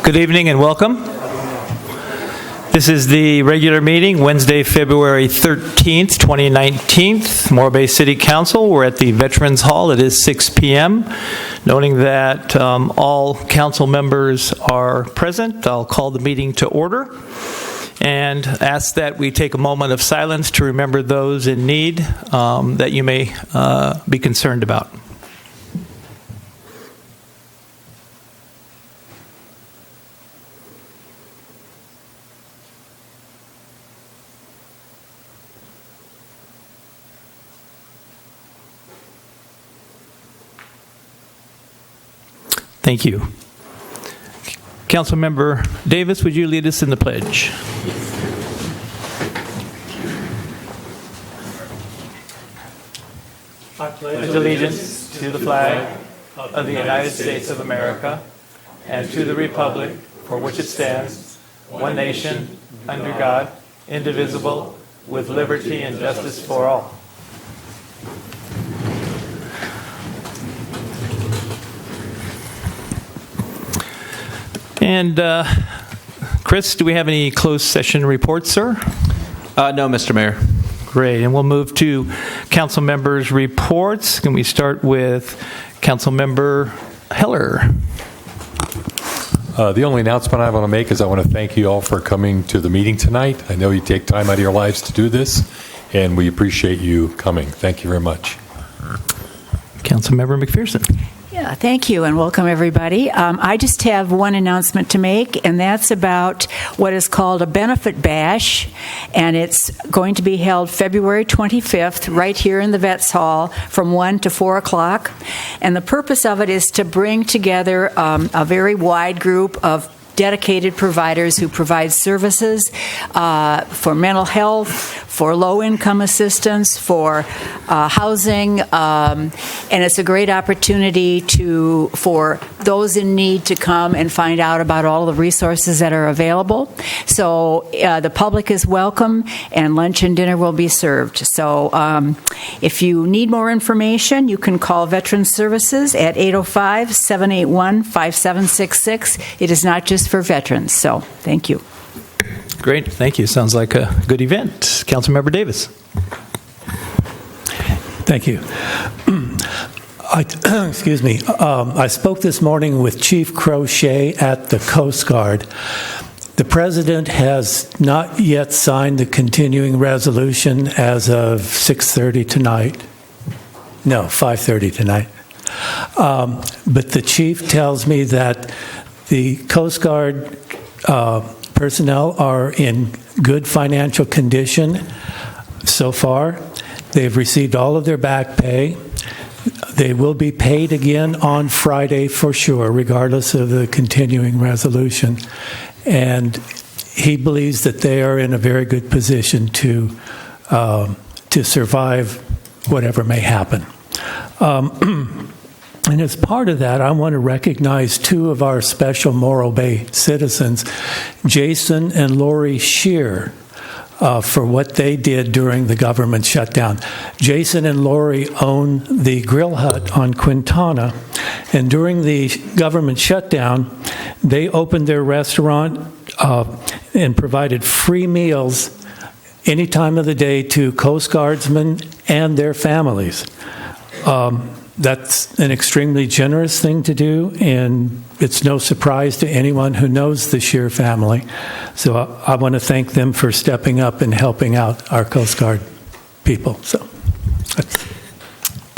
Good evening and welcome. This is the regular meeting, Wednesday, February 13th, 2019, Morro Bay City Council. We're at the Veterans Hall. It is 6 p.m. Noting that all council members are present, I'll call the meeting to order and ask that we take a moment of silence to remember those in need that you may be concerned about. Thank you. Councilmember Davis, would you lead us in the pledge? I pledge allegiance to the flag of the United States of America and to the republic for which it stands, one nation, under God, indivisible, with liberty and justice for all. And Chris, do we have any closed session reports, sir? No, Mr. Mayor. Great. And we'll move to council members' reports. Can we start with Council Member Heller? The only announcement I want to make is I want to thank you all for coming to the meeting tonight. I know you take time out of your lives to do this, and we appreciate you coming. Thank you very much. Council Member McPherson. Yeah, thank you, and welcome, everybody. I just have one announcement to make, and that's about what is called a benefit bash, and it's going to be held February 25th right here in the Vets Hall from 1 to 4 o'clock. And the purpose of it is to bring together a very wide group of dedicated providers who provide services for mental health, for low-income assistance, for housing, and it's a great opportunity for those in need to come and find out about all the resources that are available. So the public is welcome, and lunch and dinner will be served. So if you need more information, you can call Veterans Services at 805-781-5766. It is not just for veterans, so thank you. Great, thank you. Sounds like a good event. Councilmember Davis. Thank you. Excuse me. I spoke this morning with Chief Crochet at the Coast Guard. The President has not yet signed the continuing resolution as of 6:30 tonight. No, 5:30 tonight. But the Chief tells me that the Coast Guard personnel are in good financial condition so far. They've received all of their back pay. They will be paid again on Friday for sure, regardless of the continuing resolution. And he believes that they are in a very good position to survive whatever may happen. And as part of that, I want to recognize two of our special Morro Bay citizens, Jason and Lori Shear, for what they did during the government shutdown. Jason and Lori own the Grill Hut on Quintana, and during the government shutdown, they opened their restaurant and provided free meals any time of the day to Coast Guardsmen and their families. That's an extremely generous thing to do, and it's no surprise to anyone who knows the Shear family. So I want to thank them for stepping up and helping out our Coast Guard people. So,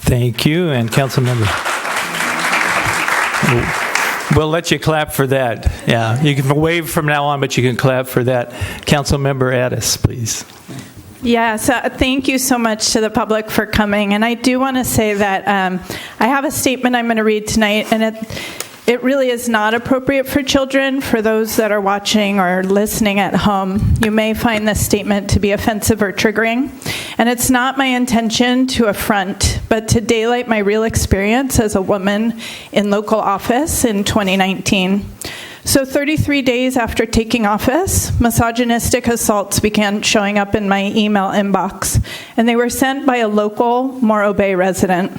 thank you, and Councilmember. We'll let you clap for that. Yeah, you can wave from now on, but you can clap for that. Councilmember Addis, please. Yes, thank you so much to the public for coming. And I do want to say that I have a statement I'm going to read tonight, and it really is not appropriate for children. For those that are watching or listening at home, you may find this statement to be offensive or triggering. And it's not my intention to affront, but to daylight my real experience as a woman in local office in 2019. So 33 days after taking office, misogynistic assaults began showing up in my email inbox, and they were sent by a local Morro Bay resident.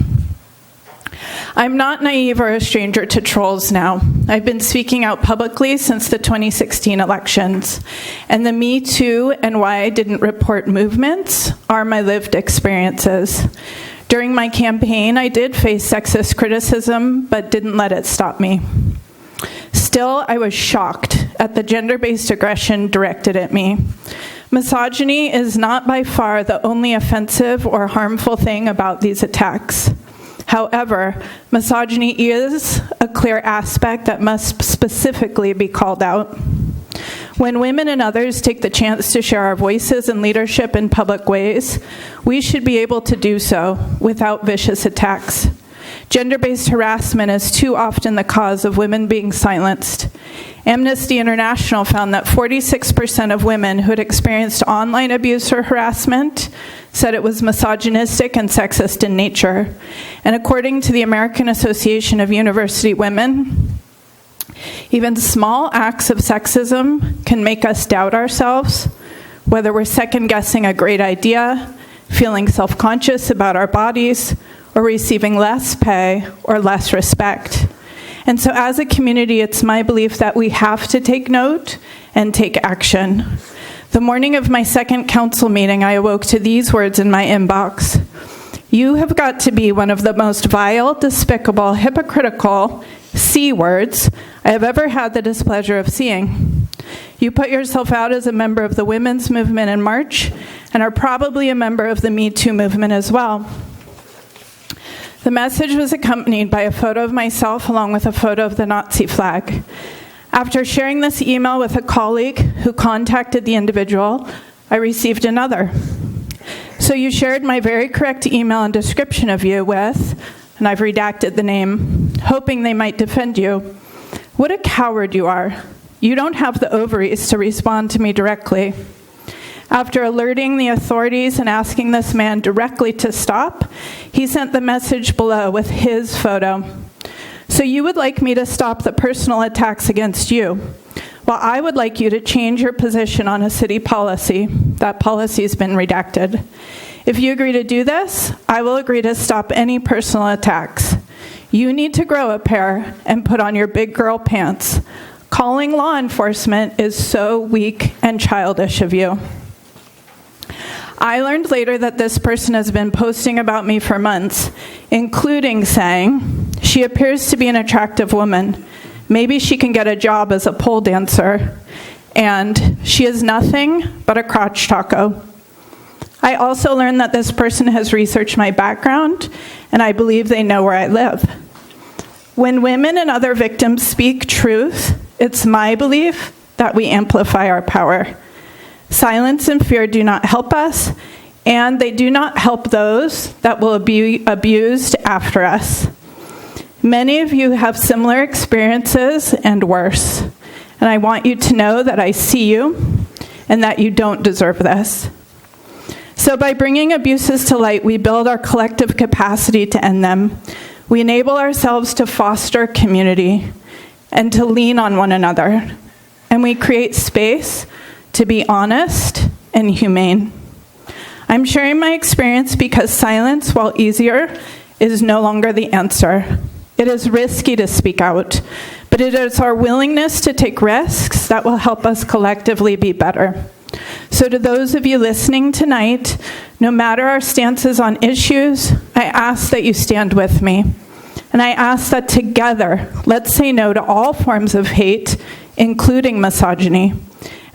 I'm not naive or a stranger to trolls now. I've been speaking out publicly since the 2016 elections, and the Me Too and Why I Didn't Report movements are my lived experiences. During my campaign, I did face sexist criticism, but didn't let it stop me. Still, I was shocked at the gender-based aggression directed at me. Misogyny is not by far the only offensive or harmful thing about these attacks. However, misogyny is a clear aspect that must specifically be called out. When women and others take the chance to share our voices and leadership in public ways, we should be able to do so without vicious attacks. Gender-based harassment is too often the cause of women being silenced. Amnesty International found that 46% of women who had experienced online abuse or harassment said it was misogynistic and sexist in nature. And according to the American Association of University Women, even small acts of sexism can make us doubt ourselves, whether we're second-guessing a great idea, feeling self-conscious about our bodies, or receiving less pay or less respect. And so as a community, it's my belief that we have to take note and take action. The morning of my second council meeting, I awoke to these words in my inbox. You have got to be one of the most vile, despicable, hypocritical C words I have ever had the displeasure of seeing. You put yourself out as a member of the women's movement in March and are probably a member of the Me Too movement as well. The message was accompanied by a photo of myself along with a photo of the Nazi flag. After sharing this email with a colleague who contacted the individual, I received another. So you shared my very correct email and description of you with, and I've redacted the name, hoping they might defend you. What a coward you are. You don't have the ovaries to respond to me directly. After alerting the authorities and asking this man directly to stop, he sent the message below with his photo. So you would like me to stop the personal attacks against you, while I would like you to change your position on a city policy. That policy's been redacted. If you agree to do this, I will agree to stop any personal attacks. You need to grow a pair and put on your big girl pants. Calling law enforcement is so weak and childish of you. I learned later that this person has been posting about me for months, including saying, she appears to be an attractive woman. Maybe she can get a job as a pole dancer. And she is nothing but a crotch taco. I also learned that this person has researched my background, and I believe they know where I live. When women and other victims speak truth, it's my belief that we amplify our power. Silence and fear do not help us, and they do not help those that will be abused after us. Many of you have similar experiences and worse, and I want you to know that I see you and that you don't deserve this. So by bringing abuses to light, we build our collective capacity to end them. We enable ourselves to foster community and to lean on one another, and we create space to be honest and humane. I'm sharing my experience because silence, while easier, is no longer the answer. It is risky to speak out, but it is our willingness to take risks that will help us collectively be better. So to those of you listening tonight, no matter our stances on issues, I ask that you stand with me. And I ask that together, let's say no to all forms of hate, including misogyny.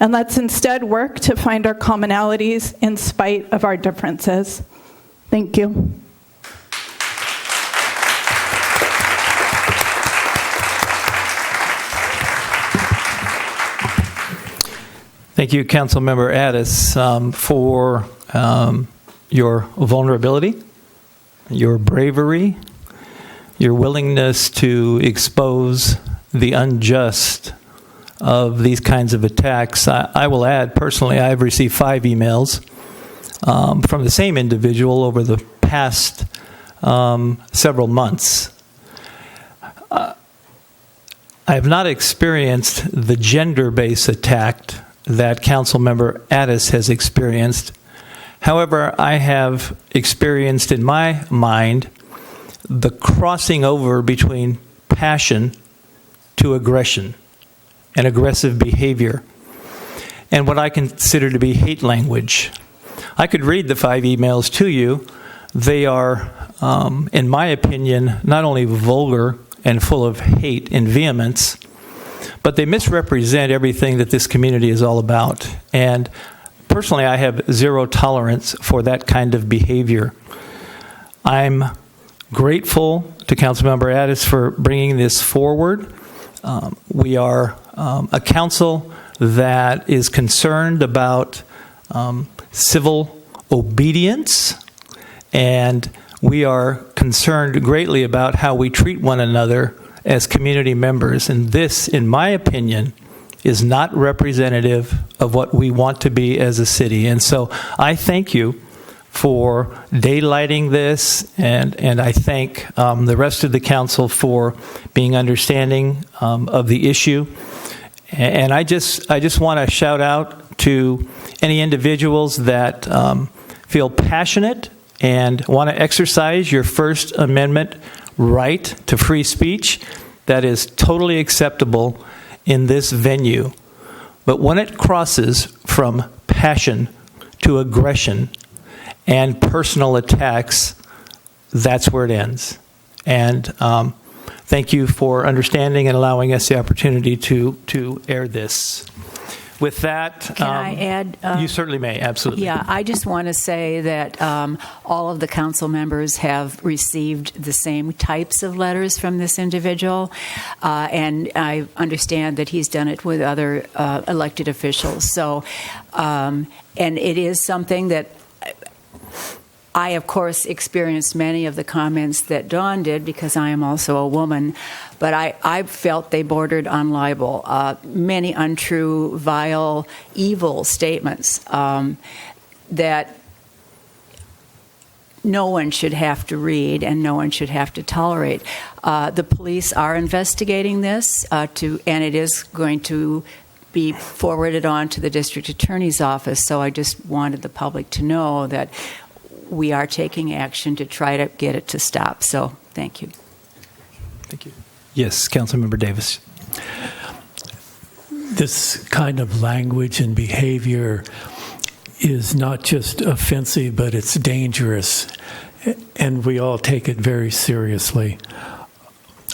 And let's instead work to find our commonalities in spite of our differences. Thank you. Thank you, Councilmember Addis, for your vulnerability, your bravery, your willingness to expose the unjust of these kinds of attacks. I will add, personally, I've received 5 emails from the same individual over the past several months. I have not experienced the gender-based attack that Councilmember Addis has experienced. However, I have experienced in my mind the crossing over between passion to aggression and aggressive behavior, and what I consider to be hate language. I could read the 5 emails to you. They are, in my opinion, not only vulgar and full of hate and vehemence, but they misrepresent everything that this community is all about. And personally, I have zero tolerance for that kind of behavior. I'm grateful to Councilmember Addis for bringing this forward. We are a council that is concerned about civil obedience, and we are concerned greatly about how we treat one another as community members. And this, in my opinion, is not representative of what we want to be as a city. And so I thank you for daylighting this, and I thank the rest of the council for being understanding of the issue. And I just want to shout out to any individuals that feel passionate and want to exercise your First Amendment right to free speech. That is totally acceptable in this venue. But when it crosses from passion to aggression and personal attacks, that's where it ends. And thank you for understanding and allowing us the opportunity to air this. With that, Can I add? You certainly may, absolutely. Yeah, I just want to say that all of the council members have received the same types of letters from this individual, and I understand that he's done it with other elected officials. So, and it is something that I, of course, experienced many of the comments that Dawn did because I am also a woman, but I felt they bordered on libel. Many untrue, vile, evil statements that no one should have to read and no one should have to tolerate. The police are investigating this, and it is going to be forwarded on to the district attorney's office, so I just wanted the public to know that we are taking action to try to get it to stop. So, thank you. Thank you. Yes, Councilmember Davis. This kind of language and behavior is not just offensive, but it's dangerous, and we all take it very seriously.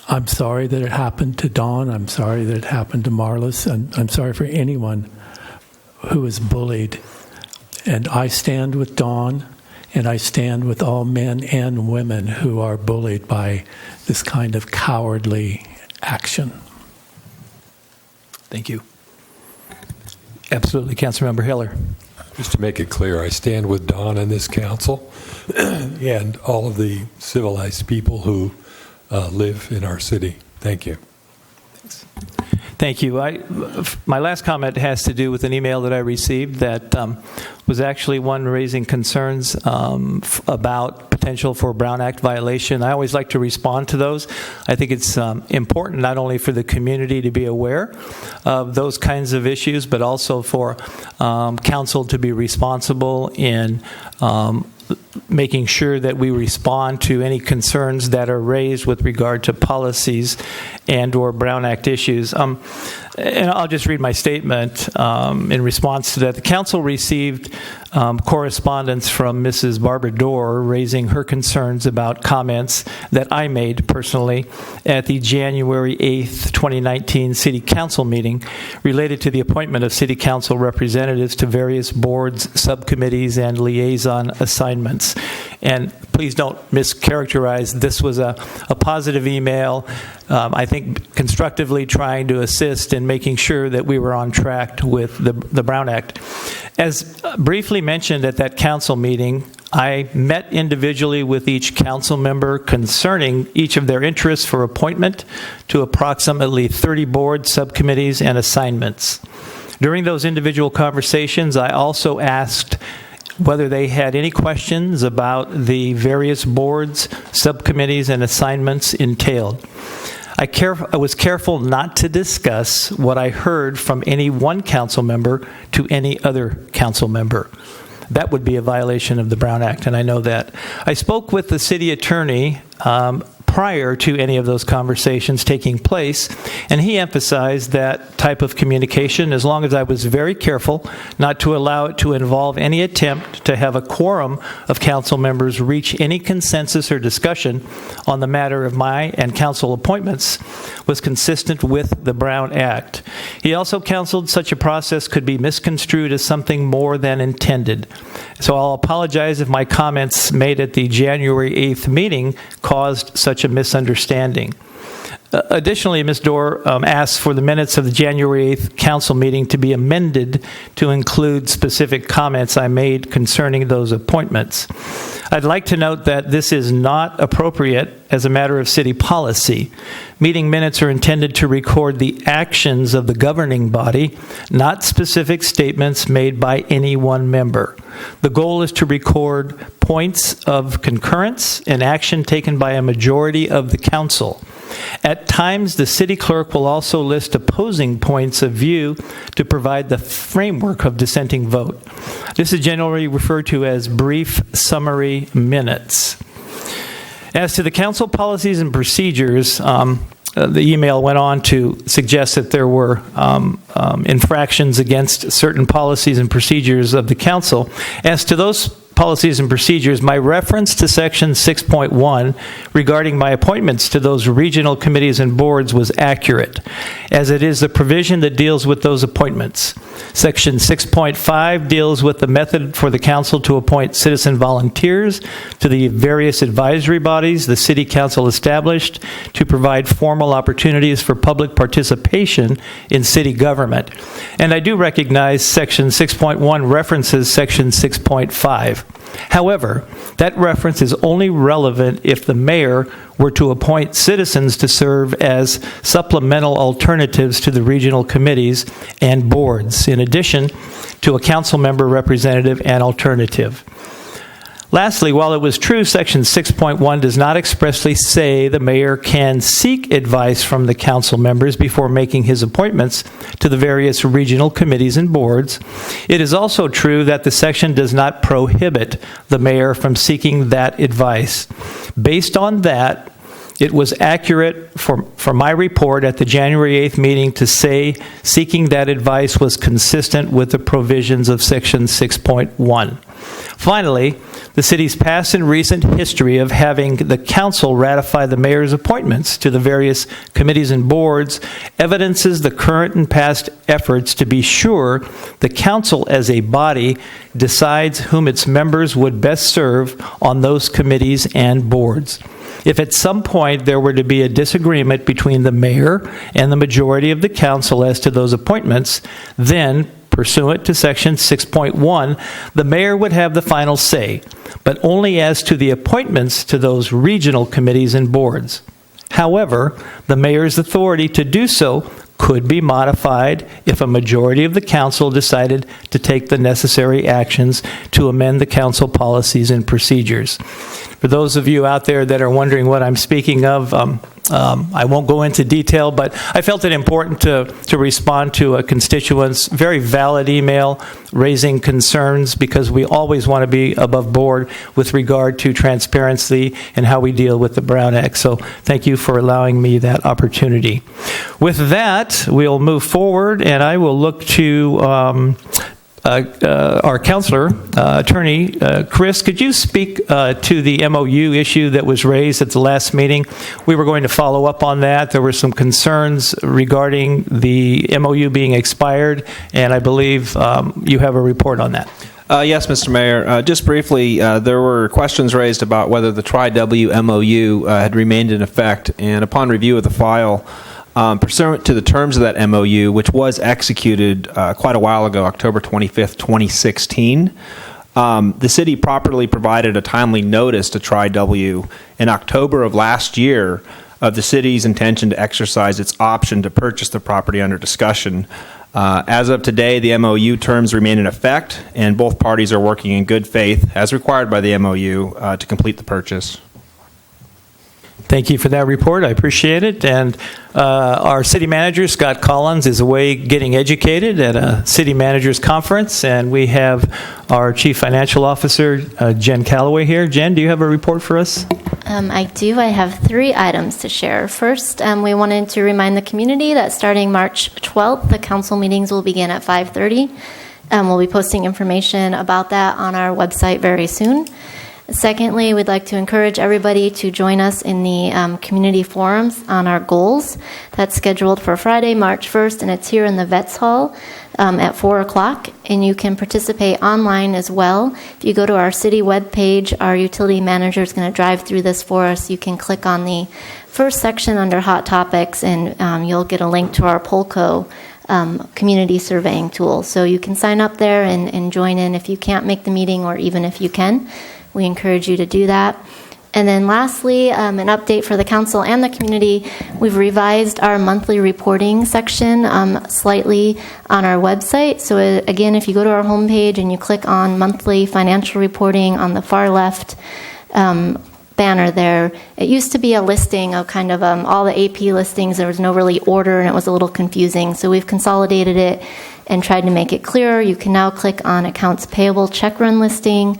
I'm sorry that it happened to Dawn. I'm sorry that it happened to Marlis. I'm sorry for anyone who is bullied. And I stand with Dawn, and I stand with all men and women who are bullied by this kind of cowardly action. Thank you. Absolutely, Councilmember Hiller. Just to make it clear, I stand with Don and this council and all of the civilized people who live in our city. Thank you. Thank you. My last comment has to do with an email that I received that was actually one raising concerns about potential for Brown Act violation. I always like to respond to those. I think it's important not only for the community to be aware of those kinds of issues, but also for council to be responsible in making sure that we respond to any concerns that are raised with regard to policies and or Brown Act issues. And I'll just read my statement in response to that. The council received correspondence from Mrs. Barbara Dorr raising her concerns about comments that I made personally at the January 8th, 2019 City Council meeting related to the appointment of City Council representatives to various boards, subcommittees, and liaison assignments. And please don't mischaracterize. This was a positive email, I think constructively trying to assist in making sure that we were on track with the Brown Act. As briefly mentioned at that council meeting, I met individually with each council member concerning each of their interests for appointment to approximately 30 boards, subcommittees, and assignments. During those individual conversations, I also asked whether they had any questions about the various boards, subcommittees, and assignments entailed. I was careful not to discuss what I heard from any one council member to any other council member. that would be a violation of the Brown Act, and I know that. I spoke with the city attorney prior to any of those conversations taking place, and he emphasized that type of communication, as long as I was very careful not to allow it to involve any attempt to have a quorum of council members reach any consensus or discussion on the matter of my and council appointments, was consistent with the Brown Act. He also counseled such a process could be misconstrued as something more than intended. So I'll apologize if my comments made at the January 8th meeting caused such a misunderstanding. Additionally, Ms. Dorr asked for the minutes of the January 8th council meeting to be amended to include specific comments I made concerning those appointments. I'd like to note that this is not appropriate as a matter of city policy. Meeting minutes are intended to record the actions of the governing body, not specific statements made by any one member. The goal is to record points of concurrence and action taken by a majority of the council. At times, the city clerk will also list opposing points of view to provide the framework of dissenting vote. This is generally referred to as brief summary minutes. As to the council policies and procedures, the email went on to suggest that there were infractions against certain policies and procedures of the council. As to those policies and procedures, my reference to Section 6.1 regarding my appointments to those regional committees and boards was accurate, as it is the provision that deals with those appointments. Section 6.5 deals with the method for the council to appoint citizen volunteers to the various advisory bodies the city council established to provide formal opportunities for public participation in city government. And I do recognize Section 6.1 references Section 6.5. However, that reference is only relevant if the mayor were to appoint citizens to serve as supplemental alternatives to the regional committees and boards, in addition to a council member representative and alternative. Lastly, while it was true Section 6.1 does not expressly say the mayor can seek advice from the council members before making his appointments to the various regional committees and boards, it is also true that the section does not prohibit the mayor from seeking that advice. Based on that, it was accurate for my report at the January 8th meeting to say seeking that advice was consistent with the provisions of Section 6.1. Finally, the city's past and recent history of having the council ratify the mayor's appointments to the various committees and boards evidences the current and past efforts to be sure the council as a body decides whom its members would best serve on those committees and boards. If at some point there were to be a disagreement between the mayor and the majority of the council as to those appointments, then, pursuant to Section 6.1, the mayor would have the final say, but only as to the appointments to those regional committees and boards. However, the mayor's authority to do so could be modified if a majority of the council decided to take the necessary actions to amend the council policies and procedures. For those of you out there that are wondering what I'm speaking of, I won't go into detail, but I felt it important to respond to a constituent's very valid email raising concerns, because we always want to be above board with regard to transparency and how we deal with the Brown Act. So thank you for allowing me that opportunity. With that, we'll move forward, and I will look to our counselor, attorney, Chris, could you speak to the MOU issue that was raised at the last meeting? We were going to follow up on that. There were some concerns regarding the MOU being expired, and I believe you have a report on that. Yes, Mr. Mayor. Just briefly, there were questions raised about whether the Tri-W MOU had remained in effect, and upon review of the file, pursuant to the terms of that MOU, which was executed quite a while ago, October 25th, 2016, the city properly provided a timely notice to Tri-W in October of last year of the city's intention to exercise its option to purchase the property under discussion. As of today, the MOU terms remain in effect, and both parties are working in good faith, as required by the MOU, to complete the purchase. Thank you for that report. I appreciate it. And our city manager, Scott Collins, is away getting educated at a city managers conference. And we have our chief financial officer, Jen Calloway, here. Jen, do you have a report for us? I do. I have 3 items to share. First, we wanted to remind the community that starting March 12th, the council meetings will begin at 5:30. We'll be posting information about that on our website very soon. Secondly, we'd like to encourage everybody to join us in the community forums on our goals. That's scheduled for Friday, March 1st, and it's here in the Vets Hall at 4 o'clock. And you can participate online as well. If you go to our city webpage, our utility manager is going to drive through this for us. You can click on the first section under Hot Topics, and you'll get a link to our Polco community surveying tool. So you can sign up there and join in if you can't make the meeting, or even if you can. We encourage you to do that. And then lastly, an update for the council and the community. We've revised our monthly reporting section slightly on our website. So again, if you go to our homepage and you click on monthly financial reporting on the far left banner there, it used to be a listing of kind of all the AP listings. There was no really order, and it was a little confusing. So we've consolidated it and tried to make it clearer. You can now click on accounts payable check run listing.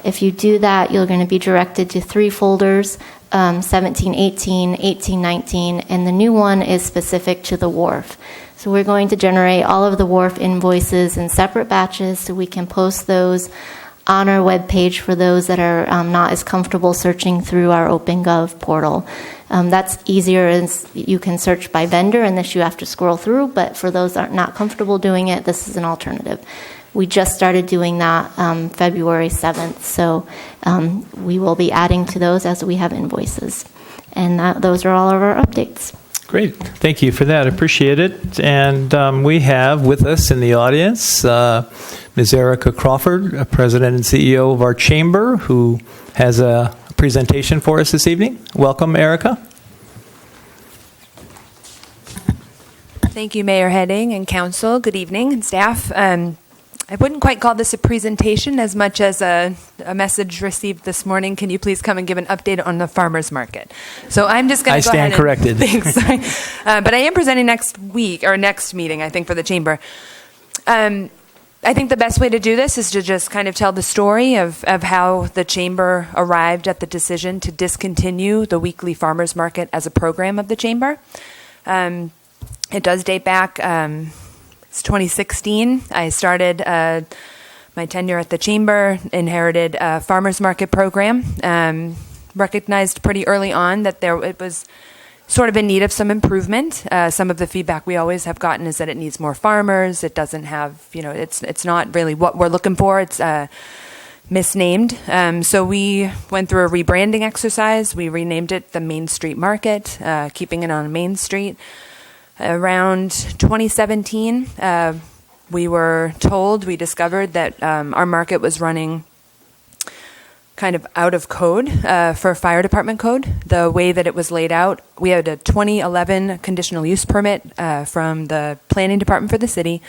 If you do that, you're going to be directed to 3 folders, 1718, 1819, and the new one is specific to the wharf. So we're going to generate all of the wharf invoices in separate batches so we can post those on our webpage for those that are not as comfortable searching through our OpenGov portal. That's easier, as you can search by vendor, and this you have to scroll through, but for those that are not comfortable doing it, this is an alternative. We just started doing that February 7th, so we will be adding to those as we have invoices. And those are all of our updates. Great. Thank you for that. I appreciate it. And we have with us in the audience Ms. Erica Crawford, President and CEO of our chamber, who has a presentation for us this evening. Welcome, Erica. Thank you, Mayor Heading and Council. Good evening, and staff. I wouldn't quite call this a presentation as much as a message received this morning. Can you please come and give an update on the farmers market? So I'm just going to go ahead. I stand corrected. Thanks. But I am presenting next week, or next meeting, I think, for the chamber. I think the best way to do this is to just kind of tell the story of how the chamber arrived at the decision to discontinue the weekly farmers market as a program of the chamber. It does date back. It's 2016. I started my tenure at the chamber, inherited a farmers market program, recognized pretty early on that it was sort of in need of some improvement. Some of the feedback we always have gotten is that it needs more farmers. It doesn't have, it's not really what we're looking for. It's misnamed. So we went through a rebranding exercise. We renamed it the Main Street Market, keeping it on Main Street. Around 2017, we discovered that our market was running kind of out of code for fire department code. The way that it was laid out, we had a 2011 conditional use permit from the planning department for the city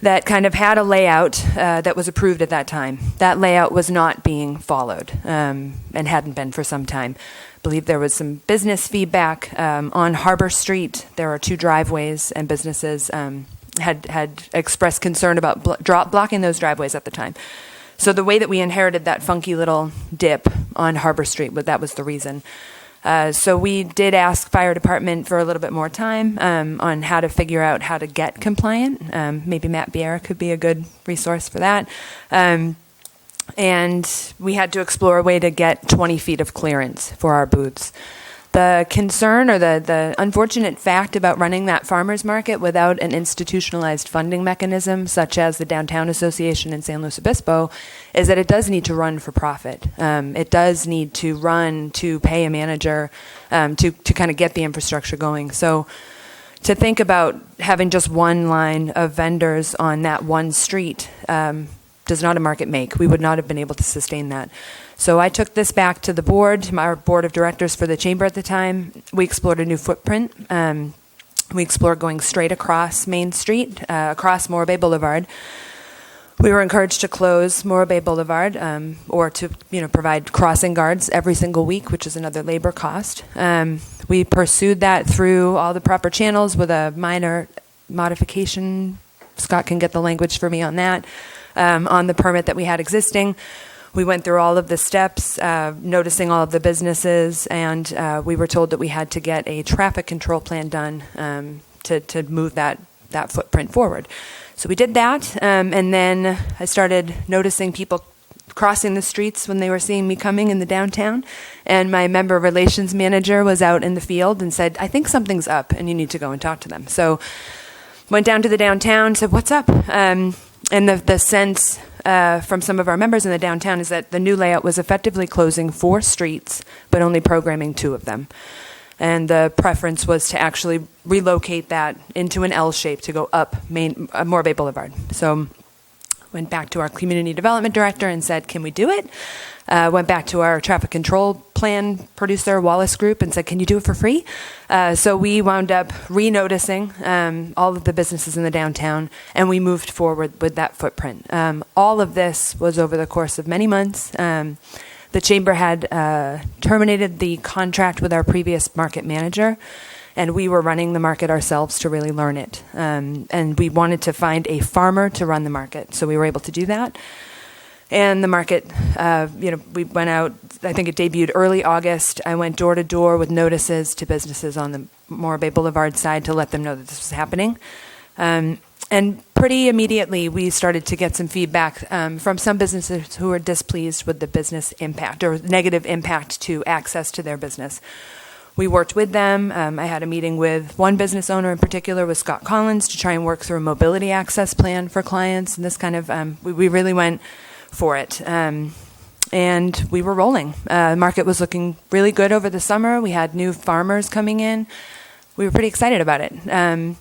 that kind of had a layout that was approved at that time. That layout was not being followed and hadn't been for some time. I believe there was some business feedback on Harbor Street. There are 2 driveways, and businesses had expressed concern about blocking those driveways at the time. So the way that we inherited that funky little dip on Harbor Street, that was the reason. So we did ask fire department for a little bit more time on how to figure out how to get compliant. Maybe Matt Biera could be a good resource for that. And we had to explore a way to get 20 feet of clearance for our booths. The concern, or the unfortunate fact about running that farmers market without an institutionalized funding mechanism, such as the Downtown Association in San Luis Obispo, is that it does need to run for profit. It does need to run to pay a manager to kind of get the infrastructure going. So to think about having just one line of vendors on that one street does not a market make. We would not have been able to sustain that. So I took this back to the board, our board of directors for the chamber at the time. We explored a new footprint. We explored going straight across Main Street, across Morabay Boulevard. We were encouraged to close Morro Bay Boulevard or to provide crossing guards every single week, which is another labor cost. We pursued that through all the proper channels with a minor modification. Scott can get the language for me on that, on the permit that we had existing. We went through all of the steps, noticing all of the businesses, and we were told that we had to get a traffic control plan done to move that footprint forward. So we did that, and then I started noticing people crossing the streets when they were seeing me coming in the downtown, and my member relations manager was out in the field and said, I think something's up, and you need to go and talk to them. So went down to the downtown, said, what's up? And the sense from some of our members in the downtown is that the new layout was effectively closing 4 streets, but only programming 2 of them. And the preference was to actually relocate that into an L shape to go up Morro Bay Boulevard. So went back to our community development director and said, can we do it? Went back to our traffic control plan producer, Wallace Group, and said, can you do it for free? So we wound up re-noticing all of the businesses in the downtown, and we moved forward with that footprint. All of this was over the course of many months. The chamber had terminated the contract with our previous market manager, and we were running the market ourselves to really learn it. And we wanted to find a farmer to run the market, so we were able to do that. And the market, we went out, I think it debuted early August. I went door to door with notices to businesses on the Morro Bay Boulevard side to let them know that this was happening. And pretty immediately, we started to get some feedback from some businesses who were displeased with the business impact or negative impact to access to their business. We worked with them. I had a meeting with one business owner in particular, with Scott Collins, to try and work through a mobility access plan for clients. And this kind of, we really went for it. And we were rolling. The market was looking really good over the summer. We had new farmers coming in. We were pretty excited about it.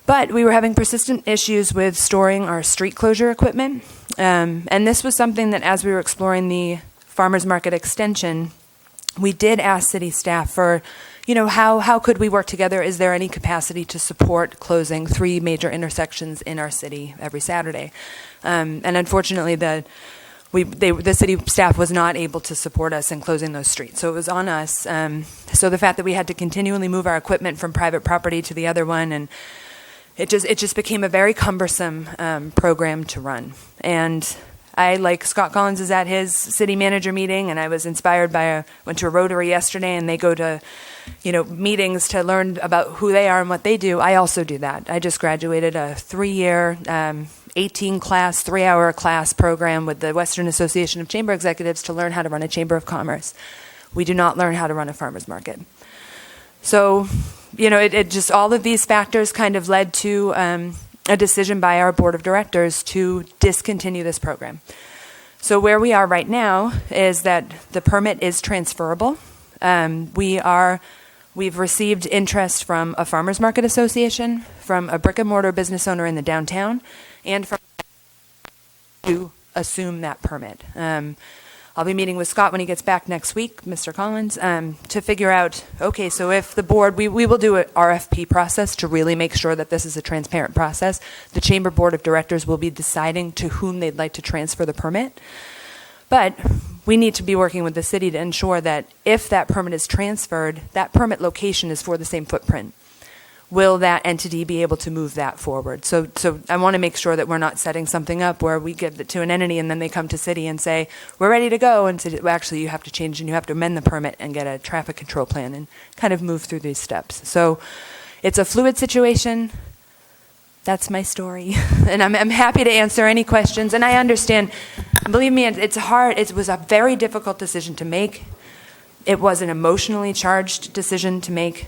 But we were having persistent issues with storing our street closure equipment. And this was something that, as we were exploring the farmers market extension, we did ask city staff for, how could we work together? Is there any capacity to support closing 3 major intersections in our city every Saturday? And unfortunately, the city staff was not able to support us in closing those streets. So it was on us. So the fact that we had to continually move our equipment from private property to the other one, and it just became a very cumbersome program to run. And I, like Scott Collins, is at his city manager meeting, and I was inspired by went to a Rotary yesterday, and they go to, meetings to learn about who they are and what they do. I also do that. I just graduated a 3-year, 18-class, 3-hour class program with the Western Association of Chamber Executives to learn how to run a Chamber of Commerce. We do not learn how to run a farmer's market. So, it just, all of these factors kind of led to a decision by our board of directors to discontinue this program. So where we are right now is that the permit is transferable. We've received interest from a farmers market association, from a brick and mortar business owner in the downtown, and from to assume that permit. I'll be meeting with Scott when he gets back next week, Mr. Collins, to figure out, okay, so if the board, we will do an RFP process to really make sure that this is a transparent process. The Chamber Board of Directors will be deciding to whom they'd like to transfer the permit. But we need to be working with the city to ensure that if that permit is transferred, that permit location is for the same footprint. Will that entity be able to move that forward? So I want to make sure that we're not setting something up where we give it to an entity and then they come to city and say, we're ready to go. And say, well, actually, you have to change and you have to amend the permit and get a traffic control plan and kind of move through these steps. So it's a fluid situation. That's my story. And I'm happy to answer any questions. And I understand, believe me, it's hard. It was a very difficult decision to make. It was an emotionally charged decision to make.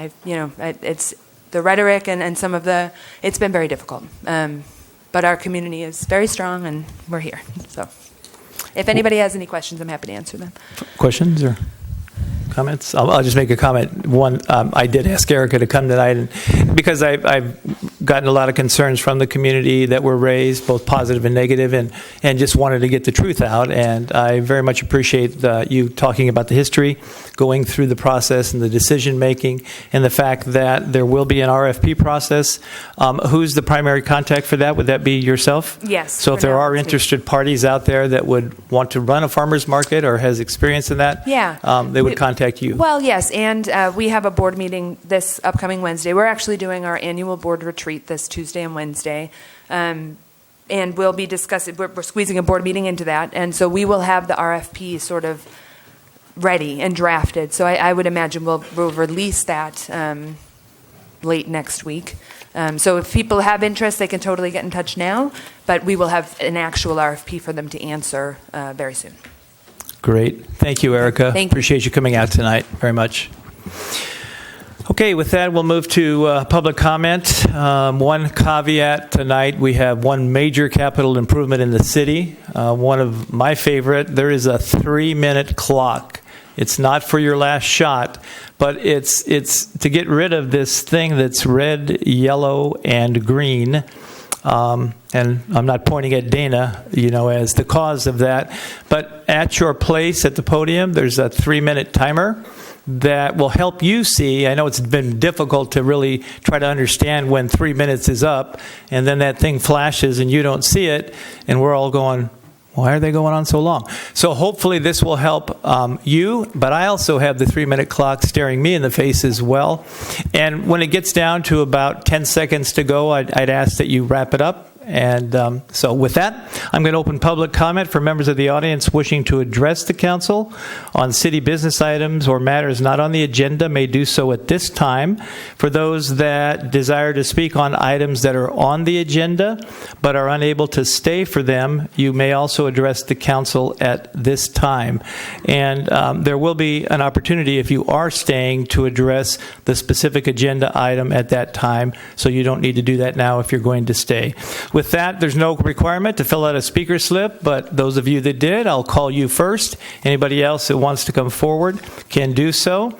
It's the rhetoric and some of the, it's been very difficult. But our community is very strong and we're here. So if anybody has any questions, I'm happy to answer them. Questions or? comments? I'll just make a comment. One, I did ask Erica to come tonight, and because I've gotten a lot of concerns from the community that were raised, both positive and negative, and just wanted to get the truth out. And I very much appreciate you talking about the history, going through the process and the decision making, and the fact that there will be an RFP process. Who's the primary contact for that? Would that be yourself? Yes. So if there are interested parties out there that would want to run a farmer's market or has experience in that, they would contact you. Well, yes, and we have a board meeting this upcoming Wednesday. We're actually doing our annual board retreat this Tuesday and Wednesday, and we'll be discussing, we're squeezing a board meeting into that, and so we will have the RFP sort of ready and drafted. So I would imagine we'll release that late next week. So if people have interest, they can totally get in touch now, but we will have an actual RFP for them to answer very soon. Great. Thank you, Erica. Thank you. Appreciate you coming out tonight very much. Okay, with that, we'll move to public comment. One caveat tonight, we have one major capital improvement in the city. One of my favorite, there is a 3-minute clock. It's not for your last shot, but it's to get rid of this thing that's red, yellow, and green. And I'm not pointing at Dana, as the cause of that. But at your place at the podium, there's a 3-minute timer that will help you see. I know it's been difficult to really try to understand when 3 minutes is up, and then that thing flashes and you don't see it, and we're all going, why are they going on so long? So hopefully this will help you, but I also have the 3-minute clock staring me in the face as well. And when it gets down to about 10 seconds to go, I'd ask that you wrap it up. And so with that, I'm going to open public comment for members of the audience wishing to address the council on city business items or matters not on the agenda may do so at this time. For those that desire to speak on items that are on the agenda but are unable to stay for them, you may also address the council at this time. And there will be an opportunity, if you are staying, to address the specific agenda item at that time, so you don't need to do that now if you're going to stay. With that, there's no requirement to fill out a speaker slip, but those of you that did, I'll call you first. Anybody else that wants to come forward can do so.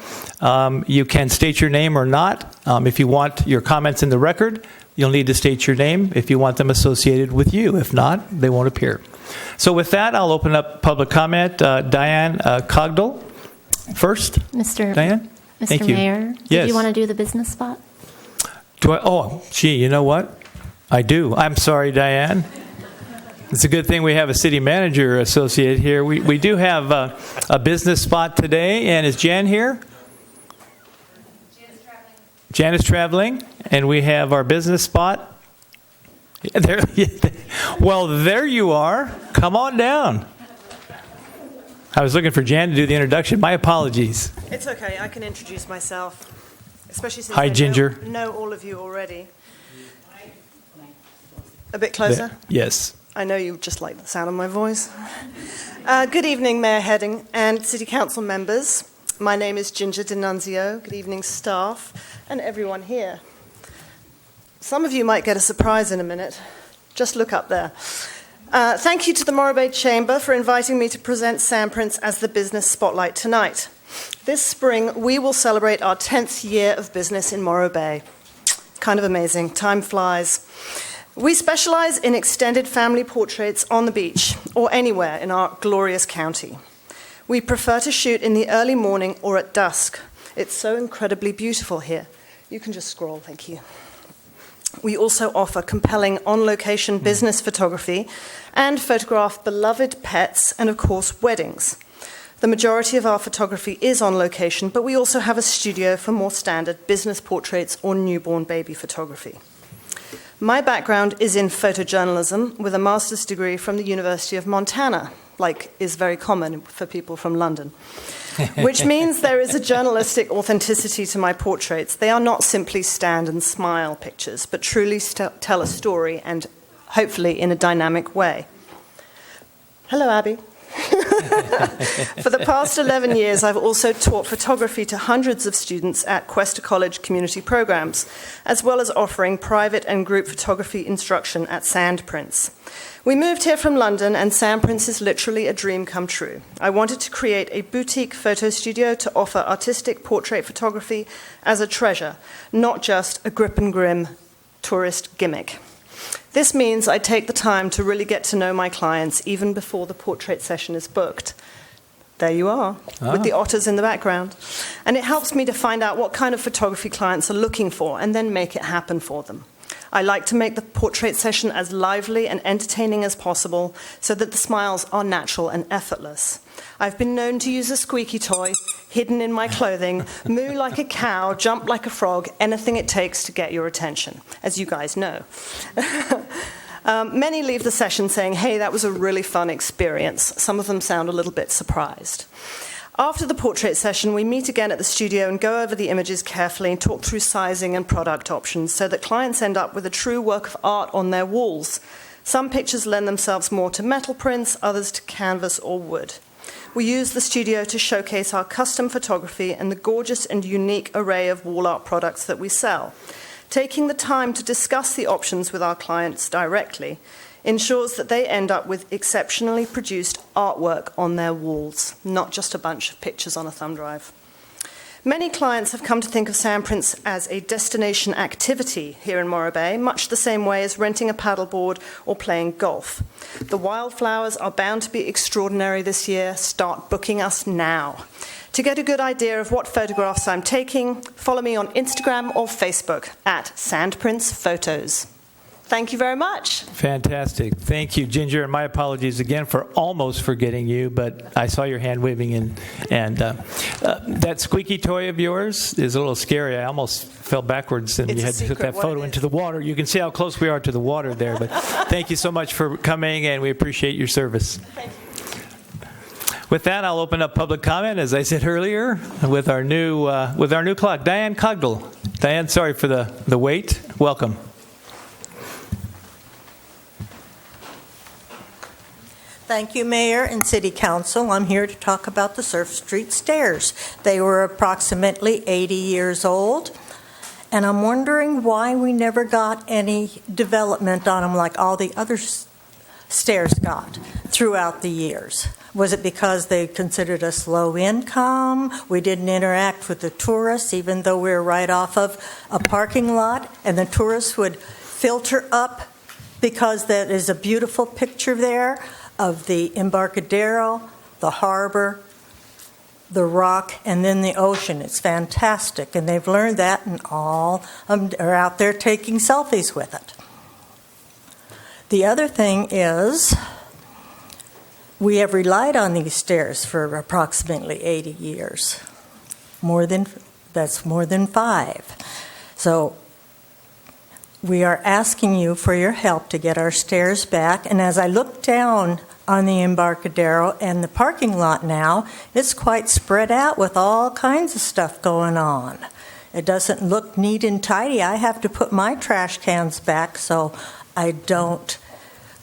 You can state your name or not. If you want your comments in the record, you'll need to state your name if you want them associated with you. If not, they won't appear. So with that, I'll open up public comment. Diane Cogdell first. Diane? Thank you. Mayor, Yes. did you want to do the business spot? You know what? I do. I'm sorry, Diane. It's a good thing we have a city manager associate here. We do have a business spot today. And is Jan here? Jan is traveling. And we have our business spot. Well, there you are. Come on down. I was looking for Jan to do the introduction. My apologies. It's okay. I can introduce myself, especially since Hi, I Ginger. know all of you already. A bit closer? Yes. I know you just like the sound of my voice. Good evening, Mayor Heading and City Council members. My name is Ginger D'Annunzio. Good evening, staff, and everyone here. Some of you might get a surprise in a minute. Just look up there. Thank you to the Morro Bay Chamber for inviting me to present Sandprints as the business spotlight tonight. This spring, we will celebrate our 10th year of business in Morro Bay. Kind of amazing. Time flies. We specialize in extended family portraits on the beach or anywhere in our glorious county. We prefer to shoot in the early morning or at dusk. It's so incredibly beautiful here. You can just scroll, thank you. We also offer compelling on-location business photography and photograph beloved pets and, of course, weddings. The majority of our photography is on location, but we also have a studio for more standard business portraits or newborn baby photography. My background is in photojournalism with a master's degree from the University of Montana, like is very common for people from London, which means there is a journalistic authenticity to my portraits. They are not simply stand and smile pictures, but truly tell a story and hopefully in a dynamic way. Hello, Abby. For the past 11 years, I've also taught photography to hundreds of students at Cuesta College community programs, as well as offering private and group photography instruction at Sandprints. We moved here from London, and Sandprints is literally a dream come true. I wanted to create a boutique photo studio to offer artistic portrait photography as a treasure, not just a grip and grim tourist gimmick. This means I take the time to really get to know my clients even before the portrait session is booked. There you are, with the otters in the background. And it helps me to find out what kind of photography clients are looking for and then make it happen for them. I like to make the portrait session as lively and entertaining as possible so that the smiles are natural and effortless. I've been known to use a squeaky toy hidden in my clothing, moo like a cow, jump like a frog, anything it takes to get your attention, as you guys know. Many leave the session saying, hey, that was a really fun experience. Some of them sound a little bit surprised. After the portrait session, we meet again at the studio and go over the images carefully and talk through sizing and product options so that clients end up with a true work of art on their walls. Some pictures lend themselves more to metal prints, others to canvas or wood. We use the studio to showcase our custom photography and the gorgeous and unique array of wall art products that we sell. Taking the time to discuss the options with our clients directly ensures that they end up with exceptionally produced artwork on their walls, not just a bunch of pictures on a thumb drive. Many clients have come to think of Sandprints as a destination activity here in Morro Bay, much the same way as renting a paddleboard or playing golf. The wildflowers are bound to be extraordinary this year. Start booking us now. To get a good idea of what photographs I'm taking, follow me on Instagram or Facebook at Sandprints Photos. Thank you very much. Fantastic. Thank you, Ginger. And my apologies again for almost forgetting you, but I saw your hand waving, and that squeaky toy of yours is a little scary. I almost fell backwards, and you had to put that photo into the water. You can see how close we are to the water there, but thank you so much for coming, and we appreciate your service. Thank you. With that, I'll open up public comment, as I said earlier, with our new clock, Diane Cogdell. Diane, sorry for the wait. Welcome. Thank you, Mayor and City Council. I'm here to talk about the Surf Street stairs. They were approximately 80 years old, and I'm wondering why we never got any development on them like all the other stairs got throughout the years. Was it because they considered us low income? We didn't interact with the tourists, even though we were right off of a parking lot, and the tourists would filter up because that is a beautiful picture there of the Embarcadero, the harbor, the rock, and then the ocean. It's fantastic, and they've learned that, and all are out there taking selfies with it. The other thing is, we have relied on these stairs for approximately 80 years. That's more than 5. So we are asking you for your help to get our stairs back. And as I look down on the Embarcadero and the parking lot now, it's quite spread out with all kinds of stuff going on. It doesn't look neat and tidy. I have to put my trash cans back so I don't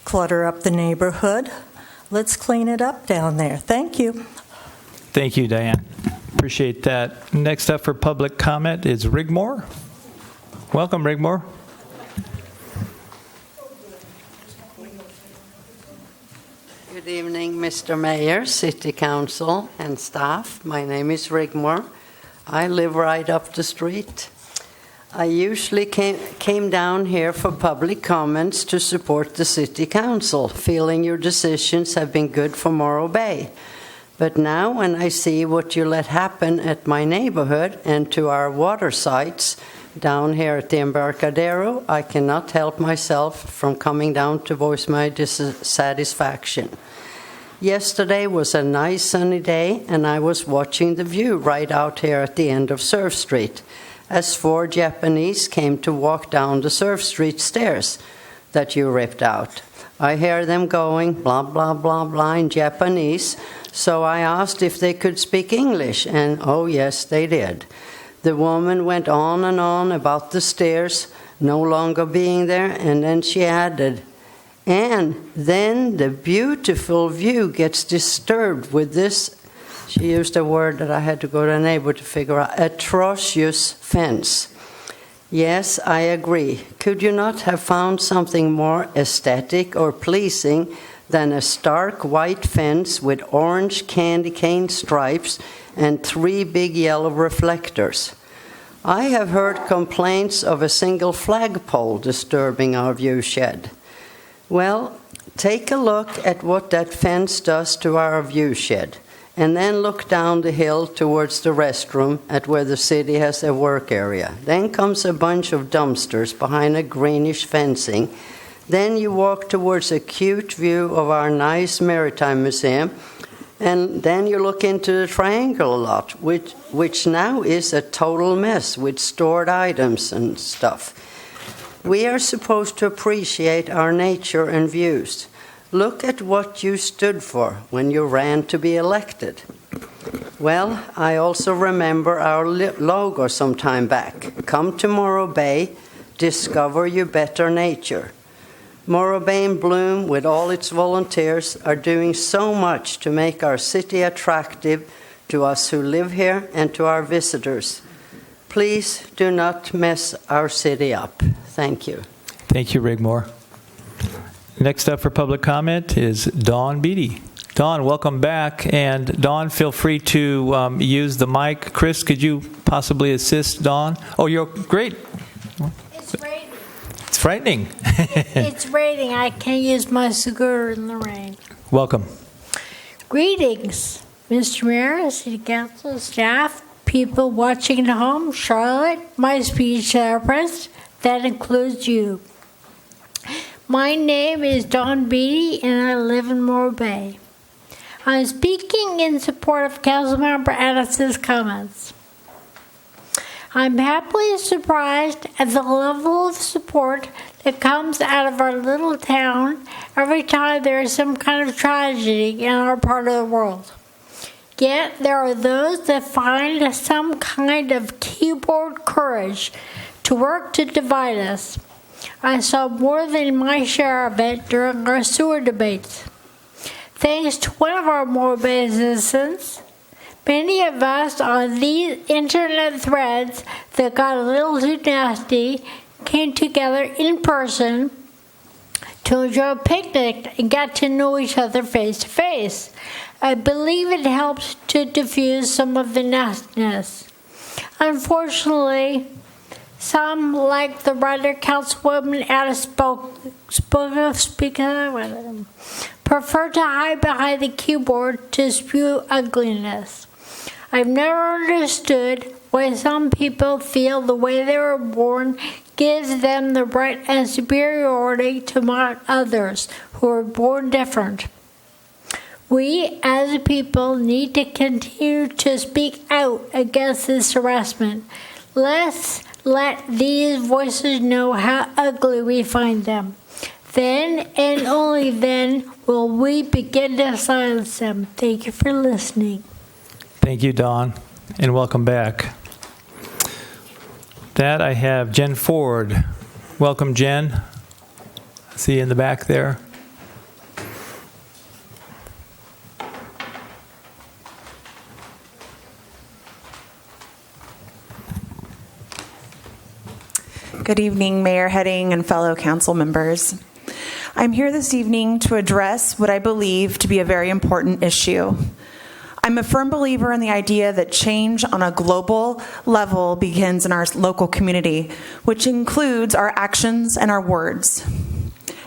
clutter up the neighborhood. Let's clean it up down there. Thank you. Thank you, Diane. Appreciate that. Next up for public comment is Rigmore. Welcome, Rigmore. Good evening, Mr. Mayor, City Council, and staff. My name is Rigmore. I live right up the street. I usually came down here for public comments to support the City Council, feeling your decisions have been good for Morro Bay. But now when I see what you let happen at my neighborhood and to our water sites down here at the Embarcadero, I cannot help myself from coming down to voice my dissatisfaction. Yesterday was a nice sunny day, and I was watching the view right out here at the end of Surf Street, as 4 Japanese came to walk down the Surf Street stairs that you ripped out. I hear them going blah, blah, blah, blah in Japanese, so I asked if they could speak English, and oh yes, they did. The woman went on and on about the stairs no longer being there, and then she added, And then the beautiful view gets disturbed with this, she used a word that I had to go to a neighbor to figure out, atrocious fence. Yes, I agree. Could you not have found something more aesthetic or pleasing than a stark white fence with orange candy cane stripes and 3 big yellow reflectors? I have heard complaints of a single flagpole disturbing our view shed. Well, take a look at what that fence does to our view shed, and then look down the hill towards the restroom at where the city has their work area. Then comes a bunch of dumpsters behind a greenish fencing. Then you walk towards a cute view of our nice maritime museum, and then you look into the triangle lot, which now is a total mess with stored items and stuff. We are supposed to appreciate our nature and views. Look at what you stood for when you ran to be elected. Well, I also remember our logo some time back. Come to Morro Bay, discover your better nature. Morro Bay in Bloom, with all its volunteers, are doing so much to make our city attractive to us who live here and to our visitors. Please do not mess our city up. Thank you. Thank you, Rigmore. Next up for public comment is Dawn Beatty. Dawn, welcome back. And Dawn, feel free to use the mic. Chris, could you possibly assist Dawn? Oh, you're great. It's raining. It's frightening. It's raining. I can't use my scooter in the rain. Welcome. Greetings, Mr. Mayor, City Council, staff, people watching at home, Charlotte, my speech therapist, that includes you. My name is Dawn Beatty, and I live in Morro Bay. I'm speaking in support of Councilmember Addis's comments. I'm happily surprised at the level of support that comes out of our little town every time there is some kind of tragedy in our part of the world. Yet there are those that find some kind of keyboard courage to work to divide us. I saw more than my share of it during our sewer debates. Thanks to one of our Morro Bay citizens, many of us on these internet threads that got a little too nasty came together in person to enjoy a picnic and get to know each other face to face. I believe it helped to diffuse some of the nastiness. Unfortunately, some, like the writer Councilwoman Addis prefer to hide behind the keyboard to spew ugliness. I've never understood why some people feel the way they were born gives them the right and superiority to mock others who are born different. We, as a people, need to continue to speak out against this harassment. Let's let these voices know how ugly we find them. Then, and only then, will we begin to silence them. Thank you for listening. Thank you, Dawn, and welcome back. That I have Jen Ford. Welcome, Jen. See you in the back there. Good evening, Mayor Heading and fellow council members. I'm here this evening to address what I believe to be a very important issue. I'm a firm believer in the idea that change on a global level begins in our local community, which includes our actions and our words.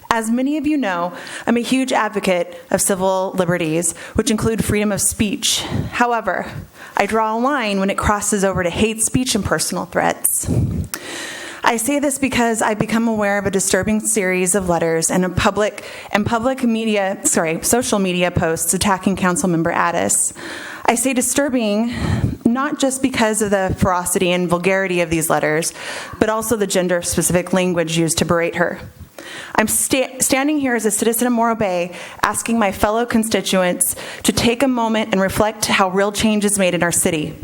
As many of you know, I'm a huge advocate of civil liberties, which include freedom of speech. However, I draw a line when it crosses over to hate speech and personal threats. I say this because I've become aware of a disturbing series of letters and social media posts attacking Councilmember Addis. I say disturbing not just because of the ferocity and vulgarity of these letters, but also the gender-specific language used to berate her. I'm standing here as a citizen of Morro Bay, asking my fellow constituents to take a moment and reflect how real change is made in our city.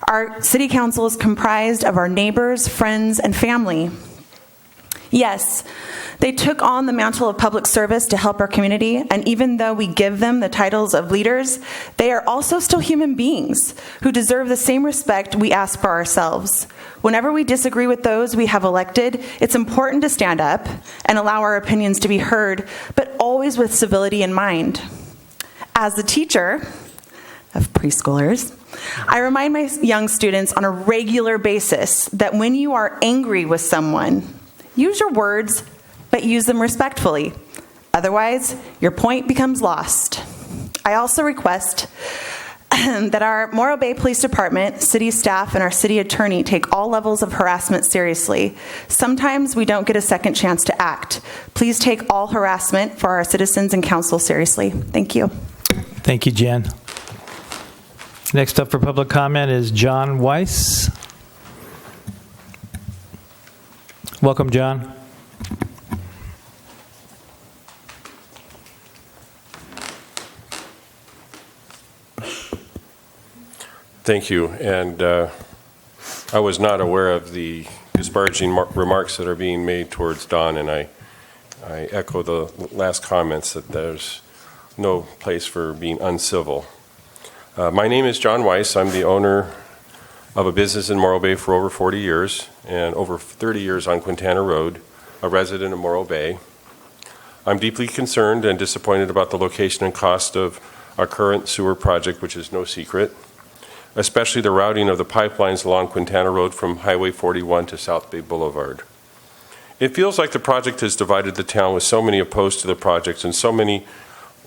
Our city council is comprised of our neighbors, friends, and family. Yes, They took on the mantle of public service to help our community, and even though we give them the titles of leaders, they are also still human beings who deserve the same respect we ask for ourselves. Whenever we disagree with those we have elected, it's important to stand up and allow our opinions to be heard, but always with civility in mind. As the teacher of preschoolers, I remind my young students on a regular basis that when you are angry with someone, use your words, but use them respectfully. Otherwise, your point becomes lost. I also request that our Morro Bay Police Department, city staff, and our city attorney take all levels of harassment seriously. Sometimes we don't get a second chance to act. Please take all harassment for our citizens and council seriously. Thank you. Thank you, Jen. Next up for public comment is John Weiss. Welcome, John. Thank you. And I was not aware of the disparaging remarks that are being made towards Don, and I echo the last comments that there's no place for being uncivil. My name is John Weiss. I'm the owner of a business in Morro Bay for over 40 years and over 30 years on Quintana Road, a resident of Morro Bay. I'm deeply concerned and disappointed about the location and cost of our current sewer project, which is no secret, especially the routing of the pipelines along Quintana Road from Highway 41 to South Bay Boulevard. It feels like the project has divided the town, with so many opposed to the project and so many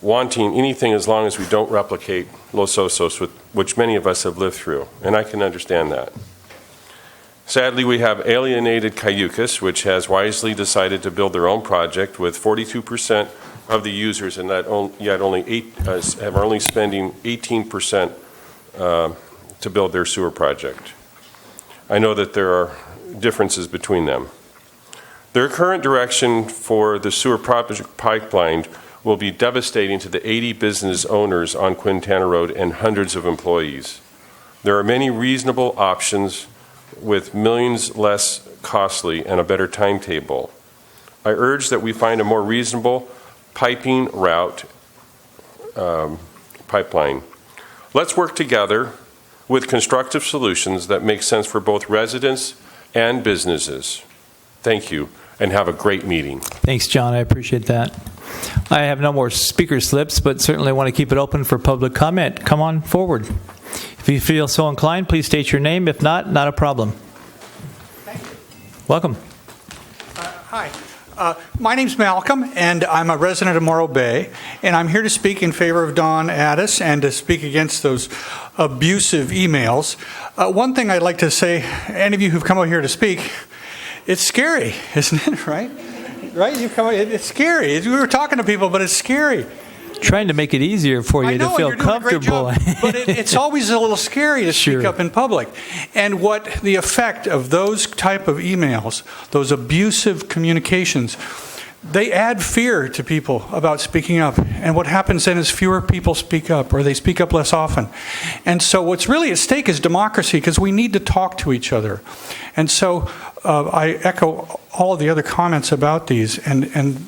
wanting anything as long as we don't replicate Los Osos, which many of us have lived through, and I can understand that. Sadly, we have alienated Cayucas, which has wisely decided to build their own project with 42% of the users, and that yet are only spending 18% to build their sewer project. I know that there are differences between them. Their current direction for the sewer project pipeline will be devastating to the 80 business owners on Quintana Road and hundreds of employees. There are many reasonable options with millions less costly and a better timetable. I urge that we find a more reasonable piping route pipeline. Let's work together with constructive solutions that make sense for both residents and businesses. Thank you, and have a great meeting. Thanks, John. I appreciate that. I have no more speaker slips, but certainly want to keep it open for public comment. Come on forward. If you feel so inclined, please state your name. If not, not a problem. Thank you. Welcome. Hi. My name's Malcolm, and I'm a resident of Morro Bay, and I'm here to speak in favor of Don Addis and to speak against those abusive emails. One thing I'd like to say, any of you who've come out here to speak, it's scary, isn't it, right? Right? You come. It's scary. We were talking to people, but it's scary. Trying to make it easier for you to feel comfortable. But it's always a little scary to speak up in public. And what the effect of those type of emails, those abusive communications, they add fear to people about speaking up. And what happens then is fewer people speak up, or they speak up less often. And so what's really at stake is democracy, because we need to talk to each other. And so I echo all of the other comments about these. And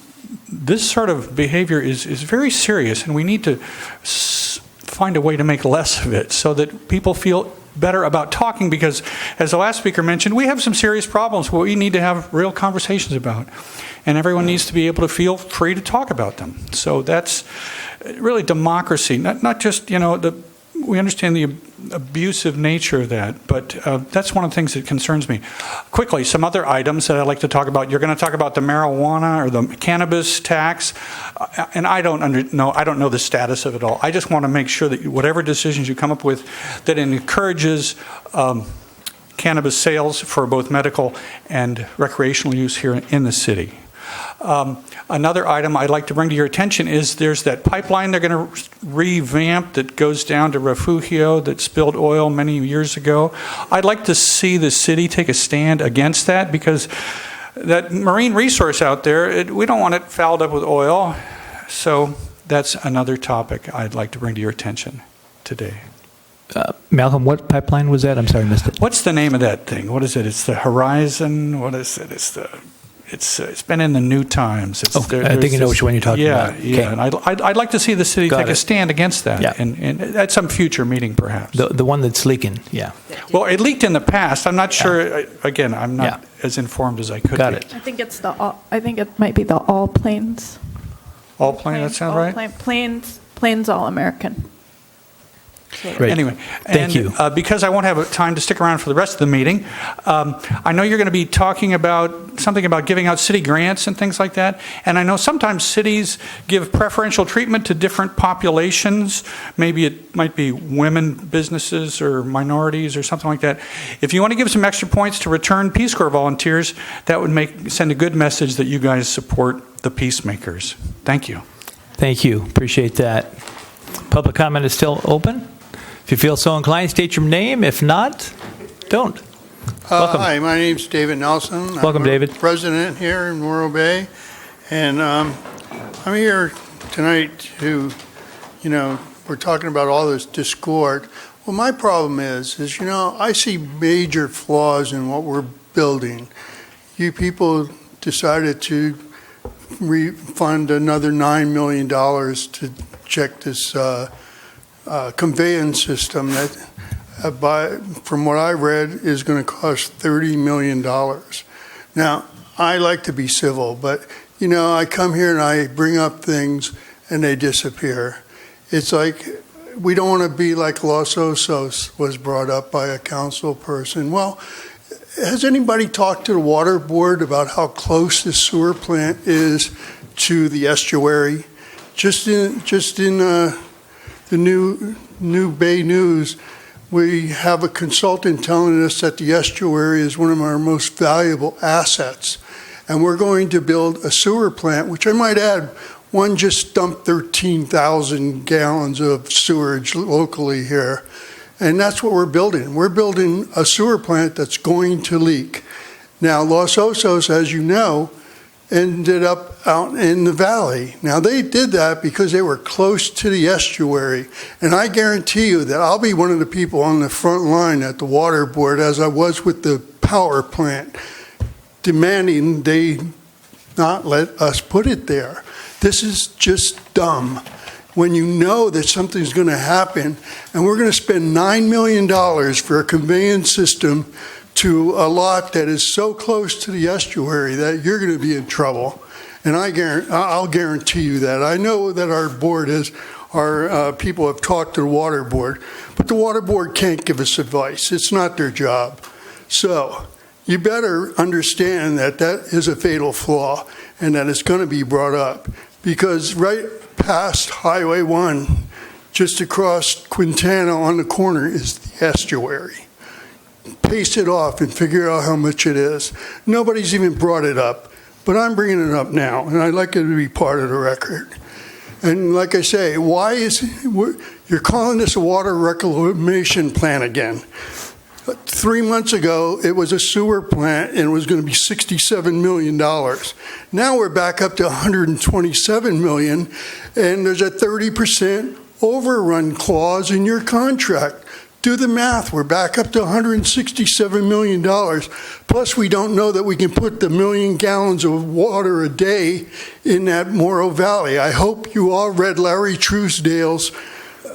this sort of behavior is very serious, and we need to find a way to make less of it so that people feel better about talking, because, as the last speaker mentioned, we have some serious problems where we need to have real conversations about, and everyone needs to be able to feel free to talk about them. So that's really democracy, not just, we understand the abusive nature of that, but that's one of the things that concerns me. Quickly, some other items that I'd like to talk about. You're going to talk about the marijuana or the cannabis tax, and I don't know the status of it all. I just want to make sure that whatever decisions you come up with, that it encourages cannabis sales for both medical and recreational use here in the city. Another item I'd like to bring to your attention is there's that pipeline they're going to revamp that goes down to Refugio that spilled oil many years ago. I'd like to see the city take a stand against that, because that marine resource out there, we don't want it fouled up with oil. So that's another topic I'd like to bring to your attention today. Malcolm, what pipeline was that? I'm sorry, I missed it. What's the name of that thing? What is it? It's the Horizon. What is it? It's the It's been in the New Times. It's, I think you know which one you're talking about. Yeah, and I'd like to see the city take a stand against that, Yeah. and at some future meeting, perhaps. The one that's leaking, yeah. Well, it leaked in the past. I'm not sure. Again, I'm not as informed as I could Got be. it. I think it's I think it might be the All Plains. All Plains, that sound right? Plains All American. Great. Anyway, Thank you. Because I won't have time to stick around for the rest of the meeting, I know you're going to be talking about something about giving out city grants and things like that. And I know sometimes cities give preferential treatment to different populations. Maybe it might be women businesses or minorities or something like that. If you want to give some extra points to return Peace Corps volunteers, that would send a good message that you guys support the peacemakers. Thank you. Thank you. Appreciate that. Public comment is still open. If you feel so inclined, state your name. If not, don't. Welcome. Hi, my name's David Nelson. Welcome, I'm David. President here in Morro Bay. And I'm here tonight to, we're talking about all this discord. Well, my problem is, I see major flaws in what we're building. You people decided to refund another $9 million to check this conveyance system that, from what I read, is going to cost $30 million. Now, I like to be civil, but, I come here and I bring up things and they disappear. It's like, we don't want to be like Los Osos was brought up by a council person. Well, has anybody talked to the water board about how close this sewer plant is to the estuary? Just in the New Bay News, we have a consultant telling us that the estuary is one of our most valuable assets. And we're going to build a sewer plant, which I might add, one just dumped 13,000 gallons of sewage locally here. And that's what we're building. We're building a sewer plant that's going to leak. Now, Los Osos, as you know, ended up out in the valley. Now, they did that because they were close to the estuary. And I guarantee you that I'll be one of the people on the front line at the water board, as I was with the power plant, demanding they not let us put it there. This is just dumb. When you know that something's going to happen, and we're going to spend $9 million for a conveyance system to a lot that is so close to the estuary that you're going to be in trouble. And I'll guarantee you that. I know that our people have talked to the water board, but the water board can't give us advice. It's not their job. So you better understand that that is a fatal flaw and that it's going to be brought up, because right past Highway 1, just across Quintana on the corner, is the estuary. Pace it off and figure out how much it is. Nobody's even brought it up, but I'm bringing it up now, and I'd like it to be part of the record. And like I say, you're calling this a water reclamation plan again? 3 months ago, it was a sewer plant, and it was going to be $67 million. Now we're back up to $127 million, and there's a 30% overrun clause in your contract. Do the math. We're back up to $167 million. Plus, we don't know that we can put the 1 million gallons of water a day in that Morro Valley. I hope you all read Larry Truesdale's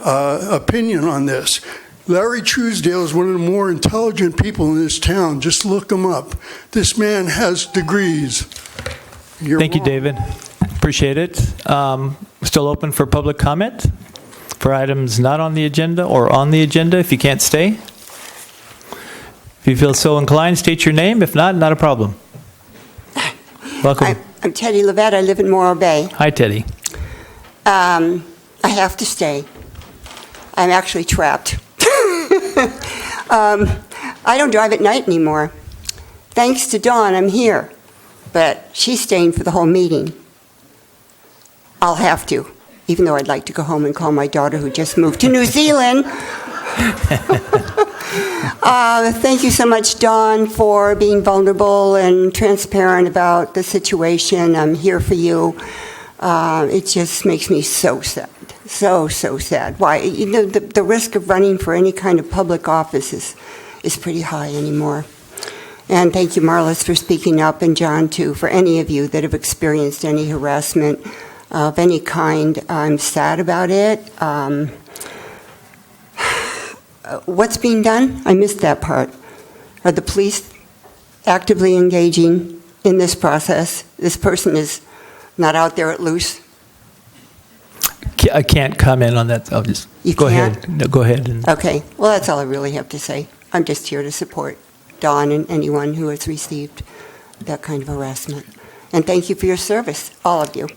opinion on this. Larry Truesdale is one of the more intelligent people in this town. Just look him up. This man has degrees. Thank you, David. Appreciate it. Still open for public comment for items not on the agenda or on the agenda if you can't stay. If you feel so inclined, state your name. If not, not a problem. Welcome. I'm Teddy Levette. I live in Morro Bay. Hi, Teddy. I have to stay. I'm actually trapped. I don't drive at night anymore. Thanks to Dawn, I'm here. But she's staying for the whole meeting. I'll have to, even though I'd like to go home and call my daughter who just moved to New Zealand. Thank you so much, Dawn, for being vulnerable and transparent about the situation. I'm here for you. It just makes me so sad. So sad. Why? The risk of running for any kind of public office is pretty high anymore. And thank you, Marlis, for speaking up, and John, too, for any of you that have experienced any harassment of any kind. I'm sad about it. What's being done? I missed that part. Are the police actively engaging in this process? This person is not out there at loose? I can't comment on that. I'll just You go can't? ahead. No, go ahead. Okay, well, that's all I really have to say. I'm just here to support Dawn and anyone who has received that kind of harassment. And thank you for your service, all of you.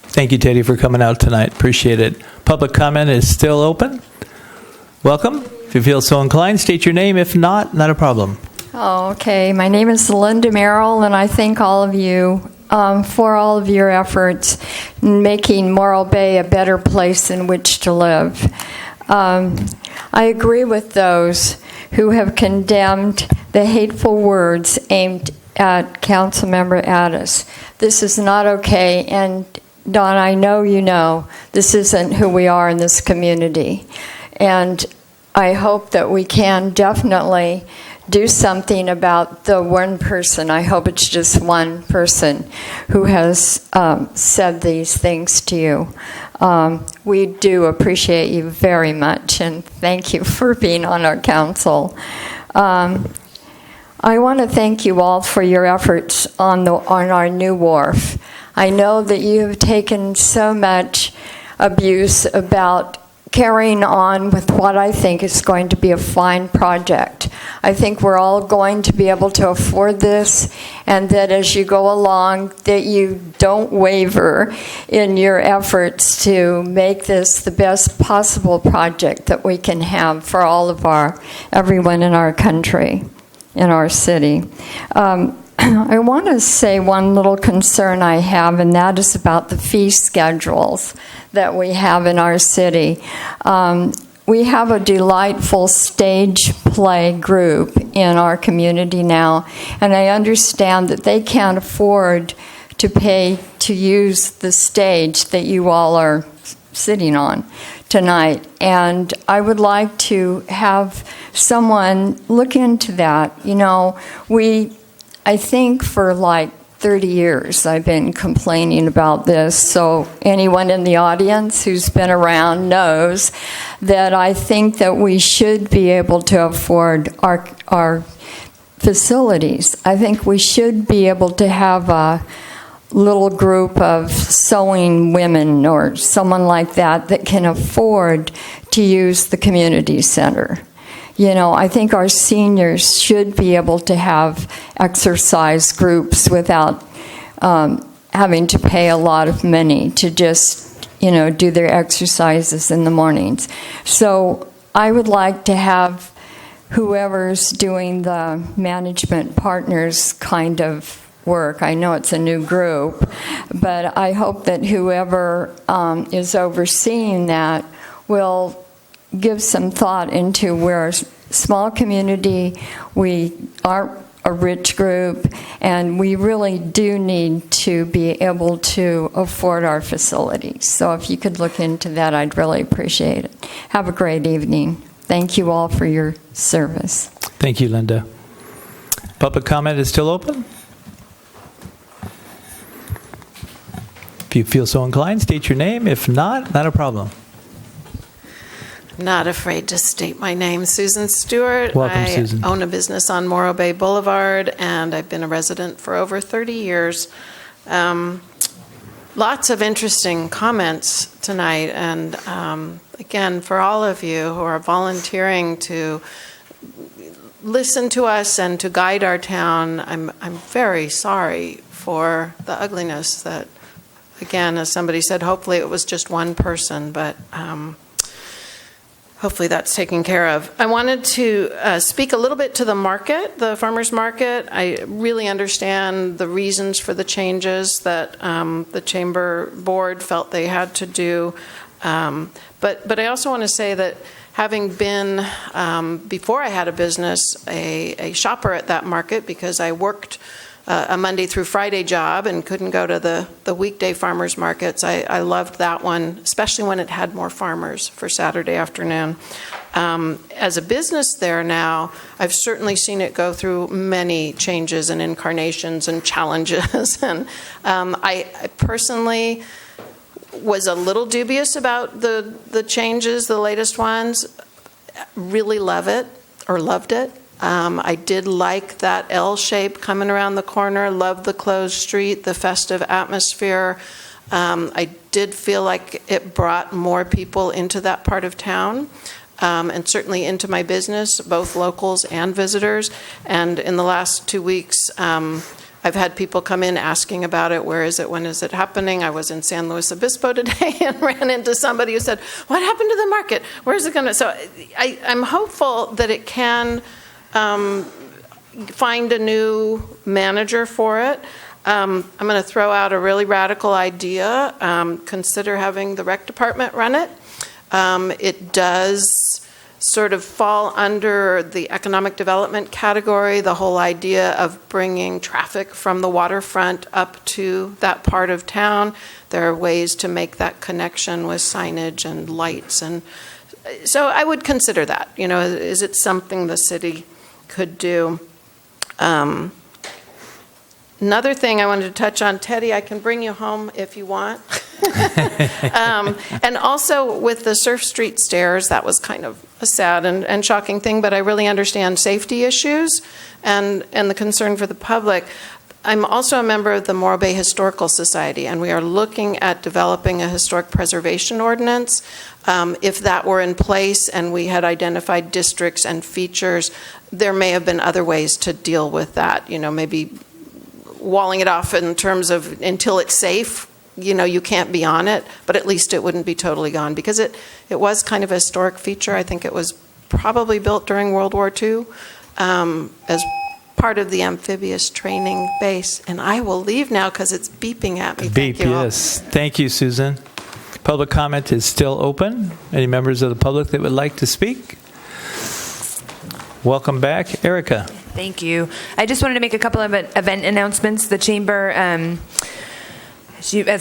Thank you, Teddy, for coming out tonight. Appreciate it. Public comment is still open. Welcome. If you feel so inclined, state your name. If not, not a problem. Oh, okay. My name is Linda Merrill, and I thank all of you for all of your efforts in making Morro Bay a better place in which to live. I agree with those who have condemned the hateful words aimed at Councilmember Addis. This is not okay, and Don, I know you know this isn't who we are in this community. And I hope that we can definitely do something about the one person, I hope it's just one person, who has said these things to you. We do appreciate you very much, and thank you for being on our council. I want to thank you all for your efforts on our new wharf. I know that you have taken so much abuse about carrying on with what I think is going to be a fine project. I think we're all going to be able to afford this, and that as you go along, that you don't waver in your efforts to make this the best possible project that we can have for all of everyone in our country, in our city. I want to say one little concern I have, and that is about the fee schedules that we have in our city. We have a delightful stage play group in our community now, and I understand that they can't afford to pay to use the stage that you all are sitting on tonight. And I would like to have someone look into that. You know, I think for like 30 years I've been complaining about this, so anyone in the audience who's been around knows that I think that we should be able to afford our facilities. I think we should be able to have a little group of sewing women or someone like that that can afford to use the community center. You know, I think our seniors should be able to have exercise groups without having to pay a lot of money to just, do their exercises in the mornings. So I would like to have whoever's doing the management partners kind of work. I know it's a new group, but I hope that whoever is overseeing that will give some thought into we're a small community, we aren't a rich group, and we really do need to be able to afford our facilities. So if you could look into that, I'd really appreciate it. Have a great evening. Thank you all for your service. Thank you, Linda. Public comment is still open. If you feel so inclined, state your name. If not, not a problem. Not afraid to state my name. Susan Stewart. Welcome, Susan. I own a business on Morro Bay Boulevard, and I've been a resident for over 30 years. Lots of interesting comments tonight, and again, for all of you who are volunteering to listen to us and to guide our town, I'm very sorry for the ugliness that, again, as somebody said, hopefully it was just one person, but hopefully that's taken care of. I wanted to speak a little bit to the market, the farmers market. I really understand the reasons for the changes that the Chamber Board felt they had to do. But I also want to say that having been, before I had a business, a shopper at that market, because I worked a Monday through Friday job and couldn't go to the weekday farmers markets. I loved that one, especially when it had more farmers for Saturday afternoon. As a business there now, I've certainly seen it go through many changes and incarnations and challenges. And I personally was a little dubious about the changes, the latest ones. Really loved it. I did like that L shape coming around the corner, loved the closed street, the festive atmosphere. I did feel like it brought more people into that part of town. And certainly into my business, both locals and visitors. And in the last 2 weeks, I've had people come in asking about it. Where is it? When is it happening? I was in San Luis Obispo today and ran into somebody who said, what happened to the market? Where is it going to? So I'm hopeful that it can find a new manager for it. I'm going to throw out a really radical idea. Consider having the rec department run it. It does sort of fall under the economic development category, the whole idea of bringing traffic from the waterfront up to that part of town. There are ways to make that connection with signage and lights. And so I would consider that. You know, is it something the city could do? Another thing I wanted to touch on, Teddy, I can bring you home if you want. And also with the Surf Street stairs, that was kind of a sad and shocking thing, but I really understand safety issues and the concern for the public. I'm also a member of the Morro Bay Historical Society, and we are looking at developing a historic preservation ordinance. If that were in place and we had identified districts and features, there may have been other ways to deal with that, you know, maybe walling it off in terms of until it's safe, you know, you can't be on it, but at least it wouldn't be totally gone because it was kind of a historic feature. I think it was probably built during World War II as part of the amphibious training base. And I will leave now because it's beeping at me. Beep, yes. Thank you, Susan. Public comment is still open. Any members of the public that would like to speak? Welcome back. Erica. Thank you. I just wanted to make a couple of event announcements. The Chamber, as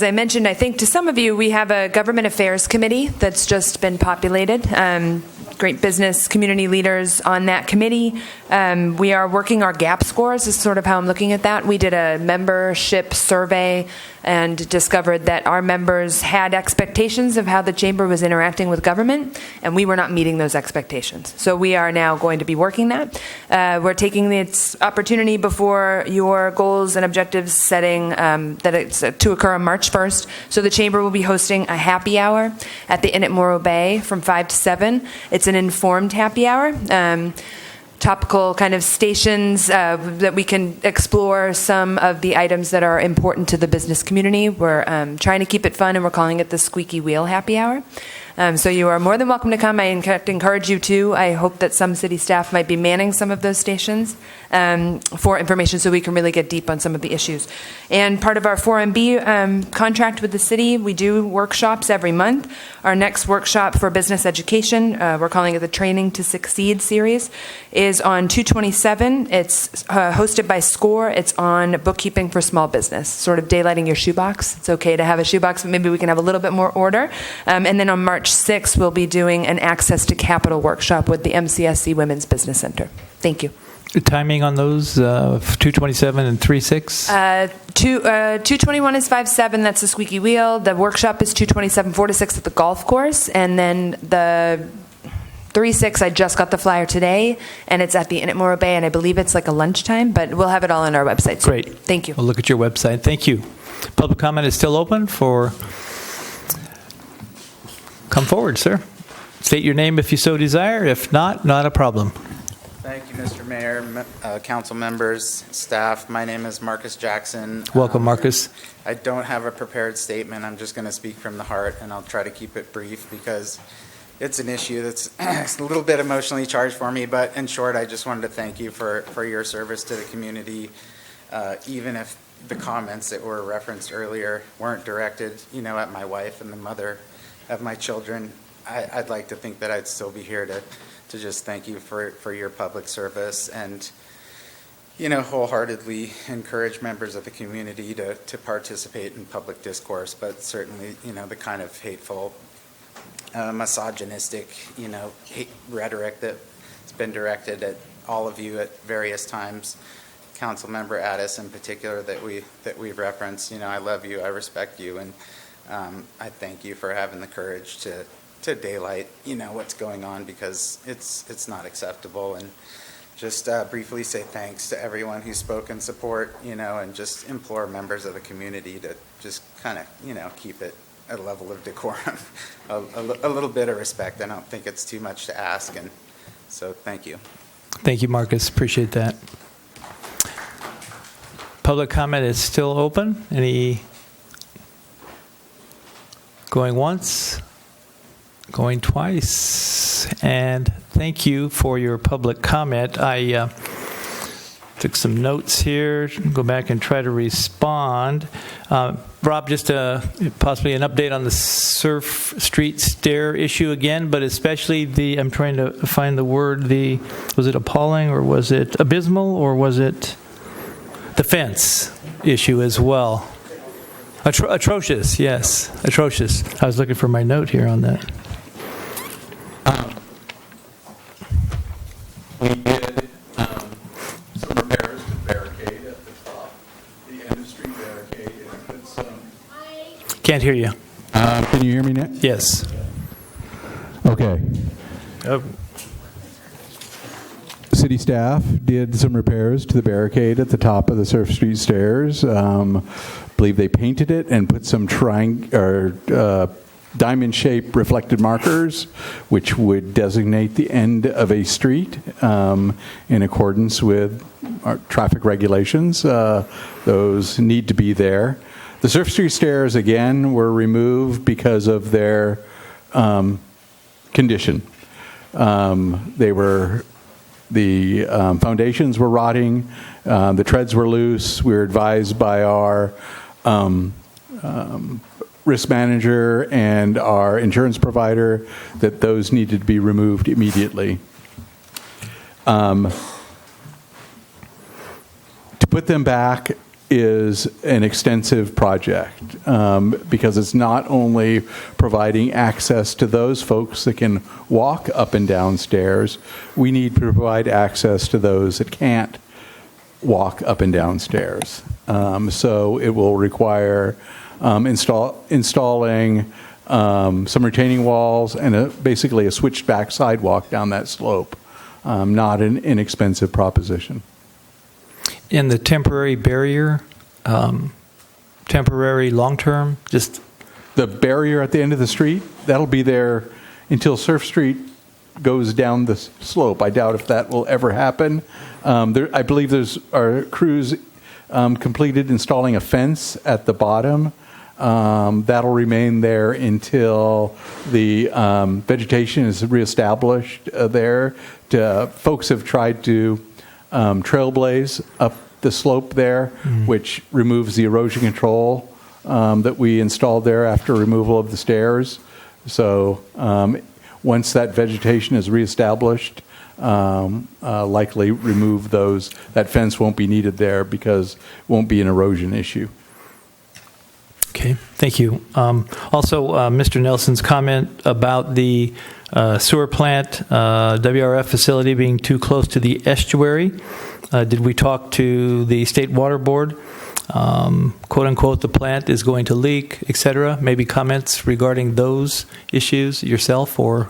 I mentioned, I think to some of you, we have a government affairs committee that's just been populated. Great business community leaders on that committee. We are working our gap scores is sort of how I'm looking at that. We did a membership survey and discovered that our members had expectations of how the Chamber was interacting with government, and we were not meeting those expectations. So we are now going to be working that. We're taking this opportunity before your goals and objectives setting that it's to occur on March 1st. So the Chamber will be hosting a happy hour at the Inn at Morro Bay from 5 to 7. It's an informed happy hour. Topical kind of stations that we can explore some of the items that are important to the business community. We're trying to keep it fun, and we're calling it the Squeaky Wheel Happy Hour. So you are more than welcome to come. I encourage you to. I hope that some city staff might be manning some of those stations for information so we can really get deep on some of the issues. And part of our 4MB contract with the city, we do workshops every month. Our next workshop for business education, we're calling it the Training to Succeed series, is on 2/27. It's hosted by SCORE. It's on bookkeeping for small business, sort of daylighting your shoebox. It's okay to have a shoebox, but maybe we can have a little bit more order. And then on March 6th, we'll be doing an Access to Capital workshop with the MCSC Women's Business Center. Thank you. The timing on those, 227 and 36? 221 is 5-7. That's the Squeaky Wheel. The workshop is 227, 4 to 6 at the golf course. And then the 3-6, I just got the flyer today, and it's at the Inn at Morro Bay, and I believe it's like a lunchtime, but we'll have it all on our website. So Great. Thank you. We'll look at your website. Thank you. Public comment is still open for... Come forward, sir. State your name if you so desire. If not, not a problem. Thank you, Mr. Mayor, council members, staff. My name is Marcus Jackson. Welcome, Marcus. I don't have a prepared statement. I'm just going to speak from the heart, and I'll try to keep it brief because it's an issue that's it's a little bit emotionally charged for me. But in short, I just wanted to thank you for your service to the community, even if the comments that were referenced earlier weren't directed, at my wife and the mother of my children. I'd like to think that I'd still be here to just thank you for your public service. And wholeheartedly encourage members of the community to participate in public discourse, but certainly, the kind of hateful, misogynistic, hate rhetoric that's been directed at all of you at various times. Councilmember Addis in particular that we've referenced. I love you, I respect you, and I thank you for having the courage to daylight, what's going on, because it's not acceptable. And just briefly say thanks to everyone who spoke in support, and just implore members of the community to just kind of, keep it a level of decorum, a little bit of respect. I don't think it's too much to ask, and so thank you. Thank you, Marcus. Appreciate that. Public comment is still open. Any going once? Going twice. And thank you for your public comment. I took some notes here. Go back and try to respond. Rob, just possibly an update on the Surf Street stair issue again, but especially I'm trying to find the word, was it appalling or was it abysmal or was it the fence issue as well? Atrocious, yes. Atrocious. I was looking for my note here on that. We did some repairs to the barricade at the top, the end of street barricade, and put some... Can't hear you. Can you hear me now? Yes. Okay. Oh. City staff did some repairs to the barricade at the top of the Surf Street stairs. Believe they painted it and put some diamond-shaped reflected markers, which would designate the end of a street in accordance with our traffic regulations. Those need to be there. The Surf Street stairs, again, were removed because of their condition. The foundations were rotting, the treads were loose. We were advised by our risk manager and our insurance provider that those needed to be removed immediately. To put them back is an extensive project because it's not only providing access to those folks that can walk up and down stairs, we need to provide access to those that can't walk up and down stairs. So it will require installing some retaining walls and basically a switched back sidewalk down that slope. Not an inexpensive proposition. In the temporary barrier, temporary, long-term, just... The barrier at the end of the street, that'll be there until Surf Street goes down the slope. I doubt if that will ever happen. I believe our crews completed installing a fence at the bottom. That'll remain there until the vegetation is reestablished there. Folks have tried to trailblaze up the slope there, which removes the erosion control that we installed there after removal of the stairs. So once that vegetation is reestablished, likely remove those. That fence won't be needed there because it won't be an erosion issue. Okay, thank you. Also, Mr. Nelson's comment about the sewer plant, WRF facility being too close to the estuary. Did we talk to the State Water Board? Quote unquote, the plant is going to leak, etc. Maybe comments regarding those issues yourself or?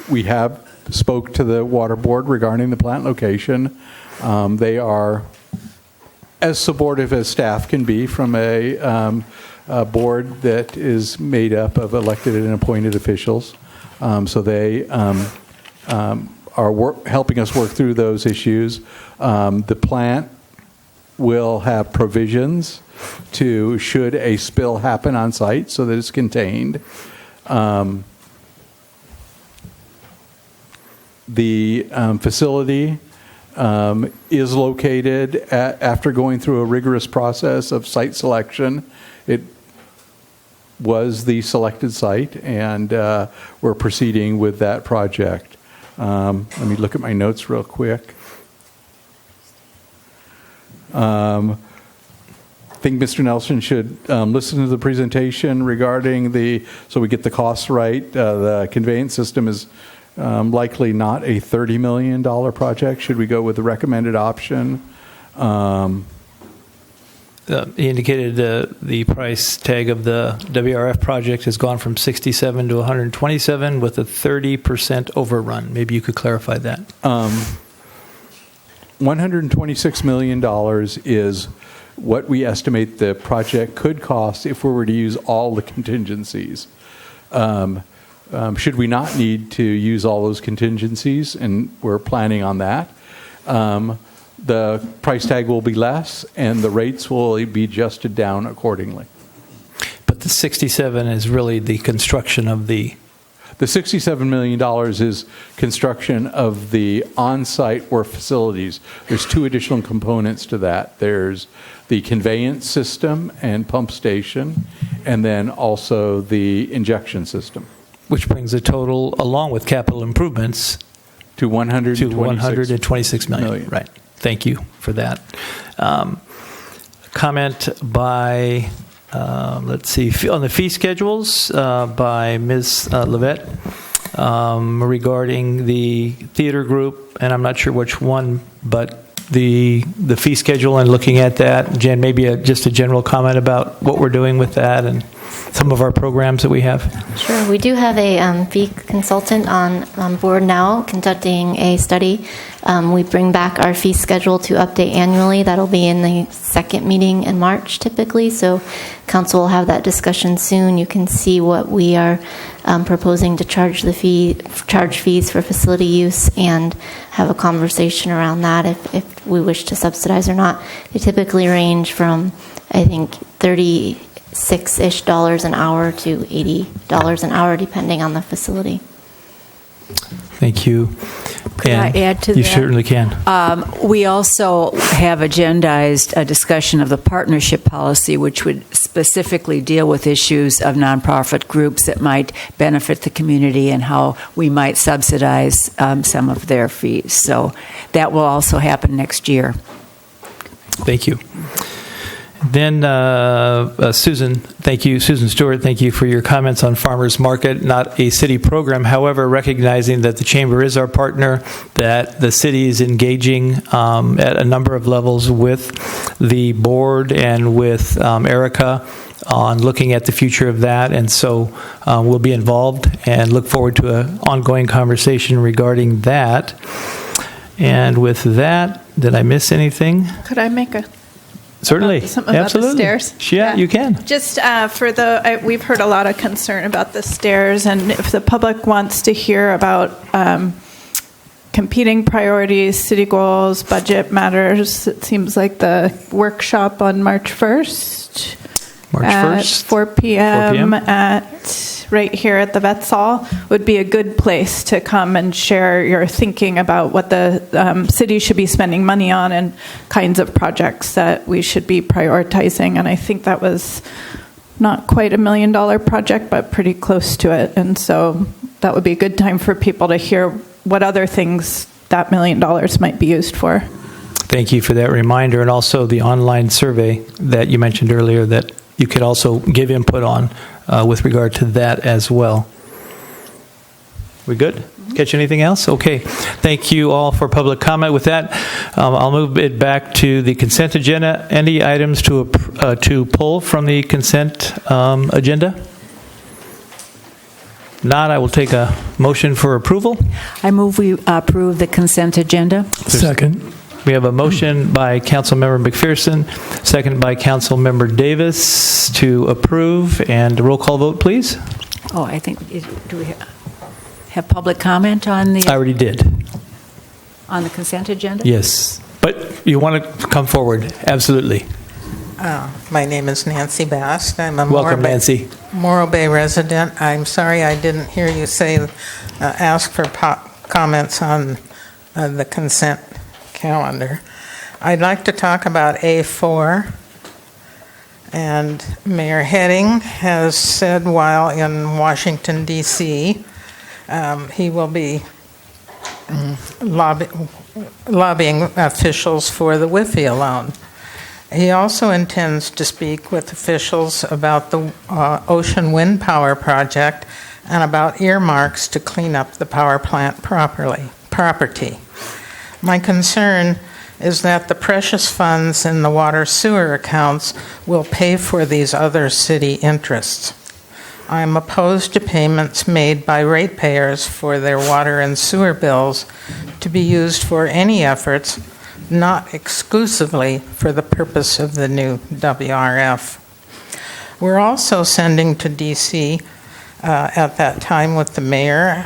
We have spoke to the Water Board regarding the plant location. They are as supportive as staff can be from a board that is made up of elected and appointed officials. So they are helping us work through those issues. The plant will have provisions to should a spill happen on site so that it's contained. The facility is located after going through a rigorous process of site selection. It was the selected site, and we're proceeding with that project. Let me look at my notes real quick. I think Mr. Nelson should listen to the presentation regarding so we get the costs right. The conveyance system is likely not a $30 million project. Should we go with the recommended option? He indicated the price tag of the WRF project has gone from 67 to 127 with a 30% overrun. Maybe you could clarify that. $126 million is what we estimate the project could cost if we were to use all the contingencies. Should we not need to use all those contingencies, and we're planning on that, the price tag will be less and the rates will be adjusted down accordingly. But the 67 is really the construction of the $67 million is construction of the on-site wharf facilities. There's two additional components to that. There's the conveyance system and pump station, and then also the injection system. Which brings the total, along with capital improvements, to $126 million. Right. Thank you for that. Comment by, let's see, on the fee schedules by Ms. Levette regarding the theater group, and I'm not sure which one, but the fee schedule and looking at that. Jen, maybe just a general comment about what we're doing with that and some of our programs that we have. Sure. We do have a fee consultant on board now conducting a study. We bring back our fee schedule to update annually. That'll be in the second meeting in March typically. So council will have that discussion soon. You can see what we are proposing to charge fees for facility use and have a conversation around that if we wish to subsidize or not. They typically range from, I think, $36-ish an hour to $80 an hour, depending on the facility. Thank you. Could I add to that? You certainly can. We also have agendized a discussion of the partnership policy, which would specifically deal with issues of nonprofit groups that might benefit the community and how we might subsidize some of their fees. So that will also happen next year. Thank you. Then Susan, thank you. Susan Stewart, thank you for your comments on Farmers Market, not a city program. However, recognizing that the Chamber is our partner, that the city is engaging at a number of levels with the board and with Erica on looking at the future of that. And so we'll be involved and look forward to an ongoing conversation regarding that. And with that, did I miss anything? Could I make a... Certainly. Something about Absolutely. the stairs? Yeah, you can. Just we've heard a lot of concern about the stairs, and if the public wants to hear about competing priorities, city goals, budget matters, it seems like the workshop on March 1st. At 4 p.m. at right here at the Vets Hall would be a good place to come and share your thinking about what the city should be spending money on and kinds of projects that we should be prioritizing. And I think that was not quite $1 million project, but pretty close to it. And so that would be a good time for people to hear what other things that $1 million might be used for. Thank you for that reminder, and also the online survey that you mentioned earlier that you could also give input on with regard to that as well. We good? Catch anything else? Okay. Thank you all for public comment. With that, I'll move it back to the consent agenda. Any items to pull from the consent agenda? Not, I will take a motion for approval. I move we approve the consent agenda. Second. We have a motion by Councilmember McPherson, second by Councilmember Davis to approve, and a roll call vote, please. Oh, I think, do we have public comment on the... I already did. On the consent agenda? Yes, but you want to come forward, absolutely. My name is Nancy Bast. I'm a Welcome, Nancy. Morro Bay resident. I'm sorry I didn't hear you say, ask for comments on the consent calendar. I'd like to talk about A4, and Mayor Heading has said while in Washington, D.C., he will be lobbying officials for the WIFIA loan. He also intends to speak with officials about the ocean wind power project and about earmarks to clean up the power plant property. My concern is that the precious funds in the water sewer accounts will pay for these other city interests. I am opposed to payments made by ratepayers for their water and sewer bills to be used for any efforts not exclusively for the purpose of the new WRF. We're also sending to DC at that time with the mayor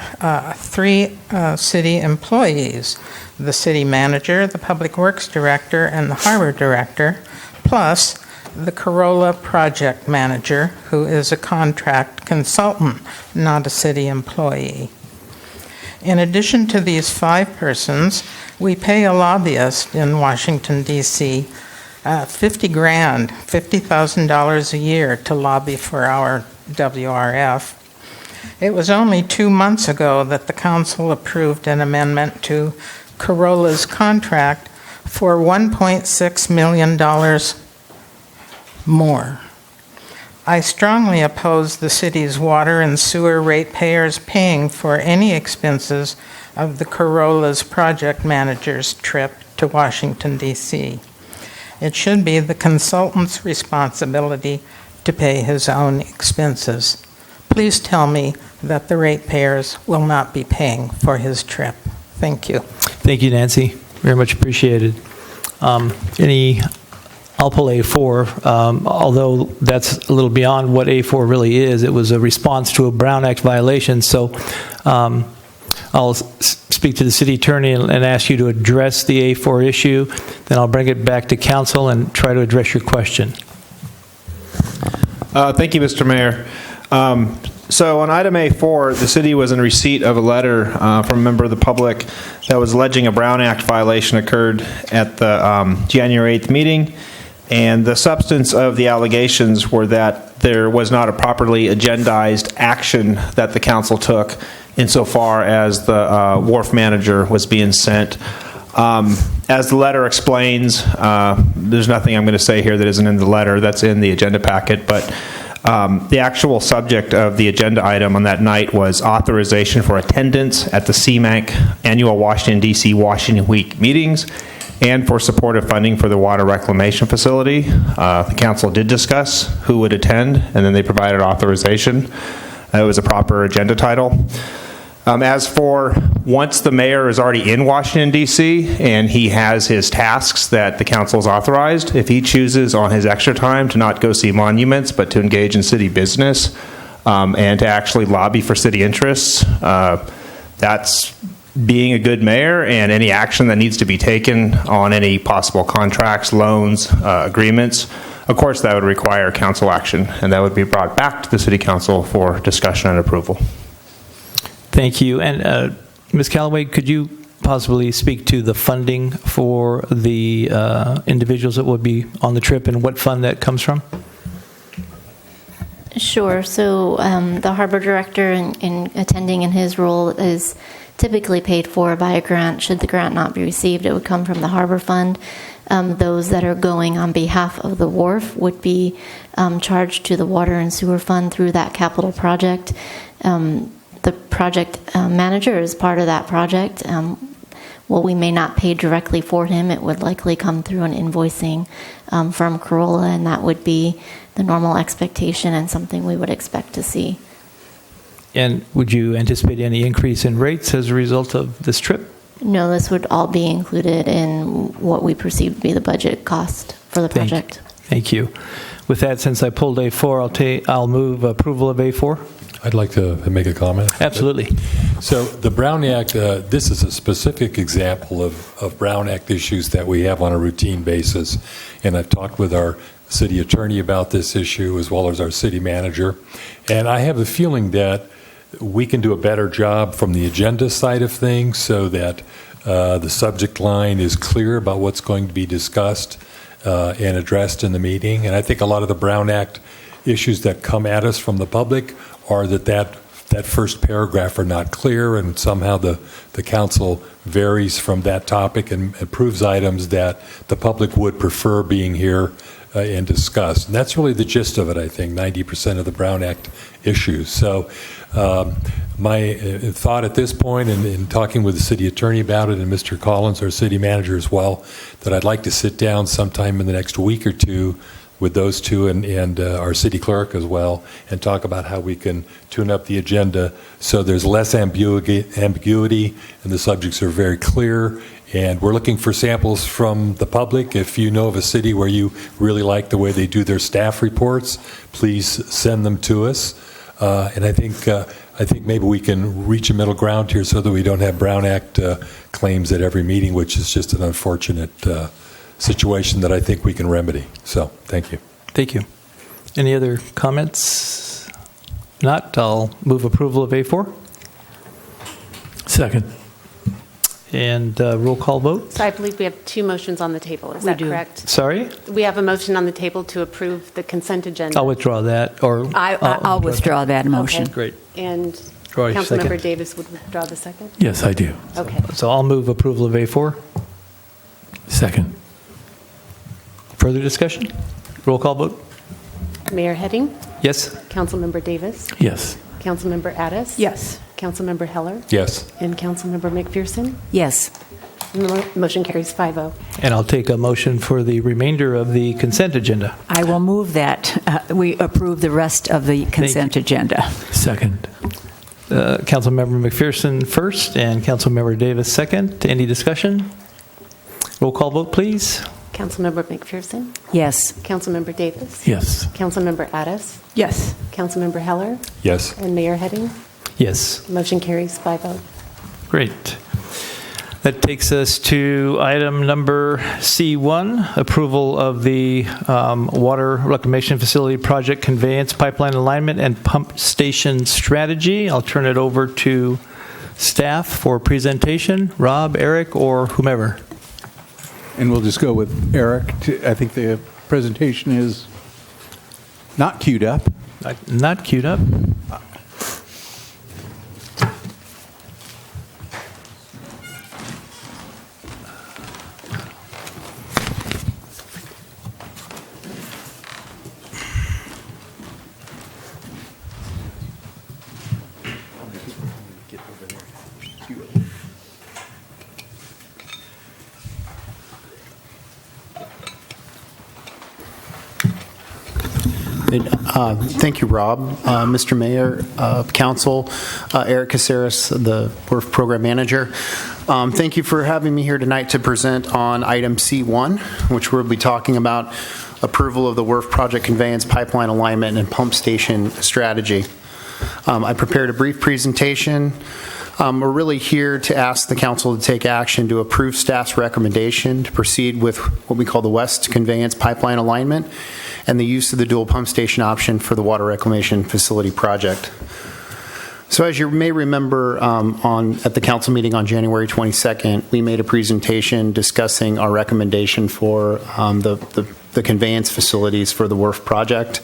3 city employees, the city manager, the public works director, and the harbor director, plus the Corolla project manager, who is a contract consultant, not a city employee. In addition to these 5 persons, we pay a lobbyist in Washington, D.C. $50,000 a year to lobby for our WRF. It was only 2 months ago that the council approved an amendment to Corolla's contract for $1.6 million more. I strongly oppose the city's water and sewer ratepayers paying for any expenses of the Corolla's project manager's trip to Washington, D.C. It should be the consultant's responsibility to pay his own expenses. Please tell me that the ratepayers will not be paying for his trip. Thank you. Thank you, Nancy. Very much appreciated. I'll pull A4, although that's a little beyond what A4 really is. It was a response to a Brown Act violation, so I'll speak to the city attorney and ask you to address the A4 issue. Then I'll bring it back to council and try to address your question. Thank you, Mr. Mayor. So on item A4, the city was in receipt of a letter from a member of the public that was alleging a Brown Act violation occurred at the January 8th meeting. And the substance of the allegations were that there was not a properly agendized action that the council took insofar as the wharf manager was being sent. As the letter explains, there's nothing I'm going to say here that isn't in the letter. That's in the agenda packet. But the actual subject of the agenda item on that night was authorization for attendance at the CMB annual Washington, D.C. Washington Week meetings and for supportive funding for the water reclamation facility. The council did discuss who would attend, and then they provided authorization. It was a proper agenda title. As for once the mayor is already in Washington, D.C., and he has his tasks that the council has authorized, if he chooses on his extra time to not go see monuments but to engage in city business and to actually lobby for city interests, that's being a good mayor, and any action that needs to be taken on any possible contracts, loans, agreements, of course that would require council action, and that would be brought back to the city council for discussion and approval. Thank you. And Ms. Callaway, could you possibly speak to the funding for the individuals that will be on the trip and what fund that comes from? Sure. So the harbor director in attending in his role is typically paid for by a grant. Should the grant not be received, it would come from the harbor fund. Those that are going on behalf of the wharf would be charged to the water and sewer fund through that capital project. The project manager is part of that project. While we may not pay directly for him, it would likely come through an invoicing from Corolla, and that would be the normal expectation and something we would expect to see. And would you anticipate any increase in rates as a result of this trip? No, this would all be included in what we perceive to be the budget cost for the project. Thank you. With that, since I pulled A4, I'll move approval of A4. I'd like to make a comment. Absolutely. So the Brown Act, this is a specific example of Brown Act issues that we have on a routine basis. And I've talked with our city attorney about this issue as well as our city manager. And I have a feeling that we can do a better job from the agenda side of things so that the subject line is clear about what's going to be discussed and addressed in the meeting. And I think a lot of the Brown Act issues that come at us from the public are that that first paragraph are not clear, and somehow the council varies from that topic and approves items that the public would prefer being here and discussed. And that's really the gist of it, I think, 90% of the Brown Act issues. So my thought at this point, and in talking with the city attorney about it, and Mr. Collins, our city manager as well, that I'd like to sit down sometime in the next week or two with those two and our city clerk as well, and talk about how we can tune up the agenda so there's less ambiguity and the subjects are very clear. And we're looking for samples from the public. If you know of a city where you really like the way they do their staff reports, please send them to us. And I think maybe we can reach a middle ground here so that we don't have Brown Act claims at every meeting, which is just an unfortunate situation that I think we can remedy. So, thank you. Thank you. Any other comments? Not, I'll move approval of A4. Second. And roll call vote. So I believe we have two motions on the table. Is that correct? Sorry? We have a motion on the table to approve the consent agenda. I'll withdraw that. Or I'll withdraw that motion. Okay. Great. And Roy, Councilmember second. Davis would withdraw the second? Yes, I do. Okay. So I'll move approval of A4. Second. Further discussion? Roll call vote. Mayor Heading? Yes. Councilmember Davis? Yes. Councilmember Addis? Yes. Councilmember Heller? Yes. And Councilmember McPherson? Yes. Motion carries 5-0. And I'll take a motion for the remainder of the consent agenda. I will move that we approve the rest of the consent agenda. Second. Councilmember McPherson first and Councilmember Davis second. Any discussion? Roll call vote, please. Councilmember McPherson? Yes. Councilmember Davis? Yes. Councilmember Addis? Yes. Councilmember Heller? Yes. And Mayor Heading? Yes. Motion carries 5-0. Great. That takes us to item number C1, approval of the water reclamation facility project conveyance, pipeline alignment, and pump station strategy. I'll turn it over to staff for presentation. Rob, Eric, or whomever. And we'll just go with Eric. I think the presentation is not queued up. Not queued up. Thank you, Rob. Mr. Mayor, Council, Eric Caceres, the WRF Program Manager. Thank you for having me here tonight to present on item C1, which we'll be talking about approval of the WRF project conveyance, pipeline alignment, and pump station strategy. I prepared a brief presentation. We're really here to ask the council to take action to approve staff's recommendation to proceed with what we call the West Conveyance Pipeline Alignment and the use of the dual pump station option for the water reclamation facility project. So as you may remember, at the council meeting on January 22nd, we made a presentation discussing our recommendation for the conveyance facilities for the WRF project.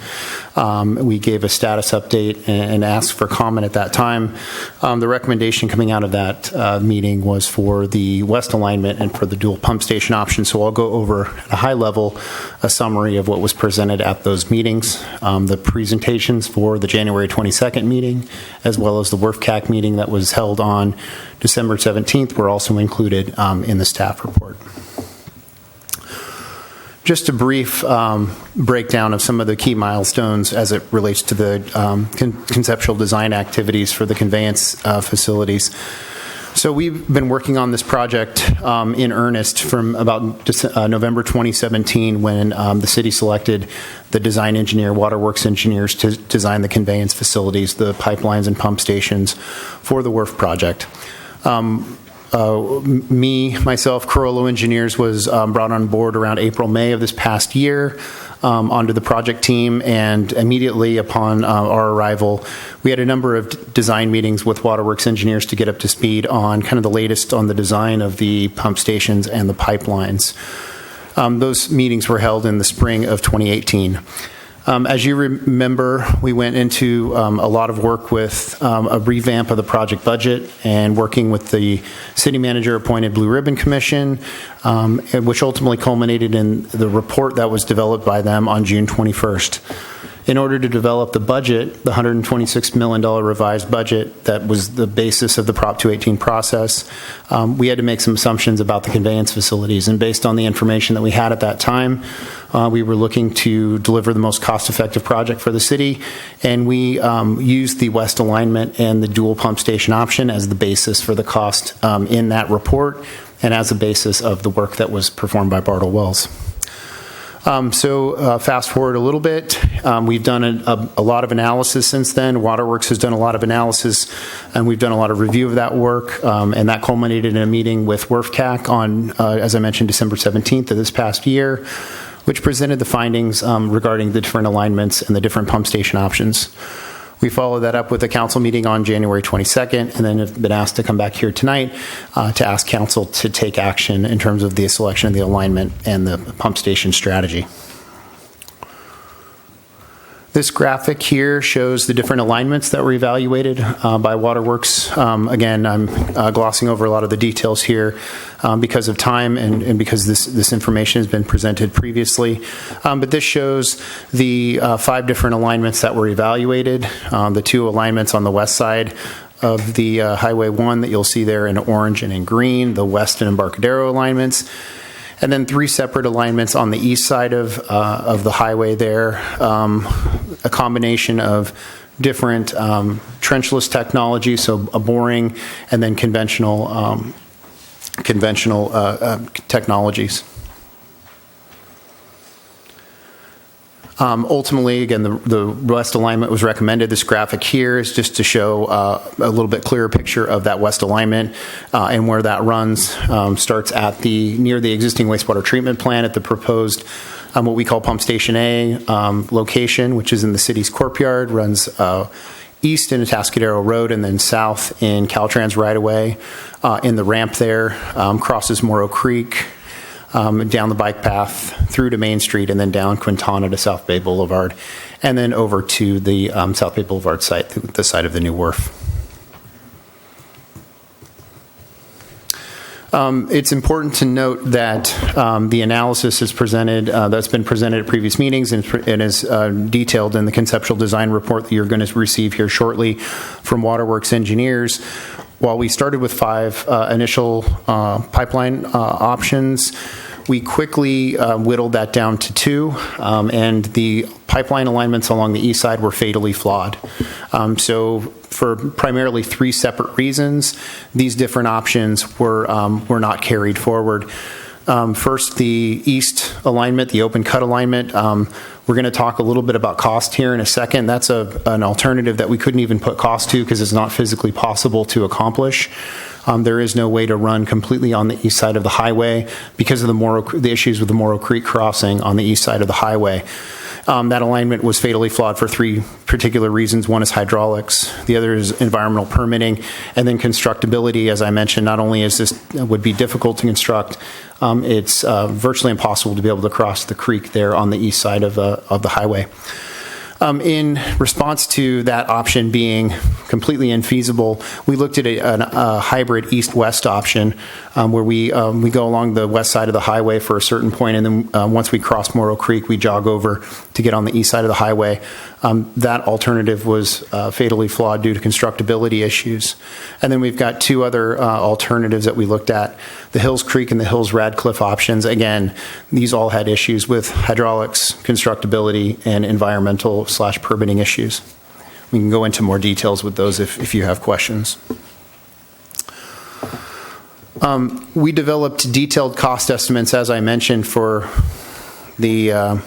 We gave a status update and asked for comment at that time. The recommendation coming out of that meeting was for the west alignment and for the dual pump station option. So I'll go over at a high level a summary of what was presented at those meetings. The presentations for the January 22nd meeting, as well as the WRF CAC meeting that was held on December 17th, were also included in the staff report. Just a brief breakdown of some of the key milestones as it relates to the conceptual design activities for the conveyance facilities. So we've been working on this project in earnest from about November 2017 when the city selected the design engineer, Waterworks engineers, to design the conveyance facilities, the pipelines and pump stations for the WRF project. Myself, Carollo Engineers was brought on board around April, May of this past year onto the project team, and immediately upon our arrival, we had a number of design meetings with Waterworks engineers to get up to speed on kind of the latest on the design of the pump stations and the pipelines. Those meetings were held in the spring of 2018. As you remember, we went into a lot of work with a revamp of the project budget and working with the city manager appointed Blue Ribbon Commission, which ultimately culminated in the report that was developed by them on June 21st. In order to develop the budget, the $126 million revised budget that was the basis of the Prop 218 process, we had to make some assumptions about the conveyance facilities. And based on the information that we had at that time, we were looking to deliver the most cost-effective project for the city, and we used the west alignment and the dual pump station option as the basis for the cost in that report and as a basis of the work that was performed by Bartle Wells. So fast forward a little bit, we've done a lot of analysis since then. Waterworks has done a lot of analysis, and we've done a lot of review of that work, and that culminated in a meeting with WRF-CAC on, as I mentioned, December 17th of this past year, which presented the findings regarding the different alignments and the different pump station options. We followed that up with a council meeting on January 22nd, and then have been asked to come back here tonight to ask council to take action in terms of the selection of the alignment and the pump station strategy. This graphic here shows the different alignments that were evaluated by Waterworks. Again, I'm glossing over a lot of the details here because of time and because this information has been presented previously. But this shows the 5 different alignments that were evaluated. The 2 alignments on the west side of the Highway 1 that you'll see there in orange and in green, the west and Embarcadero alignments. And then 3 separate alignments on the east side of the highway there, a combination of different trenchless technology, so a boring, and then conventional technologies. Ultimately, again, the west alignment was recommended. This graphic here is just to show a little bit clearer picture of that west alignment and where that runs. Starts at near the existing wastewater treatment plant at the proposed what we call Pump Station A location, which is in the city's courtyard, runs east in Atascadero Road and then south in Caltrans right-of-way in the ramp there, crosses Morrow Creek, down the bike path through to Main Street and then down Quintana to South Bay Boulevard, and then over to the South Bay Boulevard site, the site of the new wharf. It's important to note that the analysis is presented, that's been presented at previous meetings and is detailed in the conceptual design report that you're going to receive here shortly from Waterworks engineers. While we started with 5 initial pipeline options, we quickly whittled that down to 2, and the pipeline alignments along the east side were fatally flawed. So for primarily 3 separate reasons, these different options were not carried forward. First, the east alignment, the open cut alignment. We're going to talk a little bit about cost here in a second. That's an alternative that we couldn't even put cost to because it's not physically possible to accomplish. There is no way to run completely on the east side of the highway because of the issues with the Morrow Creek crossing on the east side of the highway. That alignment was fatally flawed for 3 particular reasons. One is hydraulics, the other is environmental permitting, and then constructability. As I mentioned, not only is this would be difficult to construct, it's virtually impossible to be able to cross the creek there on the east side of the highway. In response to that option being completely infeasible, we looked at a hybrid east-west option where we go along the west side of the highway for a certain point, and then once we cross Morrow Creek, we jog over to get on the east side of the highway. That alternative was fatally flawed due to constructability issues. And then we've got 2 other alternatives that we looked at, the Hills Creek and the Hills Radcliffe options. Again, these all had issues with hydraulics, constructability, and environmental/permitting issues. We can go into more details with those if you have questions. We developed detailed cost estimates, as I mentioned, for the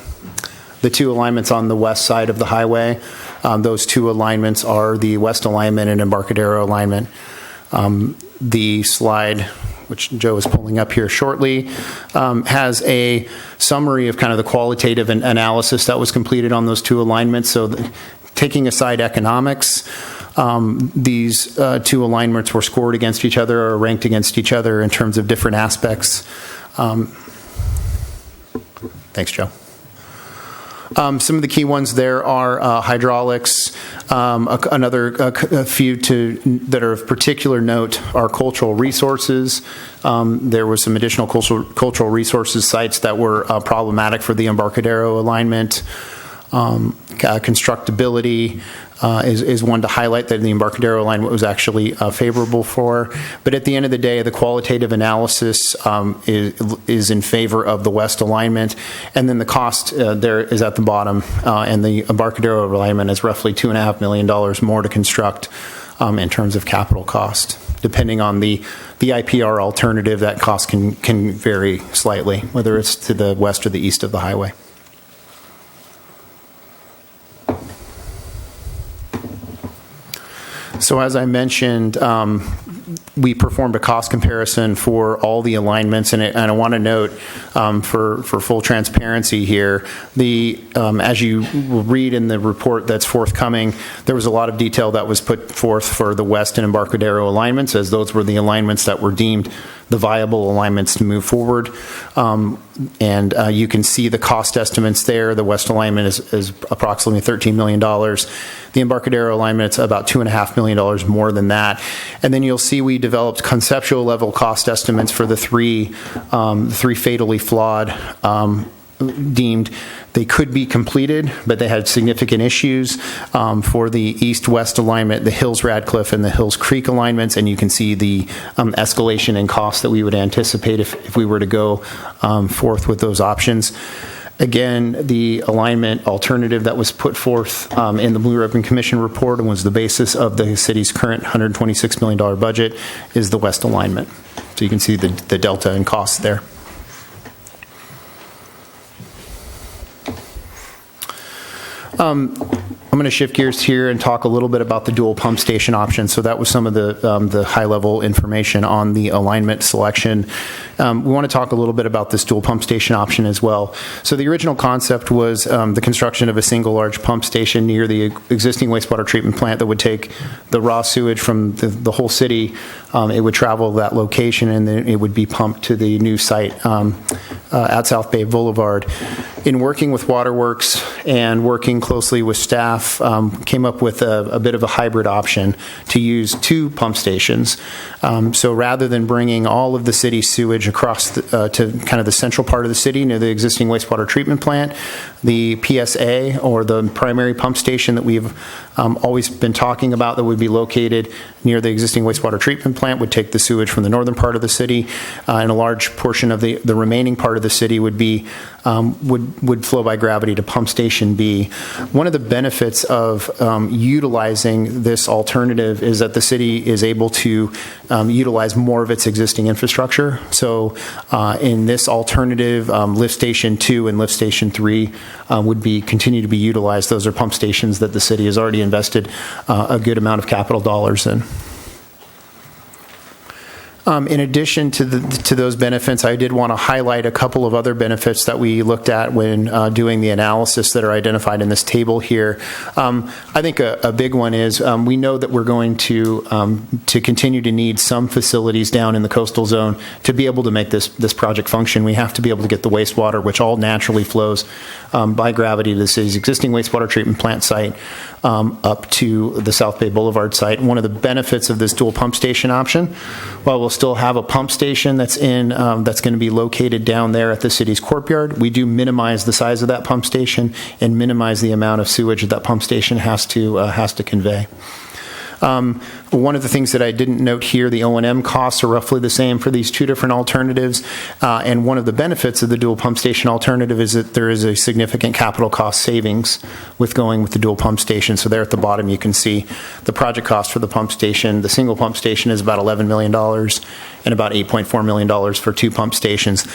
2 alignments on the west side of the highway. Those 2 alignments are the west alignment and Embarcadero alignment. The slide, which Joe is pulling up here shortly, has a summary of kind of the qualitative analysis that was completed on those 2 alignments. So taking aside economics, these 2 alignments were scored against each other or ranked against each other in terms of different aspects. Thanks, Joe. Some of the key ones there are hydraulics. A few that are of particular note are cultural resources. There was some additional cultural resources sites that were problematic for the Embarcadero alignment. Constructability is one to highlight that the Embarcadero alignment was actually favorable for. But at the end of the day, the qualitative analysis is in favor of the west alignment. And then the cost there is at the bottom. And the Embarcadero alignment is roughly $2.5 million more to construct in terms of capital cost. Depending on the IPR alternative, that cost can vary slightly, whether it's to the west or the east of the highway. So as I mentioned, we performed a cost comparison for all the alignments, and I want to note, for full transparency here, as you will read in the report that's forthcoming, there was a lot of detail that was put forth for the West and Embarcadero alignments, as those were the alignments that were deemed the viable alignments to move forward. And you can see the cost estimates there. The West alignment is approximately $13 million. The Embarcadero alignment is about $2.5 million more than that. And then you'll see we developed conceptual level cost estimates for the three fatally flawed deemed they could be completed, but they had significant issues for the east-west alignment, the Hills-Radcliffe and the Hills Creek alignments, and you can see the escalation in costs that we would anticipate if we were to go forth with those options. Again, the alignment alternative that was put forth in the Blue Ribbon Commission report and was the basis of the city's current $126 million budget is the west alignment. So you can see the delta in costs there. I'm going to shift gears here and talk a little bit about the dual pump station option. So that was some of the high-level information on the alignment selection. We want to talk a little bit about this dual pump station option as well. So the original concept was the construction of a single large pump station near the existing wastewater treatment plant that would take the raw sewage from the whole city. It would travel that location, and then it would be pumped to the new site at South Bay Boulevard. In working with Waterworks and working closely with staff, came up with a bit of a hybrid option to use two pump stations. So rather than bringing all of the city sewage across to kind of the central part of the city near the existing wastewater treatment plant, the PSA, or the primary pump station that we've always been talking about that would be located near the existing wastewater treatment plant, would take the sewage from the northern part of the city, and a large portion of the remaining part of the city would be would flow by gravity to pump station B. One of the benefits of utilizing this alternative is that the city is able to utilize more of its existing infrastructure. So in this alternative, lift station 2 and lift station 3 would continue to be utilized. Those are pump stations that the city has already invested a good amount of capital dollars in. In addition to those benefits, I did want to highlight a couple of other benefits that we looked at when doing the analysis that are identified in this table here. I think a big one is we know that we're going to continue to need some facilities down in the coastal zone to be able to make this project function. We have to be able to get the wastewater, which all naturally flows by gravity to the city's existing wastewater treatment plant site, up to the South Bay Boulevard site. One of the benefits of this dual pump station option, while we'll still have a pump station that's going to be located down there at the city's courtyard, we do minimize the size of that pump station and minimize the amount of sewage that pump station has to convey. One of the things that I didn't note here, the O&M costs are roughly the same for these two different alternatives, and one of the benefits of the dual pump station alternative is that there is a significant capital cost savings with going with the dual pump station. So there at the bottom you can see the project cost for the pump station. The single pump station is about $11 million and about $8.4 million for two pump stations.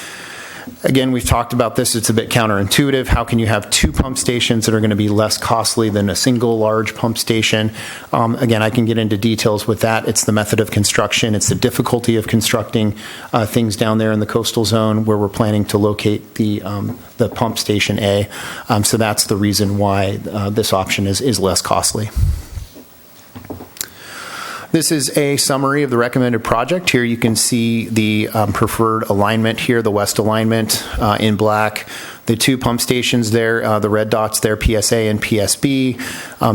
Again, we've talked about this. It's a bit counterintuitive. How can you have two pump stations that are going to be less costly than a single large pump station? Again, I can get into details with that. It's the method of construction. It's the difficulty of constructing things down there in the coastal zone where we're planning to locate the pump station A. So that's the reason why this option is less costly. This is a summary of the recommended project. Here you can see the preferred alignment here, the west alignment in black, The two pump stations there, the red dots there, PSA and PSB,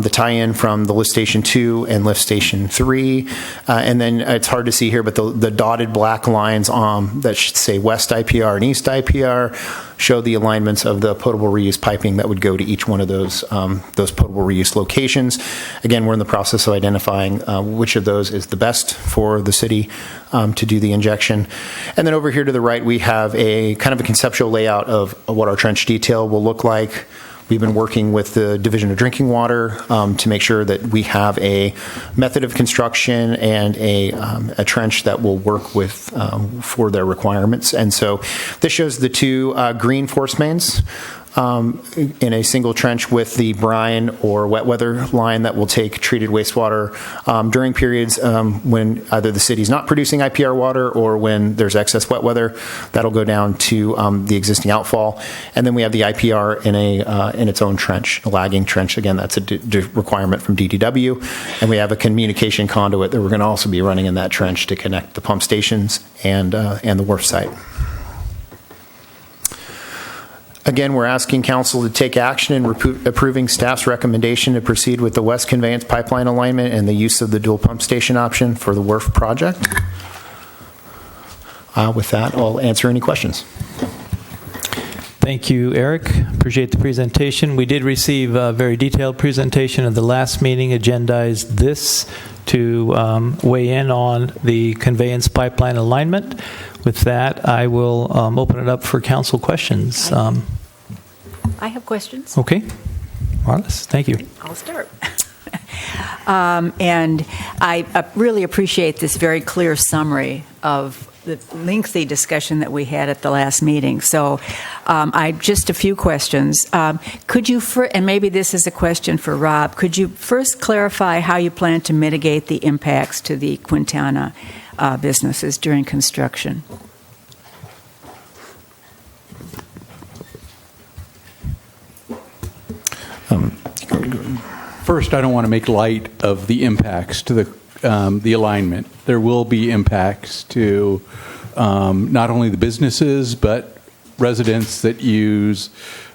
the tie-in from the lift station 2 and lift station 3. And then it's hard to see here, but the dotted black lines that should say West IPR and East IPR show the alignments of the potable reuse piping that would go to each one of those potable reuse locations. Again, we're in the process of identifying which of those is the best for the city to do the injection. And then over here to the right, we have a kind of a conceptual layout of what our trench detail will look like. We've been working with the Division of Drinking Water to make sure that we have a method of construction and a trench that will work with for their requirements. And so this shows the two green force mains in a single trench with the brine or wet weather line that will take treated wastewater during periods when either the city's not producing IPR water or when there's excess wet weather. That'll go down to the existing outfall. And then we have the IPR in its own trench, a lagging trench. Again, that's a requirement from DDW. And we have a communication conduit that we're going to also be running in that trench to connect the pump stations and the wharf site. Again, we're asking council to take action in approving staff's recommendation to proceed with the West Conveyance pipeline alignment and the use of the dual pump station option for the wharf project. With that, I'll answer any questions. Thank you, Eric. Appreciate the presentation. We did receive a very detailed presentation of the last meeting, agendized this to weigh in on the conveyance pipeline alignment. With that, I will open it up for council questions. I have questions. Okay. Marlis, thank you. I'll start. And I really appreciate this very clear summary of the lengthy discussion that we had at the last meeting. So just a few questions. Could you, and maybe this is a question for Rob, could you first clarify how you plan to mitigate the impacts to the Quintana businesses during construction? First, I don't want to make light of the impacts to the alignment. There will be impacts to not only the businesses, but residents that use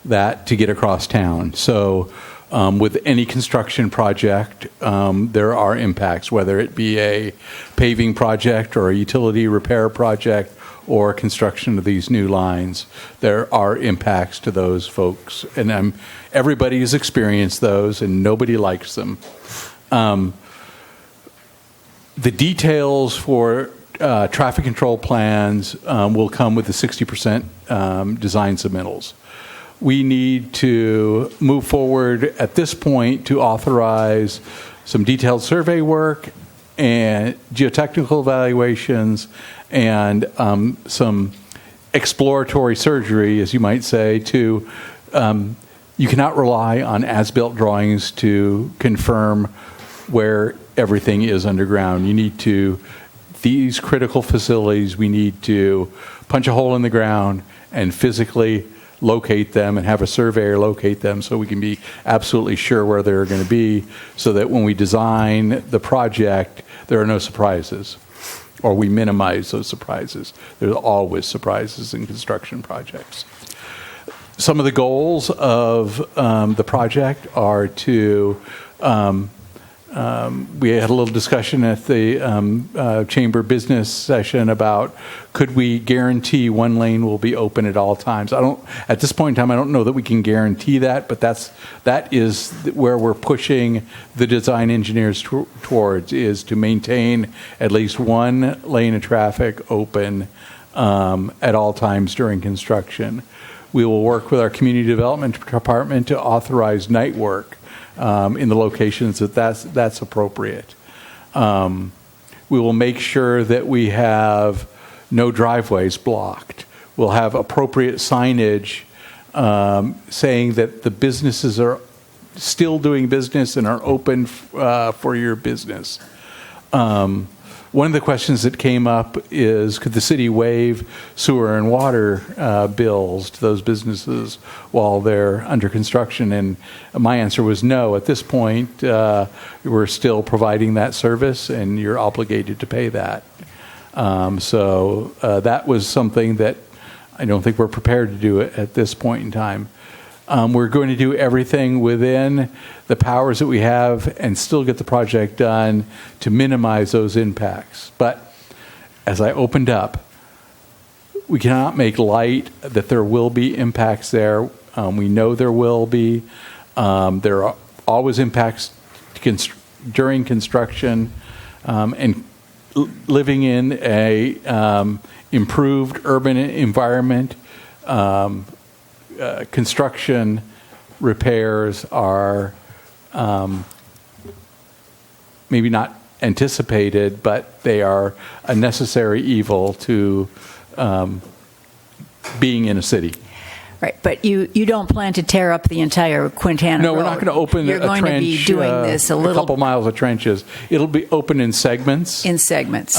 that to get across town. So with any construction project, there are impacts, whether it be a paving project or a utility repair project or construction of these new lines. There are impacts to those folks, and everybody has experienced those, and nobody likes them. The details for traffic control plans will come with the 60% design submittals. We need to move forward at this point to authorize some detailed survey work and geotechnical evaluations and some exploratory surgery, as you might say, to you cannot rely on as-built drawings to confirm where everything is underground. You need to, these critical facilities, we need to punch a hole in the ground and physically locate them and have a surveyor locate them so we can be absolutely sure where they're going to be, so that when we design the project, there are no surprises, or we minimize those surprises. There's always surprises in construction projects. Some of the goals of the project are to we had a little discussion at the chamber business session about, could we guarantee one lane will be open at all times? At this point in time, I don't know that we can guarantee that, but that is where we're pushing the design engineers towards, is to maintain at least one lane of traffic open at all times during construction. We will work with our community development department to authorize night work in the locations that's appropriate. We will make sure that we have no driveways blocked. We'll have appropriate signage saying that the businesses are still doing business and are open for your business. One of the questions that came up is, could the city waive sewer and water bills to those businesses while they're under construction? And my answer was no. At this point, we're still providing that service, and you're obligated to pay that. So that was something that I don't think we're prepared to do it at this point in time. We're going to do everything within the powers that we have and still get the project done to minimize those impacts. But as I opened up, we cannot make light that there will be impacts there. We know there will be. There are always impacts during construction, and living in a improved urban environment. Construction repairs are maybe not anticipated, but they are a necessary evil to being in a city. Right, but you don't plan to tear up the entire Quintana No, Road. we're not going to open You're a going trench, to be doing this a little... couple miles of trenches. It'll be open in segments. In segments.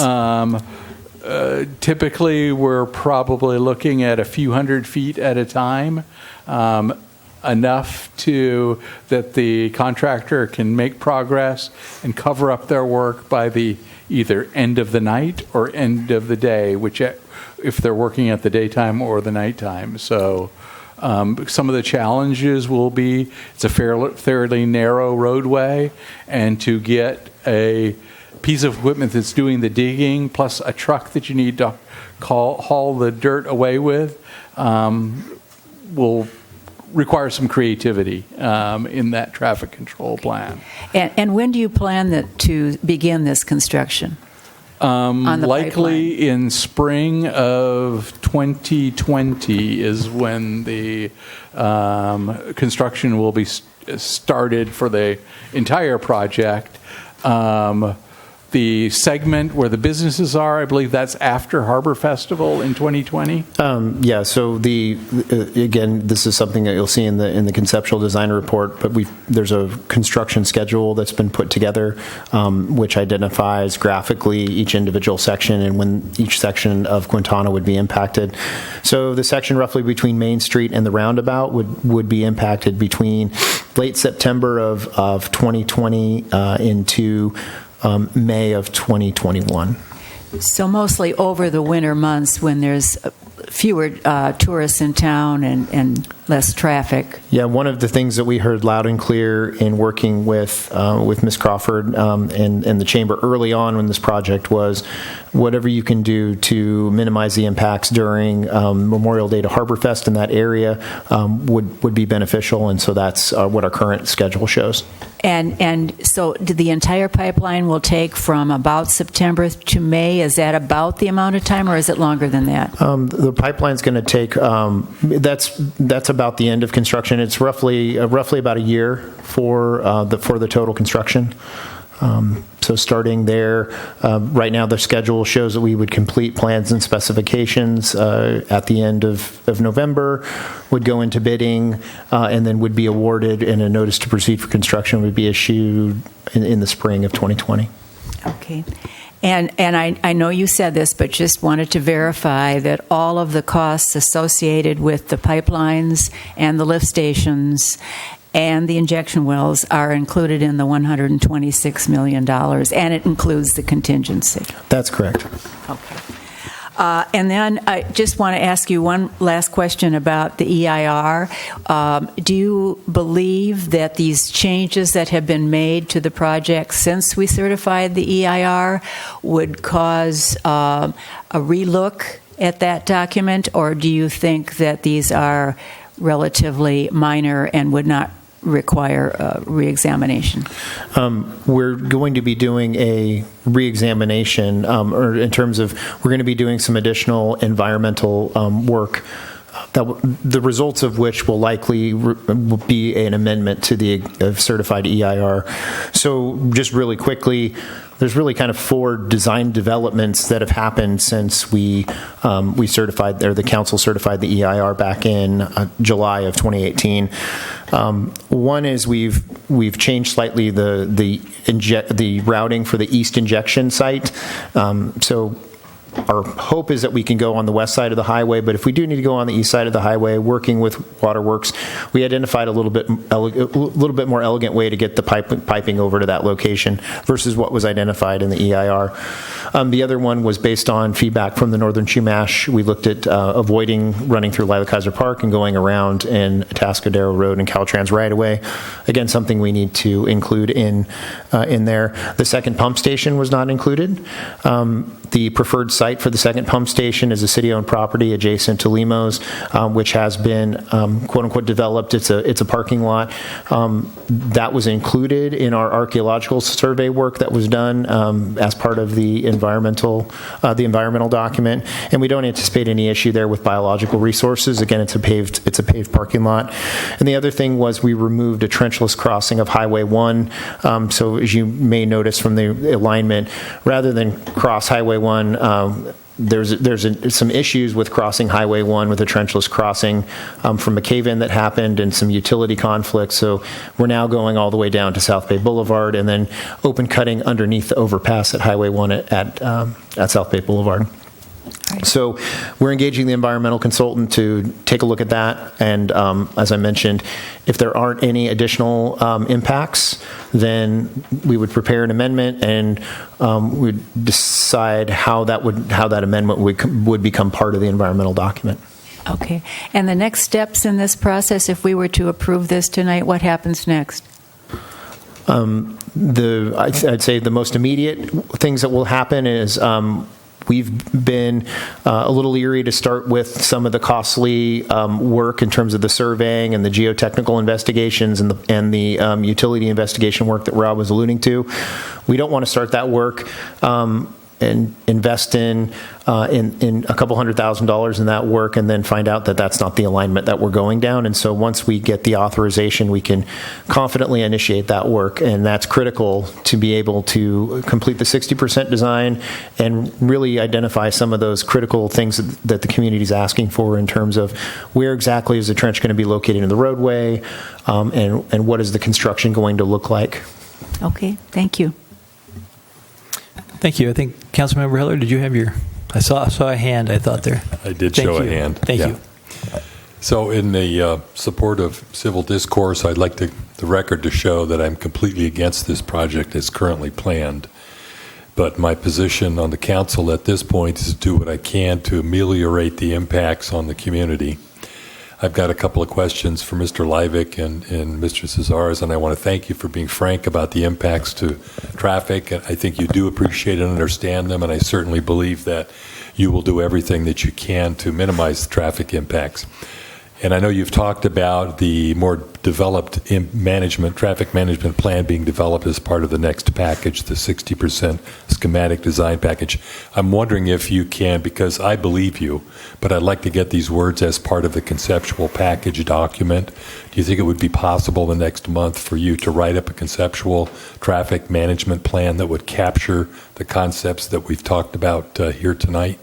Typically, we're probably looking at a few hundred feet at a time, enough that the contractor can make progress and cover up their work by the either end of the night or end of the day, if they're working at the daytime or the nighttime. So some of the challenges will be it's a fairly narrow roadway, and to get a piece of equipment that's doing the digging plus a truck that you need to haul the dirt away with will require some creativity in that traffic control plan. And when do you plan to begin this construction? On the Likely pipeline? in spring of 2020 is when the construction will be started for the entire project. The segment where the businesses are, I believe that's after Harbor Festival in 2020. Yeah. So again, this is something that you'll see in the conceptual design report. But there's a construction schedule that's been put together, which identifies graphically each individual section and when each section of Quintana would be impacted. So the section roughly between Main Street and the roundabout would be impacted between late September of 2020 into May of 2021. So mostly over the winter months when there's fewer tourists in town and less traffic. Yeah, one of the things that we heard loud and clear in working with Ms. Crawford and the Chamber early on when this project was, whatever you can do to minimize the impacts during Memorial Day to Harbor Fest in that area would be beneficial, and so that's what our current schedule shows. And so the entire pipeline will take from about September to May. Is that about the amount of time, or is it longer than that? The pipeline's going to take, that's about the end of construction. It's roughly about a year for the total construction. So starting there, right now the schedule shows that we would complete plans and specifications at the end of November, would go into bidding, and then would be awarded, and a notice to proceed for construction would be issued in the spring of 2020. Okay. And I know you said this, but just wanted to verify that all of the costs associated with the pipelines and the lift stations and the injection wells are included in the $126 million, and it includes the contingency. That's correct. Okay. And then I just want to ask you one last question about the EIR. Do you believe that these changes that have been made to the project since we certified the EIR would cause a relook at that document, or do you think that these are relatively minor and would not require reexamination? We're going to be doing a reexamination, or in terms of we're going to be doing some additional environmental work, the results of which will likely be an amendment to the certified EIR. So just really quickly, there's really kind of 4 design developments that have happened since we certified, or the council certified the EIR back in July of 2018. One is we've changed slightly the routing for the east injection site. So our hope is that we can go on the west side of the highway, but if we do need to go on the east side of the highway, working with Waterworks, we identified a little bit more elegant way to get the piping over to that location versus what was identified in the EIR. The other one was based on feedback from the Northern Chumash. We looked at avoiding running through Lila Kaiser Park and going around in Atascadero Road and Caltrans right-of-way. Again, something we need to include in there. The second pump station was not included. The preferred site for the second pump station is a city-owned property adjacent to Limo's, which has been quote-unquote developed. It's a parking lot. That was included in our archaeological survey work that was done as part of the environmental document, and we don't anticipate any issue there with biological resources. Again, it's a paved parking lot. And the other thing was we removed a trenchless crossing of Highway 1. So as you may notice from the alignment, rather than cross Highway 1, there's some issues with crossing Highway 1 with a trenchless crossing from McCaven that happened and some utility conflicts. So we're now going all the way down to South Bay Boulevard and then open cutting underneath the overpass at Highway 1 at South Bay Boulevard. So we're engaging the environmental consultant to take a look at that. And as I mentioned, if there aren't any additional impacts, then we would prepare an amendment and we'd decide how that amendment would become part of the environmental document. Okay. And the next steps in this process, if we were to approve this tonight, what happens next? I'd say the most immediate things that will happen is we've been a little leery to start with some of the costly work in terms of the surveying and the geotechnical investigations and the utility investigation work that Rob was alluding to. We don't want to start that work and invest in a couple $100,000 in that work and then find out that that's not the alignment that we're going down. And so once we get the authorization, we can confidently initiate that work, and that's critical to be able to complete the 60% design and really identify some of those critical things that the community is asking for in terms of where exactly is the trench going to be located in the roadway, and what is the construction going to look like. Okay, thank you. Thank you. I think, Councilmember Heller, did you have your... I saw a hand, I thought there. I did show a hand. Thank you. So in the support of civil discourse, I'd like the record to show that I'm completely against this project as currently planned. But my position on the council at this point is to do what I can to ameliorate the impacts on the community. I've got a couple of questions for Mr. Leivik and Mr. Cesares, and I want to thank you for being frank about the impacts to traffic. I think you do appreciate and understand them, and I certainly believe that you will do everything that you can to minimize the traffic impacts. And I know you've talked about the more developed traffic management plan being developed as part of the next package, the 60% schematic design package. I'm wondering if you can, because I believe you, but I'd like to get these words as part of the conceptual package document. Do you think it would be possible the next month for you to write up a conceptual traffic management plan that would capture the concepts that we've talked about here tonight?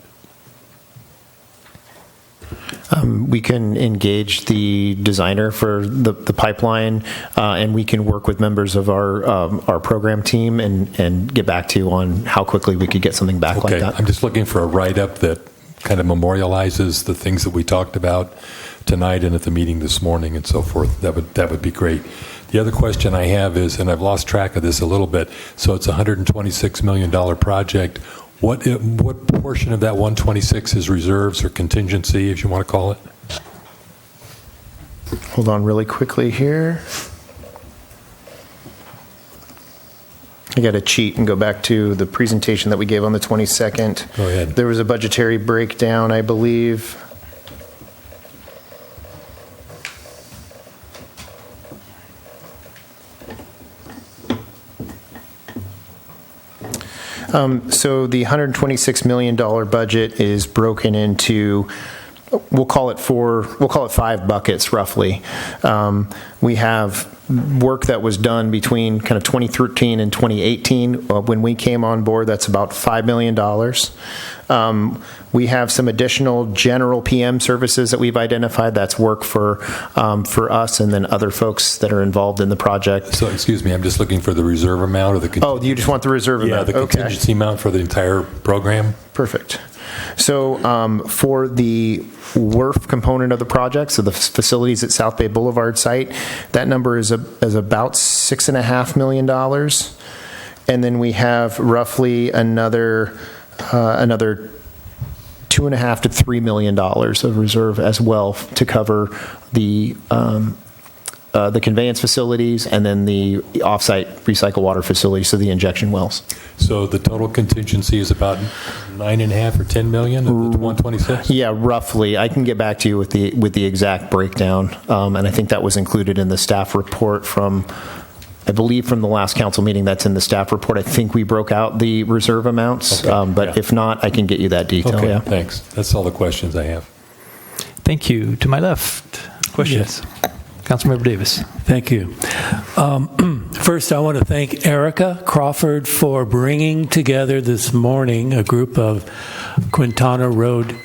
We can engage the designer for the pipeline, and we can work with members of our program team and get back to you on how quickly we could get something back like that. I'm just looking for a write-up that kind of memorializes the things that we talked about tonight and at the meeting this morning and so forth. That would be great. The other question I have is, and I've lost track of this a little bit, so it's a $126 million project. What portion of that 126 is reserves or contingency, if you want to call it? Hold on really quickly here. I got to cheat and go back to the presentation that we gave on the 22nd. Go ahead. There was a budgetary breakdown, I believe. So the $126 million budget is broken into, we'll call it 5 buckets roughly. We have work that was done between kind of 2013 and 2018. When we came on board, that's about $5 million. We have some additional general PM services that we've identified. That's work for us and then other folks that are involved in the project. So, excuse me, I'm just looking for the reserve amount or the... Oh, you just want the reserve amount? Yeah, the contingency amount for the entire program. Perfect. So for the WRF component of the project, so the facilities at South Bay Boulevard site, that number is about $6.5 million. And then we have roughly another another $2.5 to $3 million of reserve as well to cover the conveyance facilities and then the offsite recycle water facility, so the injection wells. So the total contingency is about 9.5 or 10 million of the 126? Yeah, roughly. I can get back to you with the exact breakdown, and I think that was included in the staff report from, I believe, from the last council meeting. That's in the staff report. I think we broke out the reserve amounts, but if not, I can get you that detail. Okay, yeah. Thanks. That's all the questions I have. Thank you. To my left, questions? Yes. Councilmember Davis. Thank you. First, I want to thank Erica Crawford for bringing together this morning a group of Quintana Road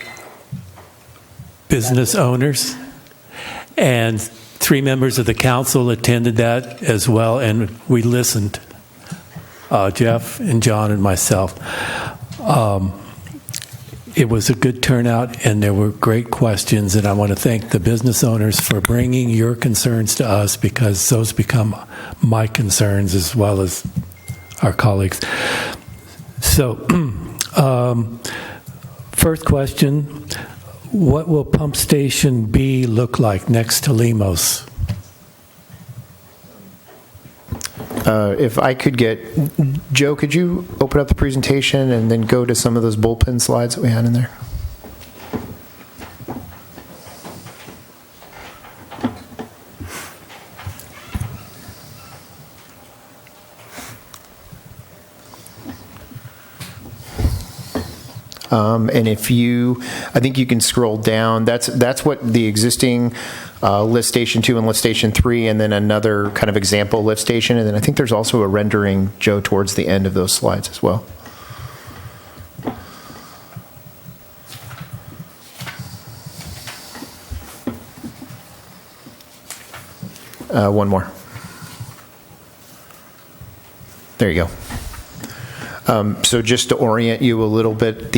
business owners, and 3 members of the council attended that as well, and we listened, Jeff and John and myself. It was a good turnout, and there were great questions, and I want to thank the business owners for bringing your concerns to us, because those become my concerns as well as our colleagues. So, first question, what will Pump Station B look like next to Limos? If I could get, Joe, could you open up the presentation and then go to some of those bullpen slides that we had in there? And if you, I think you can scroll down. That's what the existing lift station 2 and lift station 3, and then another kind of example lift station. And then I think there's also a rendering, Joe, towards the end of those slides as well. One more. There you go. So just to orient you a little bit,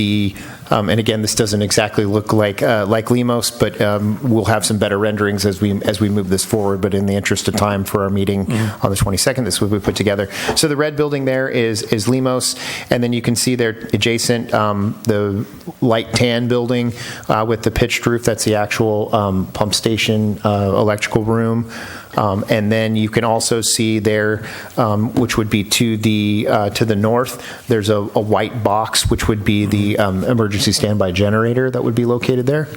and again, this doesn't exactly look like Limos, but we'll have some better renderings as we move this forward. But in the interest of time for our meeting on the 22nd, this will be put together. So the red building there is Limos, and then you can see there adjacent the light tan building with the pitched roof. That's the actual pump station electrical room. And then you can also see there, which would be to the north, there's a white box, which would be the emergency standby generator that would be located there.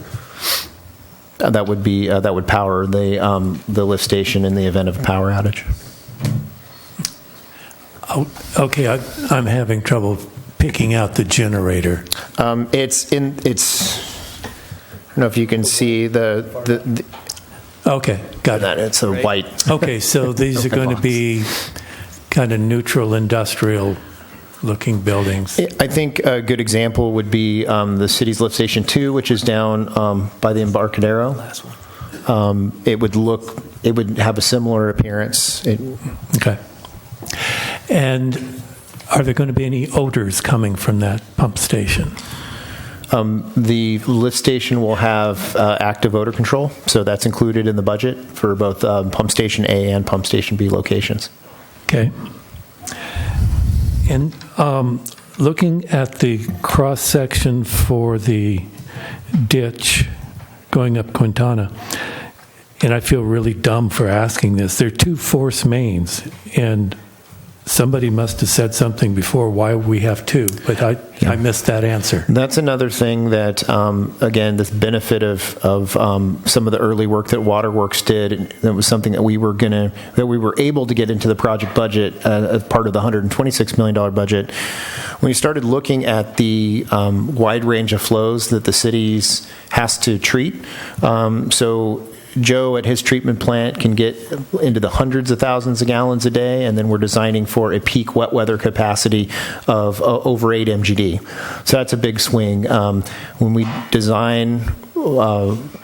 That would power the lift station in the event of a power outage. Oh, okay, I'm having trouble picking out the generator. I don't know if you can see the okay, got it. It's a white. Okay, so these are going to be kind of neutral industrial looking buildings. I think a good example would be the city's lift station 2, which is down by the Embarcadero. Last one. It would have a similar appearance. Okay. And are there going to be any odors coming from that pump station? The lift station will have active odor control, so that's included in the budget for both Pump Station A and Pump Station B locations. Okay. And looking at the cross-section for the ditch going up Quintana, and I feel really dumb for asking this, there are 2 force mains, and somebody must have said something before why we have 2, but I missed that answer. That's another thing that, again, this benefit of some of the early work that Waterworks did. That was something that we were able to get into the project budget as part of the $126 million budget. When we started looking at the wide range of flows that the cities has to treat, so Joe at his treatment plant can get into the hundreds of thousands of gallons a day, and then we're designing for a peak wet weather capacity of over 8 MGD. So that's a big swing. When we design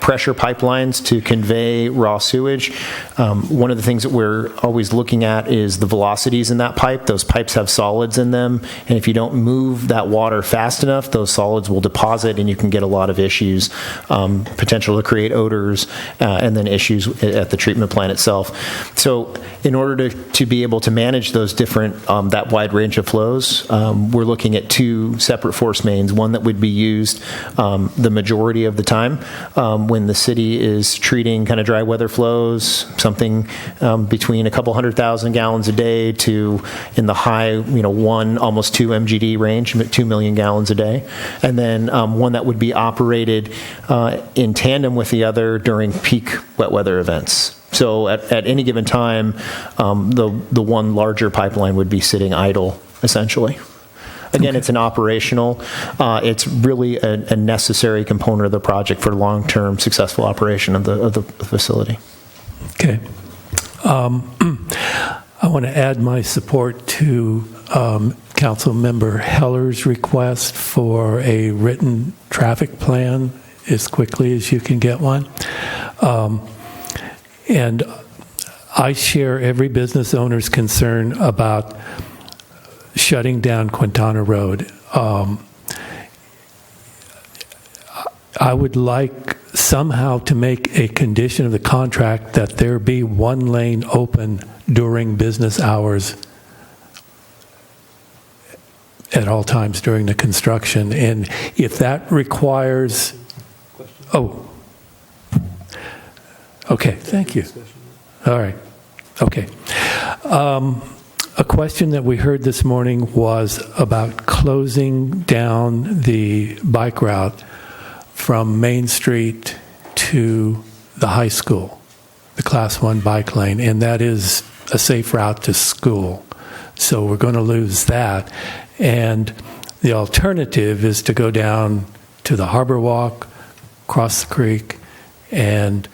pressure pipelines to convey raw sewage. One of the things that we're always looking at is the velocities in that pipe. Those pipes have solids in them, and if you don't move that water fast enough, those solids will deposit, and you can get a lot of issues, potential to create odors, and then issues at the treatment plant itself. So in order to be able to manage those different, that wide range of flows, we're looking at two separate force mains, one that would be used the majority of the time when the city is treating kind of dry weather flows, something between a couple 100,000 gallons a day to in the high, 1, almost 2 MGD range, 2 million gallons a day. And then one that would be operated in tandem with the other during peak wet weather events. So at any given time, the one larger pipeline would be sitting idle, essentially. Again, it's an operational, it's really a necessary component of the project for long-term successful operation of the facility. Okay. I want to add my support to Council Member Heller's request for a written traffic plan as quickly as you can get one. And I share every business owner's concern about shutting down Quintana Road. I would like somehow to make a condition of the contract that there be one lane open during business hours at all times during the construction. And if that requires... Oh. Okay, thank you. All right. Okay. A question that we heard this morning was about closing down the bike route from Main Street to the high school, the Class 1 bike lane, and that is a safe route to school. So we're going to lose that. And the alternative is to go down to the Harbor Walk, cross the creek, and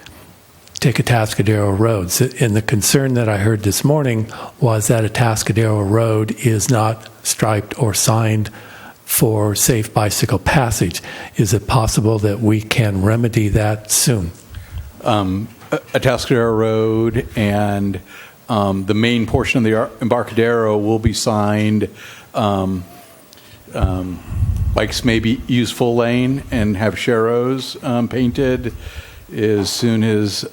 take Atascadero Road. And the concern that I heard this morning was that Atascadero Road is not striped or signed for safe bicycle passage. Is it possible that we can remedy that soon? Atascadero Road and the main portion of the Embarcadero will be signed. Bikes may use full lane and have sharrows painted as soon as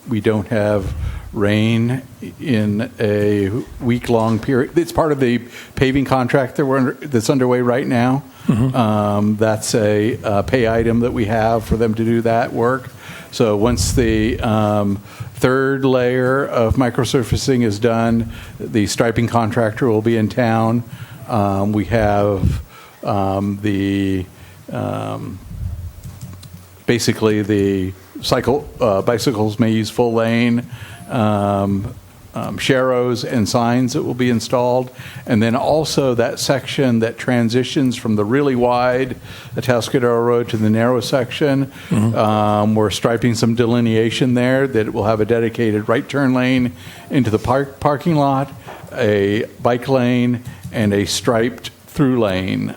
we don't have rain in a week-long period. It's part of the paving contract that's underway right now. Mm-hmm. That's a pay item that we have for them to do that work. So once the third layer of microsurfacing is done, the striping contractor will be in town. We have basically the bicycles may use full lane, sharrows and signs that will be installed, and then also that section that transitions from the really wide Atascadero Road to the narrow section. Mm-hmm. We're striping some delineation there that will have a dedicated right turn lane into the parking lot, a bike lane, and a striped through lane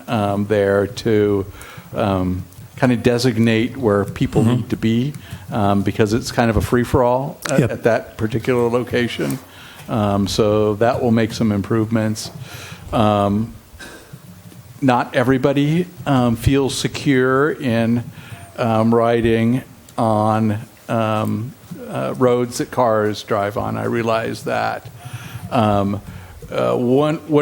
there to kind of designate where people mm-hmm. need to be, because it's kind of a free-for-all at that particular location. So that will make some improvements. Not everybody feels secure in riding on roads that cars drive on. I realize that. One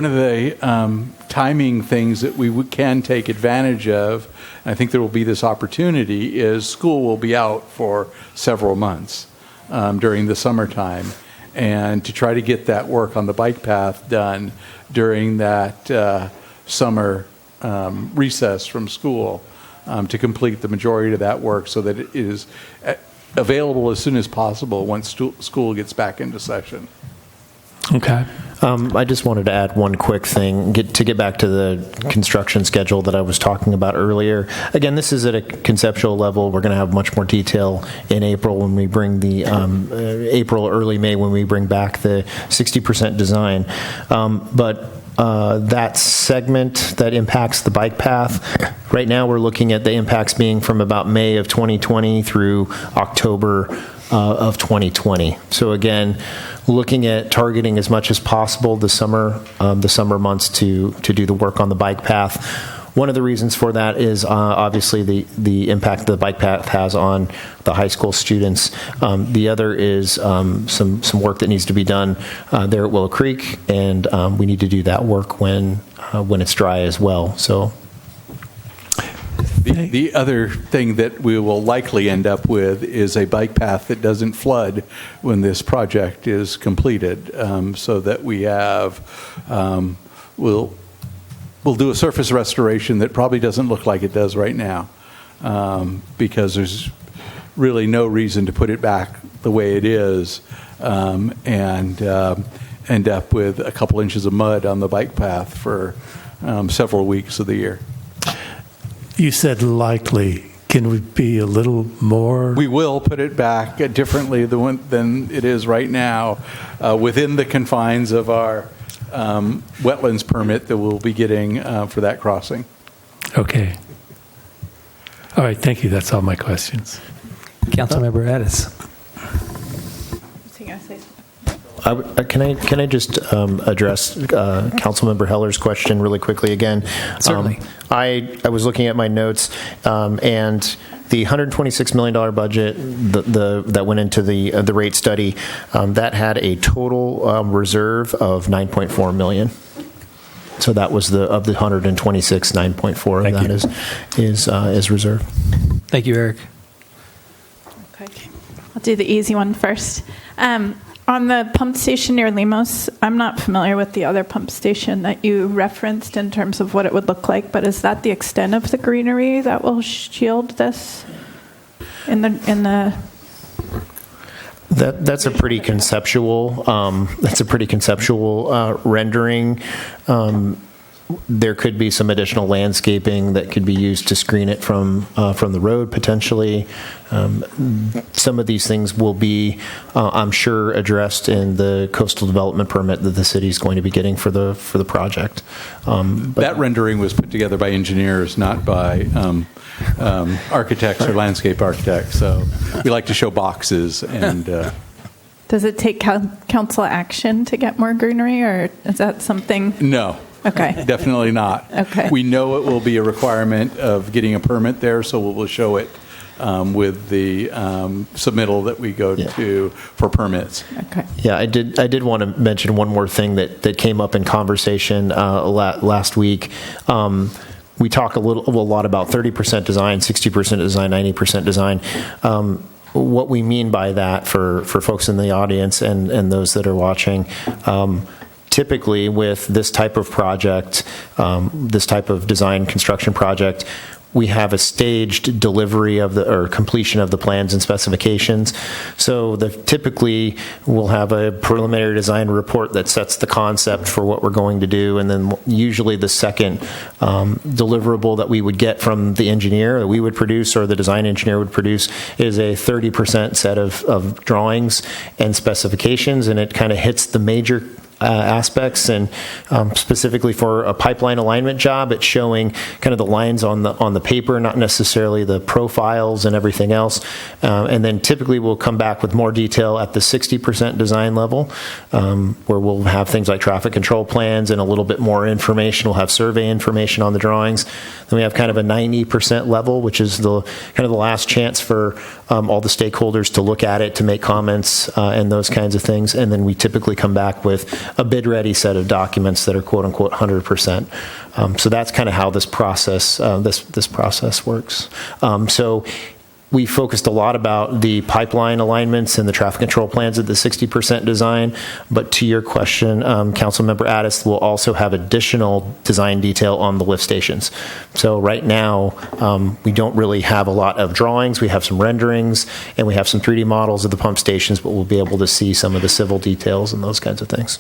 of the timing things that we can take advantage of, and I think there will be this opportunity, is school will be out for several months during the summertime, and to try to get that work on the bike path done during that summer recess from school, to complete the majority of that work so that it is available as soon as possible once school gets back into session. Okay. I just wanted to add one quick thing, to get back to the construction schedule that I was talking about earlier. Again, this is at a conceptual level. We're going to have much more detail in April when we bring the April, early May when we bring back the 60% design. But that segment that impacts the bike path Right now, we're looking at the impacts being from about May of 2020 through October of 2020. So again, looking at targeting as much as possible the summer months to do the work on the bike path. One of the reasons for that is obviously the impact the bike path has on the high school students. The other is some work that needs to be done there at Willow Creek, and we need to do that work when it's dry as well. So. The other thing that we will likely end up with is a bike path that doesn't flood when this project is completed, so that we have, we'll do a surface restoration that probably doesn't look like it does right now, because there's really no reason to put it back the way it is, and end up with a couple inches of mud on the bike path for several weeks of the year. You said likely. Can we be a little more? We will put it back differently than it is right now, within the confines of our wetlands permit that we'll be getting for that crossing. Okay. All right, thank you. That's all my questions. Councilmember Addis. Can I just address Councilmember Heller's question really quickly again? Certainly. I was looking at my notes, and the $126 million budget that went into the rate study, that had a total reserve of $9.4 million. So that was of the 126, 9.4 of that is reserve. Thank you, Eric. Okay. I'll do the easy one first. On the pump station near Limos, I'm not familiar with the other pump station that you referenced in terms of what it would look like, but is that the extent of the greenery that will shield this in the That's a pretty conceptual. Rendering. There could be some additional landscaping that could be used to screen it from the road potentially. Some of these things will be, I'm sure, addressed in the coastal development permit that the city is going to be getting for the project. But that rendering was put together by engineers, not by architects or landscape architects. So we like to show boxes and. Does it take council action to get more greenery, or is that something? No. Okay. Definitely not. Okay. We know it will be a requirement of getting a permit there, so we'll show it with the submittal that we go to for permits. Okay. Yeah, I did want to mention one more thing that came up in conversation last week. We talk a lot about 30% design, 60% design, 90% design. What we mean by that for folks in the audience and those that are watching, typically with this type of project, this type of design construction project, we have a staged delivery or completion of the plans and specifications. So typically we'll have a preliminary design report that sets the concept for what we're going to do, and then usually the second deliverable that we would get from the engineer that we would produce or the design engineer would produce is a 30% set of drawings and specifications, and it kind of hits the major aspects, and specifically for a pipeline alignment job, it's showing kind of the lines on the paper, not necessarily the profiles and everything else. And then typically we'll come back with more detail at the 60% design level, where we'll have things like traffic control plans and a little bit more information. We'll have survey information on the drawings. Then we have kind of a 90% level, which is the kind of the last chance for all the stakeholders to look at it, to make comments and those kinds of things. And then we typically come back with a bid-ready set of documents that are quote-unquote 100%. So that's kind of how this process this process works. So we focused a lot about the pipeline alignments and the traffic control plans at the 60% design. But to your question, Councilmember Addis, will also have additional design detail on the lift stations. So right now, we don't really have a lot of drawings. We have some renderings, and we have some 3D models of the pump stations, but we'll be able to see some of the civil details and those kinds of things.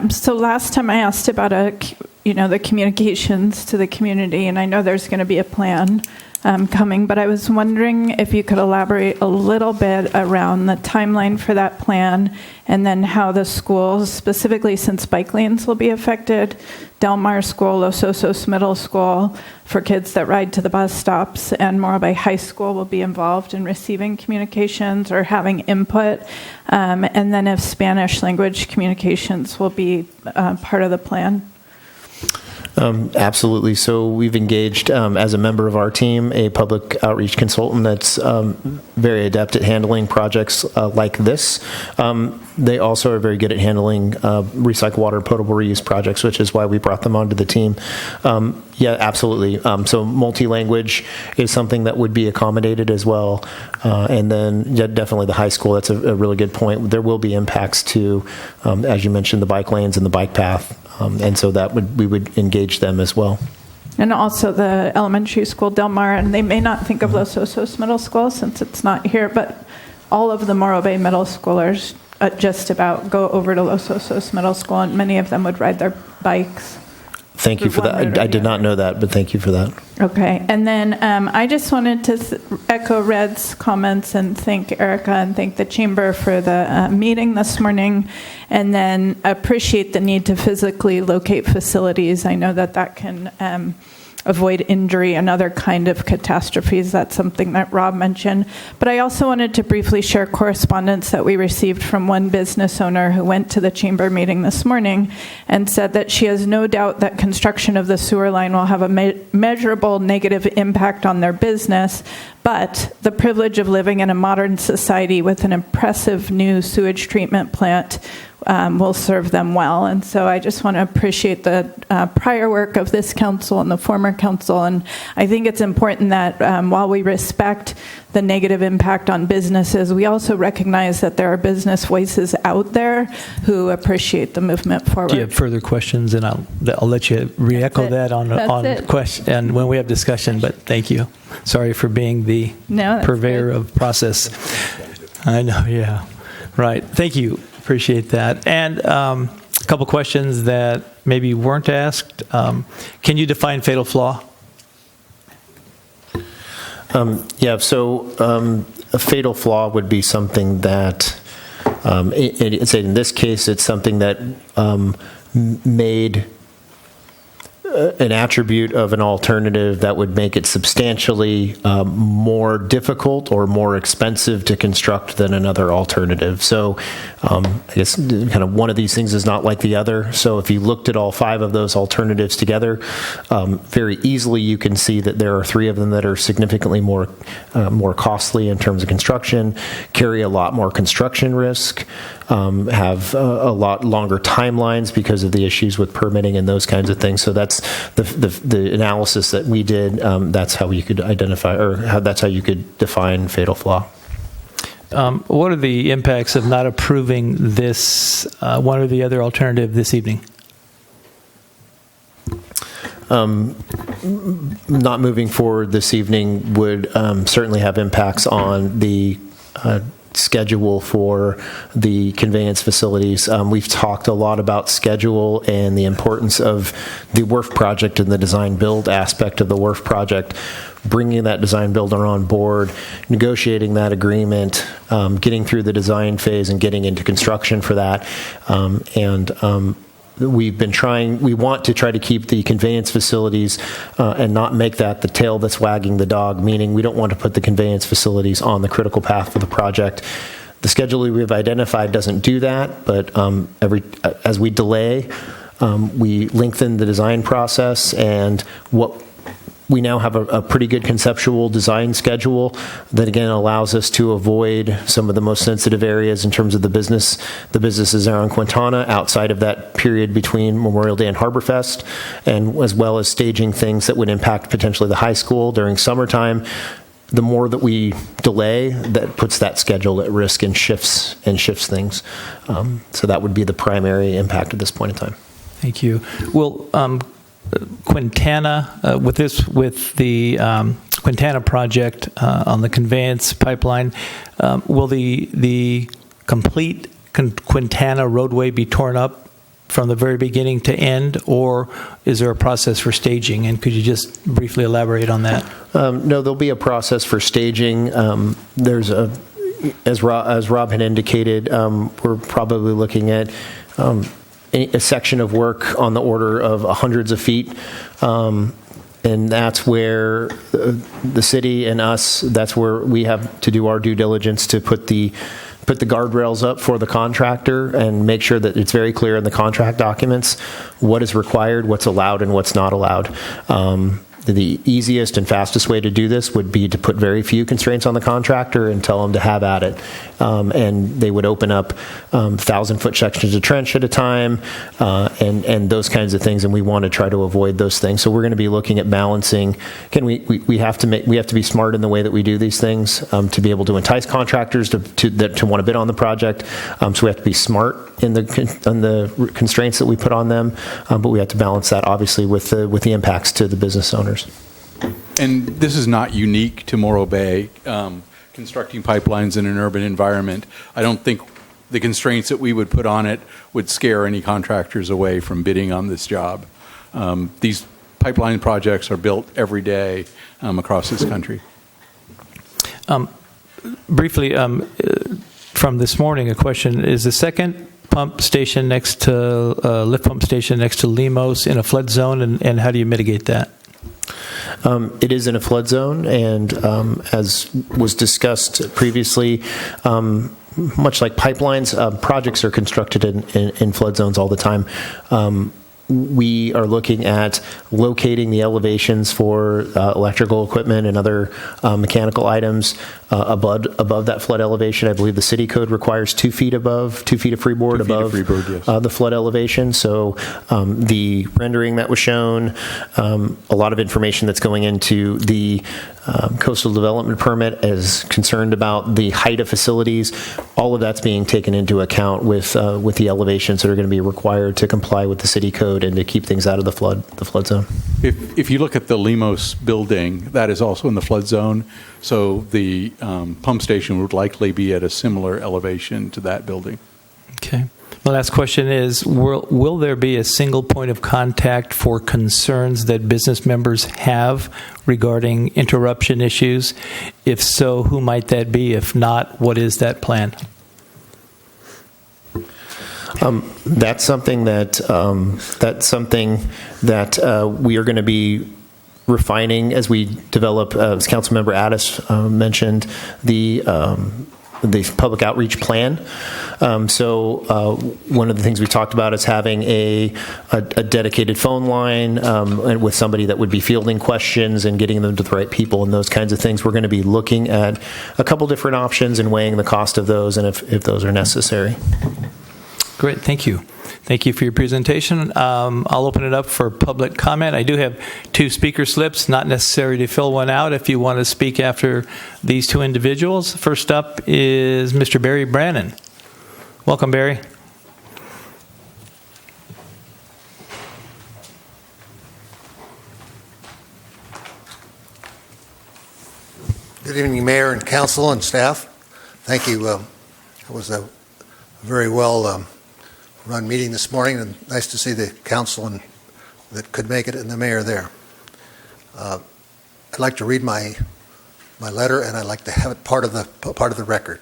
So last time I asked about the communications to the community, and I know there's going to be a plan coming, but I was wondering if you could elaborate a little bit around the timeline for that plan, and then how the schools, specifically since bike lanes will be affected, Del Mar School, Los Osos Middle School, for kids that ride to the bus stops, and Morro Bay High School will be involved in receiving communications or having input, and then if Spanish language communications will be part of the plan. Absolutely. So we've engaged, as a member of our team, a public outreach consultant that's very adept at handling projects like this. They also are very good at handling recycled water and potable reuse projects, which is why we brought them onto the team. Yeah, absolutely. So multi-language is something that would be accommodated as well. And then definitely the high school, that's a really good point. There will be impacts to, as you mentioned, the bike lanes and the bike path. And so we would engage them as well. And also the elementary school, Del Mar, and they may not think of Los Osos Middle School since it's not here, but all of the Morro Bay middle schoolers just about go over to Los Osos Middle School, and many of them would ride their bikes. Thank you for that. I did not know that, but thank you for that. Okay. And then I just wanted to echo Red's comments and thank Erica and thank the Chamber for the meeting this morning, and then appreciate the need to physically locate facilities. I know that can avoid injury and other kind of catastrophes. That's something that Rob mentioned. But I also wanted to briefly share correspondence that we received from one business owner who went to the Chamber meeting this morning and said that she has no doubt that construction of the sewer line will have a measurable negative impact on their business, but the privilege of living in a modern society with an impressive new sewage treatment plant will serve them well. And so I just want to appreciate the prior work of this council and the former council. And I think it's important that while we respect the negative impact on businesses, we also recognize that there are business voices out there who appreciate the movement forward. Do you have further questions? And I'll let you re-echo that on question and when we have discussion, but thank you. Sorry for being the purveyor of process. I know, yeah. Right. Thank you. Appreciate that. And a couple questions that maybe weren't asked. Can you define fatal flaw? So a fatal flaw would be something that, in this case, it's something that made an attribute of an alternative that would make it substantially more difficult or more expensive to construct than another alternative. So I guess kind of one of these things is not like the other. So if you looked at all 5 of those alternatives together, very easily you can see that there are 3 of them that are significantly more costly in terms of construction, carry a lot more construction risk, have a lot longer timelines because of the issues with permitting and those kinds of things. So that's the analysis that we did. That's how you could identify, or that's how you could define fatal flaw. What are the impacts of not approving this one or the other alternative this evening? Not moving forward this evening would certainly have impacts on the schedule for the conveyance facilities. We've talked a lot about schedule and the importance of the WRF project and the design build aspect of the WRF project, bringing that design builder on board, negotiating that agreement, getting through the design phase and getting into construction for that. We want to try to keep the conveyance facilities and not make that the tail that's wagging the dog, meaning we don't want to put the conveyance facilities on the critical path for the project. The schedule we've identified doesn't do that, but as we delay, we lengthen the design process, and we now have a pretty good conceptual design schedule that, again, allows us to avoid some of the most sensitive areas in terms of the business. The businesses are on Quintana outside of that period between Memorial Day and Harborfest, and as well as staging things that would impact potentially the high school during summertime. The more that we delay, that puts that schedule at risk and shifts things. So that would be the primary impact at this point in time. Thank you. Well, Quintana, with the Quintana project on the conveyance pipeline, will the complete Quintana roadway be torn up from the very beginning to end, or is there a process for staging? And could you just briefly elaborate on that? No, there'll be a process for staging. As Rob had indicated, we're probably looking at a section of work on the order of hundreds of feet. And that's where the city and us, that's where we have to do our due diligence to put the guardrails up for the contractor and make sure that it's very clear in the contract documents what is required, what's allowed, and what's not allowed. The easiest and fastest way to do this would be to put very few constraints on the contractor and tell them to have at it. And they would open up 1,000-foot sections of trench at a time, and those kinds of things. And we want to try to avoid those things. So we're going to be looking at balancing. Again, we have to be smart in the way that we do these things to be able to entice contractors to want to bid on the project. So we have to be smart in the constraints that we put on them, but we have to balance that obviously with the impacts to the business owners. And this is not unique to Morro Bay. Constructing pipelines in an urban environment, I don't think the constraints that we would put on it would scare any contractors away from bidding on this job. These pipeline projects are built every day across this country. Briefly, from this morning, a question: is the second pump station next to lift pump station next to Limos in a flood zone, and how do you mitigate that? It is in a flood zone, and as was discussed previously, much like pipelines, projects are constructed in flood zones all the time. We are looking at locating the elevations for electrical equipment and other mechanical items above that flood elevation. I believe the city code requires 2 feet above, 2 feet of freeboard above the flood elevation. So the rendering that was shown, a lot of information that's going into the coastal development permit is concerned about the height of facilities. All of that's being taken into account with the elevations that are going to be required to comply with the city code and to keep things out of the flood zone. If you look at the Limos building, that is also in the flood zone, so the pump station would likely be at a similar elevation to that building. Okay. My last question is, will there be a single point of contact for concerns that business members have regarding interruption issues? If so, who might that be? If not, what is that plan? That's something that we are going to be refining as we develop, as Councilmember Addis mentioned, the public outreach plan. So one of the things we talked about is having a dedicated phone line and with somebody that would be fielding questions and getting them to the right people and those kinds of things. We're going to be looking at a couple different options and weighing the cost of those and if those are necessary. Great, thank you. Thank you for your presentation. I'll open it up for public comment. I do have 2 speaker slips, not necessary to fill one out if you want to speak after these 2 individuals. First up is Mr. Barry Brannon. Welcome, Barry. Good evening, Mayor and Council and staff. Thank you. It was a very well run meeting this morning, and nice to see the council and that could make it and the mayor there. I'd like to read my letter, and I'd like to have it part of the record.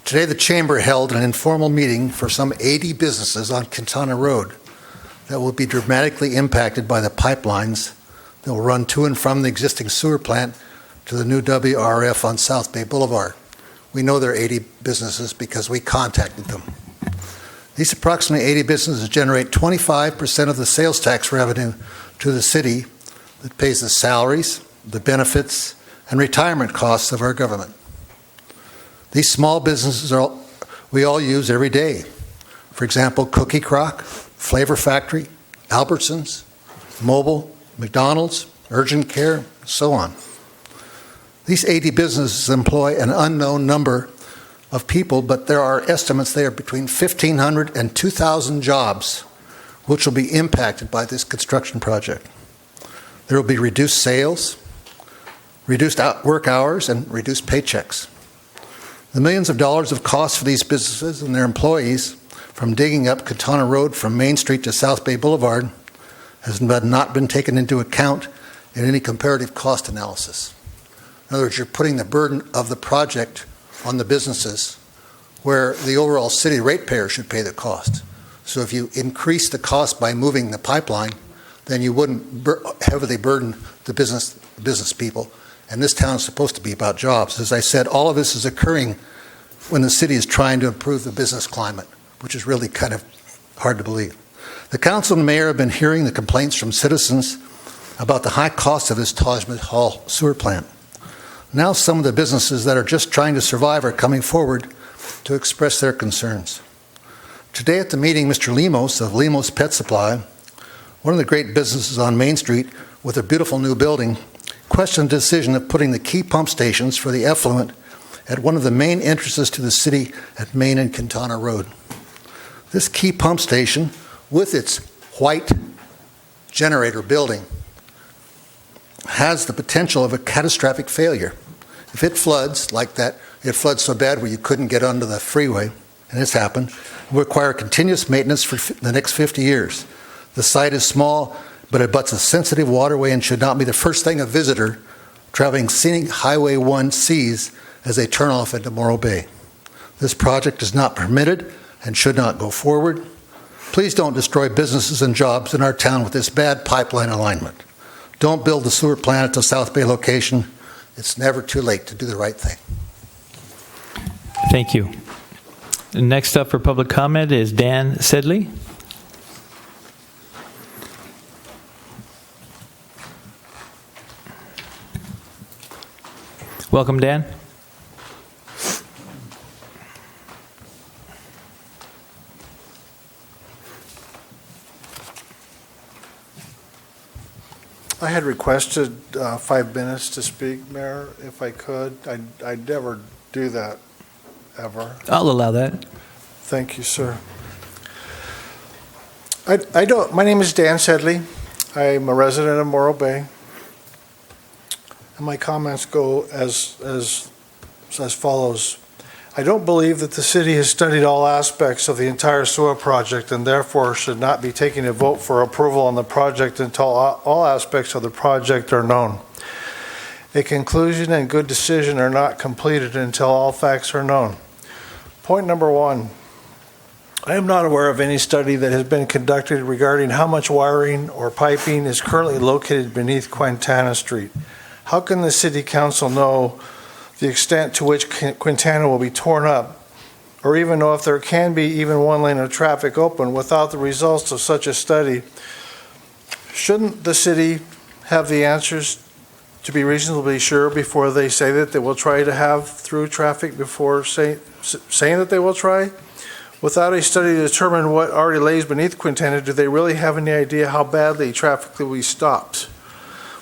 Today, the Chamber held an informal meeting for some 80 businesses on Quintana Road that will be dramatically impacted by the pipelines that will run to and from the existing sewer plant to the new WRF on South Bay Boulevard. We know there are 80 businesses because we contacted them. These approximately 80 businesses generate 25% of the sales tax revenue to the city that pays the salaries, the benefits, and retirement costs of our government. These small businesses we all use every day. For example, Cookie Crock, Flavor Factory, Albertsons, Mobile, McDonald's, Urgent Care, and so on. These 80 businesses employ an unknown number of people, but there are estimates they are between 1,500 and 2,000 jobs which will be impacted by this construction project. There will be reduced sales, reduced work hours, and reduced paychecks. The millions of dollars of costs for these businesses and their employees from digging up Katana Road from Main Street to South Bay Boulevard has not been taken into account in any comparative cost analysis. In other words, you're putting the burden of the project on the businesses where the overall city ratepayer should pay the cost. So if you increase the cost by moving the pipeline, then you wouldn't heavily burden the business people. And this town is supposed to be about jobs. As I said, all of this is occurring when the city is trying to improve the business climate, which is really kind of hard to believe. The council and mayor have been hearing the complaints from citizens about the high cost of this Taj Mahal sewer plant. Now some of the businesses that are just trying to survive are coming forward to express their concerns. Today at the meeting, Mr. Lemos of Lemos Pet Supply, one of the great businesses on Main Street with a beautiful new building, questioned the decision of putting the key pump stations for the effluent at one of the main entrances to the city at Main and Quintana Road. This key pump station, with its white generator building, has the potential of a catastrophic failure. If it floods like that, it floods so bad where you couldn't get onto the freeway, and it's happened, it will require continuous maintenance for the next 50 years. The site is small, but it butts a sensitive waterway and should not be the first thing a visitor traveling scenic Highway 1 sees as they turn off into Morro Bay. This project is not permitted and should not go forward. Please don't destroy businesses and jobs in our town with this bad pipeline alignment. Don't build the sewer plant at the South Bay location. It's never too late to do the right thing. Thank you. Next up for public comment is Dan Sedley. Welcome, Dan. I had requested 5 minutes to speak, Mayor, if I could. I'd never do that, ever. I'll allow that. Thank you, sir. My name is Dan Sedley. I'm a resident of Morro Bay. And my comments go as follows. I don't believe that the city has studied all aspects of the entire sewer project and therefore should not be taking a vote for approval on the project until all aspects of the project are known. A conclusion and good decision are not completed until all facts are known. Point number 1. I am not aware of any study that has been conducted regarding how much wiring or piping is currently located beneath Quintana Street. How can the city council know the extent to which Quintana will be torn up, or even know if there can be even one lane of traffic open without the results of such a study? Shouldn't the city have the answers to be reasonably sure before they say that they will try to have through traffic before saying that they will try? Without a study to determine what already lays beneath Quintana, do they really have any idea how badly traffic will be stopped?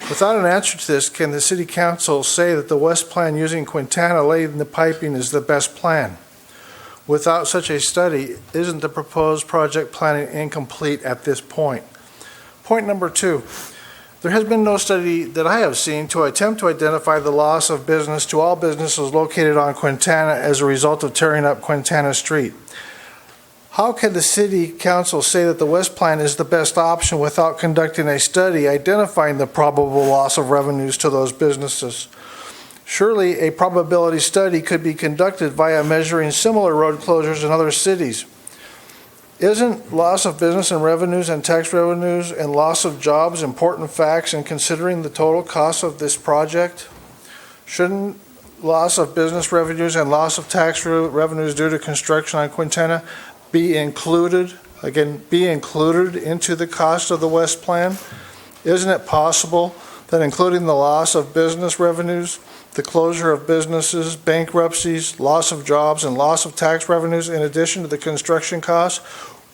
Without an answer to this, can the city council say that the west plan using Quintana laid in the piping is the best plan? Without such a study, isn't the proposed project planning incomplete at this point? Point number 2, there has been no study that I have seen to attempt to identify the loss of business to all businesses located on Quintana as a result of tearing up Quintana Street. How can the city council say that the west plan is the best option without conducting a study identifying the probable loss of revenues to those businesses? Surely a probability study could be conducted via measuring similar road closures in other cities. Isn't loss of business and revenues and tax revenues and loss of jobs important facts in considering the total cost of this project? Shouldn't loss of business revenues and loss of tax revenues due to construction on Quintana be included into the cost of the West Plan? Isn't it possible that including the loss of business revenues, the closure of businesses, bankruptcies, loss of jobs, and loss of tax revenues in addition to the construction costs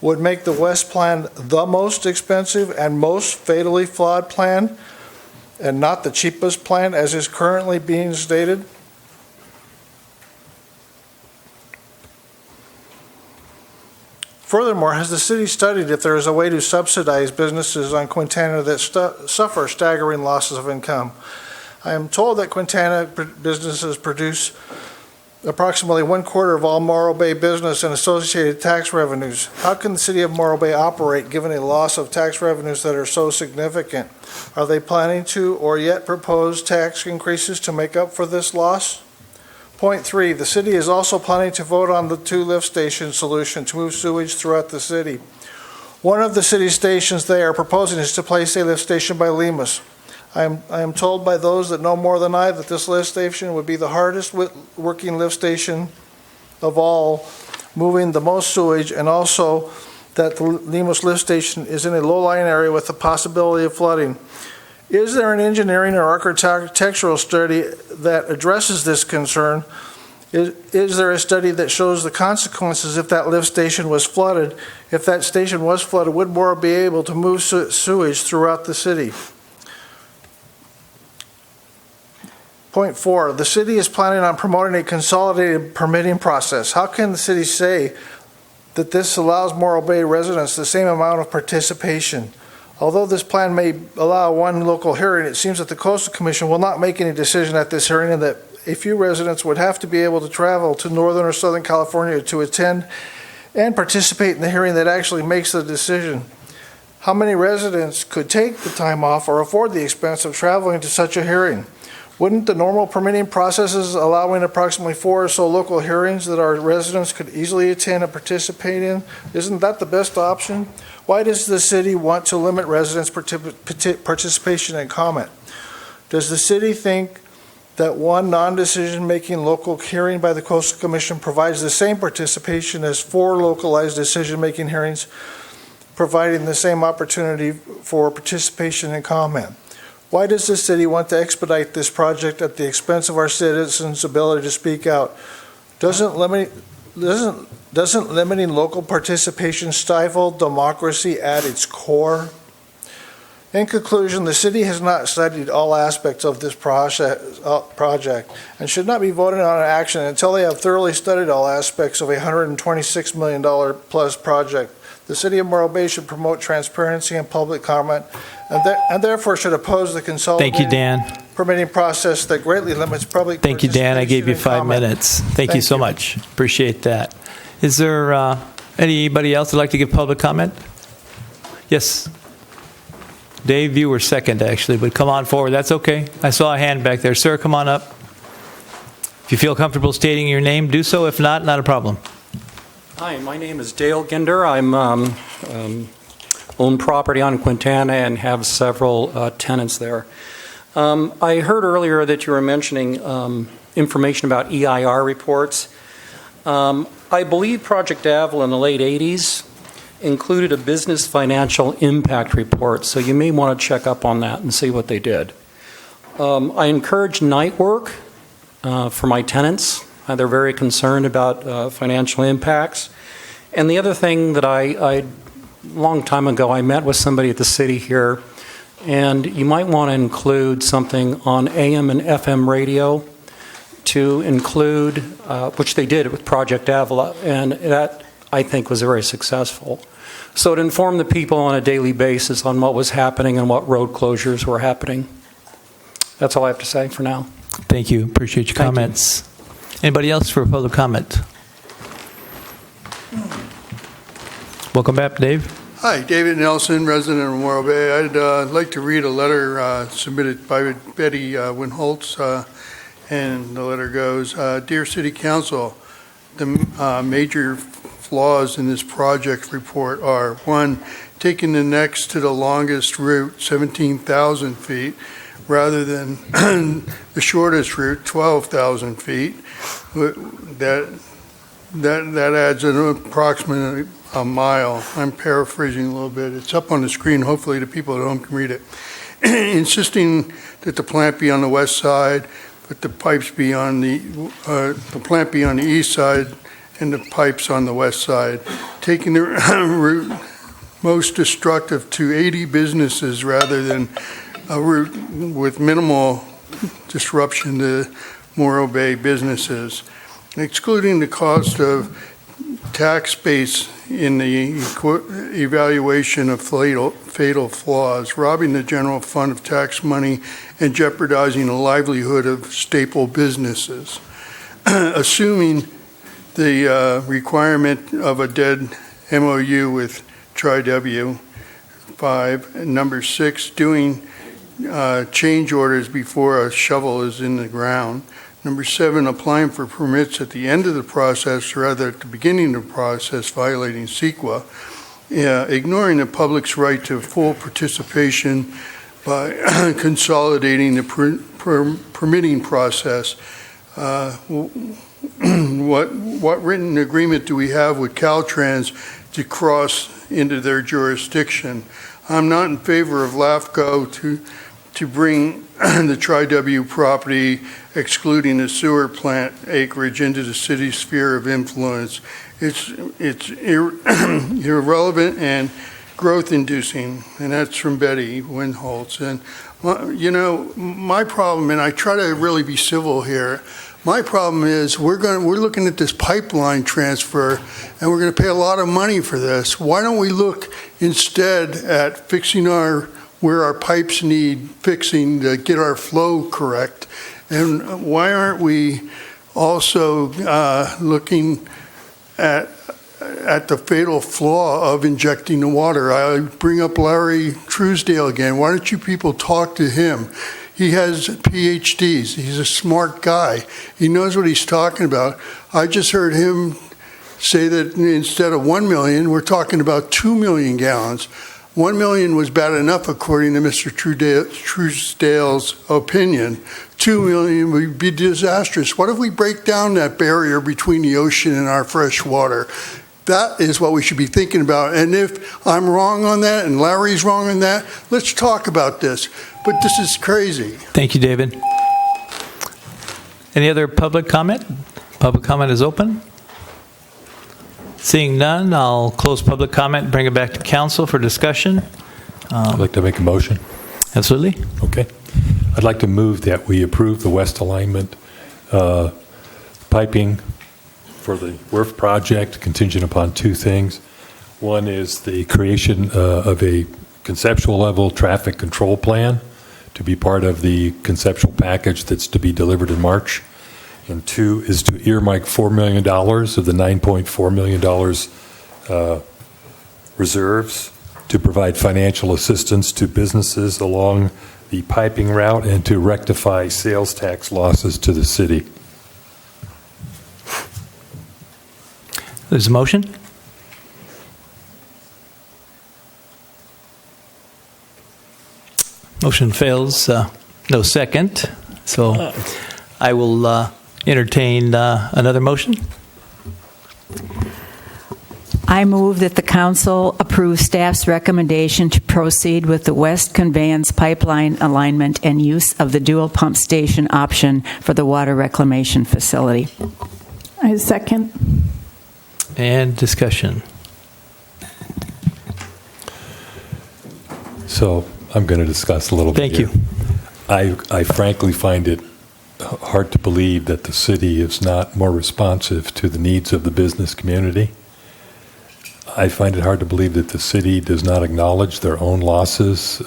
would make the West Plan the most expensive and most fatally flawed plan and not the cheapest plan as is currently being stated? Furthermore, has the city studied if there is a way to subsidize businesses on Quintana that suffer staggering losses of income? I am told that Quintana businesses produce approximately 1/4 of all Morro Bay business and associated tax revenues. How can the city of Morro Bay operate given a loss of tax revenues that are so significant? Are they planning to or yet propose tax increases to make up for this loss? Point 3, the city is also planning to vote on the 2 lift station solution to move sewage throughout the city. One of the city stations they are proposing is to place a lift station by Lemus. I am told by those that know more than I that this lift station would be the hardest working lift station of all, moving the most sewage, and also that the Lemus lift station is in a low-lying area with the possibility of flooding. Is there an engineering or architectural study that addresses this concern? Is there a study that shows the consequences if that lift station was flooded? If that station was flooded, would Morro be able to move sewage throughout the city? Point 4, the city is planning on promoting a consolidated permitting process. How can the city say that this allows Morro Bay residents the same amount of participation? Although this plan may allow one local hearing, it seems that the Coastal Commission will not make any decision at this hearing and that a few residents would have to be able to travel to Northern or Southern California to attend and participate in the hearing that actually makes the decision. How many residents could take the time off or afford the expense of traveling to such a hearing? Wouldn't the normal permitting processes allowing approximately 4 or so local hearings that our residents could easily attend and participate in, isn't that the best option? Why does the city want to limit residents' participation and comment? Does the city think that one non-decision-making local hearing by the Coastal Commission provides the same participation as 4 localized decision-making hearings, providing the same opportunity for participation and comment? Why does the city want to expedite this project at the expense of our citizens' ability to speak out? Doesn't limiting local participation stifle democracy at its core? In conclusion, the city has not studied all aspects of this project and should not be voting on an action until they have thoroughly studied all aspects of a $126 million plus project. The city of Morro Bay should promote transparency and public comment and therefore should oppose the consolidated permitting process that greatly limits public Thank you, Dan. I gave you 5 minutes. Thank you so much. Appreciate that. Is there anybody else who'd like to give public comment? Yes. Dave, you were second, actually, but come on forward. That's okay. I saw a hand back there. Sir, come on up. If you feel comfortable stating your name, do so. If not, not a problem. Hi, my name is Dale Ginder. I'm own property on Quintana and have several tenants there. I heard earlier that you were mentioning information about EIR reports. I believe Project Avila in the late 80s included a business financial impact report, so you may want to check up on that and see what they did. I encourage night work for my tenants. They're very concerned about financial impacts. And the other thing that a long time ago, I met with somebody at the city here, and you might want to include something on AM and FM radio to include, which they did with Project Avila, and that, I think, was very successful. So it informed the people on a daily basis on what was happening and what road closures were happening. That's all I have to say for now. Thank you. Appreciate your comments. Anybody else for a public comment? Welcome back, Dave. Hi, David Nelson, resident of Morro Bay. I'd like to read a letter submitted by Betty Winholtz, and the letter goes, Dear City Council, the major flaws in this project report are, 1, taking the next to the longest route, 17,000 feet, rather than the shortest route, 12,000 feet. That adds an approximately a mile. I'm paraphrasing a little bit. It's up on the screen. Hopefully the people at home can read it. Insisting that the plant be on the west side, but the pipes be on the plant be on the east side and the pipes on the west side. Taking the route most destructive to 80 businesses rather than a route with minimal disruption to Morro Bay businesses. Excluding the cost of tax base in the evaluation of fatal flaws, robbing the general fund of tax money and jeopardizing the livelihood of staple businesses. assuming the requirement of a dead MOU with Tri-W. 5, and number 6, doing change orders before a shovel is in the ground. Number 7, applying for permits at the end of the process rather at the beginning of the process, violating CEQA. Ignoring the public's right to full participation by consolidating the permitting process. What written agreement do we have with Caltrans to cross into their jurisdiction? I'm not in favor of LAFCO to bring the Tri-W property, excluding the sewer plant acreage, into the city's sphere of influence. It's irrelevant and growth-inducing, and that's from Betty Windholtz. And my problem, and I try to really be civil here. My problem is we're looking at this pipeline transfer, and we're going to pay a lot of money for this. Why don't we look instead at fixing where our pipes need fixing to get our flow correct? And why aren't we also looking at the fatal flaw of injecting the water? I bring up Larry Truesdale again. Why don't you people talk to him? He has PhDs. He's a smart guy. He knows what he's talking about. I just heard him say that instead of 1 million, we're talking about 2 million gallons. 1 million was bad enough, according to Mr. Truesdale's opinion. 2 million would be disastrous. What if we break down that barrier between the ocean and our fresh water? That is what we should be thinking about. And if I'm wrong on that and Larry's wrong on that, let's talk about this. But this is crazy. Thank you, David. Any other public comment? Public comment is open. Seeing none, I'll close public comment and bring it back to council for discussion. I'd like to make a motion. Absolutely. Okay. I'd like to move that we approve the west alignment piping for the WRF project contingent upon 2 things. One is the creation of a conceptual level traffic control plan to be part of the conceptual package that's to be delivered in March. And 2 is to earmark $4 million of the $9.4 million reserves to provide financial assistance to businesses along the piping route and to rectify sales tax losses to the city. There's a motion. Motion fails. No second. So I will entertain another motion. I move that the council approve staff's recommendation to proceed with the West Conveyance Pipeline alignment and use of the dual pump station option for the water reclamation facility. I second. And discussion. So I'm going to discuss a little bit. Thank you. I frankly find it hard to believe that the city is not more responsive to the needs of the business community. I find it hard to believe that the city does not acknowledge their own losses,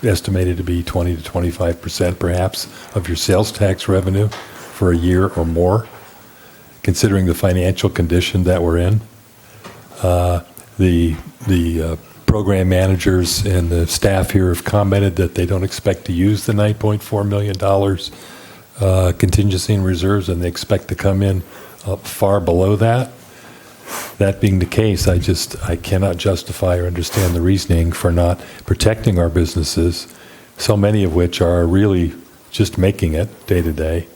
estimated to be 20 to 25% perhaps of your sales tax revenue for a year or more, considering the financial condition that we're in. The program managers and the staff here have commented that they don't expect to use the $9.4 million contingency and reserves, and they expect to come in far below that. That being the case, I cannot justify or understand the reasoning for not protecting our businesses, so many of which are really just making it day to day,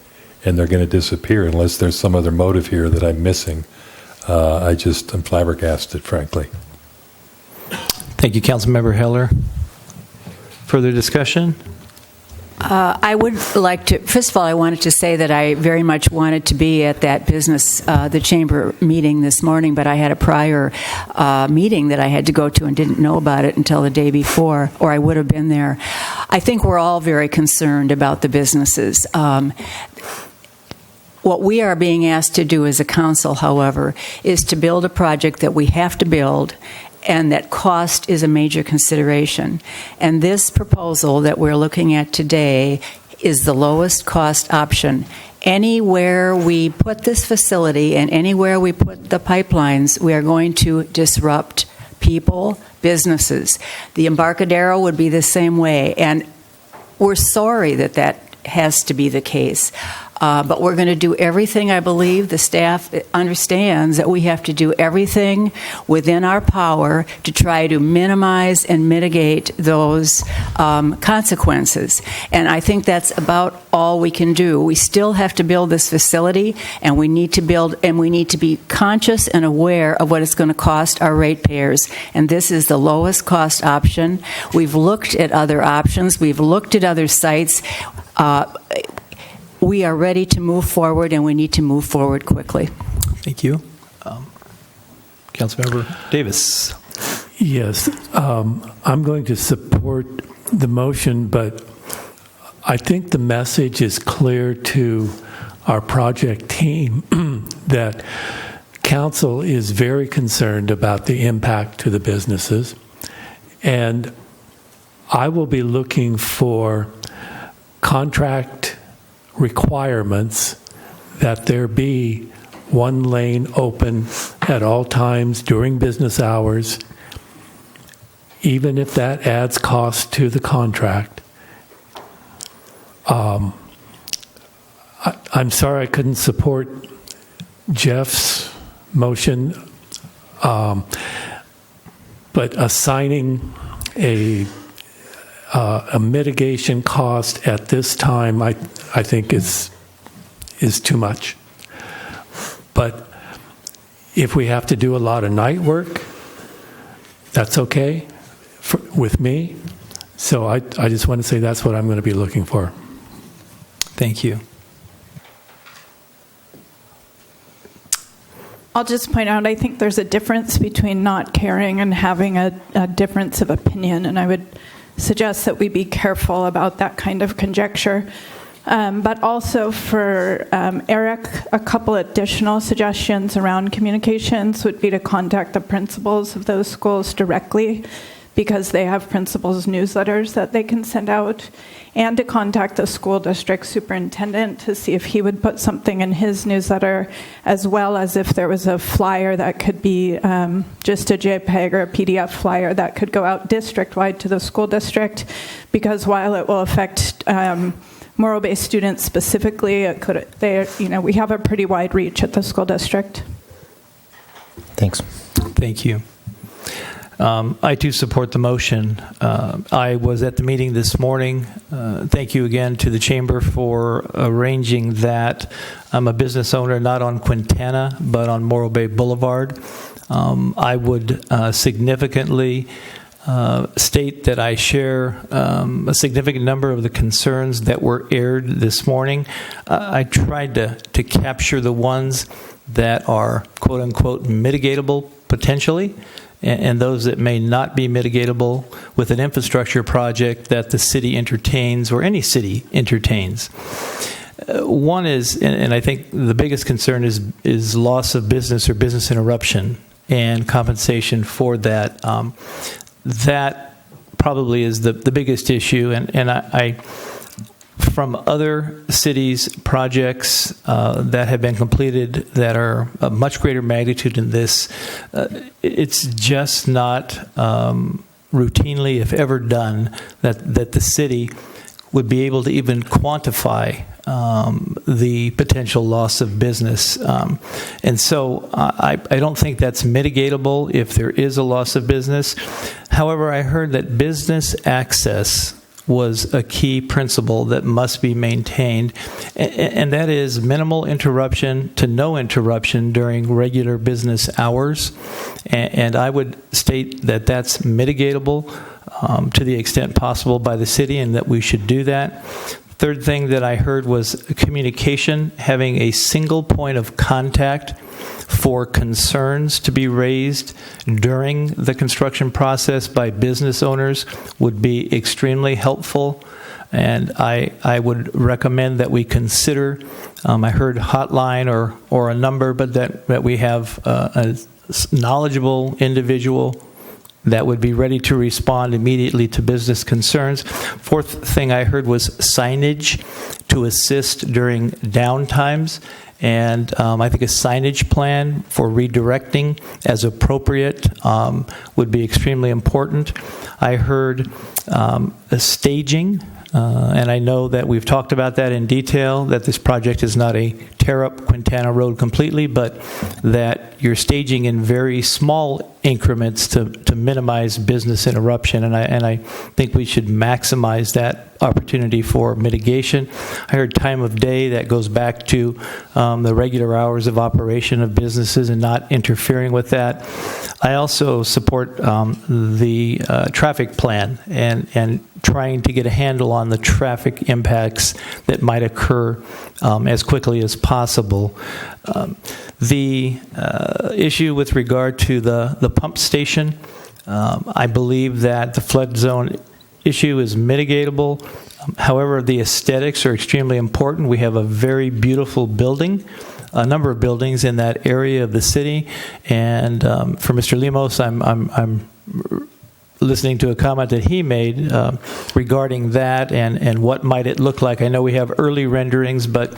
and they're going to disappear unless there's some other motive here that I'm missing. I'm flabbergasted, frankly. Thank you, Councilmember Heller. Further discussion? I would like to, first of all, I wanted to say that I very much wanted to be at that the chamber meeting this morning, but I had a prior meeting that I had to go to and didn't know about it until the day before, or I would have been there. I think we're all very concerned about the businesses. What we are being asked to do as a council, however, is to build a project that we have to build, and that cost is a major consideration. And this proposal that we're looking at today is the lowest cost option, anywhere we put this facility and anywhere we put the pipelines, we are going to disrupt people, businesses. The Embarcadero would be the same way, and we're sorry that that has to be the case. But we're going to do everything. I believe the staff understands that we have to do everything within our power to try to minimize and mitigate those consequences. And I think that's about all we can do. We still have to build this facility, and we need to be conscious and aware of what it's going to cost our ratepayers. And this is the lowest cost option. We've looked at other options. We've looked at other sites. We are ready to move forward, and we need to move forward quickly. Thank you. Councilmember Davis. Yes, I'm going to support the motion, but I think the message is clear to our project team that council is very concerned about the impact to the businesses, and I will be looking for contract requirements that there be one lane open at all times during business hours, even if that adds cost to the contract. I'm sorry I couldn't support Jeff's motion, but assigning a mitigation cost at this time, I think is too much. But if we have to do a lot of night work, that's okay with me. So I just want to say that's what I'm going to be looking for. Thank you. I'll just point out, I think there's a difference between not caring and having a difference of opinion, and I would suggest that we be careful about that kind of conjecture. But also for Eric, a couple additional suggestions around communications would be to contact the principals of those schools directly, because they have principals' newsletters that they can send out, and to contact the school district superintendent to see if he would put something in his newsletter, as well as if there was a flyer that could be just a JPEG or a PDF flyer that could go out district-wide to the school district, because while it will affect Morro Bay students specifically, we have a pretty wide reach at the school district. Thanks. Thank you. I too support the motion. I was at the meeting this morning. Thank you again to the Chamber for arranging that. I'm a business owner not on Quintana, but on Morro Bay Boulevard. I would significantly state that I share a significant number of the concerns that were aired this morning. I tried to capture the ones that are quote-unquote mitigatable potentially, and those that may not be mitigatable with an infrastructure project that the city entertains or any city entertains. One is, and I think the biggest concern is loss of business or business interruption and compensation for that. That probably is the biggest issue, and I from other cities' projects that have been completed that are of much greater magnitude than this, it's just not routinely, if ever done, that the city would be able to even quantify the potential loss of business. And so I don't think that's mitigatable if there is a loss of business. However, I heard that business access was a key principle that must be maintained, and that is minimal interruption to no interruption during regular business hours. And I would state that that's mitigatable to the extent possible by the city, and that we should do that. Third thing that I heard was communication, having a single point of contact for concerns to be raised during the construction process by business owners would be extremely helpful. And I would recommend that we consider, I heard hotline or a number, but that we have a knowledgeable individual that would be ready to respond immediately to business concerns. Fourth thing I heard was signage to to assist during downtimes. And I think a signage plan for redirecting as appropriate would be extremely important. I heard a staging, and I know that we've talked about that in detail, that this project is not a tear up Quintana Road completely, but that you're staging in very small increments to minimize business interruption. And I think we should maximize that opportunity for mitigation. I heard time of day that goes back to the regular hours of operation of businesses and not interfering with that. I also support the traffic plan and trying to get a handle on the traffic impacts that might occur as quickly as possible. The issue with regard to the pump station, I believe that the flood zone issue is mitigatable. However, the aesthetics are extremely important. We have a very beautiful building, a number of buildings in that area of the city, and for Mr. Lemos, I'm listening to a comment that he made regarding that and what might it look like. I know we have early renderings, but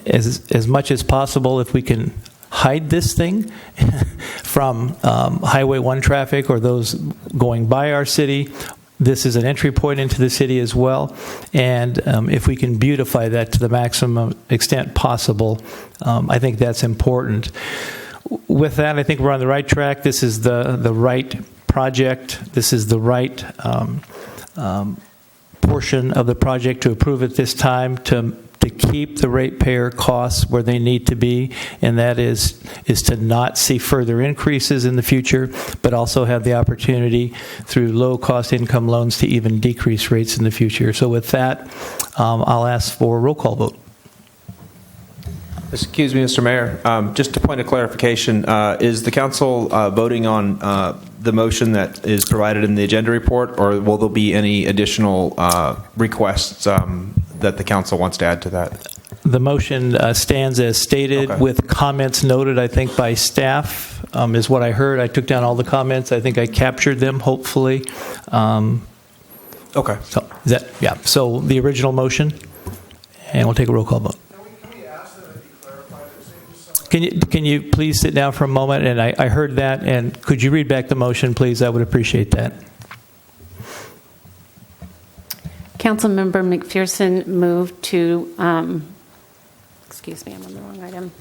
as much as possible, if we can hide this thing from Highway 1 traffic or those going by our city, this is an entry point into the city as well, and if we can beautify that to the maximum extent possible, I think that's important. With that, I think we're on the right track. This is the right project. This is the right portion of the project to approve at this time to keep the ratepayer costs where they need to be, and that is to not see further increases in the future, but also have the opportunity through low-cost income loans to even decrease rates in the future. So with that, I'll ask for a roll call vote. Excuse me, Mr. Mayor. Just a point of clarification, is the council voting on the motion that is provided in the agenda report, or will there be any additional requests that the council wants to add to that? The motion stands as stated with comments noted, I think, by staff, is what I heard. I took down all the comments. I think I captured them, hopefully. Okay. So, is that, yeah. So the original motion, and we'll take a roll call vote. Can you please sit down for a moment? And I heard that, and could you read back the motion, please? I would appreciate that. Councilmember McPherson moved to, excuse me, I'm on the wrong item.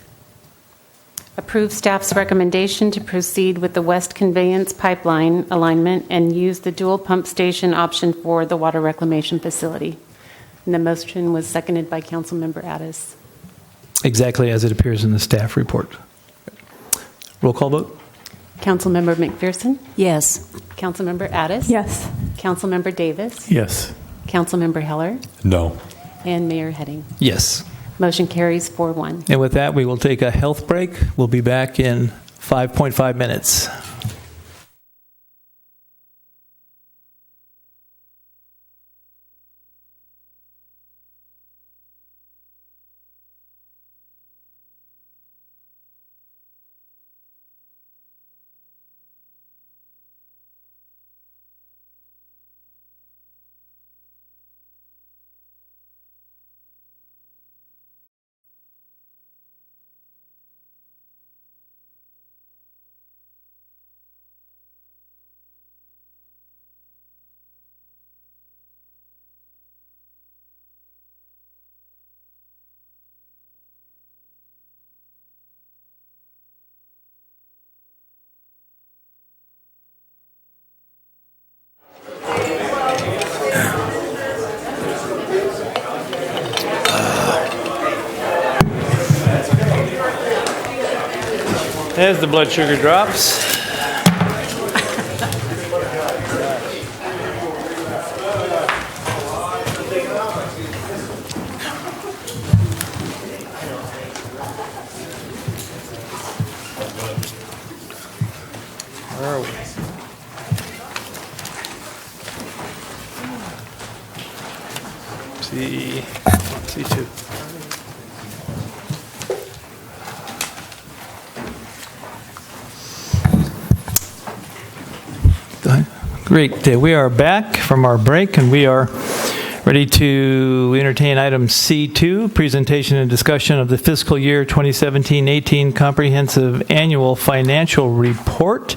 Approve staff's recommendation to proceed with the West Conveyance Pipeline alignment and use the dual pump station option for the water reclamation facility. And the motion was seconded by Councilmember Addis. Exactly as it appears in the staff report. Roll call vote. Councilmember McPherson? Yes. Councilmember Addis? Yes. Councilmember Davis? Yes. Councilmember Heller? No. And Mayor Heading. Yes. Motion carries 4-1. And with that, we will take a health break. We'll be back in 5.5 minutes. As the blood sugar drops. Where are we? C2. Great. We are back from our break, and we are Ready to entertain item C2, presentation and discussion of the fiscal year 2017-18 comprehensive annual financial report.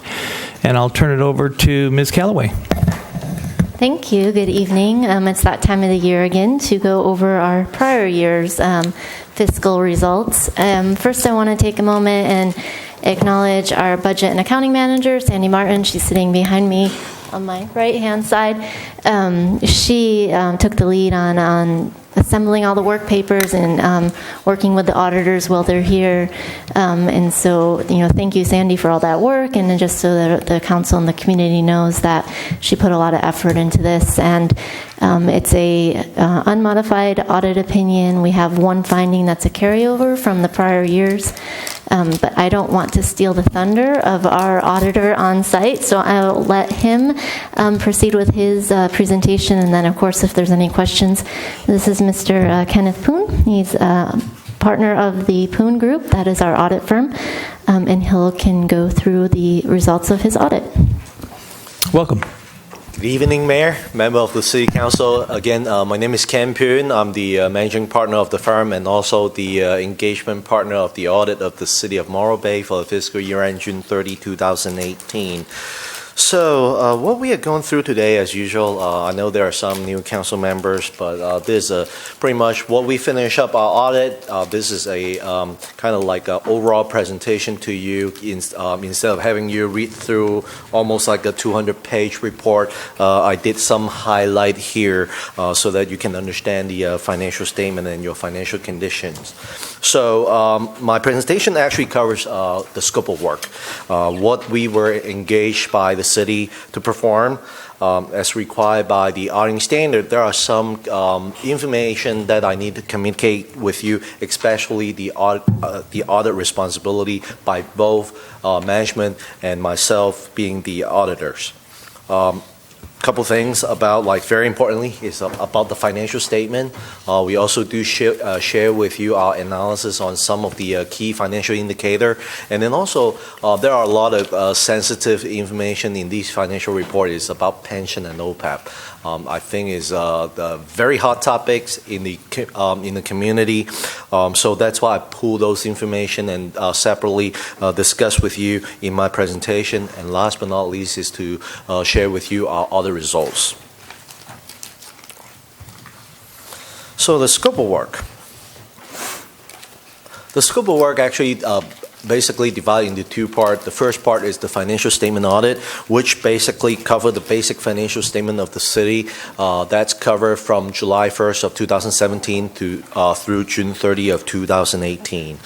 And I'll turn it over to Ms. Callaway. Thank you. Good evening. It's that time of the year again to go over our prior year's fiscal results. First, I want to take a moment and acknowledge our budget and accounting manager, Sandy Martin. She's sitting behind me on my right-hand side. She took the lead on assembling all the work papers and working with the auditors while they're here. And so, thank you, Sandy, for all that work. And just so that the council and the community knows that she put a lot of effort into this. And it's a unmodified audit opinion. We have one finding that's a carryover from the prior years. But I don't want to steal the thunder of our auditor on site, so I'll let him proceed with his presentation. And then, of course, if there's any questions, this is Mr. Kenneth Poon. He's a partner of the Poon Group. That is our audit firm. And he can go through the results of his audit. Welcome. Good evening, Mayor, member of the City Council. Again, my name is Ken Poon. I'm the managing partner of the firm and also the engagement partner of the audit of the City of Morro Bay for the fiscal year end June 30, 2018. So what we are going through today, as usual, I know there are some new council members, but this is pretty much what we finish up our audit. This is a kind of like an overall presentation to you instead of having you read through almost like a 200-page report. I did some highlight here so that you can understand the financial statement and your financial conditions. So my presentation actually covers the scope of work, what we were engaged by the city to perform as required by the auditing standard. There are some information that I need to communicate with you, especially the audit responsibility by both management and myself being the auditors. Couple things about, very importantly, is about the financial statement. We also do share with you our analysis on some of the key financial indicator. And then also, there are a lot of sensitive information in these financial reports. It's about pension and OPEB. I think is the very hot topics in the community. So that's why I pull those information and separately discuss with you in my presentation. And last but not least is to share with you our other results. So the scope of work. The scope of work actually basically divided into two parts. The first part is the financial statement audit, which basically cover the basic financial statement of the city. That's covered from July 1st of 2017 to through June 30 of 2018.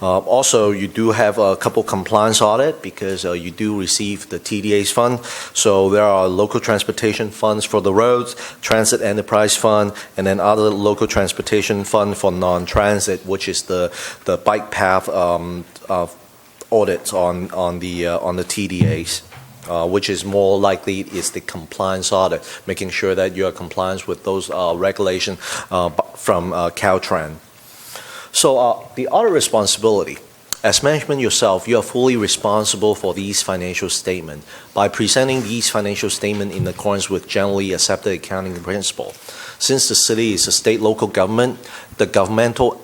Also, you do have a couple compliance audit because you do receive the TDA's fund. So there are local transportation funds for the roads, transit enterprise fund, and then other local transportation fund for non-transit, which is the bike path audits on the TDAs, which is more likely is the compliance audit, making sure that you are compliant with those regulations from Caltrans. So the audit responsibility. As management yourself, you are fully responsible for these financial statements by presenting these financial statements in accordance with generally accepted accounting principle. Since the city is a state local government, the governmental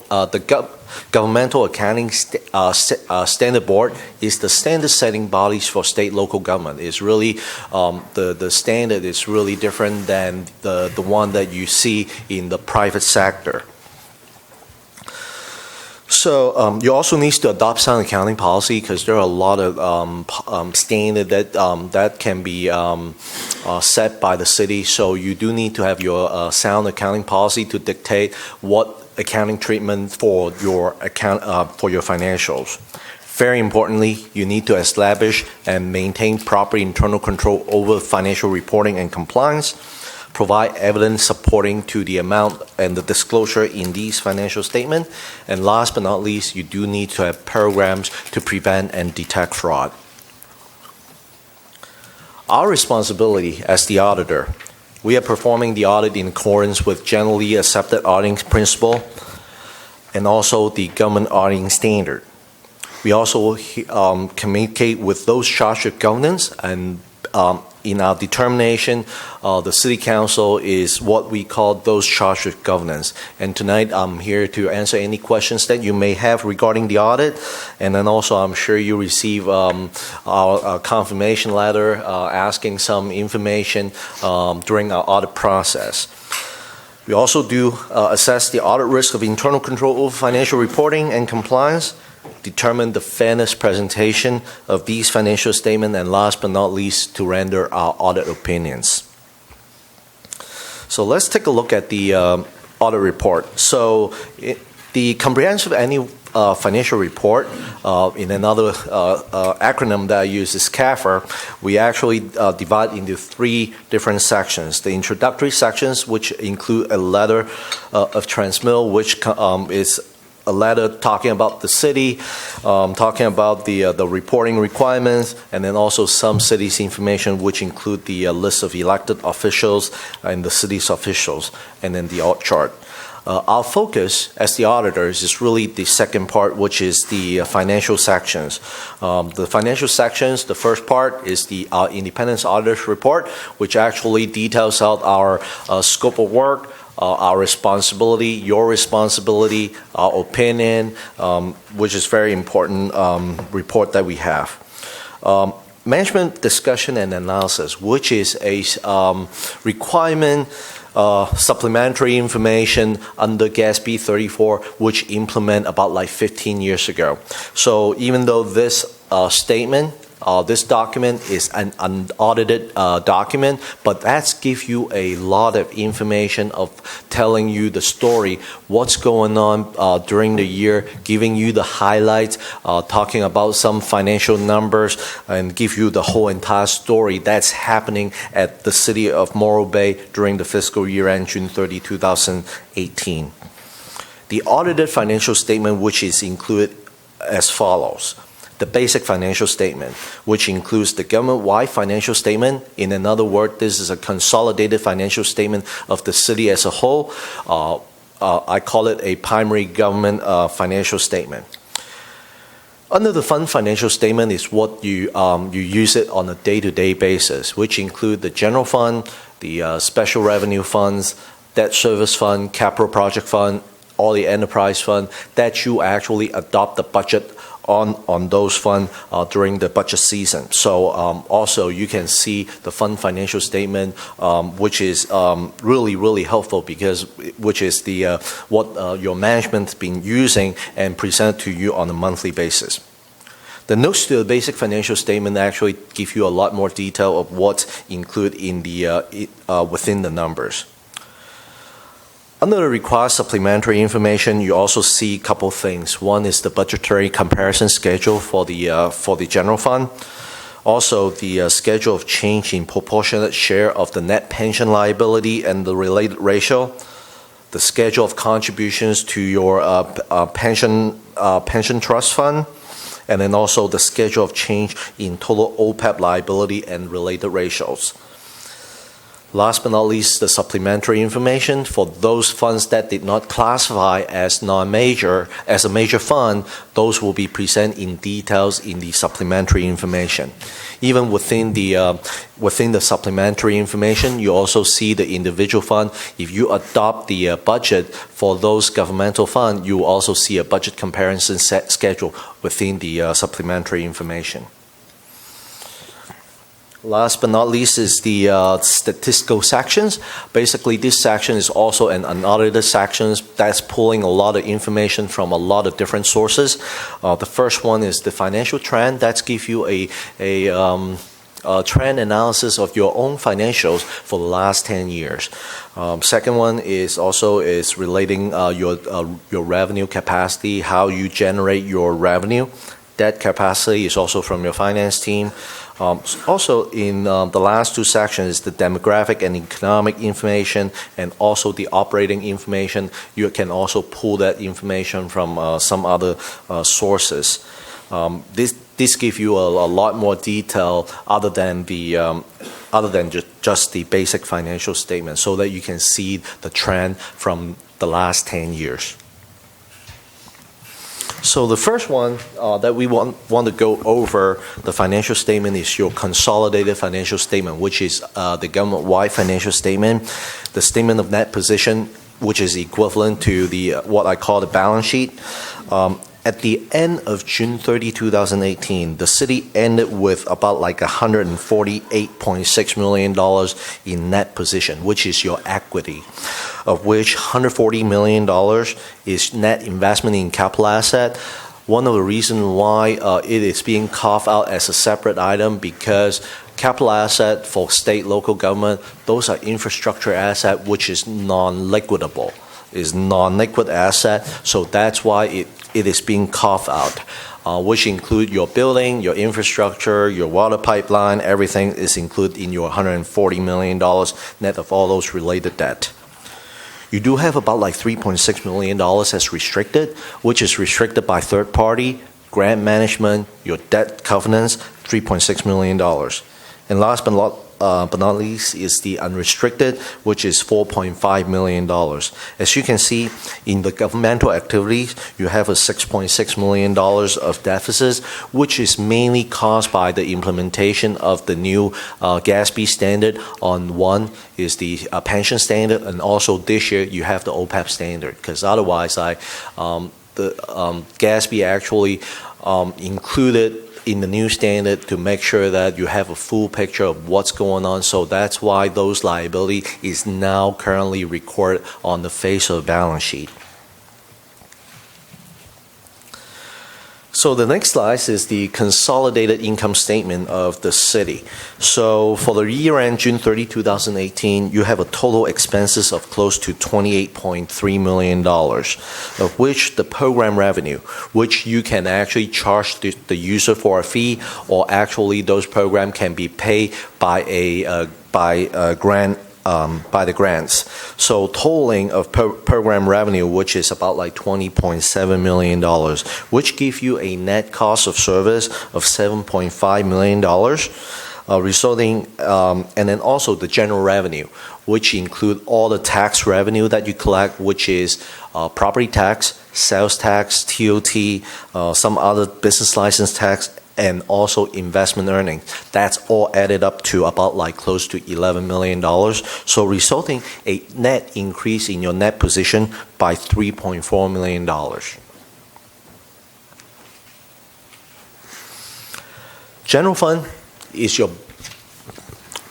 accounting standard board is the standard setting bodies for state local government. It's really the standard is really different than the one that you see in the private sector. So you also need to adopt sound accounting policy because there are a lot of standards that can be set by the city. So you do need to have your sound accounting policy to dictate what accounting treatment for your financials. Very importantly, you need to establish and maintain proper internal control over financial reporting and compliance. Provide evidence supporting to the amount and the disclosure in these financial statements. And last but not least, you do need to have programs to prevent and detect fraud. Our responsibility as the auditor, we are performing the audit in accordance with generally accepted auditing principle and also the government auditing standard. We also communicate with those charged with governance and in our determination, the City Council is what we call those charged with governance. And tonight I'm here to answer any questions that you may have regarding the audit. And then also I'm sure you receive our confirmation letter asking some information during our audit process. We also do assess the audit risk of internal control over financial reporting and compliance, determine the fairness presentation of these financial statements, and last but not least, to render our audit opinions. So let's take a look at the audit report. So the comprehensive annual financial report, in another acronym that I use is CAFR, we actually divide into 3 different sections. The introductory sections, which include a letter of transmittal, which is a letter talking about the city, talking about the reporting requirements, and then also some city's information, which include the list of elected officials and the city's officials, and then the org chart. Our focus as the auditors is really the second part, which is the financial sections. The financial sections, the first part is the independent auditor's report, which actually details out our scope of work, our responsibility, your responsibility, our opinion, which is very important report that we have. Management discussion and analysis, which is a requirement supplementary information under GASB 34, which implement about like 15 years ago. So even though this statement, this document is an unaudited document, but that gives you a lot of information of telling you the story, what's going on during the year, giving you the highlights, talking about some financial numbers, and give you the whole entire story that's happening at the City of Morro Bay during the fiscal year end June 30, 2018. The audited financial statement, which is included as follows. The basic financial statement, which includes the government-wide financial statement. In another word, this is a consolidated financial statement of the city as a whole. I call it a primary government financial statement. Under the fund financial statement is what you use it on a day-to-day basis, which include the general fund, the special revenue funds, debt service fund, capital project fund, all the enterprise fund, that you actually adopt the budget on those funds during the budget season. So also you can see the fund financial statement, which is really helpful because which is the what your management's been using and present to you on a monthly basis. The notes to the basic financial statement actually give you a lot more detail of what's included in the within the numbers. Under the required supplementary information, you also see a couple things. One is the budgetary comparison schedule for the general fund. Also, the schedule of change in proportionate share of the net pension liability and the related ratio. The schedule of contributions to your pension trust fund. And then also the schedule of change in total OPEB liability and related ratios. Last but not least, the supplementary information for those funds that did not classify as non-major, as a major fund, those will be presented in details in the supplementary information. Even within the supplementary information, you also see the individual fund. If you adopt the budget for those governmental funds, you will also see a budget comparison schedule within the supplementary information. Last but not least is the statistical sections. Basically, this section is also an unaudited section that's pulling a lot of information from a lot of different sources. The first one is the financial trend. That gives you a trend analysis of your own financials for the last 10 years. Second one is relating your revenue capacity, how you generate your revenue. That capacity is also from your finance team. Also in the last two sections is the demographic and economic information and also the operating information. You can also pull that information from some other sources. This gives you a lot more detail other than just the basic financial statement, so that you can see the trend from the last 10 years. So the first one that we want to go over the financial statement is your consolidated financial statement, which is the government-wide financial statement, the statement of net position, which is equivalent to the what I call the balance sheet. At the end of June 30, 2018, the city ended with about like $148.6 million in net position, which is your equity, of which $140 million is net investment in capital asset. One of the reasons why it is being carved out as a separate item because capital asset for state, local government, those are infrastructure asset which is non-liquidable, is non-liquid asset, so that's why it is being carved out, which include your building, your infrastructure, your water pipeline, everything is included in your $140 million net of all those related debt. You do have about like $3.6 million as restricted, which is restricted by third party, grant management, your debt covenants, $3.6 million. And last but not least is the unrestricted, which is $4.5 million. As you can see, in the governmental activities, you have a $6.6 million of deficits, which is mainly caused by the implementation of the new GASB standard. On one is the pension standard, and also this year you have the OPEB standard, because otherwise the GASB actually included in the new standard to make sure that you have a full picture of what's going on. So that's why those liability is now currently recorded on the face of the balance sheet. So the next slide is the consolidated income statement of the city. So for the year end June 30, 2018, you have a total expenses of close to $28.3 million, of which the program revenue, which you can actually charge the user for a fee, or actually those programs can be paid by a grant. By the grants. So totaling of program revenue, which is about like $20.7 million, which give you a net cost of service of $7.5 million, resulting, and then also the general revenue, which include all the tax revenue that you collect, which is property tax, sales tax, TOT, some other business license tax, and also investment earnings. That's all added up to about like close to $11 million. So resulting a net increase in your net position by $3.4 million. General fund is your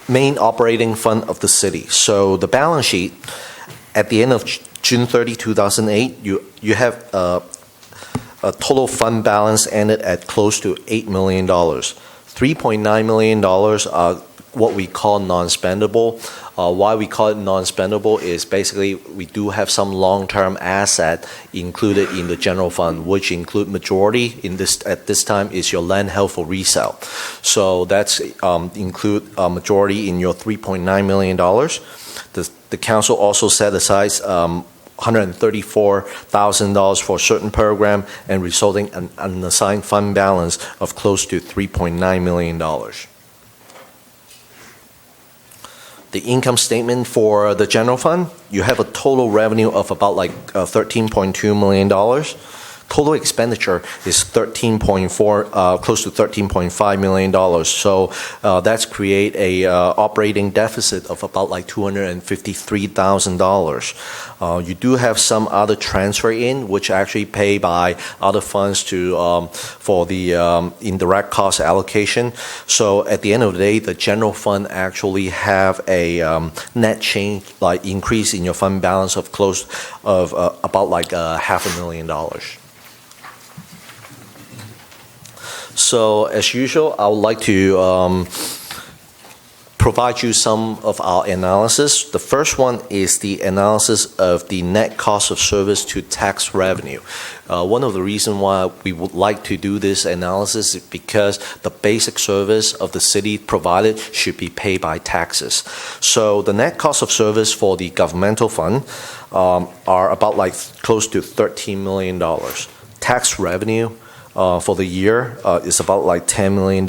main operating fund of the city. So the balance sheet at the end of June 30, 2008, you have a total fund balance ended at close to $8 million. $3.9 million are what we call non-spendable. Why we call it non-spendable is basically we do have some long-term asset included in the general fund, which include majority at this time is your land held for resale. So that's include a majority in your $3.9 million. The council also set aside $134,000 for a certain program, and resulting in an assigned fund balance of close to $3.9 million. The income statement for the general fund, you have a total revenue of about like $13.2 million. Total expenditure is close to $13.5 million. So that's create a operating deficit of about like $253,000. You do have some other transfer in, which actually pay by other funds for the indirect cost allocation. So at the end of the day, the general fund actually have a net change, like increase in your fund balance of about like $500,000. So as usual, I would like to provide you some of our analysis. The first one is the analysis of the net cost of service to tax revenue. One of the reasons why we would like to do this analysis is because the basic service of the city provided should be paid by taxes. So the net cost of service for the governmental fund are about like close to $13 million. Tax revenue for the year is about like $10 million.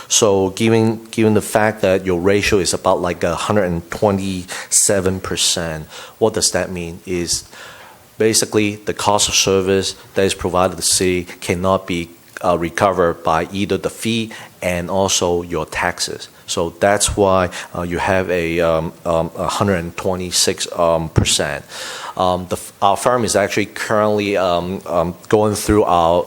So given the fact that your ratio is about like 127%, what does that mean? Is basically the cost of service that is provided to the city cannot be recovered by either the fee and also your taxes. So that's why you have a 126%. Our firm is actually currently going through our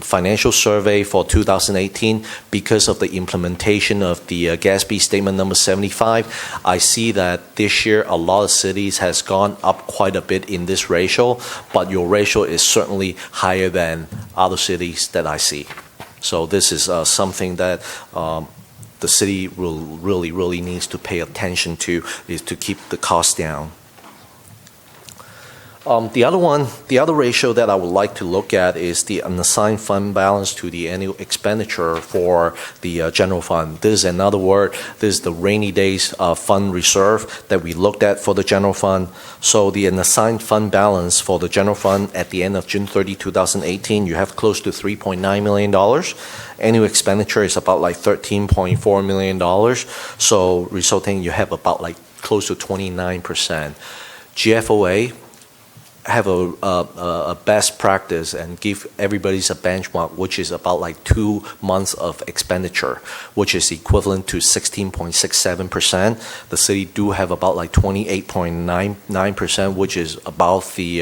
financial survey for 2018 because of the implementation of the GASB statement number 75. I see that this year a lot of cities has gone up quite a bit in this ratio, but your ratio is certainly higher than other cities that I see. So this is something that the city really needs to pay attention to, is to keep the cost down. The other ratio that I would like to look at is the unassigned fund balance to the annual expenditure for the general fund. This is another word. This is the rainy days fund reserve that we looked at for the general fund. So the unassigned fund balance for the general fund at the end of June 30, 2018, you have close to $3.9 million. Annual expenditure is about like $13.4 million. So resulting, you have about like close to 29%. GFOA have a best practice and give everybody's a benchmark, which is about like 2 months of expenditure, which is equivalent to 16.67%. The city do have about like 28.99%, which is about the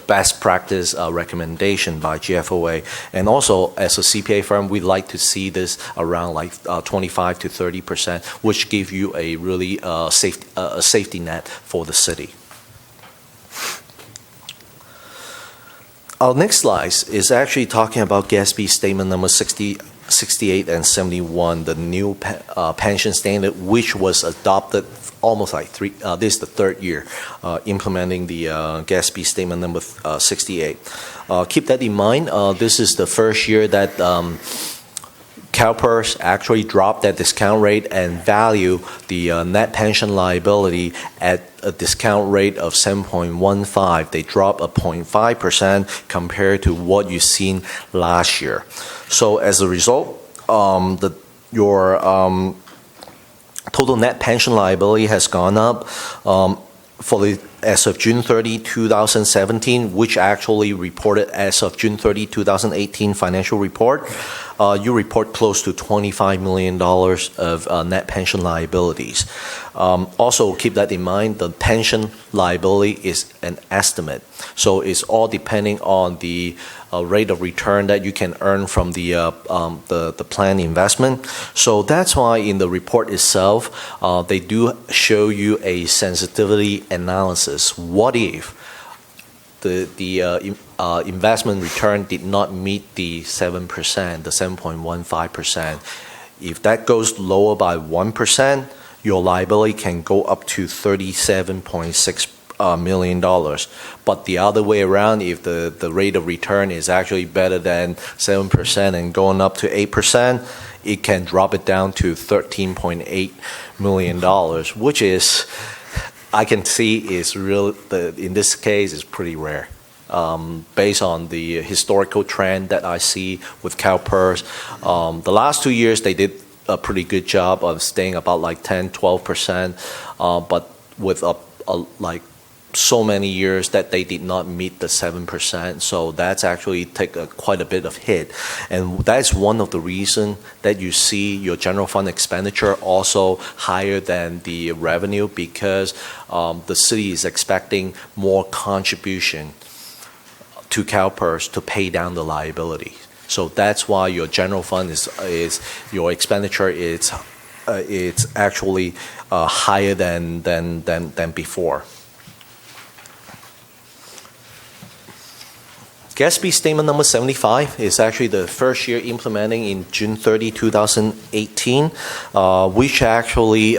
best practice recommendation by GFOA. And also, as a CPA firm, we like to see this around like 25 to 30%, which give you a really safety net for the city. Our next slide is actually talking about GASB statement number 68 and 71, the new pension standard, which was adopted almost like this is the third year implementing the GASB statement number 68. Keep that in mind. This is the first year that CalPERS actually dropped that discount rate and value the net pension liability at a discount rate of 7.15. They dropped 0.5% compared to what you've seen last year. So as a result, your total net pension liability has gone up as of June 30, 2017, which actually reported as of June 30, 2018 financial report. You report close to $25 million of net pension liabilities. Also, keep that in mind, the pension liability is an estimate. So it's all depending on the rate of return that you can earn from the plan investment. So that's why in the report itself, they do show you a sensitivity analysis. What if the investment return did not meet the 7%, the 7.15%. If that goes lower by 1%, your liability can go up to $37.6 million. But the other way around, if the rate of return is actually better than 7% and going up to 8%, it can drop it down to $13.8 million, which is, I can see is real. In this case, is pretty rare. Based on the historical trend that I see with CalPERS, the last 2 years they did a pretty good job of staying about like 10-12%, but with like so many years that they did not meet the 7%, so that's actually take quite a bit of hit, and that's one of the reasons that you see your general fund expenditure also higher than the revenue, because the city is expecting more contribution to CalPERS to pay down the liability. So that's why your general fund is your expenditure is it's actually higher than before. GASB statement number 75 is actually the first year implementing in June 30, 2018, which actually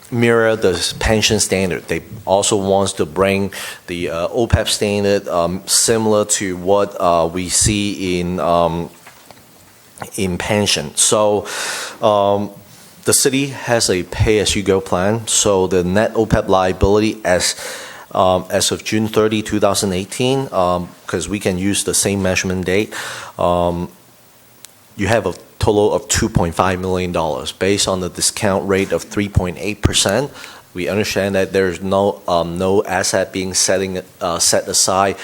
mirror the pension standard. They also want to bring the OPEB standard similar to what we see in pension. So the city has a pay-as-you-go plan. So the net OPEB liability as of June 30, 2018, because we can use the same measurement date, you have a total of $2.5 million based on the discount rate of 3.8%. We understand that there's no asset being set aside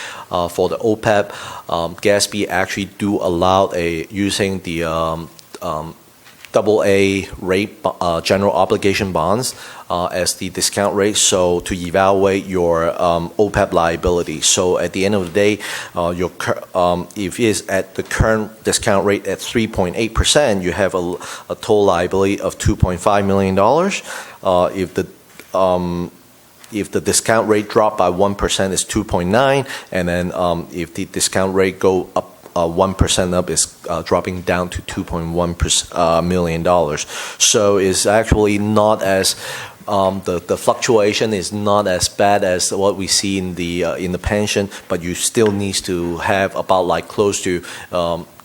for the OPEB. GASB actually do allow using the AA rate general obligation bonds as the discount rate, so to evaluate your OPEB liability. So at the end of the day, if it is at the current discount rate at 3.8%, you have a total liability of $2.5 million. If the discount rate dropped by 1%, it's 2.9, and then if the discount rate go up 1% up, is dropping down to $2.1 million. So it's actually not as the fluctuation is not as bad as what we see in the pension, but you still need to have about like close to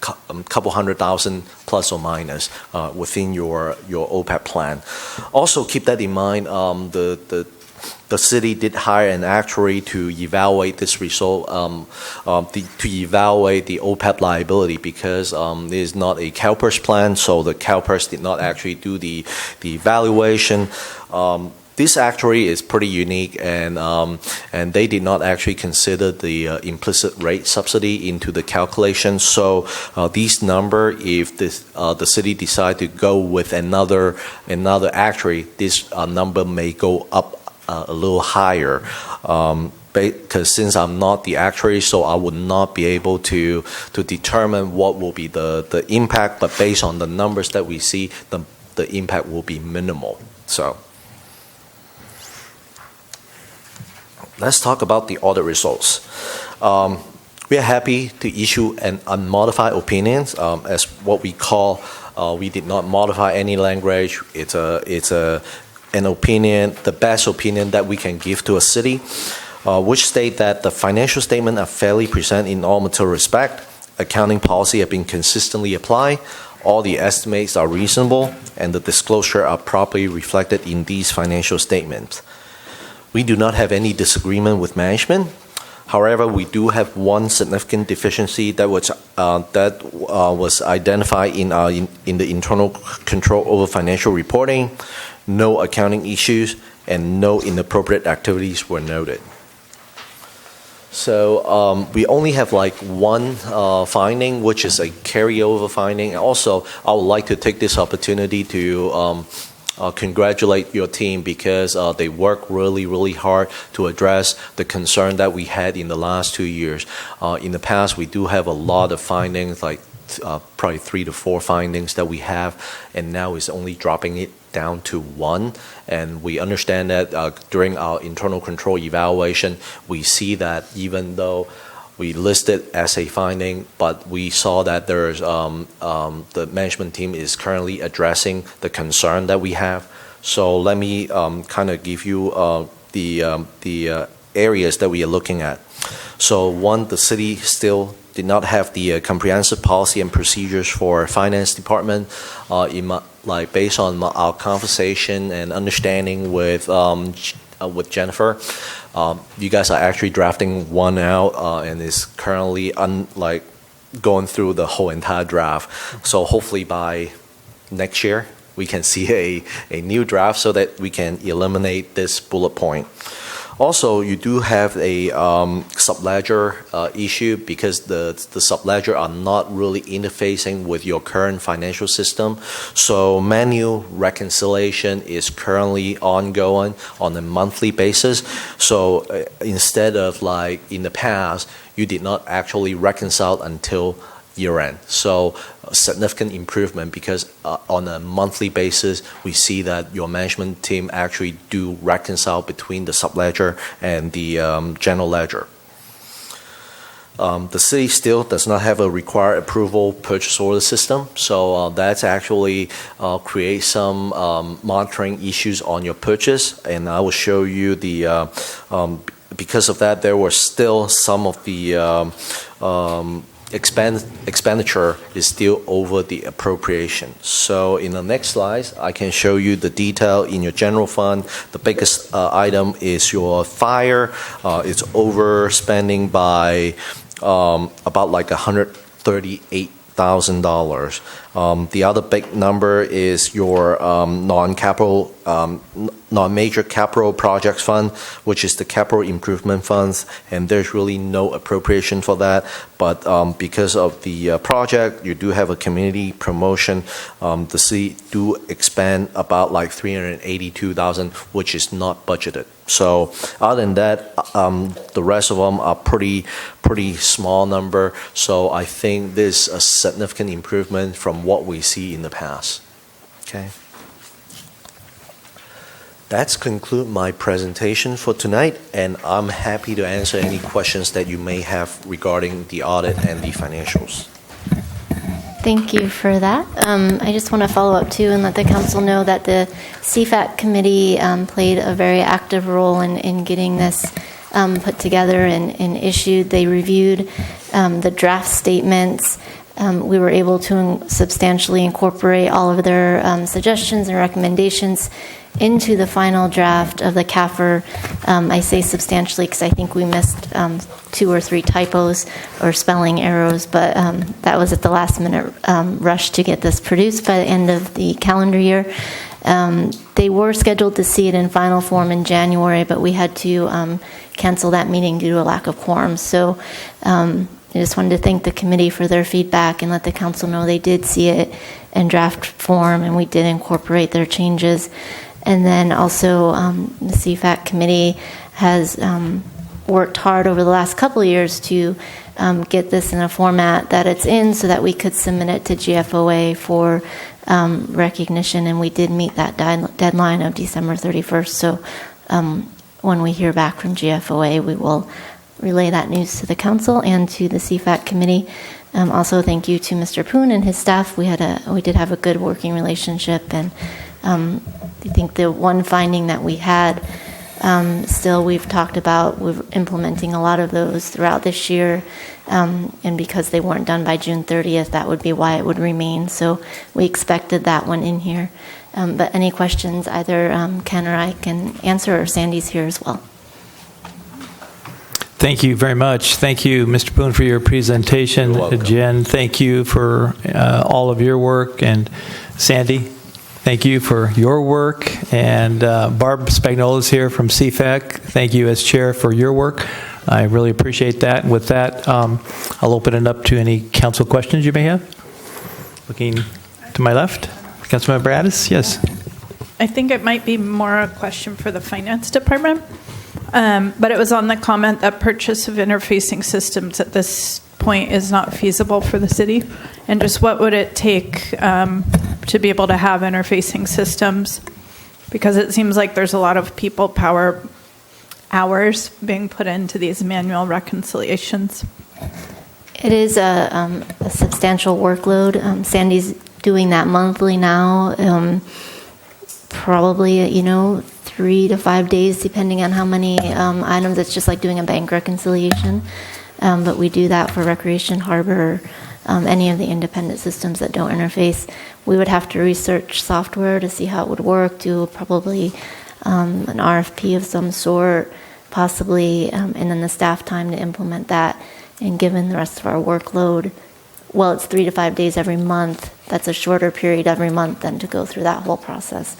couple $100,000 plus or minus within your OPEB plan. Also keep that in mind. The city did hire an actuary to evaluate this result, to evaluate the OPEB liability, because it is not a CalPERS plan, so the CalPERS did not actually do the evaluation. This actuary is pretty unique, and they did not actually consider the implicit rate subsidy into the calculation. So these number, if the city decide to go with another actuary, this number may go up a little higher, because since I'm not the actuary, so I would not be able to determine what will be the impact, but based on the numbers that we see, the impact will be minimal. So let's talk about the audit results. We are happy to issue an unmodified opinion, as what we call, we did not modify any language. It's an opinion, the best opinion that we can give to a city, which state that the financial statements are fairly presented in all material respect, accounting policy have been consistently applied, all the estimates are reasonable, and the disclosure are properly reflected in these financial statements. We do not have any disagreement with management. However, we do have one significant deficiency that was identified in the internal control over financial reporting. No accounting issues and no inappropriate activities were noted. So we only have like one finding, which is a carryover finding. Also, I would like to take this opportunity to congratulate your team, because they worked really, really hard to address the concern that we had in the last 2 years. In the past, we do have a lot of findings, like probably 3 to 4 findings that we have, and now it's only dropping it down to 1. And we understand that during our internal control evaluation, we see that even though we listed as a finding, but we saw that there's the management team is currently addressing the concern that we have. So let me kind of give you the areas that we are looking at. So one, the city still did not have the comprehensive policy and procedures for finance department. Based on our conversation and understanding with Jennifer, you guys are actually drafting one out, and is currently going through the whole entire draft. So hopefully by next year we can see a new draft so that we can eliminate this bullet point. Also, you do have a subledger issue, because the subledger are not really interfacing with your current financial system. So manual reconciliation is currently ongoing on a monthly basis. So instead of like in the past, you did not actually reconcile until year end. So a significant improvement, because on a monthly basis, we see that your management team actually do reconcile between the subledger and the general ledger. The city still does not have a required approval purchase order system, so that's actually create some monitoring issues on your purchase, and I will show you the because of that, there were still some of the expenditure is still over the appropriation. So in the next slide, I can show you the detail in your general fund. The biggest item is your fire. It's overspending by about like $138,000. The other big number is your non-major capital projects fund, which is the capital improvement funds, and there's really no appropriation for that. But because of the project, you do have a community promotion. The city do expand about like $382,000, which is not budgeted. So other than that, the rest of them are pretty small number. So I think this is a significant improvement from what we see in the past. Okay. That's conclude my presentation for tonight, and I'm happy to answer any questions that you may have regarding the audit and the financials. Thank you for that. I just want to follow up too and let the council know that the CFAC committee played a very active role in getting this put together and issued. They reviewed the draft statements. We were able to substantially incorporate all of their suggestions and recommendations into the final draft of the CAFR. I say substantially because I think we missed 2 or 3 typos or spelling errors, but that was at the last minute rush to get this produced by the end of the calendar year. They were scheduled to see it in final form in January, but we had to cancel that meeting due to a lack of quorum. So I just wanted to thank the committee for their feedback and let the council know they did see it in draft form, and we did incorporate their changes. And then also the CFAC committee has worked hard over the last couple of years to get this in a format that it's in so that we could submit it to GFOA for recognition, and we did meet that deadline of December 31st. So when we hear back from GFOA, we will relay that news to the council and to the CFAC committee. Also, thank you to Mr. Poon and his staff. We did have a good working relationship, and I think the one finding that we had, still we've talked about, we're implementing a lot of those throughout this year, and because they weren't done by June 30th, that would be why it would remain. So we expected that one in here. But any questions, either Ken or I can answer, or Sandy's here as well. Thank you very much. Thank you, Mr. Poon, for your presentation. You're welcome. Jen, thank you for all of your work. And Sandy, thank you for your work. And Barb Spagnola is here from CFAC. Thank you as chair for your work. I really appreciate that. And with that, I'll open it up to any council questions you may have. Looking to my left, Councilmember Addis, yes. I think it might be more a question for the finance department. But it was on the comment that purchase of interfacing systems at this point is not feasible for the city. And just what would it take to be able to have interfacing systems? Because it seems like there's a lot of people power hours being put into these manual reconciliations. It is a substantial workload. Sandy's doing that monthly now. Probably, 3 to 5 days, depending on how many items. It's just like doing a bank reconciliation. But we do that for Recreation Harbor, any of the independent systems that don't interface. We would have to research software to see how it would work, do probably an RFP of some sort, possibly, and then the staff time to implement that. And given the rest of our workload, well, it's 3 to 5 days every month. That's a shorter period every month than to go through that whole process.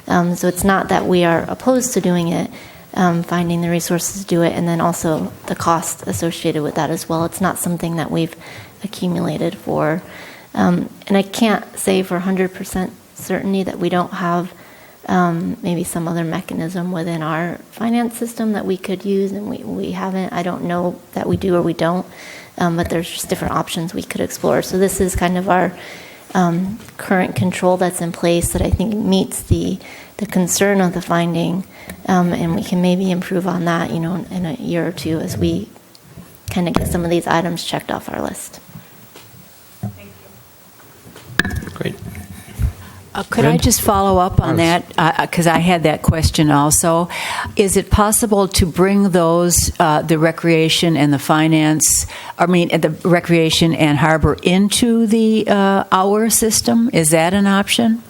So it's not that we are opposed to doing it, finding the resources to do it, and then also the cost associated with that as well. It's not something that we've accumulated for. And I can't say for 100% certainty that we don't have maybe some other mechanism within our finance system that we could use, and we haven't. I don't know that we do or we don't, but there's just different options we could explore. So this is kind of our current control that's in place that I think meets the concern of the finding, and we can maybe improve on that, in a year or two as we kind of get some of these items checked off our list. Thank you. Great. Could I just follow up on that? Because I had that question also. Is it possible to bring those, the recreation and the finance, the recreation and harbor into the our system? Is that an option?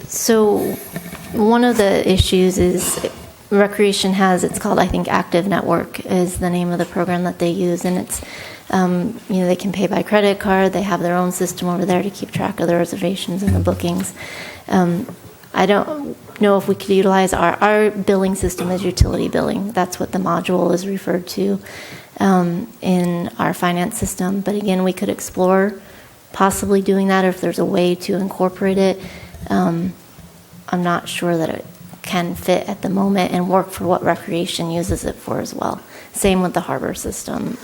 So one of the issues is Recreation has, it's called, I think, Active Network is the name of the program that they use, and it's, they can pay by credit card. They have their own system over there to keep track of the reservations and the bookings. I don't know if we could utilize our billing system as utility billing. That's what the module is referred to in our finance system. But again, we could explore possibly doing that, or if there's a way to incorporate it. I'm not sure that it can fit at the moment and work for what recreation uses it for as well. Same with the harbor system.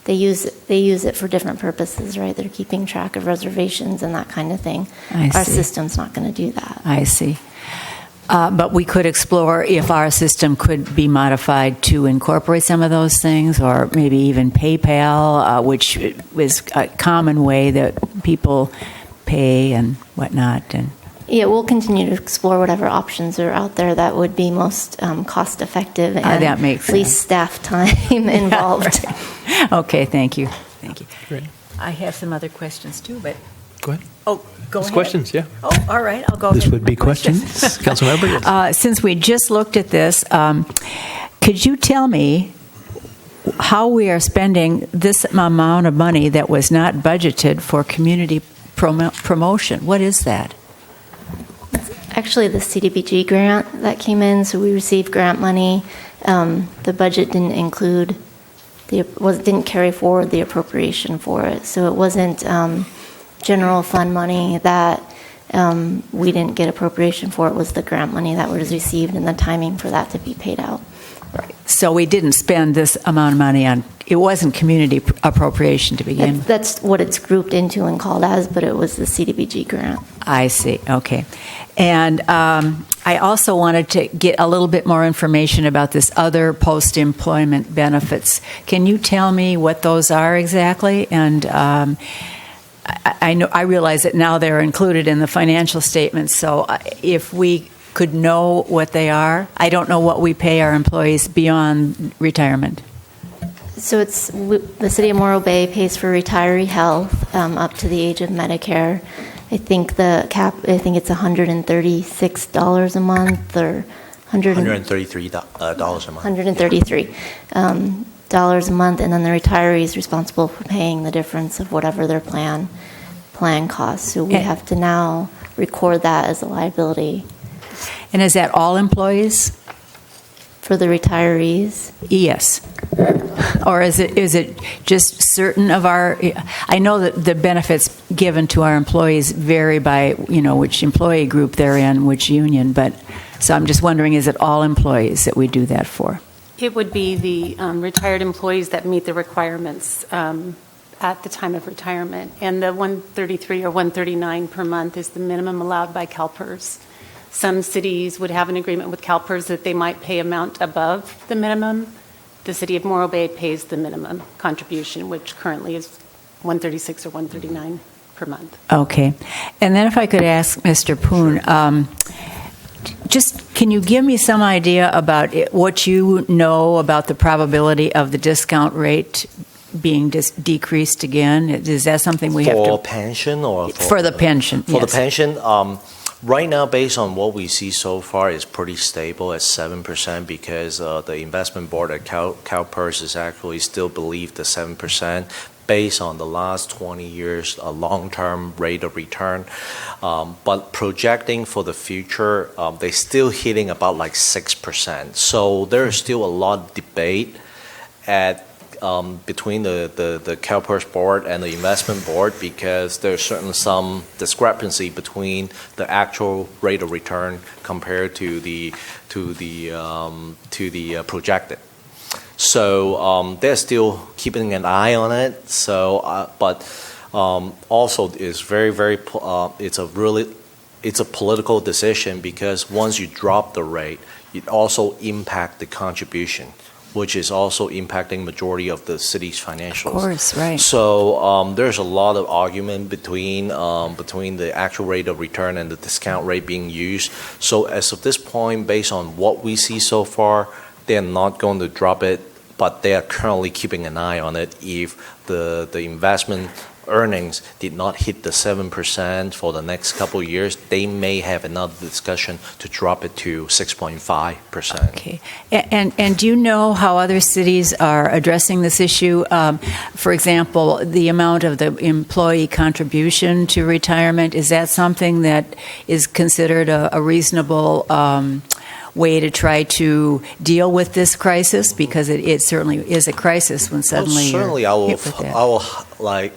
They use it for different purposes, right? They're keeping track of reservations and that kind of thing. Our system's not going to do that. I see. But we could explore if our system could be modified to incorporate some of those things, or maybe even PayPal, which is a common way that people pay and whatnot. And yeah, we'll continue to explore whatever options are out there that would be most cost effective and that makes least staff time involved. Yeah, right. Okay, thank you. Thank you. Great. I have some other questions too, but Go ahead. oh, go It's ahead. questions, yeah. Oh, all right. I'll go. This ahead would with be questions. Councilmember, yes. Since we just looked at this, could you tell me how we are spending this amount of money that was not budgeted for community promotion? What is that? Actually, the CDBG grant that came in, so we received grant money. The budget didn't include didn't carry forward the appropriation for it, so it wasn't general fund money that we didn't get appropriation for. It was the grant money that was received and the timing for that to be paid out. Right. So we didn't spend this amount of money on. It wasn't community appropriation to begin with. That's what it's grouped into and called as, but it was the CDBG grant. I see. Okay. And I also wanted to get a little bit more information about this other post-employment benefits. Can you tell me what those are exactly? And I realize that now they're included in the financial statements. So if we could know what they are, I don't know what we pay our employees beyond retirement. So it's the city of Morro Bay pays for retiree health up to the age of Medicare. I think the cap. I think it's $136 a month, or $133 a month. $133 dollars a month, and then the retiree is responsible for paying the difference of whatever their plan costs. So we have to now record that as a liability. And is that all employees? For the retirees? Yes. Or is it just certain of our? I know that the benefits given to our employees vary by which employee group they're in, which union. But so I'm just wondering, is it all employees that we do that for? It would be the retired employees that meet the requirements at the time of retirement, and the $133 or $139 per month is the minimum allowed by CalPERS. Some cities would have an agreement with CalPERS that they might pay amount above the minimum. The city of Morro Bay pays the minimum contribution, which currently is $136 or $139 per month. Okay. And then if I could ask Mr. Poon, just can you give me some idea about what you know about the probability of the discount rate being decreased again? Is that something we have to... For pension or... For the pension, For yes. the pension, right now, based on what we see so far, is pretty stable at 7% because the investment board at CalPERS is actually still believe the 7% based on the last 20 years long-term rate of return. But projecting for the future, they're still hitting about like 6%. So there's still a lot of debate between the CalPERS board and the investment board because there's certainly some discrepancy between the actual rate of return compared to the projected. So they're still keeping an eye on it. So, but also it's very it's a political decision because once you drop the rate, it also impact the contribution, which is also impacting majority of the city's financials. Of course, right. So there's a lot of argument between the actual rate of return and the discount rate being used. So as of this point, based on what we see so far, they're not going to drop it, but they are currently keeping an eye on it if the investment earnings did not hit the 7% for the next couple of years, they may have another discussion to drop it to 6.5%. Okay. And do you know how other cities are addressing this issue? For example, the amount of the employee contribution to retirement, is that something that is considered a reasonable way to try to deal with this crisis? Because it certainly is a crisis when suddenly certainly you're I will hit with that. I will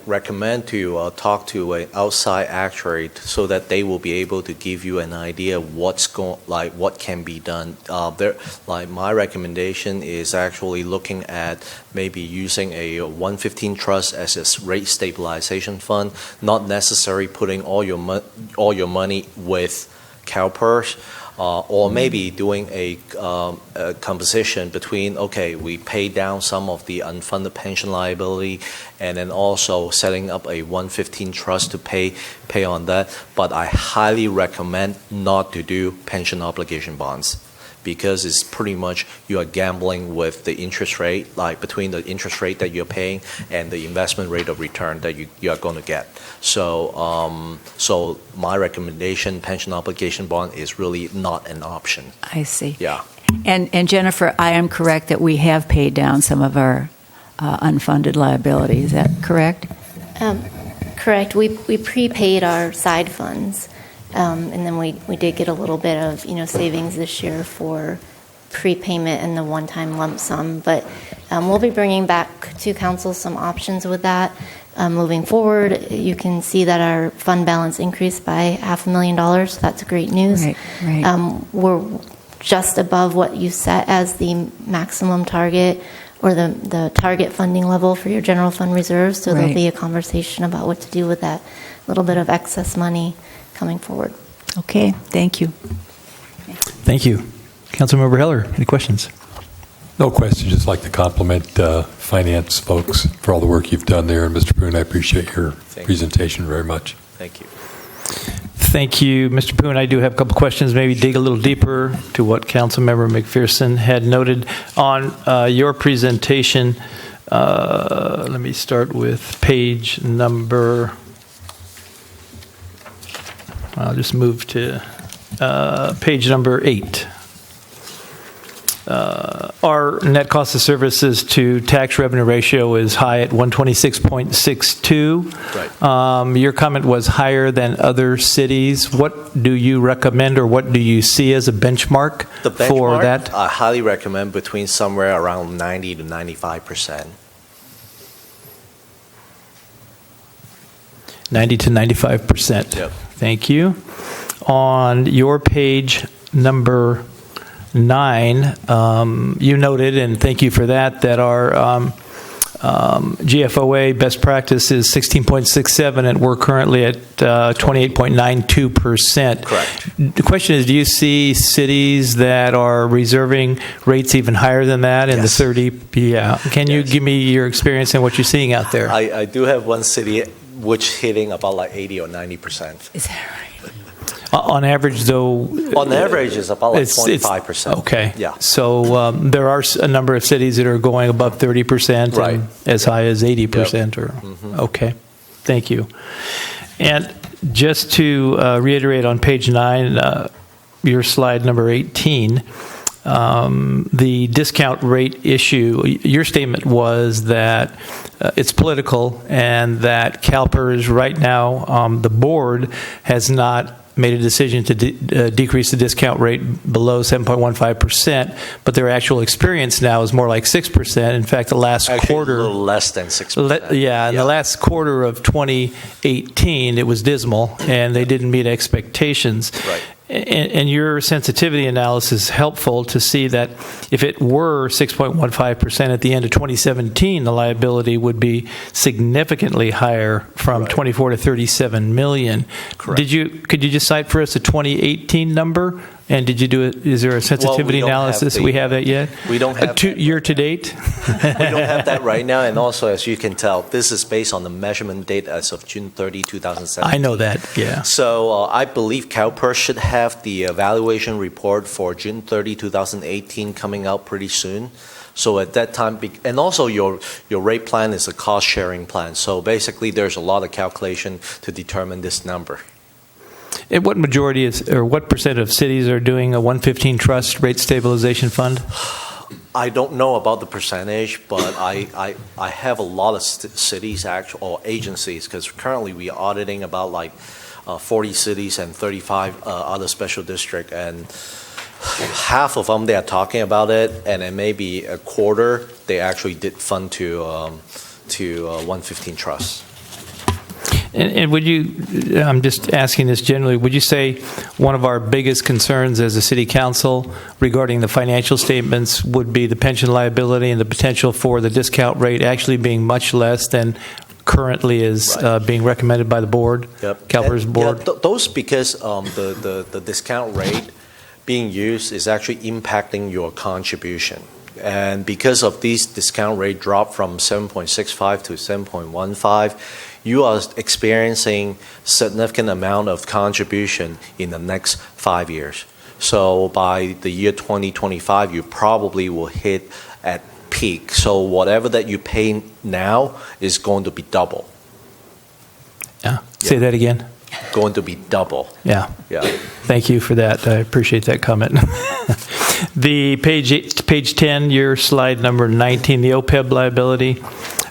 recommend to talk to an outside actuary so that they will be able to give you an idea of what can be done. My recommendation is actually looking at maybe using a 115 trust as a rate stabilization fund, not necessarily putting all your money with CalPERS. Or maybe doing a composition between, okay, we pay down some of the unfunded pension liability and then also setting up a 115 trust to pay on that. But I highly recommend not to do pension obligation bonds, because it's pretty much you are gambling with the interest rate, like between the interest rate that you're paying and the investment rate of return that you are going to get. So my recommendation, pension obligation bond, is really not an option. I see. Yeah. And Jennifer, I am correct that we have paid down some of our unfunded liability. Is that correct? Correct. We prepaid our side funds. And then we did get a little bit of savings this year for prepayment and the one-time lump sum. But we'll be bringing back to council some options with that. Moving forward, you can see that our fund balance increased by $500,000. That's great news. Right. We're just above what you set as the maximum target or the target funding level for your general fund reserves. So there'll be a conversation about what to do with that little bit of excess money coming forward. Okay, thank you. Thank you. Councilmember Heller, any questions? No question. Just like to compliment finance folks for all the work you've done there. And Mr. Poon, I appreciate your presentation very much. Thank you. Thank you, Mr. Poon. I do have a couple questions, maybe dig a little deeper to what Councilmember McPherson had noted on your presentation. Let me start with page number, I'll just move to page number 8. Our net cost of services to tax revenue ratio is high at 126.62. Right. Your comment was higher than other cities. What do you recommend, or what do you see as a benchmark, for that? I highly recommend between somewhere around 90 to 95%. 90 to 95%. Yep. Thank you. On your page number 9, you noted, and thank you for that, that our GFOA best practice is 16.67, and we're currently at 28.92%. Correct. The question is, do you see cities that are reserving rates even higher than that in the 30? Yeah. Can you give me your experience and what you're seeing out there? I do have one city which hitting about like 80 or 90%. Is that right? On average, though? On average, it's about like 25%. Okay. Yeah. So there are a number of cities that are going above 30%, right, and as high as 80%. Yep. Or okay. Thank you. And just to reiterate on page 9, your slide number 18, the discount rate issue, your statement was that it's political and that CalPERS right now, the board has not made a decision to decrease the discount rate below 7.15%, but their actual experience now is more like 6%. In fact, the last quarter, a little less than 6%. In the last quarter of 2018, it was dismal, and they didn't meet expectations. Right. And your sensitivity analysis is helpful to see that if it were 6.15% at the end of 2017, the liability would be significantly higher, from 24 to 37 million. Correct. Could you just cite for us a 2018 number And did you do it? Is there a sensitivity don't have analysis? the- we have that yet? We don't have year to date. We don't have that right now, and also, as you can tell, this is based on the measurement date as of June 30, 2017. I know that. Yeah. So I believe CalPERS should have the evaluation report for June 30, 2018 coming out pretty soon. So at that time, and also your rate plan is a cost sharing plan. So basically, there's a lot of calculation to determine this number. And what majority is, or what percent of cities are doing a 115 trust rate stabilization fund? I don't know about the percentage, but I have a lot of cities or agencies, because currently we are auditing about like 40 cities and 35 other special districts, and half of them they are talking about it, and then maybe a quarter they actually did fund to 115 trusts. And would you, I'm just asking this generally, would you say one of our biggest concerns as a city council regarding the financial statements would be the pension liability and the potential for the discount rate actually being much less than currently is being recommended by the board, CalPERS board? Yeah, those because the discount rate being used is actually impacting your contribution. And because of these discount rate drop from 7.65 to 7.15, you are experiencing significant amount of contribution in the next 5 years. So by the year 2025, you probably will hit at peak. So whatever that you pay now is going to be double. Yeah. Say that again. Going to be double. Yeah. Yeah. Thank you for that. I appreciate that comment. The page 10, your slide number 19, the OPEB liability.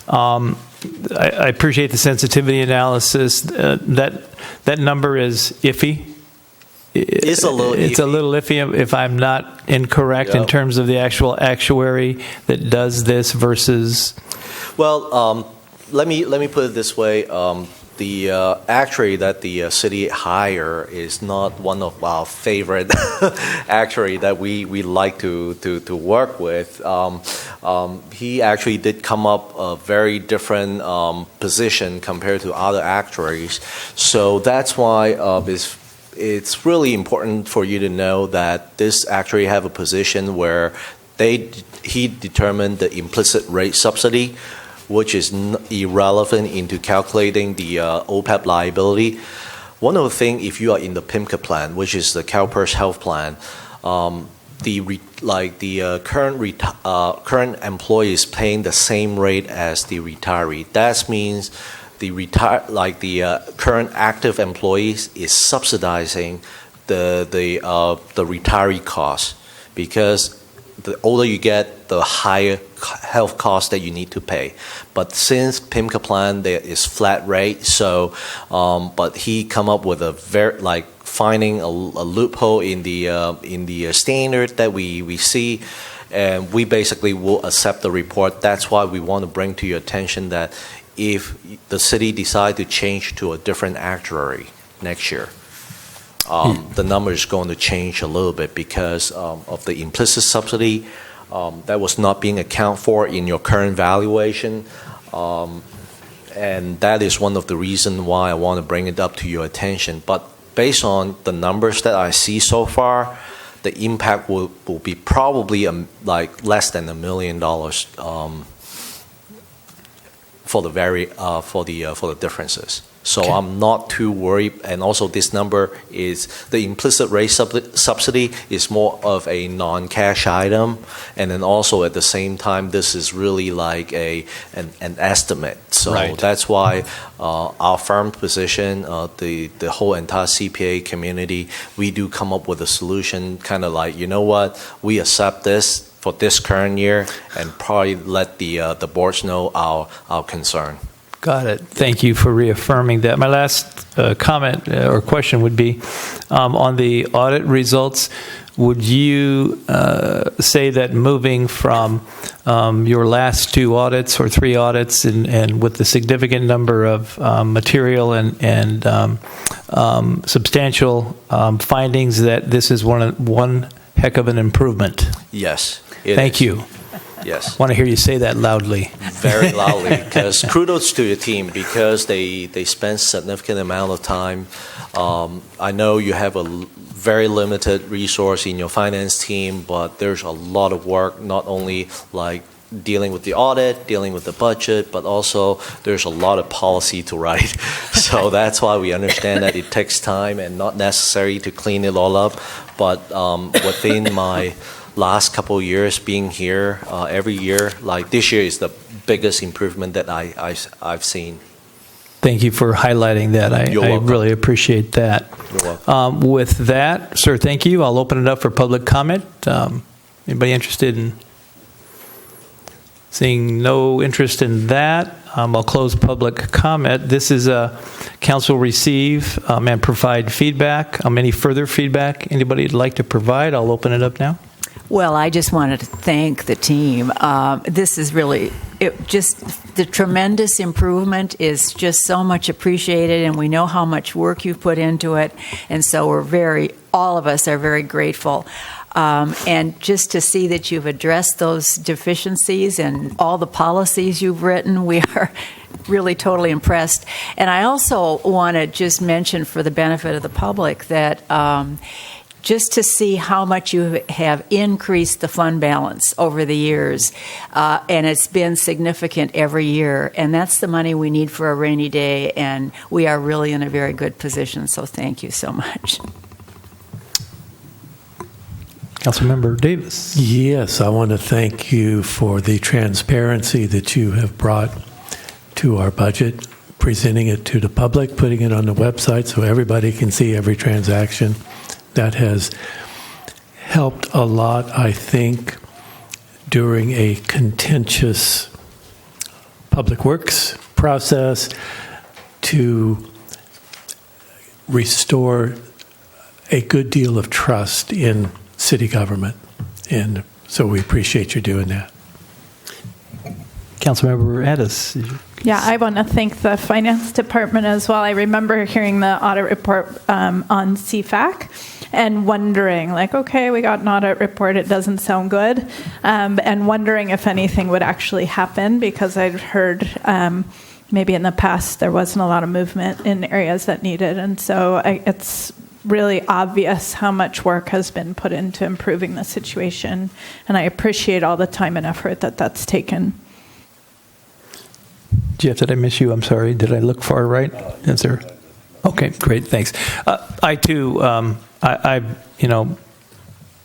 I appreciate the sensitivity analysis. That number is iffy. It's a little It's a little iffy if I'm not incorrect in terms of the actual actuary that does this versus. Well, let me put it this way. The actuary that the city hire is not one of our favorite actuary that we like to work with. He actually did come up a very different position compared to other actuaries. So that's why it's really important for you to know that this actuary have a position where he determined the implicit rate subsidy, which is irrelevant into calculating the OPEB liability. One of the things, if you are in the PIMCA plan, which is the CalPERS health plan, the current employee is paying the same rate as the retiree. That means the current active employees is subsidizing the retiree cost, because the older you get, the higher health cost that you need to pay. But since PIMCA plan there is flat rate, so but he come up with a very finding a loophole in the standard that we see, and we basically will accept the report. That's why we want to bring to your attention that if the city decide to change to a different actuary next year, the number is going to change a little bit because of the implicit subsidy that was not being accounted for in your current valuation. And that is one of the reasons why I want to bring it up to your attention. But based on the numbers that I see so far, the impact will be probably less than $1 million for the differences. So okay. I'm not too worried, and also this number is the implicit rate subsidy is more of a non-cash item, and then also at the same time this is really like an estimate. So that's why our firm position, the whole entire CPA community, we do come up with a solution, kind of like, you know what, we accept this for this current year, and probably let the boards know our concern. Got it. Thank you for reaffirming that. My last comment or question would be on the audit results. Would you say that moving from your last 2 audits or 3 audits and with the significant number of material and substantial findings, that this is one heck of an improvement? Yes. Thank you. Yes. I want to hear you say that loudly. Very loudly, because kudos to your team, because they spend significant amount of time. I know you have a very limited resource in your finance team, but there's a lot of work, not only like dealing with the audit, dealing with the budget, but also there's a lot of policy to write. So that's why we understand that it takes time and not necessary to clean it all up. But within my last couple of years being here, every year, like this year is the biggest improvement that I've seen. Thank you for highlighting that. I really appreciate that. You're welcome. With that, sir, thank you. I'll open it up for public comment. Anybody interested in seeing no interest in that? I'll close public comment. This is a council receive and provide feedback. Any further feedback anybody would like to provide? I'll open it up now. Well, I just wanted to thank the team. This is really, the tremendous improvement is just so much appreciated, and we know how much work you've put into it, and so all of us are very grateful. And just to see that you've addressed those deficiencies and all the policies you've written, we are really totally impressed. And I also want to just mention for the benefit of the public that just to see how much you have increased the fund balance over the years, and it's been significant every year, and that's the money we need for a rainy day, and we are really in a very good position, so thank you so much. Councilmember Davis. Yes, I want to thank you for the transparency that you have brought to our budget, presenting it to the public, putting it on the website so everybody can see every transaction. That has helped a lot, I think, during a contentious public works process to restore a good deal of trust in city government. And so we appreciate you doing that. Councilmember Addis. Yeah, I want to thank the finance department as well. I remember hearing the audit report on CFAC and wondering, like, okay, we got an audit report, it doesn't sound good, and wondering if anything would actually happen, because I'd heard maybe in the past there wasn't a lot of movement in areas that needed, and so it's really obvious how much work has been put into improving the situation, and I appreciate all the time and effort that's taken. Jeff, did I miss you? I'm sorry. Did I look far right? Is there? Okay, great. Thanks. I too, I've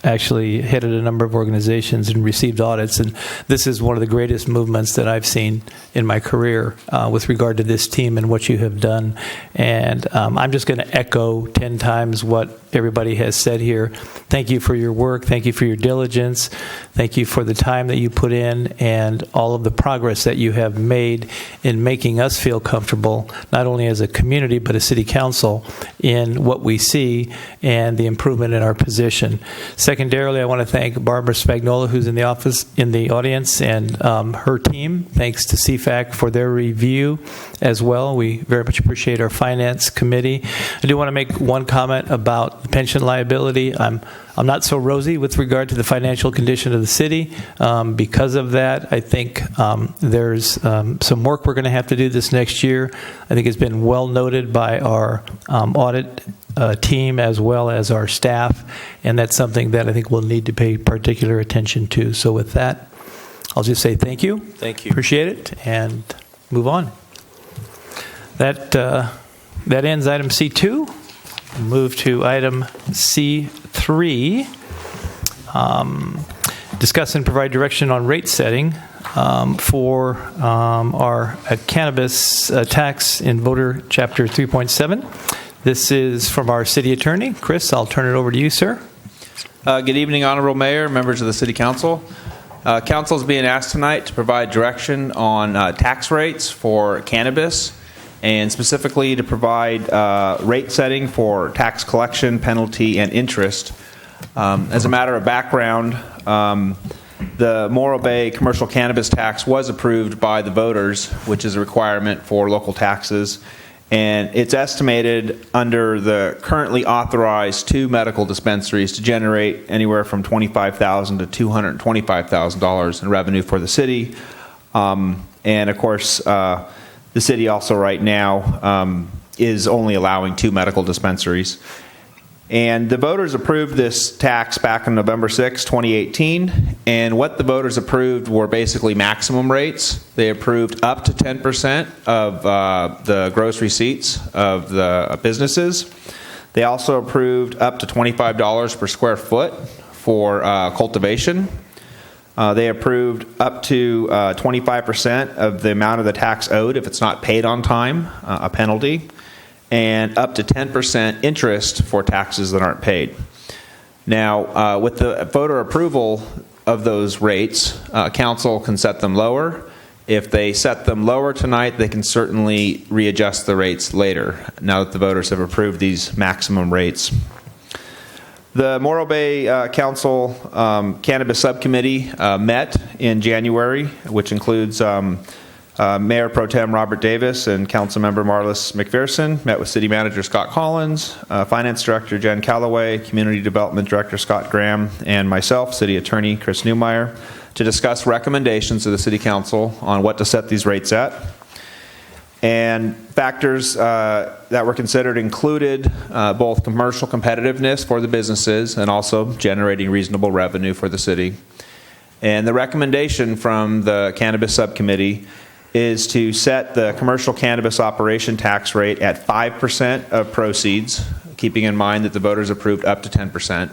actually headed a number of organizations and received audits, and this is one of the greatest movements that I've seen in my career with regard to this team and what you have done. And I'm just going to echo 10 times what everybody has said here. Thank you for your work. Thank you for your diligence. Thank you for the time that you put in and all of the progress that you have made in making us feel comfortable, not only as a community, but a city council, in what we see and the improvement in our position. Secondarily, I want to thank Barbara Spagnola, who's in the audience, and her team. Thanks to CFAC for their review as well. We very much appreciate our finance committee. I do want to make one comment about the pension liability. I'm not so rosy with regard to the financial condition of the city. Because of that, I think there's some work we're going to have to do this next year. I think it's been well noted by our audit team as well as our staff, and that's something that I think we'll need to pay particular attention to. So with that, I'll just say thank you. Thank you. Appreciate it, and move on. That ends item C2. Move to item C3. Discuss and provide direction on rate setting for our cannabis tax in Voter Chapter 3.7. This is from our city attorney. Chris, I'll turn it over to you, sir. Good evening, Honorable Mayor, members of the City Council. Council is being asked tonight to provide direction on tax rates for cannabis, and specifically to provide rate setting for tax collection, penalty, and interest. As a matter of background, the Morro Bay commercial cannabis tax was approved by the voters, which is a requirement for local taxes. And it's estimated under the currently authorized 2 medical dispensaries to generate anywhere from $25,000 to $225,000 in revenue for the city. And of course, the city also right now is only allowing 2 medical dispensaries. And the voters approved this tax back on November 6, 2018. And what the voters approved were basically maximum rates. They approved up to 10% of the gross receipts of the businesses. They also approved up to $25 per square foot for cultivation. They approved up to 25% of the amount of the tax owed if it's not paid on time, a penalty, and up to 10% interest for taxes that aren't paid. Now, with the voter approval of those rates, council can set them lower. If they set them lower tonight, they can certainly readjust the rates later, now that the voters have approved these maximum rates. The Morro Bay Council Cannabis Subcommittee met in January, which includes Mayor Pro Tem Robert Davis and Councilmember Marlis McPherson, met with City Manager Scott Collins, Finance Director Jen Calloway, Community Development Director Scott Graham, and myself, City Attorney Chris Newmeyer, to discuss recommendations to the City Council on what to set these rates at. And factors that were considered included both commercial competitiveness for the businesses and also generating reasonable revenue for the city. And the recommendation from the Cannabis Subcommittee is to set the commercial cannabis operation tax rate at 5% of proceeds, keeping in mind that the voters approved up to 10%.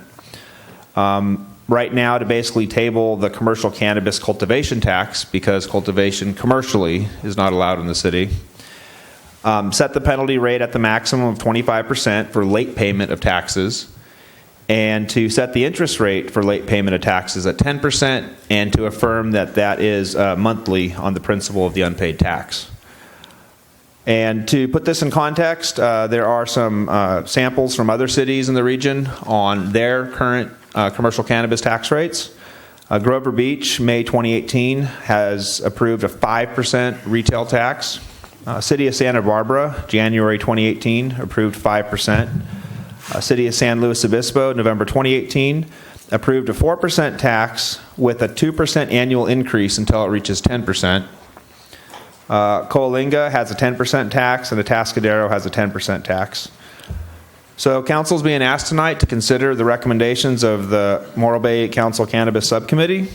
Right now, to basically table the commercial cannabis cultivation tax, because cultivation commercially is not allowed in the city. Set the penalty rate at the maximum of 25% for late payment of taxes, and to set the interest rate for late payment of taxes at 10%, and to affirm that that is monthly on the principal of the unpaid tax. And to put this in context, there are some samples from other cities in the region on their current commercial cannabis tax rates. Grover Beach, May 2018, has approved a 5% retail tax. City of Santa Barbara, January 2018, approved 5%. City of San Luis Obispo, November 2018, approved a 4% tax with a 2% annual increase until it reaches 10%. Coalinga has a 10% tax, and Atascadero has a 10% tax. So council's being asked tonight to consider the recommendations of the Morro Bay Council Cannabis Subcommittee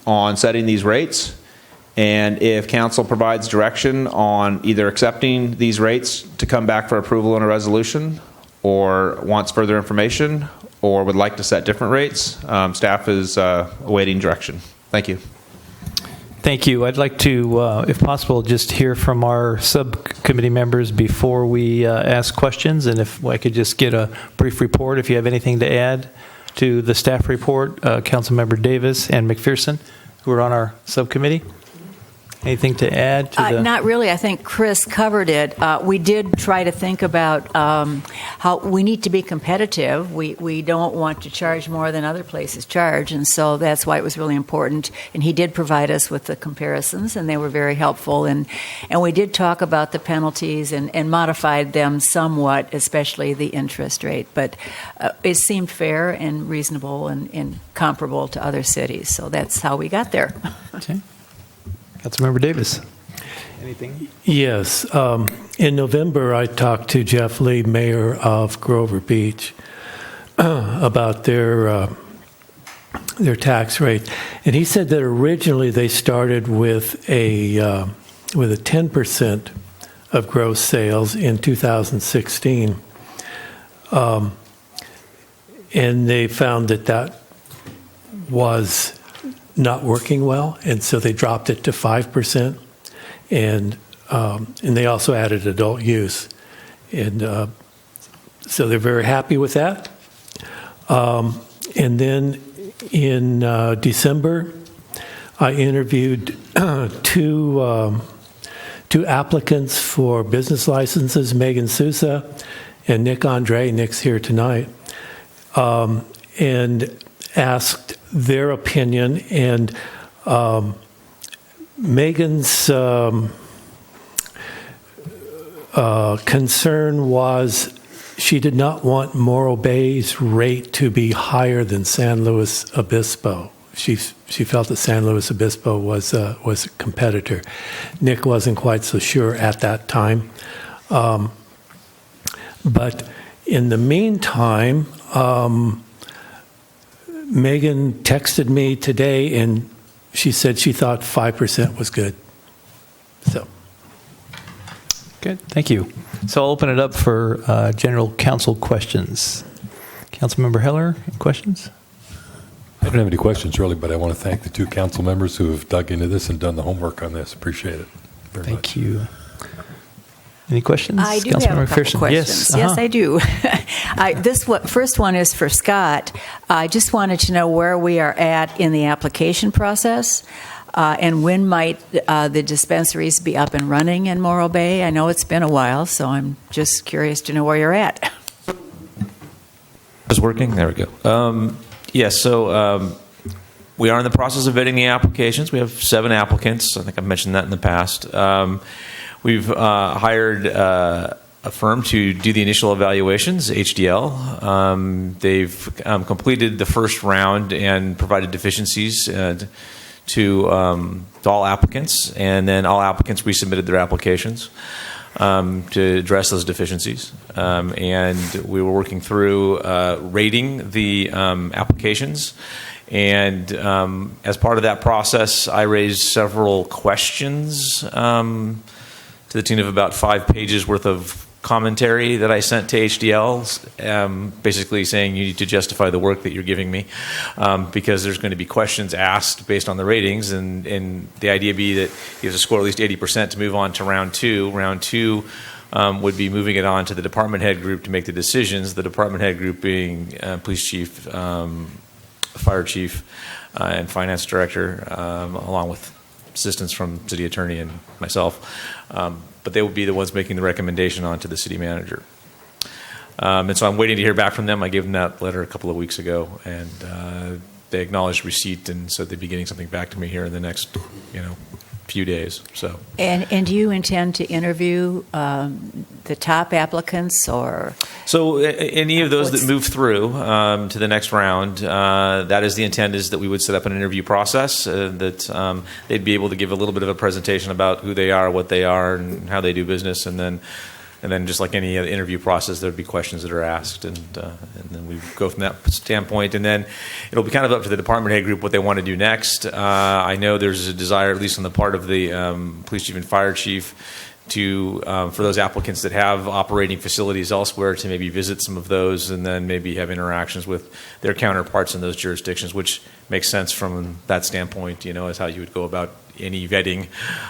on setting these rates. And if council provides direction on either accepting these rates to come back for approval in a resolution, or wants further information, or would like to set different rates, staff is awaiting direction. Thank you. Thank you. I'd like to, if possible, just hear from our subcommittee members before we ask questions, and if I could just get a brief report, if you have anything to add to the staff report, Councilmember Davis and McPherson, who are on our subcommittee. Anything to add to the... Not really. I think Chris covered it. We did try to think about how we need to be competitive. We don't want to charge more than other places charge, and so that's why it was really important. And he did provide us with the comparisons, and they were very helpful. And we did talk about the penalties and modified them somewhat, especially the interest rate. But it seemed fair and reasonable and comparable to other cities. So that's how we got there. Okay. Councilmember Davis. Anything? Yes. In November, I talked to Jeff Lee, mayor of Grover Beach, about their tax rate, and he said that originally they started with a 10% of gross sales in 2016, and they found that was not working well, and so they dropped it to 5%, and they also added adult use, and so they're very happy with that. And then in December, I interviewed two applicants for business licenses, Megan Sousa and Nick Andre. Nick's here tonight, and asked their opinion, and Megan's concern was she did not want Morro Bay's rate to be higher than San Luis Obispo. She felt that San Luis Obispo was a competitor. Nick wasn't quite so sure at that time. But in the meantime, Megan texted me today, and she said she thought 5% was good. So. Good, thank you. So I'll open it up for general council questions. Councilmember Heller, any questions? I don't have any questions really, but I want to thank the two council members who have dug into this and done the homework on this. Appreciate it very much. Thank you. Any questions? I do have a couple questions. Yes, I do. First one is for Scott. I just wanted to know where we are at in the application process, and when might the dispensaries be up and running in Morro Bay? I know it's been a while, so I'm just curious to know where you're at. Is working? There we go. Yes, so we are in the process of vetting the applications. We have 7 applicants. I think I've mentioned that in the past. We've hired a firm to do the initial evaluations, HDL. They've completed the first round and provided deficiencies to all applicants, and then all applicants resubmitted their applications to address those deficiencies. And we were working through rating the applications. And as part of that process, I raised several questions to the tune of about 5 pages worth of commentary that I sent to HDL, basically saying you need to justify the work that you're giving me, because there's going to be questions asked based on the ratings, and the idea be that you have to score at least 80% to move on to round 2. Round 2 would be moving it on to the department head group to make the decisions, the department head group being police chief, fire chief, and finance director, along with assistance from city attorney and myself. But they will be the ones making the recommendation on to the city manager. And so I'm waiting to hear back from them. I gave them that letter a couple of weeks ago, and they acknowledged receipt and said they'd be getting something back to me here in the next, few days. So. And do you intend to interview the top applicants, or? So any of those that move through to the next round, that is the intent, is that we would set up an interview process, that they'd be able to give a little bit of a presentation about who they are, what they are, and how they do business, and then just like any other interview process, there'd be questions that are asked, and then we go from that standpoint, and then it'll be kind of up to the department head group what they want to do next. I know there's a desire, at least on the part of the police chief and fire chief, to for those applicants that have operating facilities elsewhere to maybe visit some of those, and then maybe have interactions with their counterparts in those jurisdictions, which makes sense from that standpoint, as how you would go about any vetting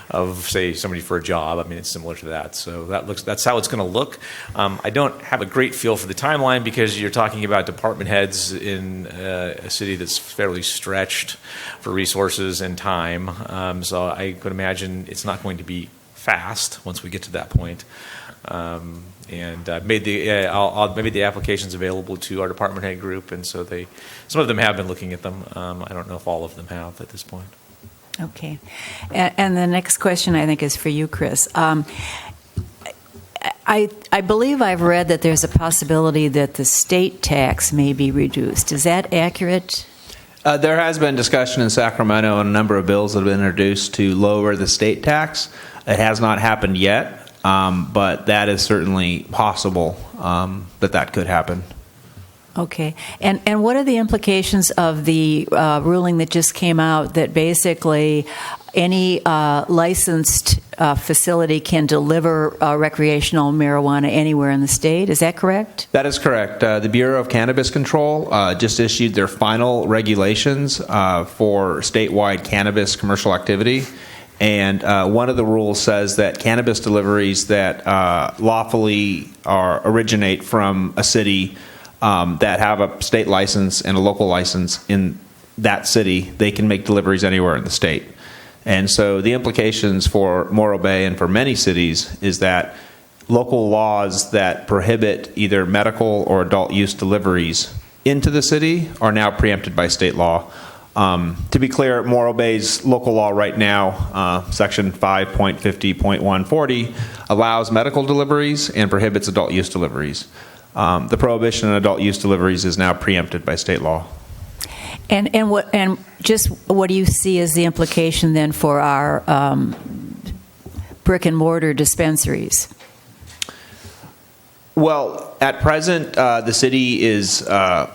of, say, somebody for a job. I mean, it's similar to that. So that's how it's going to look. I don't have a great feel for the timeline, because you're talking about department heads in a city that's fairly stretched for resources and time. So I could imagine it's not going to be fast once we get to that point. And I've made the applications available to our department head group, and so some of them have been looking at them. I don't know if all of them have at this point. Okay. And the next question, I think, is for you, Chris. I believe I've read that there's a possibility that the state tax may be reduced. Is that accurate? There has been discussion in Sacramento on a number of bills that have been introduced to lower the state tax. It has not happened yet, but that is certainly possible that could happen. Okay. And what are the implications of the ruling that just came out that basically any licensed facility can deliver recreational marijuana anywhere in the state? Is that correct? That is correct. The Bureau of Cannabis Control just issued their final regulations for statewide cannabis commercial activity. And one of the rules says that cannabis deliveries that lawfully originate from a city that have a state license and a local license in that city, they can make deliveries anywhere in the state. And so the implications for Morro Bay and for many cities is that local laws that prohibit either medical or adult use deliveries into the city are now preempted by state law. To be clear, Morro Bay's local law right now, Section 5.50.140, allows medical deliveries and prohibits adult use deliveries. The prohibition on adult use deliveries is now preempted by state law. And what do you see as the implication then for our brick and mortar dispensaries? Well, at present, the city is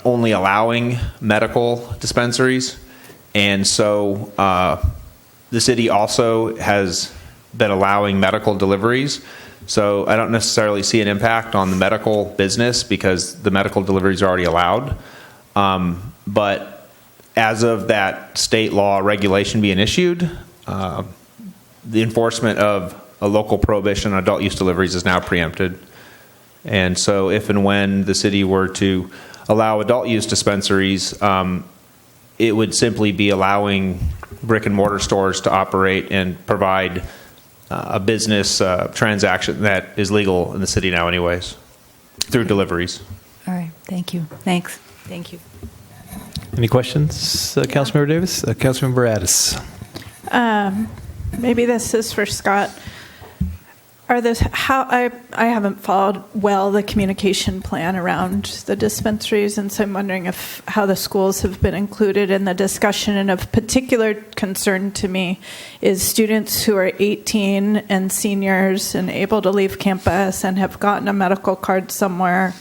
only allowing medical dispensaries, and so the city also has been allowing medical deliveries. So I don't necessarily see an impact on the medical business because the medical deliveries are already allowed. But as of that state law regulation being issued, the enforcement of a local prohibition on adult use deliveries is now preempted. And so if and when the city were to allow adult use dispensaries, it would simply be allowing brick and mortar stores to operate and provide a business transaction that is legal in the city now anyways, through deliveries. All right, thank you. Thanks. Thank you. Any questions, Councilmember Davis? Councilmember Addis. Maybe this is for Scott. I haven't followed well the communication plan around the dispensaries, and so I'm wondering how the schools have been included in the discussion. And of particular concern to me is students who are 18 and seniors and able to leave campus and have gotten a medical card somewhere,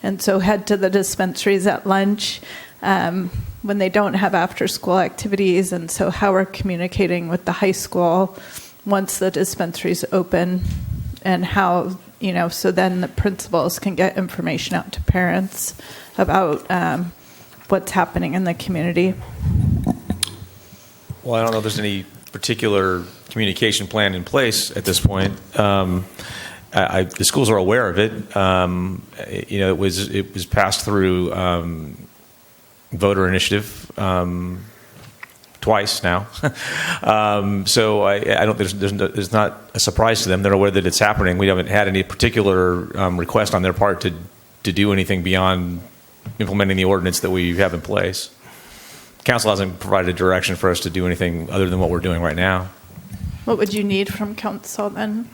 and so head to the dispensaries at lunch when they don't have after-school activities. And so how we're communicating with the high school once the dispensaries open, and how, so then the principals can get information out to parents about what's happening in the community. Well, I don't know if there's any particular communication plan in place at this point. The schools are aware of it. It was passed through voter initiative twice now. So I don't. There's not a surprise to them. They're aware that it's happening. We haven't had any particular request on their part to do anything beyond implementing the ordinance that we have in place. Council hasn't provided direction for us to do anything other than what we're doing right now. What would you need from council then,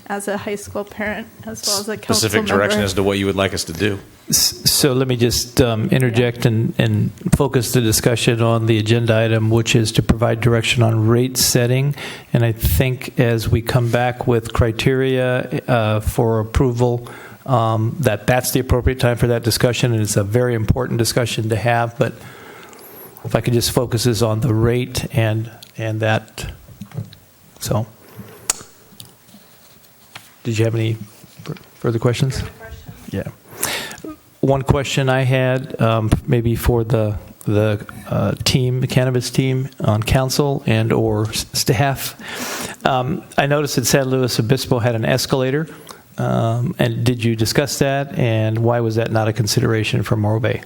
as a high school parent, as well as a council Specific member? direction as to what you would like us to do. So let me just interject and focus the discussion on the agenda item, which is to provide direction on rate setting. And I think as we come back with criteria for approval, that's the appropriate time for that discussion, and it's a very important discussion to have. But if I could just focus this on the rate and that. So, did you have any further questions? Yeah. One question I had, maybe for the team, the cannabis team on council and or staff. I noticed that San Luis Obispo had an escalator, and did you discuss that? And why was that not a consideration for Morro Bay?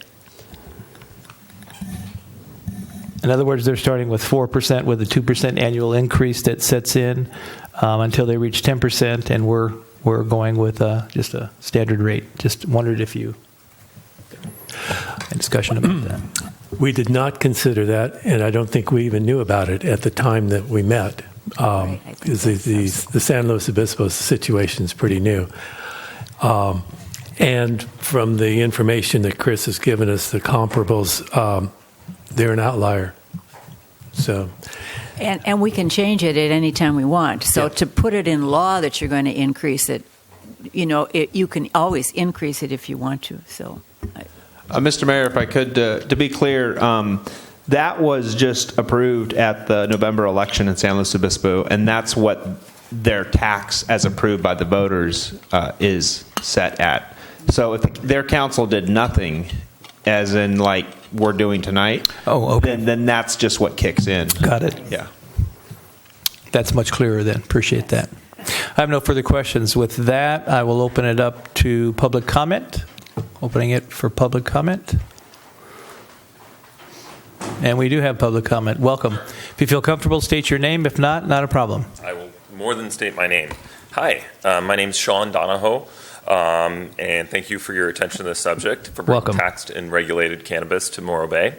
In other words, they're starting with 4% with a 2% annual increase that sets in until they reach 10%, and we're going with just a standard rate. Just wondered if you had a discussion about that. We did not consider that, and I don't think we even knew about it at the time that we met. Because the San Luis Obispo situation is pretty new. And from the information that Chris has given us, the comparables, they're an outlier. So, and we can change it at any time we want. So to put it in law that you're going to increase it, you can always increase it if you want to. So, Mr. Mayor, if I could, to be clear, that was just approved at the November election in San Luis Obispo, and that's what their tax, as approved by the voters, is set at. So if their council did nothing, as in like we're doing tonight, then that's just what kicks in. Got it. Yeah. That's much clearer then. Appreciate that. I have no further questions. With that, I will open it up to public comment. Opening it for public comment. And we do have public comment. Welcome. If you feel comfortable, state your name. If not, not a problem. I will more than state my name. Hi, my name's Sean Donahoe, and thank you for your attention to this subject, for bringing taxed and regulated cannabis to Morro Bay.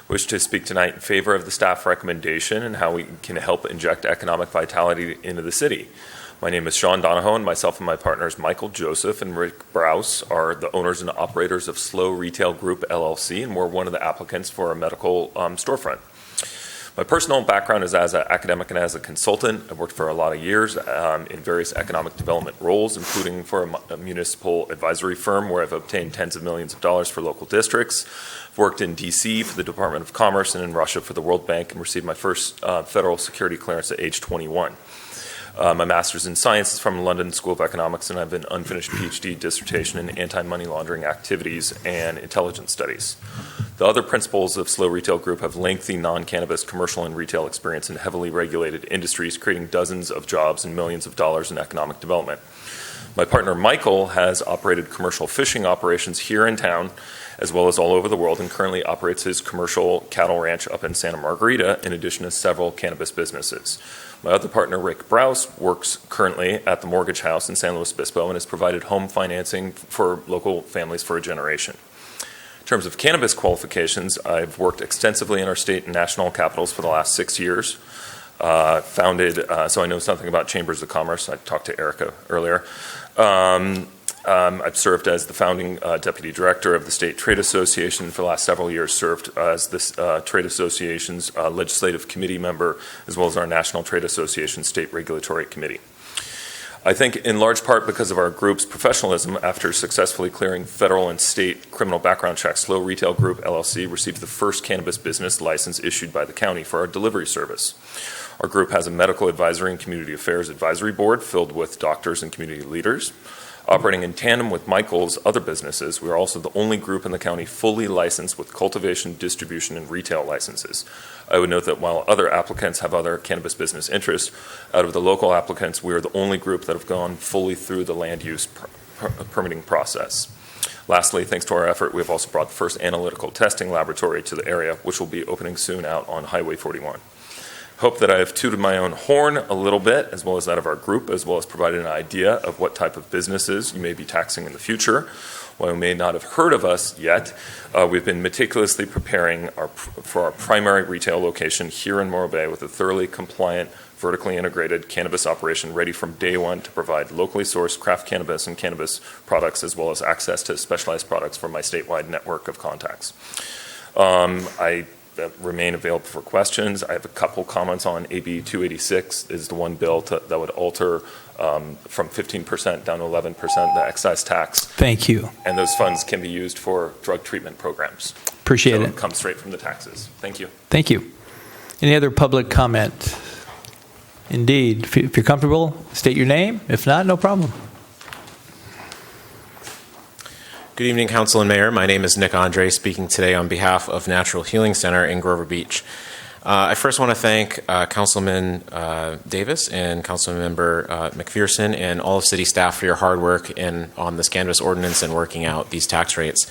Wish to speak tonight in favor of the staff recommendation and how we can help inject economic vitality into the city. My name is Sean Donahoe, and myself and my partners Michael Joseph and Rick Browse are the owners and operators of Slow Retail Group LLC, and we're one of the applicants for a medical storefront. My personal background is as an academic and as a consultant. I've worked for a lot of years in various economic development roles, including for a municipal advisory firm where I've obtained tens of millions of dollars for local districts. I've worked in D.C. for the Department of Commerce and in Russia for the World Bank, and received my first federal security clearance at age 21. My master's in science is from the London School of Economics, and I have an unfinished PhD dissertation in anti-money laundering activities and intelligence studies. The other principals of Slow Retail Group have lengthy non-cannabis commercial and retail experience in heavily regulated industries, creating dozens of jobs and millions of dollars in economic development. My partner Michael has operated commercial fishing operations here in town as well as all over the world, and currently operates his commercial cattle ranch up in Santa Margarita, in addition to several cannabis businesses. My other partner, Rick Brous, works currently at the Mortgage House in San Luis Obispo and has provided home financing for local families for a generation. In terms of cannabis qualifications, I've worked extensively in our state and national capitals for the last 6 years. So I know something about chambers of commerce. I talked to Erica earlier. I've served as the founding deputy director of the State Trade Association for the last several years, served as this trade association's legislative committee member, as well as our National Trade Association State Regulatory Committee. I think in large part because of our group's professionalism, after successfully clearing federal and state criminal background checks, Slow Retail Group LLC received the first cannabis business license issued by the county for our delivery service. Our group has a medical advisory and community affairs advisory board filled with doctors and community leaders. Operating in tandem with Michael's other businesses, we are also the only group in the county fully licensed with cultivation, distribution, and retail licenses. I would note that while other applicants have other cannabis business interests, out of the local applicants, we are the only group that have gone fully through the land use permitting process. Lastly, thanks to our effort, we have also brought the first analytical testing laboratory to the area, which will be opening soon out on Highway 41. Hope that I have tooted my own horn a little bit, as well as that of our group, as well as provided an idea of what type of businesses you may be taxing in the future. While you may not have heard of us yet, we've been meticulously preparing for our primary retail location here in Morro Bay with a thoroughly compliant, vertically integrated cannabis operation ready from day one to provide locally sourced craft cannabis and cannabis products, as well as access to specialized products from my statewide network of contacts. I remain available for questions. I have a couple comments on AB 286 is the one bill that would alter from 15% down to 11% the excise tax. Thank you. And those funds can be used for drug treatment programs. Appreciate so it. It comes straight from the taxes. Thank you. Thank you. Any other public comment? Indeed. If you're comfortable, state your name. If not, no problem. Good evening, Council and Mayor. My name is Nick Andre, speaking today on behalf of Natural Healing Center in Grover Beach. I first want to thank Councilman Davis and Councilmember McPherson and all of city staff for your hard work on this cannabis ordinance and working out these tax rates.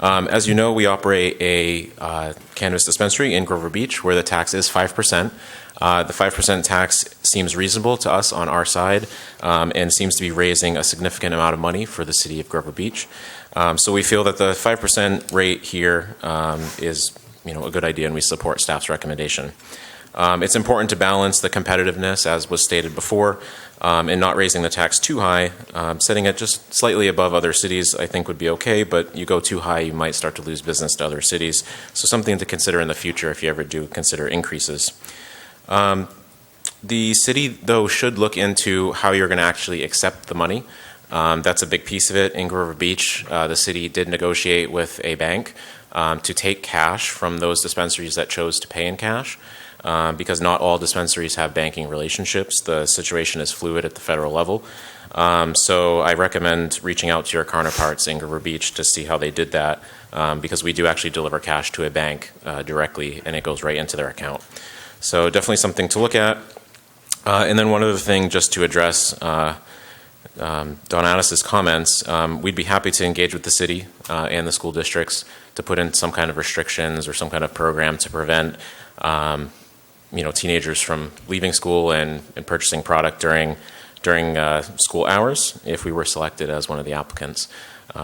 As you know, we operate a cannabis dispensary in Grover Beach where the tax is 5%. The 5% tax seems reasonable to us on our side and seems to be raising a significant amount of money for the city of Grover Beach. So we feel that the 5% rate here is a good idea, and we support staff's recommendation. It's important to balance the competitiveness, as was stated before, and not raising the tax too high. Setting it just slightly above other cities, I think, would be okay, but you go too high, you might start to lose business to other cities. So something to consider in the future if you ever do consider increases. The city, though, should look into how you're going to actually accept the money. That's a big piece of it. In Grover Beach, the city did negotiate with a bank to take cash from those dispensaries that chose to pay in cash, because not all dispensaries have banking relationships. The situation is fluid at the federal level. So I recommend reaching out to your counterparts in Grover Beach to see how they did that, because we do actually deliver cash to a bank directly, and it goes right into their account. So definitely something to look at. And then one other thing, just to address Don Addis's comments, we'd be happy to engage with the city and the school districts to put in some kind of restrictions or some kind of program to prevent teenagers from leaving school and purchasing product during school hours if we were selected as one of the applicants.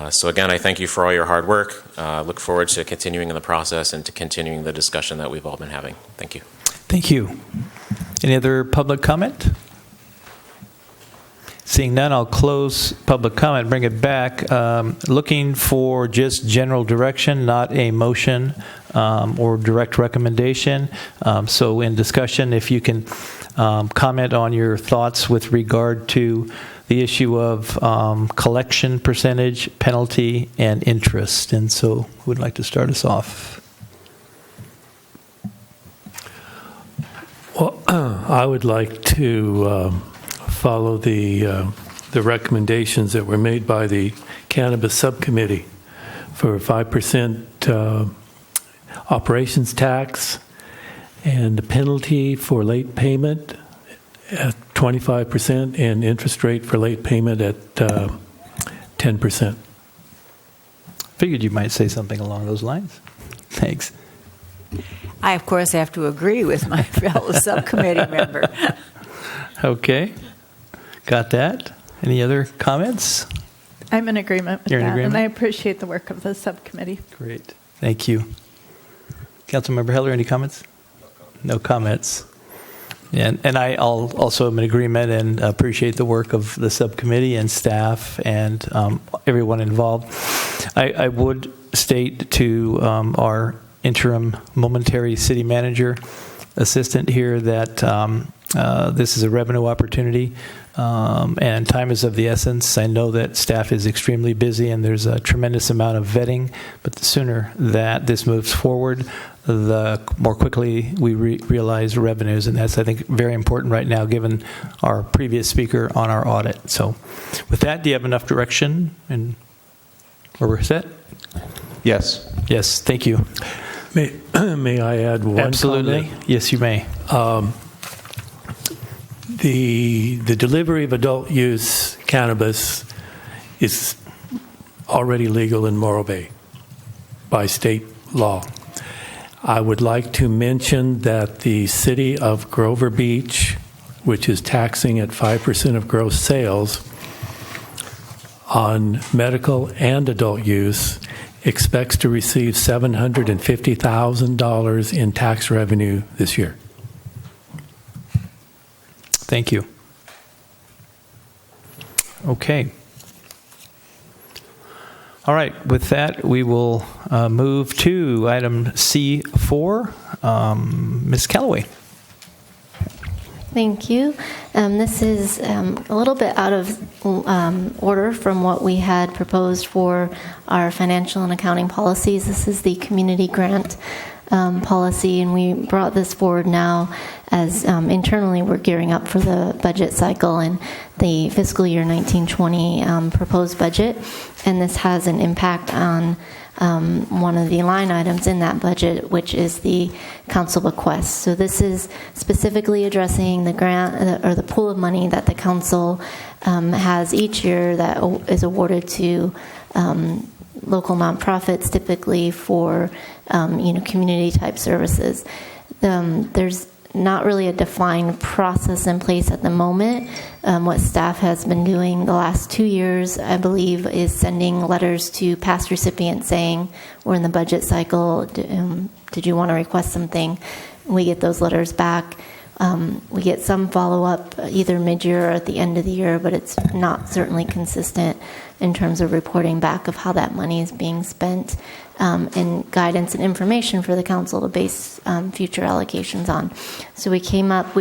So again, I thank you for all your hard work. Look forward to continuing in the process and to continuing the discussion that we've all been having. Thank you. Thank you. Any other public comment? Seeing none, I'll close public comment, bring it back. Looking for just general direction, not a motion or direct recommendation. So in discussion, if you can comment on your thoughts with regard to the issue of collection percentage, penalty, and interest. And so who would like to start us off? Well, I would like to follow the recommendations that were made by the Cannabis Subcommittee for 5% operations tax and the penalty for late payment at 25% and interest rate for late payment at 10%. Figured you might say something along those lines. Thanks. I, of course, have to agree with my fellow subcommittee member. Okay. Got that. Any other comments? I'm in agreement with You're in that, agreement? and I appreciate the work of the subcommittee. Great. Thank you. Councilmember Heller, any comments? No comments. And I also am in agreement and appreciate the work of the subcommittee and staff and everyone involved. I would state to our interim momentary city manager assistant here that this is a revenue opportunity and time is of the essence. I know that staff is extremely busy and there's a tremendous amount of vetting, but the sooner that this moves forward, the more quickly we realize revenues, and that's, I think, very important right now given our previous speaker on our audit. So with that, do you have enough direction and where we're set? Yes. Yes, thank you. May I add one Absolutely. comment? Yes, you may. The delivery of adult use cannabis is already legal in Morro Bay by state law. I would like to mention that the city of Grover Beach, which is taxing at 5% of gross sales on medical and adult use, expects to receive $750,000 in tax revenue this year. Thank you. Okay. All right. With that, we will move to item C4. Ms. Callaway. Thank you. This is a little bit out of order from what we had proposed for our financial and accounting policies. This is the community grant policy, and we brought this forward now as internally we're gearing up for the budget cycle and the fiscal year 1920 proposed budget, and this has an impact on one of the line items in that budget, which is the council bequest. So this is specifically addressing the grant or the pool of money that the council has each year that is awarded to local nonprofits, typically for community type services. There's not really a defined process in place at the moment. What staff has been doing the last 2 years, I believe, is sending letters to past recipients saying, we're in the budget cycle, did you want to request something? We get those letters back. We get some follow-up either mid-year or at the end of the year, but it's not certainly consistent in terms of reporting back of how that money is being spent, and guidance and information for the council to base future allocations on. So we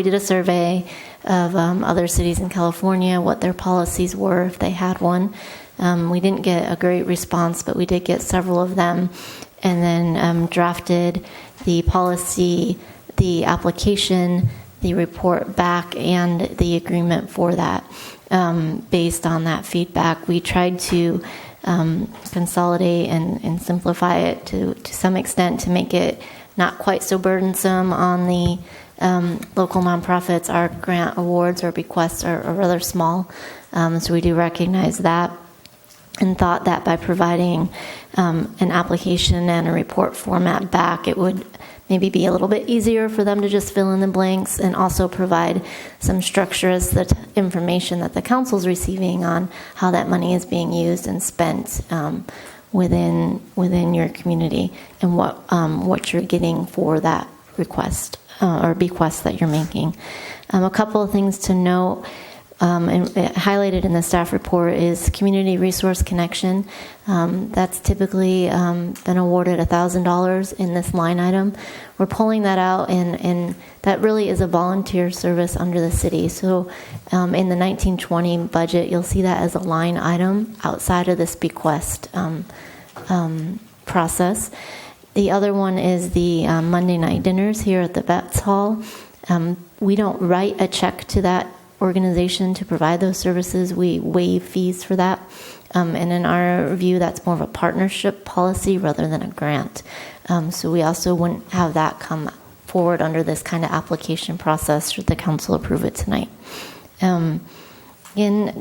did a survey of other cities in California, what their policies were if they had one. We didn't get a great response, but we did get several of them, and then drafted the policy, the application, the report back, and the agreement for that. Based on that feedback, we tried to consolidate and simplify it to some extent to make it not quite so burdensome on the local nonprofits. Our grant awards or bequests are rather small, so we do recognize that, and thought that by providing an application and a report format back, it would maybe be a little bit easier for them to just fill in the blanks, and also provide some structure as the information that the council's receiving on how that money is being used and spent within your community, and what you're getting for that request or bequest that you're making. A couple of things to note. and highlighted in the staff report is Community Resource Connection. That's typically been awarded $1,000 in this line item. We're pulling that out, and that really is a volunteer service under the city. So in the 1920 budget, you'll see that as a line item outside of this bequest process. The other one is the Monday night dinners here at the Vets Hall. We don't write a check to that organization to provide those services. We waive fees for that. And in our view, that's more of a partnership policy rather than a grant. So we also wouldn't have that come forward under this kind of application process should the council approve it tonight.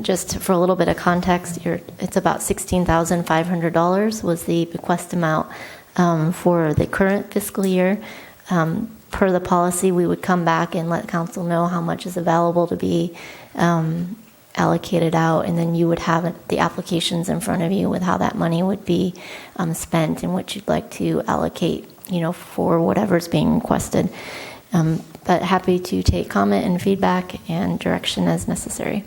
Just for a little bit of context, it's about $16,500 was the bequest amount for the current fiscal year. Per the policy, we would come back and let council know how much is available to be allocated out, and then you would have the applications in front of you with how that money would be spent and what you'd like to allocate, for whatever's being requested. But happy to take comment and feedback and direction as necessary.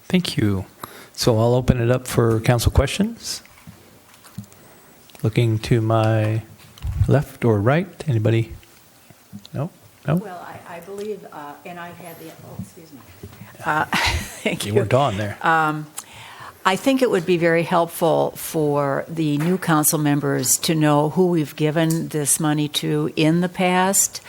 Thank you. So I'll open it up for council questions. Looking to my left or right. Anybody? No? No? Well, I believe, and I had the, excuse me. Thank you. You weren't on there. I think it would be very helpful for the new council members to know who we've given this money to in the past,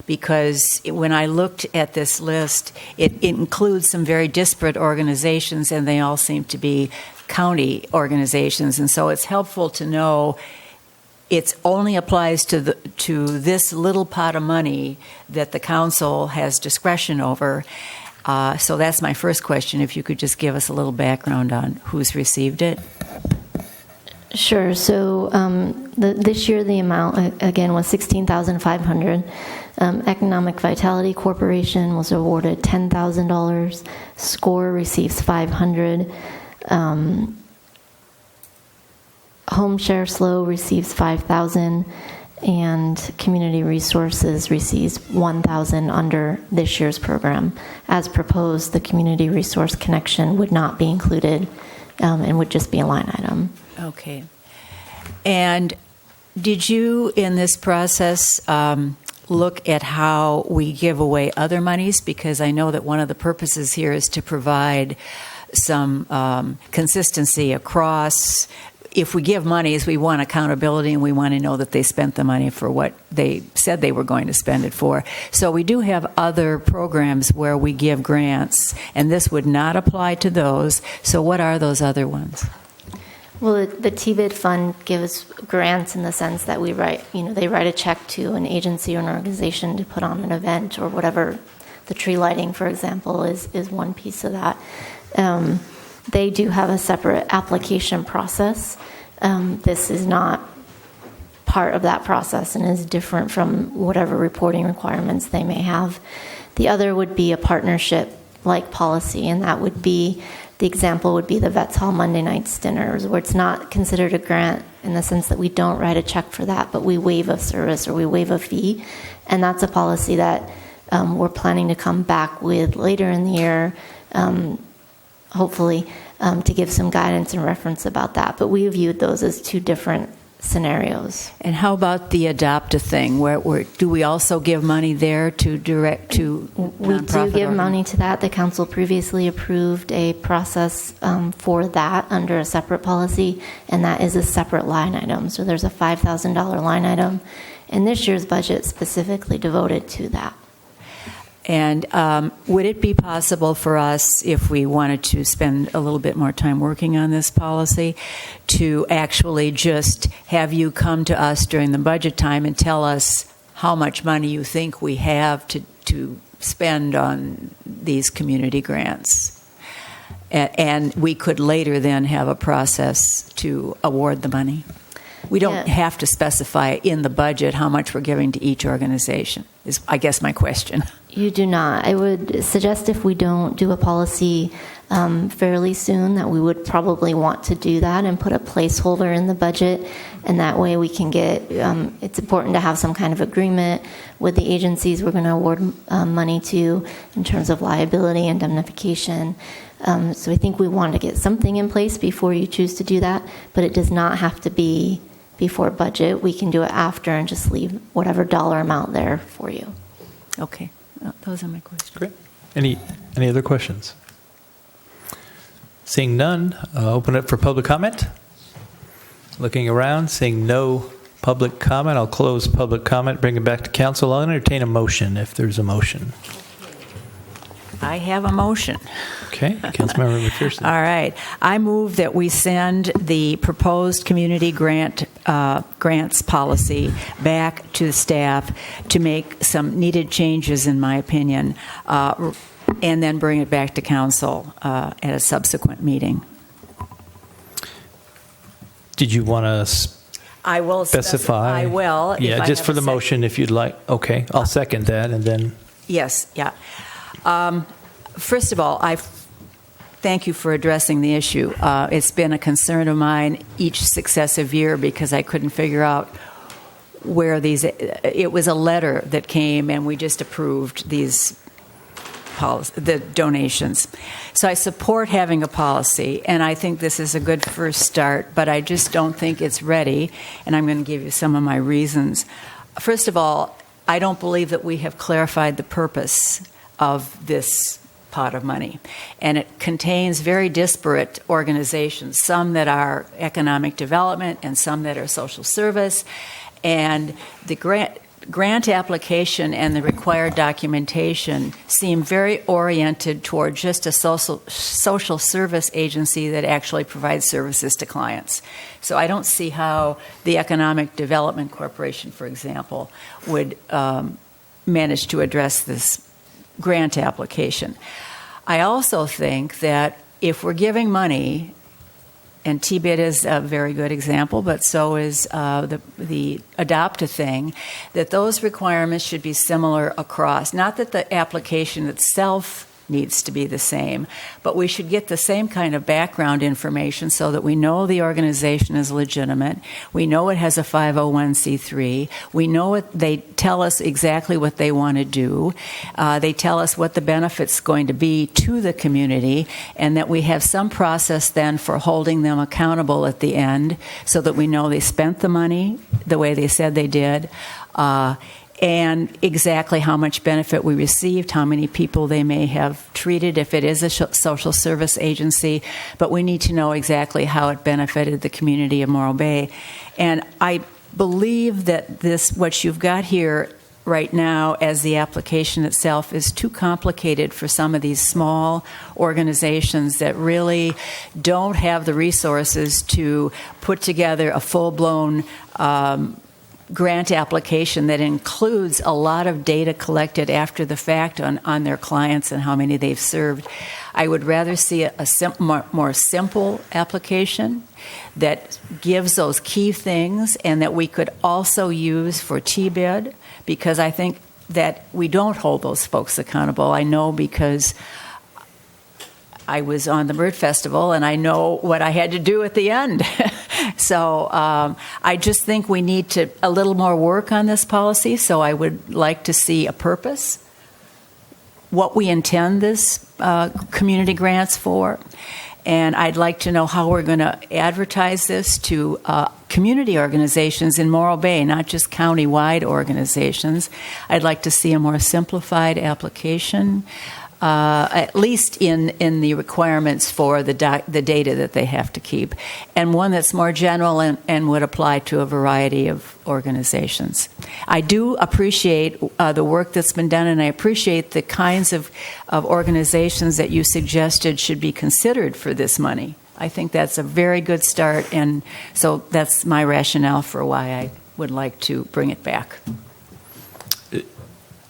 because when I looked at this list, it includes some very disparate organizations, and they all seem to be county organizations, and so it's helpful to know it only applies to this little pot of money that the council has discretion over. So that's my first question. If you could just give us a little background on who's received it. Sure. So this year the amount again was $16,500. Economic Vitality Corporation was awarded $10,000. SCORE receives $500. Home Share Slow receives $5,000, and Community Resources receives $1,000 under this year's program. As proposed, the Community Resource Connection would not be included and would just be a line item. Okay. And did you, in this process, look at how we give away other monies? Because I know that one of the purposes here is to provide some consistency across. If we give monies, we want accountability, and we want to know that they spent the money for what they said they were going to spend it for. So we do have other programs where we give grants, and this would not apply to those. So what are those other ones? Well, the TBID fund gives grants in the sense that we write, they write a check to an agency or an organization to put on an event or whatever. The tree lighting, for example, is one piece of that. They do have a separate application process. This is not part of that process and is different from whatever reporting requirements they may have. The other would be a partnership-like policy, and that would be, the example would be the Vets Hall Monday Nights Dinners, where it's not considered a grant in the sense that we don't write a check for that, but we waive a service or we waive a fee. And that's a policy that we're planning to come back with later in the year, hopefully, to give some guidance and reference about that. But we viewed those as two different scenarios. And how about the Adopt-A thing? Where do we also give money there to direct to We do give money to that. The council previously approved a process for that under a separate policy, and that is a separate line item. So there's a $5,000 line item in this year's budget specifically devoted to that. And would it be possible for us, if we wanted to spend a little bit more time working on this policy, to actually just have you come to us during the budget time and tell us how much money you think we have to spend on these community grants? And we could later then have a process to award the money. We don't have to specify in the budget how much we're giving to each organization, is I guess my question. You do not. I would suggest if we don't do a policy fairly soon, that we would probably want to do that and put a placeholder in the budget, and that way we can get, it's important to have some kind of agreement with the agencies we're going to award money to in terms of liability, indemnification. So I think we want to get something in place before you choose to do that, but it does not have to be before budget. We can do it after and just leave whatever dollar amount there for you. Okay. Those are my questions. Great. Any other questions? Seeing none, open it for public comment. Looking around, seeing no public comment, I'll close public comment, bring it back to council. I'll entertain a motion if there's a motion. I have a motion. Okay, Councilmember McPherson. All right. I move that we send the proposed community grants policy back to the staff to make some needed changes, in my opinion, and then bring it back to council at a subsequent meeting. Did you want to I will specify? I will. Yeah, just for the motion, if you'd like. Okay, I'll second that, and then. Yes, yeah. First of all, I thank you for addressing the issue. It's been a concern of mine each successive year because I couldn't figure out where these. It was a letter that came, and we just approved these the donations. So I support having a policy, and I think this is a good first start, but I just don't think it's ready, and I'm going to give you some of my reasons. First of all, I don't believe that we have clarified the purpose of this pot of money, and it contains very disparate organizations, some that are economic development and some that are social service, and the grant application and the required documentation seem very oriented toward just a social service agency that actually provides services to clients. So I don't see how the Economic Development Corporation, for example, would manage to address this grant application. I also think that if we're giving money, and TBID is a very good example, but so is the Adopt a Thing, that those requirements should be similar across. Not that the application itself needs to be the same, but we should get the same kind of background information so that we know the organization is legitimate, we know it has a 501c3, we know they tell us exactly what they want to do, they tell us what the benefit's going to be to the community, and that we have some process then for holding them accountable at the end so that we know they spent the money the way they said they did, and exactly how much benefit we received, how many people they may have treated if it is a social service agency, but we need to know exactly how it benefited the community of Morro Bay. And I believe that what you've got here right now as the application itself is too complicated for some of these small organizations that really don't have the resources to put together a full-blown grant application that includes a lot of data collected after the fact on their clients and how many they've served. I would rather see a more simple application that gives those key things and that we could also use for TBID, because I think that we don't hold those folks accountable. I know because I was on the Bird Festival and I know what I had to do at the end. So I just think we need a little more work on this policy, so I would like to see a purpose, what we intend this community grants for, and I'd like to know how we're going to advertise this to community organizations in Morro Bay, not just county-wide organizations. I'd like to see a more simplified application, at least in the requirements for the data that they have to keep, and one that's more general and would apply to a variety of organizations. I do appreciate the work that's been done, and I appreciate the kinds of organizations that you suggested should be considered for this money. I think that's a very good start, and so that's my rationale for why I would like to bring it back.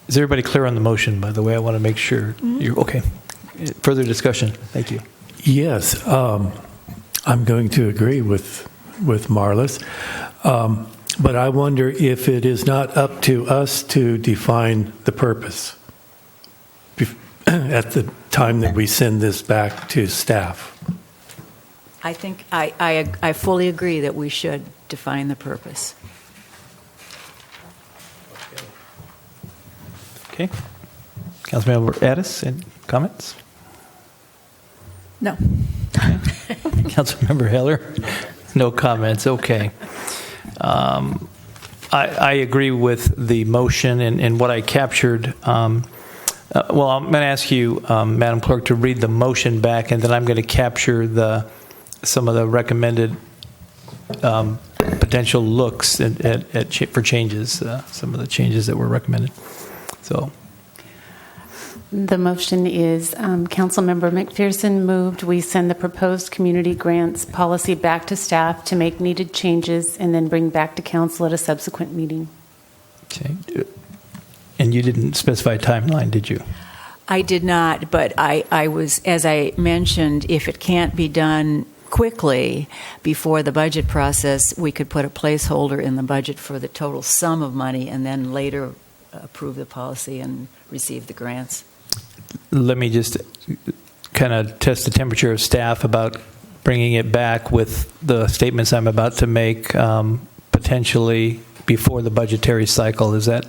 Is everybody clear on the motion, by the way? I want to make sure you're okay. Further discussion. Thank you. Yes, I'm going to agree with Marlis. But I wonder if it is not up to us to define the purpose. at the time that we send this back to staff. I think I fully agree that we should define the purpose. Okay. Councilmember Addis, any comments? No. Councilmember Heller? No comments, okay. I agree with the motion and what I captured. I'm going to ask you, Madam Clerk, to read the motion back, and then I'm going to capture some of the recommended potential looks for changes, some of the changes that were recommended. So. The motion is Councilmember McPherson moved we send the proposed community grants policy back to staff to make needed changes and then bring back to council at a subsequent meeting. Okay. And you didn't specify a timeline, did you? I did not, but I was, as I mentioned, if it can't be done quickly before the budget process, we could put a placeholder in the budget for the total sum of money and then later approve the policy and receive the grants. Let me just kind of test the temperature of staff about bringing it back with the statements I'm about to make potentially before the budgetary cycle. Is that?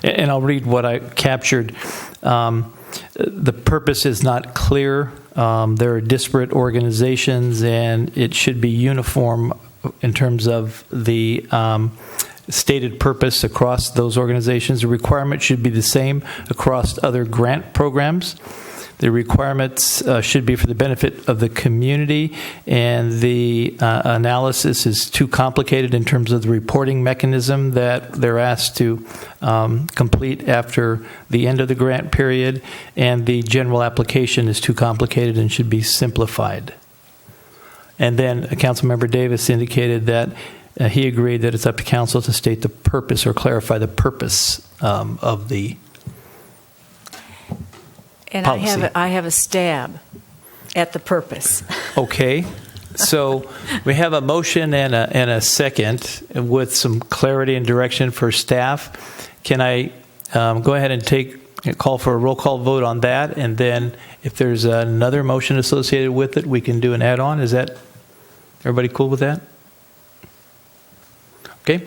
And I'll read what I captured. The purpose is not clear. There are disparate organizations, and it should be uniform in terms of the stated purpose across those organizations. The requirement should be the same across other grant programs. The requirements should be for the benefit of the community, and the analysis is too complicated in terms of the reporting mechanism that they're asked to complete after the end of the grant period, and the general application is too complicated and should be simplified. And then Councilmember Davis indicated that he agreed that it's up to council to state the purpose or clarify the purpose of the and policy. I have a stab at the purpose. Okay. So we have a motion and a second with some clarity and direction for staff. Can I go ahead and call for a roll call vote on that? And then if there's another motion associated with it, we can do an add-on. Is that everybody cool with that? Okay.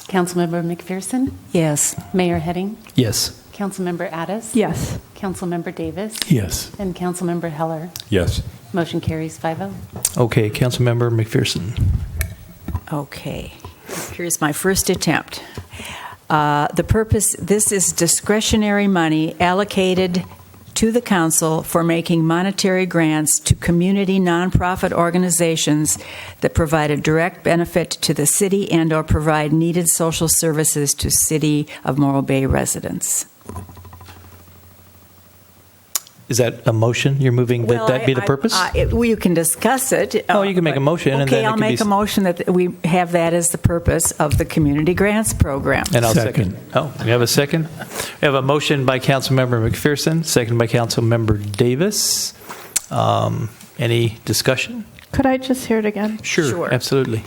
Councilmember McPherson? Yes. Mayor Heading? Yes. Councilmember Addis? Yes. Councilmember Davis? Yes. And Councilmember Heller? Yes. Motion carries 5-0. Okay, Councilmember McPherson. Okay. Here's my first attempt. The purpose, this is discretionary money allocated to the council for making monetary grants to community nonprofit organizations that provide a direct benefit to the city and or provide needed social services to City of Morro Bay residents. Is that a motion you're moving that be the purpose? Well, you can discuss it. Oh, you can make a motion. Okay, and then I'll make a motion that we have that as the purpose of the community grants program. And I'll second. Oh, we have a second? We have a motion by Councilmember McPherson, second by Councilmember Davis. Any discussion? Could I just hear it again? Sure. Absolutely.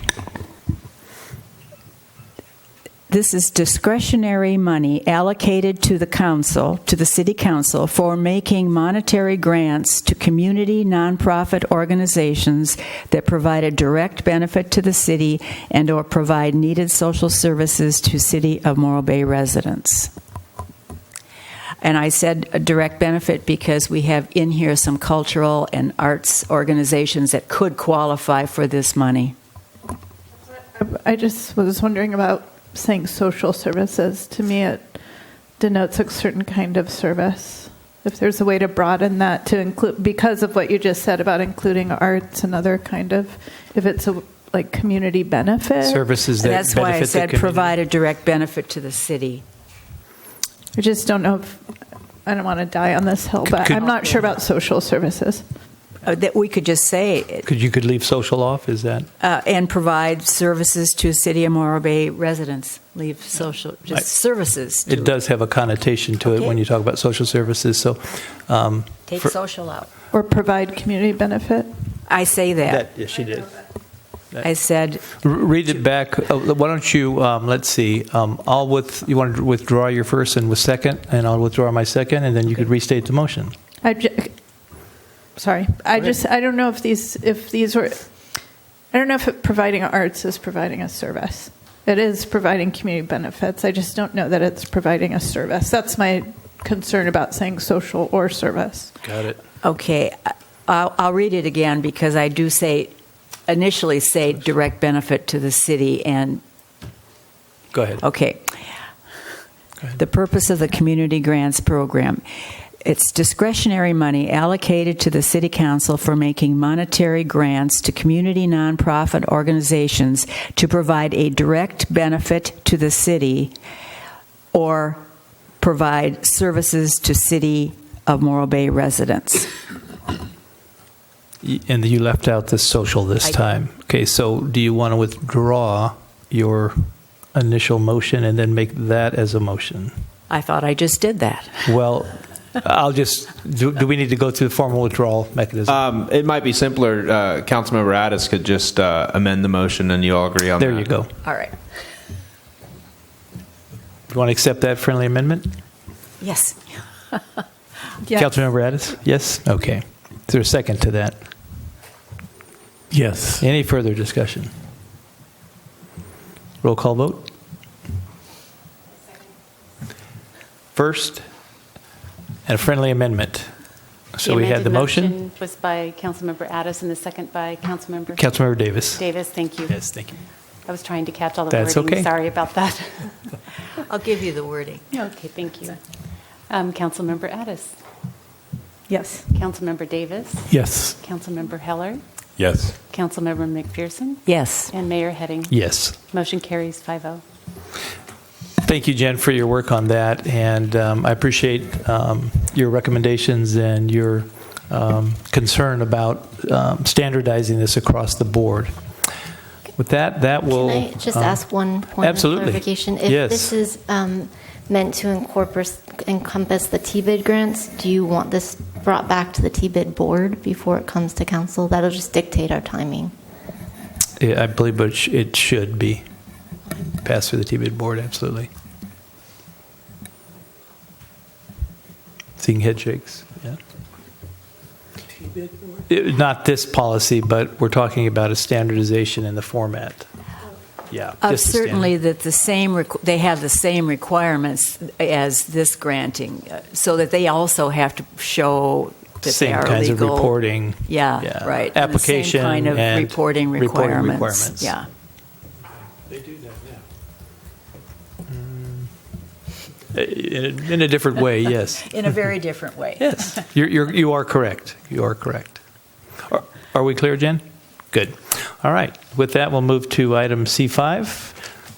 This is discretionary money allocated to the council, to the city council, for making monetary grants to community nonprofit organizations that provide a direct benefit to the city and or provide needed social services to City of Morro Bay residents. And I said a direct benefit because we have in here some cultural and arts organizations that could qualify for this money. I just was wondering about saying social services. To me, it denotes a certain kind of service. If there's a way to broaden that to include, because of what you just said about including arts and other kind of, if it's a like community benefit. Services that benefit the community. That's why I said provide a direct benefit to the city. I just don't know if, I don't want to die on this hill, but I'm not sure about social services. That we could just say. You could leave social off, is that? And provide services to City of Morro Bay residents. Leave social, just services. It does have a connotation to it when you talk about social services. So take social out. Or provide community benefit. I say that. Yes, she did. I said, Read it back. Why don't you, let's see, you want to withdraw your first and with second, and I'll withdraw my second, and then you could restate the motion. Sorry, I don't know if these were, I don't know if providing arts is providing a service. It is providing community benefits. I just don't know that it's providing a service. That's my concern about saying social or service. Got it. okay, I'll read it again because I do initially say direct benefit to the city and. Go ahead. Okay. Go ahead. The purpose of the community grants program. It's discretionary money allocated to the City Council for making monetary grants to community nonprofit organizations to provide a direct benefit to the city or provide services to City of Morro Bay residents. And you left out the social this time. Okay, so do you want to withdraw your initial motion and then make that as a motion? I thought I just did that. Well, I'll just, do we need to go through the formal withdrawal mechanism? It might be simpler. Councilmember Addis could just amend the motion and you all agree on that. There you go. All right. You want to accept that friendly amendment? Yes. Yes. Councilmember Addis? Yes? Okay. Is there a second to that? Yes. Any further discussion? Roll call vote. First, and a friendly amendment. So we had the motion. Was by Councilmember Addis and the second by Councilmember? Councilmember Davis. Davis, thank you. Yes, thank you. I was trying to catch all the That's wording. okay. Sorry about that. I'll give you the wording. Okay, thank you. Councilmember Addis. Yes. Councilmember Davis. Yes. Councilmember Heller. Yes. Councilmember McPherson. Yes. And Mayor Heading. Yes. Motion carries 5-0. Thank you, Jen, for your work on that, and I appreciate your recommendations and your concern about standardizing this across the board. With that will... Can I just ask one point absolutely. of clarification? If Yes. this is meant to encompass the TBID grants, do you want this brought back to the TBID board before it comes to council? That'll just dictate our timing. Yeah, I believe it should be passed through the TBID board, absolutely. Seeing head shakes, yeah. Not this policy, but we're talking about a standardization in the format. Yeah. just a Certainly that they have the same requirements as this granting, so that they also have to show that same they are kinds legal. of reporting. Yeah, right. And the same Application kind of and reporting requirements. Yeah. They do that now. In a different way, yes. In a very different way. Yes, you are correct. You are correct. Are we clear, Jen? Good. All right. With that, we'll move to item C5,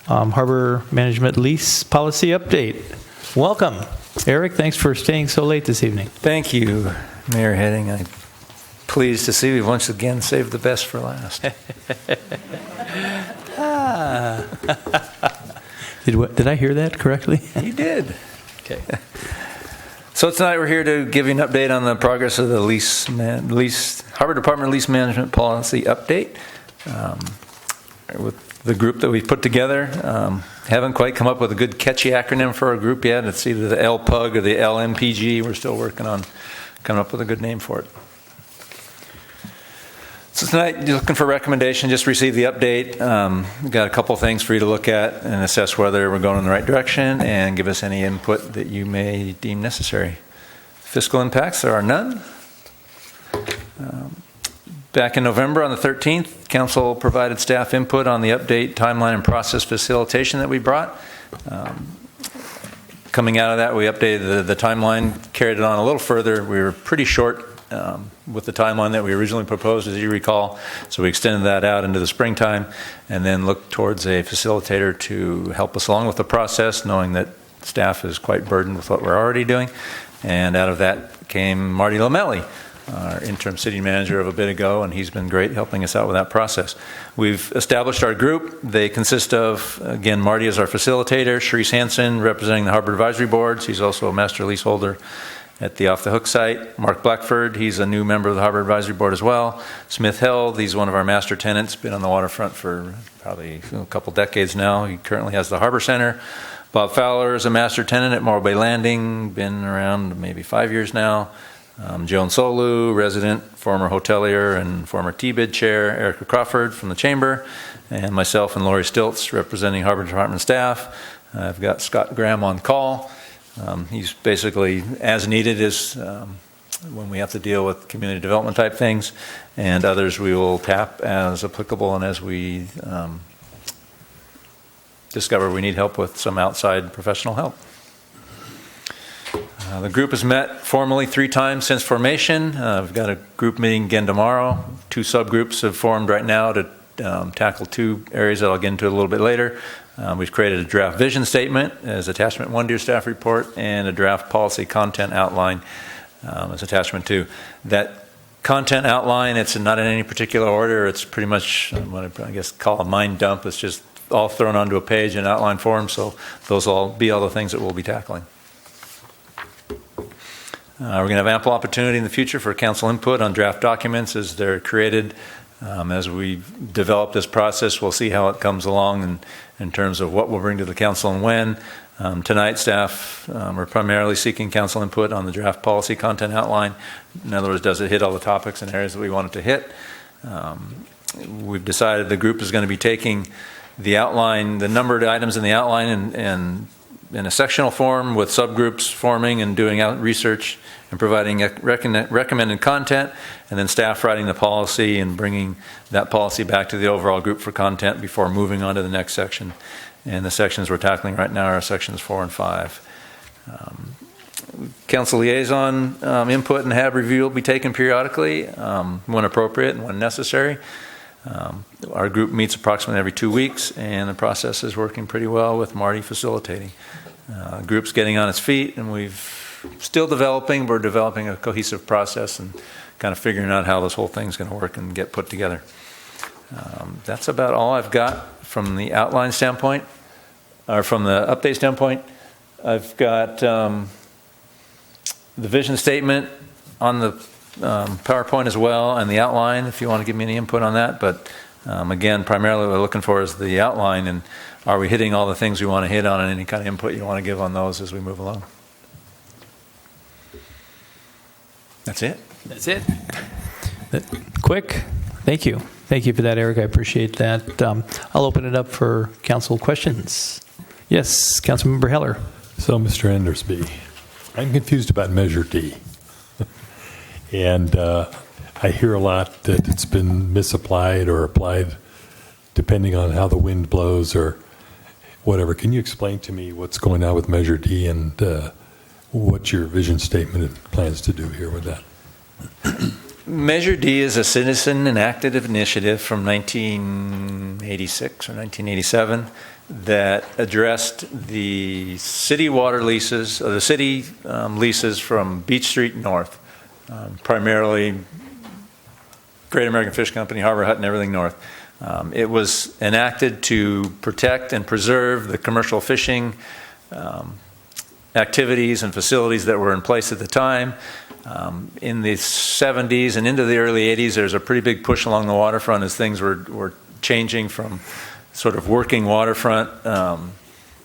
Harbor Management Lease Policy Update. Welcome. Eric, thanks for staying so late this evening. Thank you, Mayor Heading. I'm pleased to see we once again saved the best for last. Did I hear that correctly? You did. Okay. So tonight we're here to give you an update on the progress of the Harbor Department Lease Management Policy Update. With the group that we've put together, haven't quite come up with a good catchy acronym for our group yet. It's either the LPUG or the LMPG. We're still working on coming up with a good name for it. So tonight, you're looking for a recommendation, just received the update. We've got a couple things for you to look at and assess whether we're going in the right direction and give us any input that you may deem necessary. Fiscal impacts, there are none. Back in November on the 13th, Council provided staff input on the update, timeline, and process facilitation that we brought. Coming out of that, we updated the timeline, carried it on a little further. We were pretty short with the timeline that we originally proposed, as you recall. So we extended that out into the springtime and then looked towards a facilitator to help us along with the process, knowing that staff is quite burdened with what we're already doing. And out of that came Marty Lomelli, our interim city manager of a bit ago, and he's been great helping us out with that process. We've established our group. They consist of, again, Marty is our facilitator, Sharice Hansen representing the Harbor Advisory Boards. He's also a master leaseholder. at the Off the Hook site. Mark Blackford, he's a new member of the Harbor Advisory Board as well. Smith Held, he's one of our master tenants, been on the waterfront for probably a couple decades now. He currently has the Harbor Center. Bob Fowler is a master tenant at Morro Bay Landing, been around maybe 5 years now. Joan Solu, resident, former hotelier and former TBID chair. Erica Crawford from the Chamber, and myself and Lori Stiltz representing Harbor Department staff. I've got Scott Graham on call. He's basically as needed as when we have to deal with community development type things, and others we will tap as applicable and as we discover we need help with some outside professional help. The group has met formally 3 times since formation. We've got a group meeting again tomorrow. 2 subgroups have formed right now to tackle 2 areas that I'll get into a little bit later. We've created a draft vision statement as attachment 1 to your staff report, and a draft policy content outline as attachment 2. That content outline, it's not in any particular order. It's pretty much what I guess call a mind dump. It's just all thrown onto a page in outline form, so those will all be all the things that we'll be tackling. We're going to have ample opportunity in the future for council input on draft documents as they're created. As we develop this process, we'll see how it comes along in terms of what we'll bring to the council and when. Tonight, staff are primarily seeking council input on the draft policy content outline. In other words, does it hit all the topics and areas that we want it to hit? We've decided the group is going to be taking the outline, the numbered items in the outline, and in a sectional form with subgroups forming and doing out research and providing recommended content, and then staff writing the policy and bringing that policy back to the overall group for content before moving on to the next section. And the sections we're tackling right now are sections 4 and 5. Council liaison input and HAB review will be taken periodically when appropriate and when necessary. Our group meets approximately every 2 weeks, and the process is working pretty well with Marty facilitating. Group's getting on its feet, and we're developing a cohesive process and kind of figuring out how this whole thing's going to work and get put together. That's about all I've got from the outline standpoint, or from the update standpoint. I've got the vision statement on the PowerPoint as well, and the outline, if you want to give me any input on that. But again, primarily what we're looking for is the outline, and are we hitting all the things we want to hit on, and any kind of input you want to give on those as we move along. That's it. That's it. Quick. Thank you. Thank you for that, Eric. I appreciate that. I'll open it up for council questions. Yes, Councilmember Heller. So, Mr. Endersby, I'm confused about Measure D. And I hear a lot that it's been misapplied or applied depending on how the wind blows or whatever. Can you explain to me what's going on with Measure D and what your vision statement plans to do here with that? Measure D is a citizen enacted initiative from 1986 or 1987 that addressed the city water leases, or the city leases from Beach Street north, primarily Great American Fish Company, Harbor Hut, and everything north. It was enacted to protect and preserve the commercial fishing activities and facilities that were in place at the time. In the 70s and into the early 80s, there's a pretty big push along the waterfront as things were changing from sort of working waterfront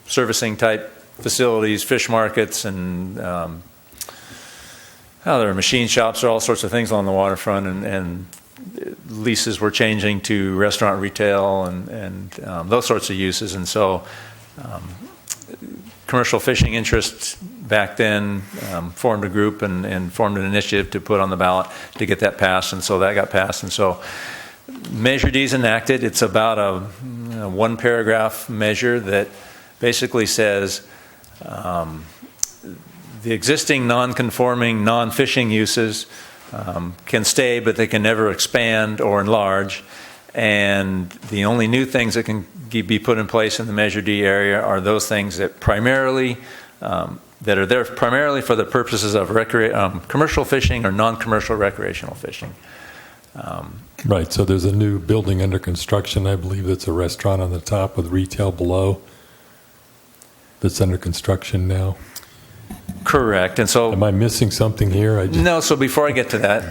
servicing type facilities, fish markets, and there were machine shops or all sorts of things along the waterfront, and leases were changing to restaurant retail and those sorts of uses. And so commercial fishing interests back then formed a group and formed an initiative to put on the ballot to get that passed, and so that got passed. And so Measure D is enacted. It's about a one-paragraph measure that basically says the existing non-conforming, non-fishing uses can stay, but they can never expand or enlarge. And the only new things that can be put in place in the Measure D area are those things that primarily that are there primarily for the purposes of commercial fishing or non-commercial recreational fishing. Right. So there's a new building under construction. I believe that's a restaurant on the top with retail below. That's under construction now. Correct. And so, am I missing something here? No, so before I get to that,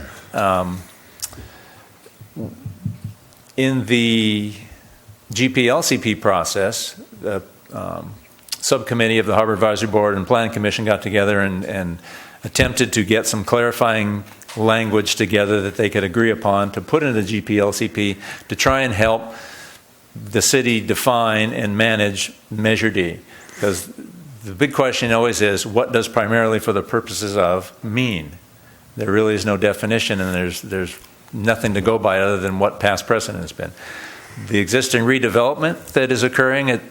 in the GPLCP process, the subcommittee of the Harbor Advisory Board and Planning Commission got together and attempted to get some clarifying language together that they could agree upon to put into the GPLCP to try and help the city define and manage Measure D. Because the big question always is, what does primarily for the purposes of mean? There really is no definition, and there's nothing to go by other than what past precedent has been. The existing redevelopment that is occurring at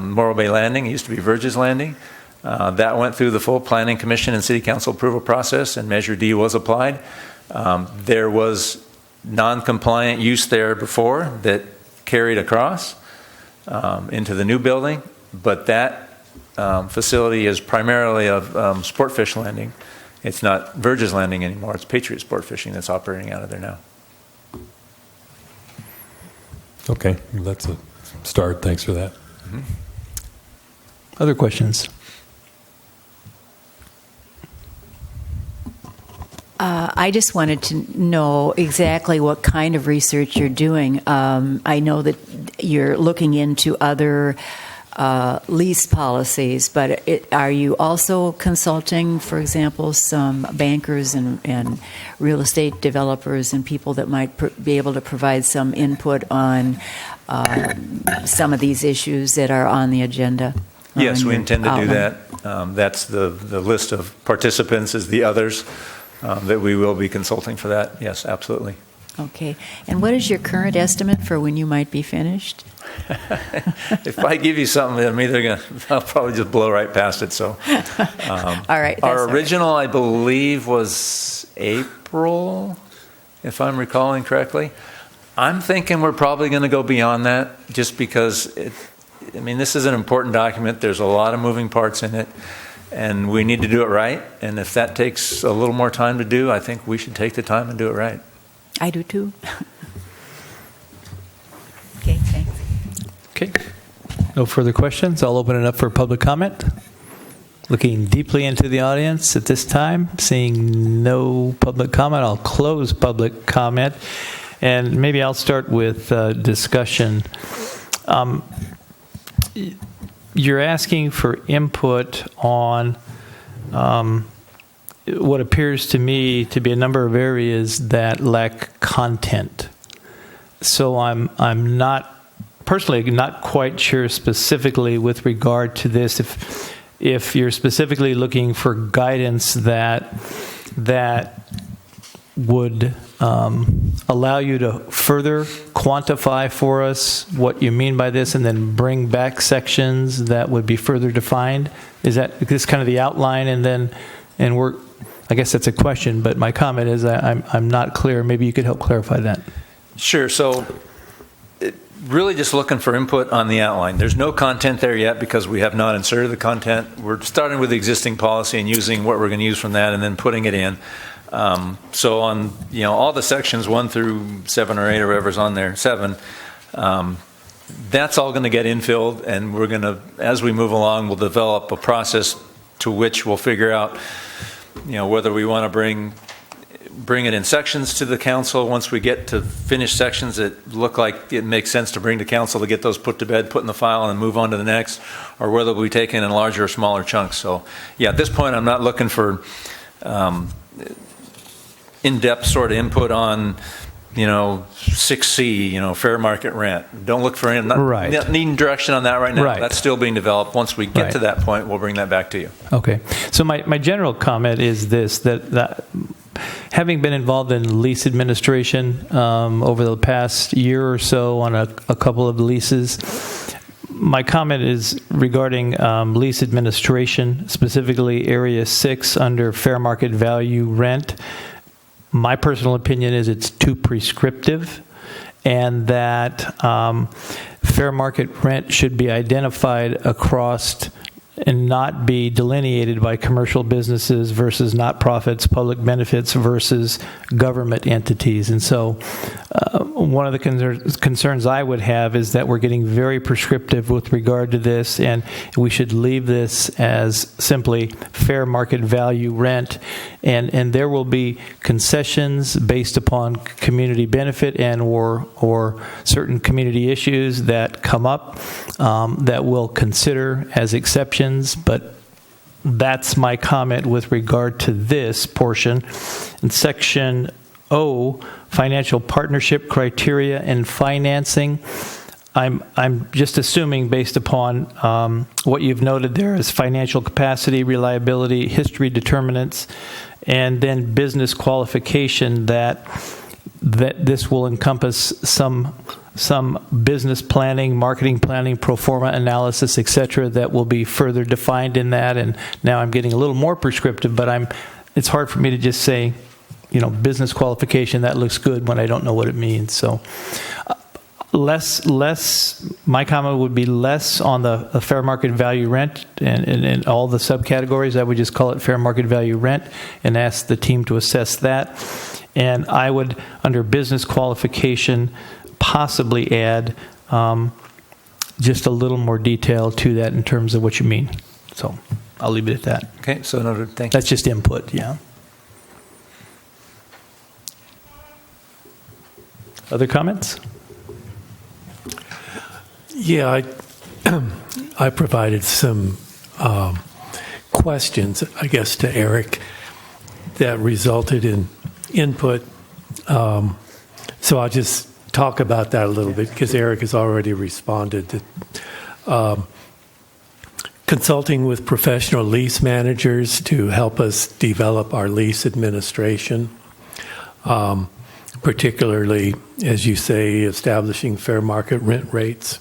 Morro Bay Landing, it used to be Verges Landing, that went through the full Planning Commission and City Council approval process, and Measure D was applied. There was non-compliant use there before that carried across into the new building, but that facility is primarily of sport fish landing. It's not Verges Landing anymore. It's Patriot Sport Fishing that's operating out of there now. Okay, that's a start. Thanks for that. Mm-hmm. Other questions? I just wanted to know exactly what kind of research you're doing. I know that you're looking into other lease policies, but are you also consulting, for example, some bankers and real estate developers and people that might be able to provide some input on some of these issues that are on the agenda? Yes, we intend to do that. That's the list of participants is the others that we will be consulting for that. Yes, absolutely. Okay. And what is your current estimate for when you might be finished? If I give you something, I'll probably just blow right past it. So, all right. Our original, I believe, was April, if I'm recalling correctly. I'm thinking we're probably going to go beyond that, just because this is an important document. There's a lot of moving parts in it, and we need to do it right. And if that takes a little more time to do, I think we should take the time and do it right. I do too. Okay, thanks. Okay. No further questions. I'll open it up for public comment. Looking deeply into the audience at this time, seeing no public comment, I'll close public comment. And maybe I'll start with discussion. You're asking for input on what appears to me to be a number of areas that lack content. So I'm not personally not quite sure specifically with regard to this if you're specifically looking for guidance that would allow you to further quantify for us what you mean by this and then bring back sections that would be further defined. Is this kind of the outline? And we're, I guess that's a question, but my comment is I'm not clear. Maybe you could help clarify that. Sure. So really just looking for input on the outline. There's no content there yet because we have not inserted the content. We're starting with the existing policy and using what we're going to use from that and then putting it in. So on all the sections 1 through 7 or 8 or whatever's on there, 7, that's all going to get infilled, and we're going to, as we move along, we'll develop a process to which we'll figure out whether we want to bring it in sections to the council. Once we get to finished sections that look like it makes sense to bring to council to get those put to bed, put in the file, and move on to the next, or whether we take in larger or smaller chunks. So yeah, at this point I'm not looking for in-depth sort of input on 6C, fair market rent. Don't look for not needing direction on that right now. Right. That's still being developed. Once we get to that point, we'll bring that back to you. Okay. So my general comment is this, that having been involved in lease administration over the past year or so on a couple of leases, my comment is regarding lease administration, specifically Area 6 under fair market value rent. My personal opinion is it's too prescriptive, and that fair market rent should be identified across not be delineated by commercial businesses versus not-profits, public benefits versus government entities. And so one of the concerns I would have is that we're getting very prescriptive with regard to this, and we should leave this as simply fair market value rent. And there will be concessions based upon community benefit and or certain community issues that come up that we'll consider as exceptions, but that's my comment with regard to this portion. In Section O, financial partnership criteria and financing, I'm just assuming based upon what you've noted there is financial capacity, reliability, history determinants, and then business qualification that this will encompass some business planning, marketing planning, pro forma analysis, et cetera, that will be further defined in that. And now I'm getting a little more prescriptive, but it's hard for me to just say, business qualification, that looks good when I don't know what it means. So my comment would be less on the fair market value rent and all the subcategories. I would just call it fair market value rent and ask the team to assess that. And I would, under business qualification, possibly add just a little more detail to that in terms of what you mean. So I'll leave it at that. Okay, so noted. Thank you. That's just input, yeah. Other comments? Yeah, I provided some questions, I guess, to Eric that resulted in input. So I'll just talk about that a little bit because Eric has already responded. Consulting with professional lease managers to help us develop our lease administration, particularly, as you say, establishing fair market rent rates.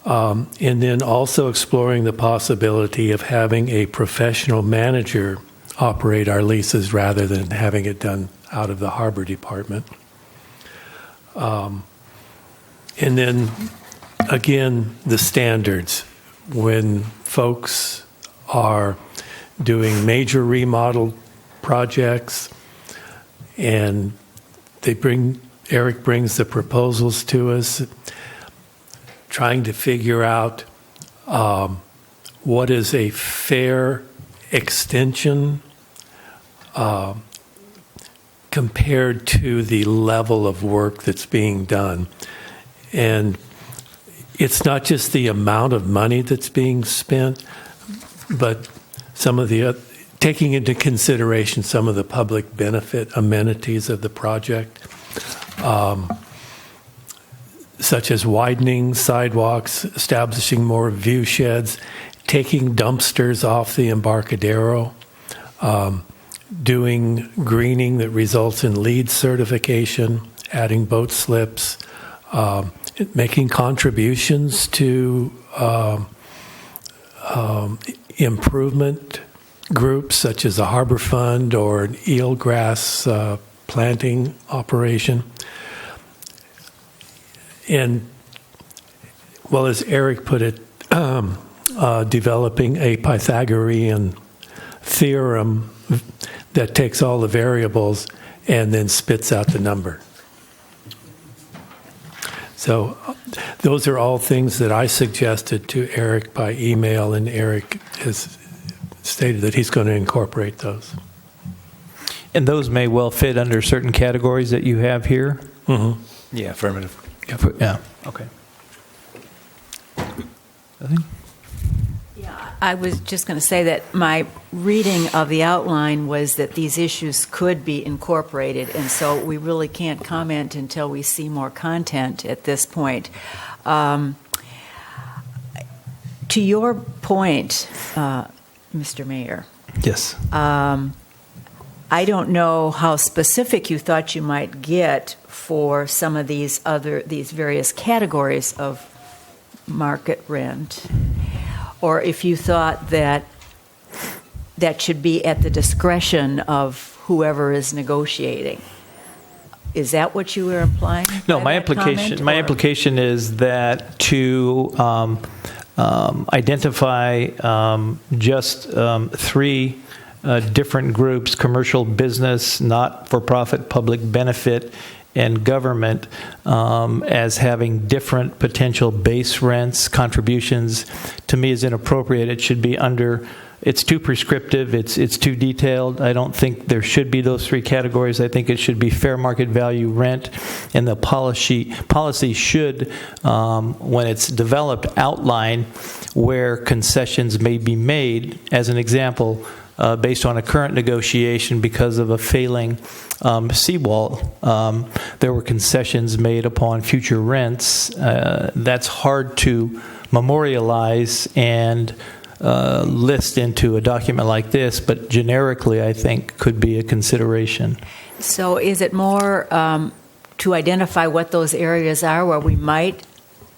And then also exploring the possibility of having a professional manager operate our leases rather than having it done out of the harbor department. And then, again, the standards. When folks are doing major remodel projects and Eric brings the proposals to us, trying to figure out what is a fair extension compared to the level of work that's being done. And it's not just the amount of money that's being spent, but some of the taking into consideration some of the public benefit amenities of the project, such as widening sidewalks, establishing more view sheds, taking dumpsters off the Embarcadero, doing greening that results in LEED certification, adding boat slips, making contributions to improvement groups such as a harbor fund or an eelgrass planting operation. And, well, as Eric put it, developing a Pythagorean theorem that takes all the variables and then spits out the number. So those are all things that I suggested to Eric by email, and Eric has stated that he's going to incorporate those. And those may well fit under certain categories that you have here? Mm-hmm. Yeah, affirmative. Yeah. Okay. Yeah, I was just going to say that my reading of the outline was that these issues could be incorporated, and so we really can't comment until we see more content at this point. To your point, Mr. Mayor. Yes. I don't know how specific you thought you might get for some of these various categories of market rent, or if you thought that should be at the discretion of whoever is negotiating. Is that what you were implying? No, my implication is that to identify just three different groups: commercial, business, not-for-profit, public benefit, and government, as having different potential base rents, contributions, to me is inappropriate. It should be under. It's too prescriptive. It's too detailed. I don't think there should be those three categories. I think it should be fair market value rent, and the policy should, when it's developed, outline where concessions may be made. As an example, based on a current negotiation because of a failing seawall, there were concessions made upon future rents. That's hard to memorialize and list into a document like this, but generically, I think, could be a consideration. So is it more to identify what those areas are where we might,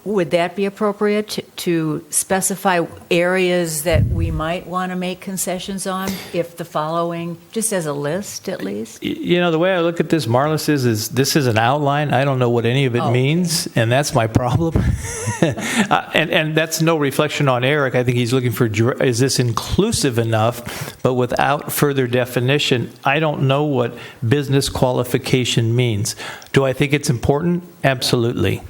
would that be appropriate to specify areas that we might want to make concessions on, if the following, just as a list at least? You know, the way I look at this, Marlis, is this is an outline. I don't know what any of it means, and that's my problem. And that's no reflection on Eric. I think he's looking for, is this inclusive enough? But without further definition, I don't know what business qualification means. Do I think it's important? Absolutely.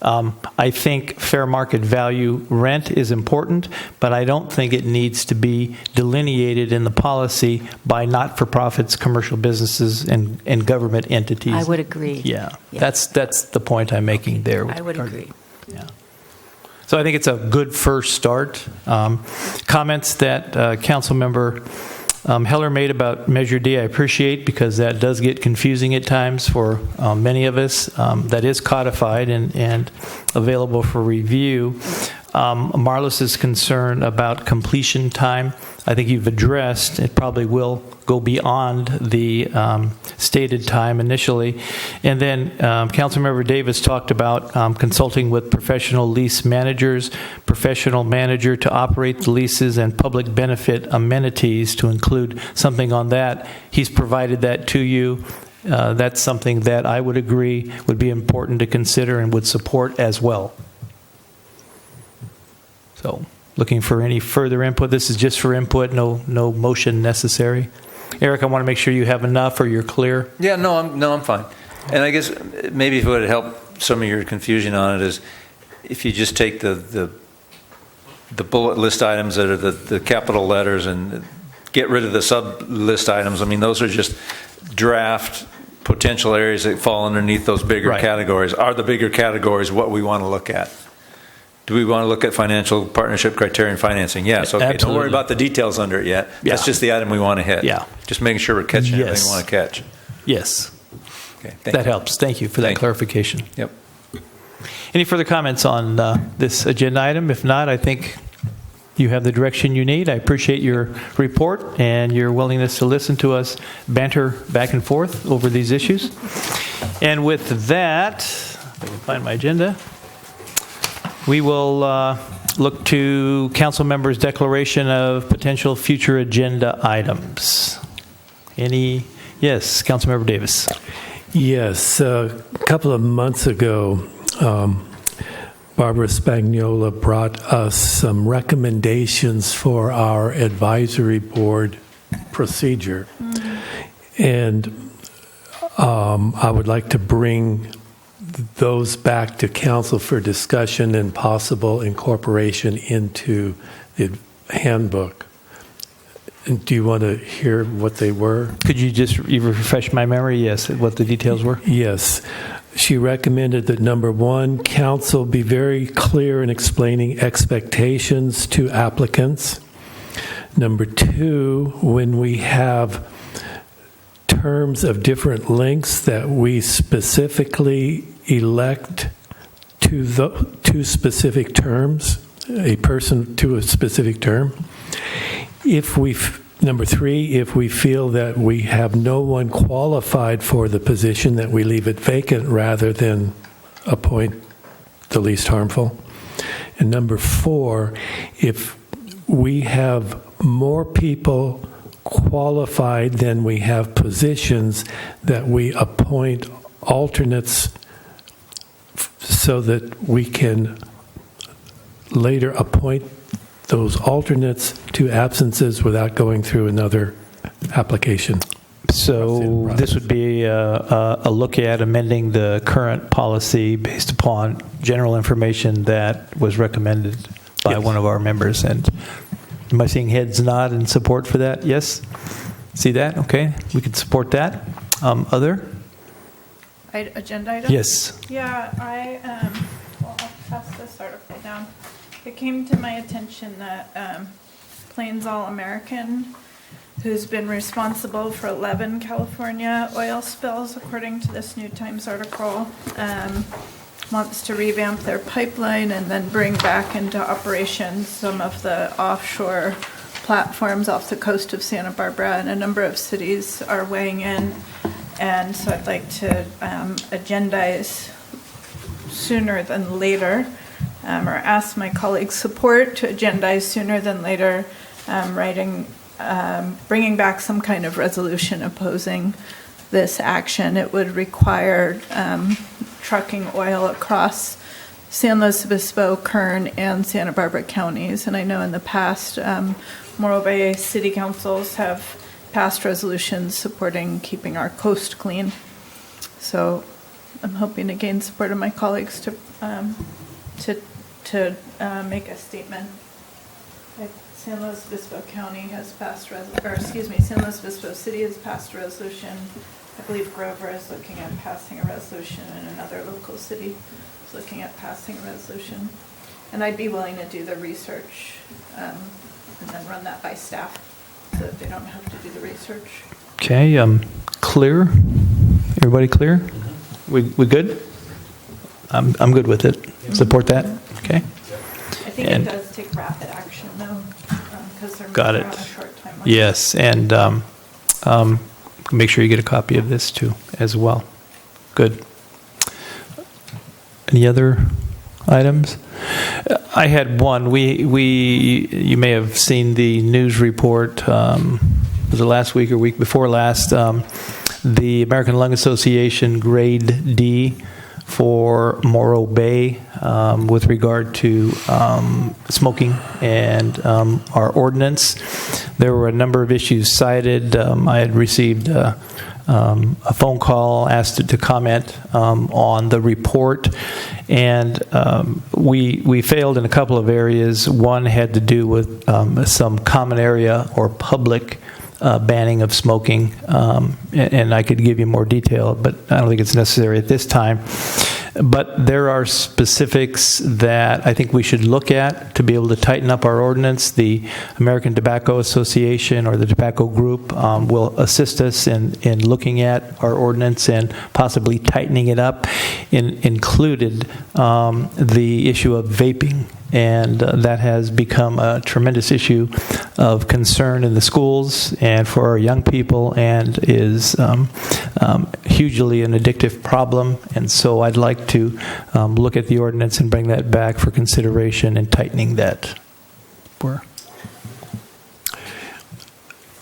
I think fair market value rent is important, but I don't think it needs to be delineated in the policy by not-for-profits, commercial businesses, and government entities. I would agree. Yeah. That's the point I'm making there. I would agree. Yeah. So I think it's a good first start. Comments that Councilmember Heller made about Measure D, I appreciate, because that does get confusing at times for many of us. That is codified and available for review. Marlis's concern about completion time, I think you've addressed. It probably will go beyond the stated time initially. And then Councilmember Davis talked about consulting with professional lease managers, professional manager to operate the leases, and public benefit amenities to include something on that. He's provided that to you. That's something that I would agree would be important to consider and would support as well. So, looking for any further input. This is just for input, no motion necessary. Eric, I want to make sure you have enough or you're clear. Yeah, I'm fine. And I guess maybe if it would help some of your confusion on it is if you just take the bullet list items that are the capital letters and get rid of the sub list items. I mean, those are just draft potential areas that fall underneath those bigger categories. Are the bigger categories what we want to look at? Do we want to look at financial partnership criteria and financing? Yes. Okay. Absolutely. Don't worry about the details under it yet. That's just the item we want to hit. Yeah. Just making sure we're catching everything we want to catch. Yes. Okay. That helps. Thank you for that clarification. Yep. Any further comments on this agenda item? If not, I think you have the direction you need. I appreciate your report and your willingness to listen to us banter back and forth over these issues. And with that, if I can find my agenda, we will look to council members' declaration of potential future agenda items. Yes, Councilmember Davis. Yes, a couple of months ago, Barbara Spagnola brought us some recommendations for our advisory board procedure. And I would like to bring those back to council for discussion and possible incorporation into the handbook. And do you want to hear what they were? Could you just refresh my memory? Yes, what the details were? Yes. She recommended that, number one, council be very clear in explaining expectations to applicants. Number two, when we have terms of different lengths, that we specifically elect to specific terms, a person to a specific term. Number three, if we feel that we have no one qualified for the position, that we leave it vacant rather than appoint the least harmful. And number four, if we have more people qualified than we have positions, that we appoint alternates so that we can later appoint those alternates to absences without going through another application. So this would be a look at amending the current policy based upon general information that was recommended by one of our members. And am I seeing heads nod in support for that? Yes? See that? Okay. We could support that. Other? Agenda item? Yes. Yeah, I'll pass this article down. It came to my attention that Plains All American, who's been responsible for 11 California oil spills, according to this New Times article, wants to revamp their pipeline and then bring back into operation some of the offshore platforms off the coast of Santa Barbara, and a number of cities are weighing in. And so I'd like to agendize sooner than later, or ask my colleagues' support to agendize sooner than later, bringing back some kind of resolution opposing this action. It would require trucking oil across San Luis Obispo, Kern, and Santa Barbara counties. And I know in the past, Morro Bay city councils have passed resolutions supporting keeping our coast clean. So I'm hoping to gain support of my colleagues to make a statement. San Luis Obispo County has passed, San Luis Obispo City has passed a resolution. I believe Grover is looking at passing a resolution, and another local city is looking at passing a resolution. And I'd be willing to do the research and then run that by staff so that they don't have to do the research. Okay, clear? Everybody clear? We good? I'm good with it. Support that? Okay. I think it does take rapid action, though, because they're Got moving it. on a short timeline. Yes, and make sure you get a copy of this too, as well. Good. Any other items? I had one. You may have seen the news report. Was it last week or week before last? The American Lung Association Grade D for Morro Bay with regard to smoking and our ordinance. There were a number of issues cited. I had received a phone call, asked to comment on the report, and we failed in a couple of areas. One had to do with some common area or public banning of smoking, and I could give you more detail, but I don't think it's necessary at this time. But there are specifics that I think we should look at to be able to tighten up our ordinance. The American Tobacco Association or the Tobacco Group will assist us in looking at our ordinance and possibly tightening it up. Included the issue of vaping, and that has become a tremendous issue of concern in the schools and for our young people, and is hugely an addictive problem. And so I'd like to look at the ordinance and bring that back for consideration and tightening that.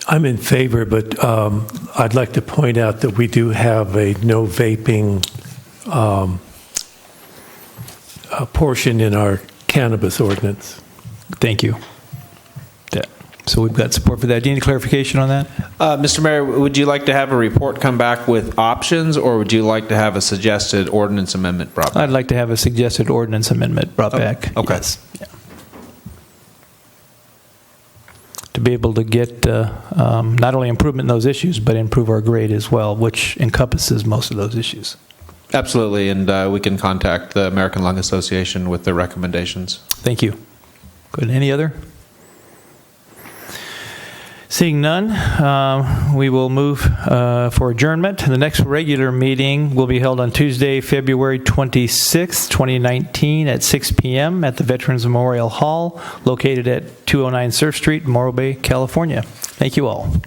I'm in favor, but I'd like to point out that we do have a no vaping portion in our cannabis ordinance. Thank you. So we've got support for that. Do you need clarification on that? Mr. Mayor, would you like to have a report come back with options, or would you like to have a suggested ordinance amendment brought back? I'd like to have a suggested ordinance amendment brought back. Okay. Yes. Yeah. To be able to get not only improvement in those issues, but improve our grade as well, which encompasses most of those issues. Absolutely, and we can contact the American Lung Association with their recommendations. Thank you. Good. Any other? Seeing none, we will move for adjournment. The next regular meeting will be held on Tuesday, February 26, 2019 at 6 p.m. at the Veterans Memorial Hall, located at 209 Surf Street, Morro Bay, California. Thank you all.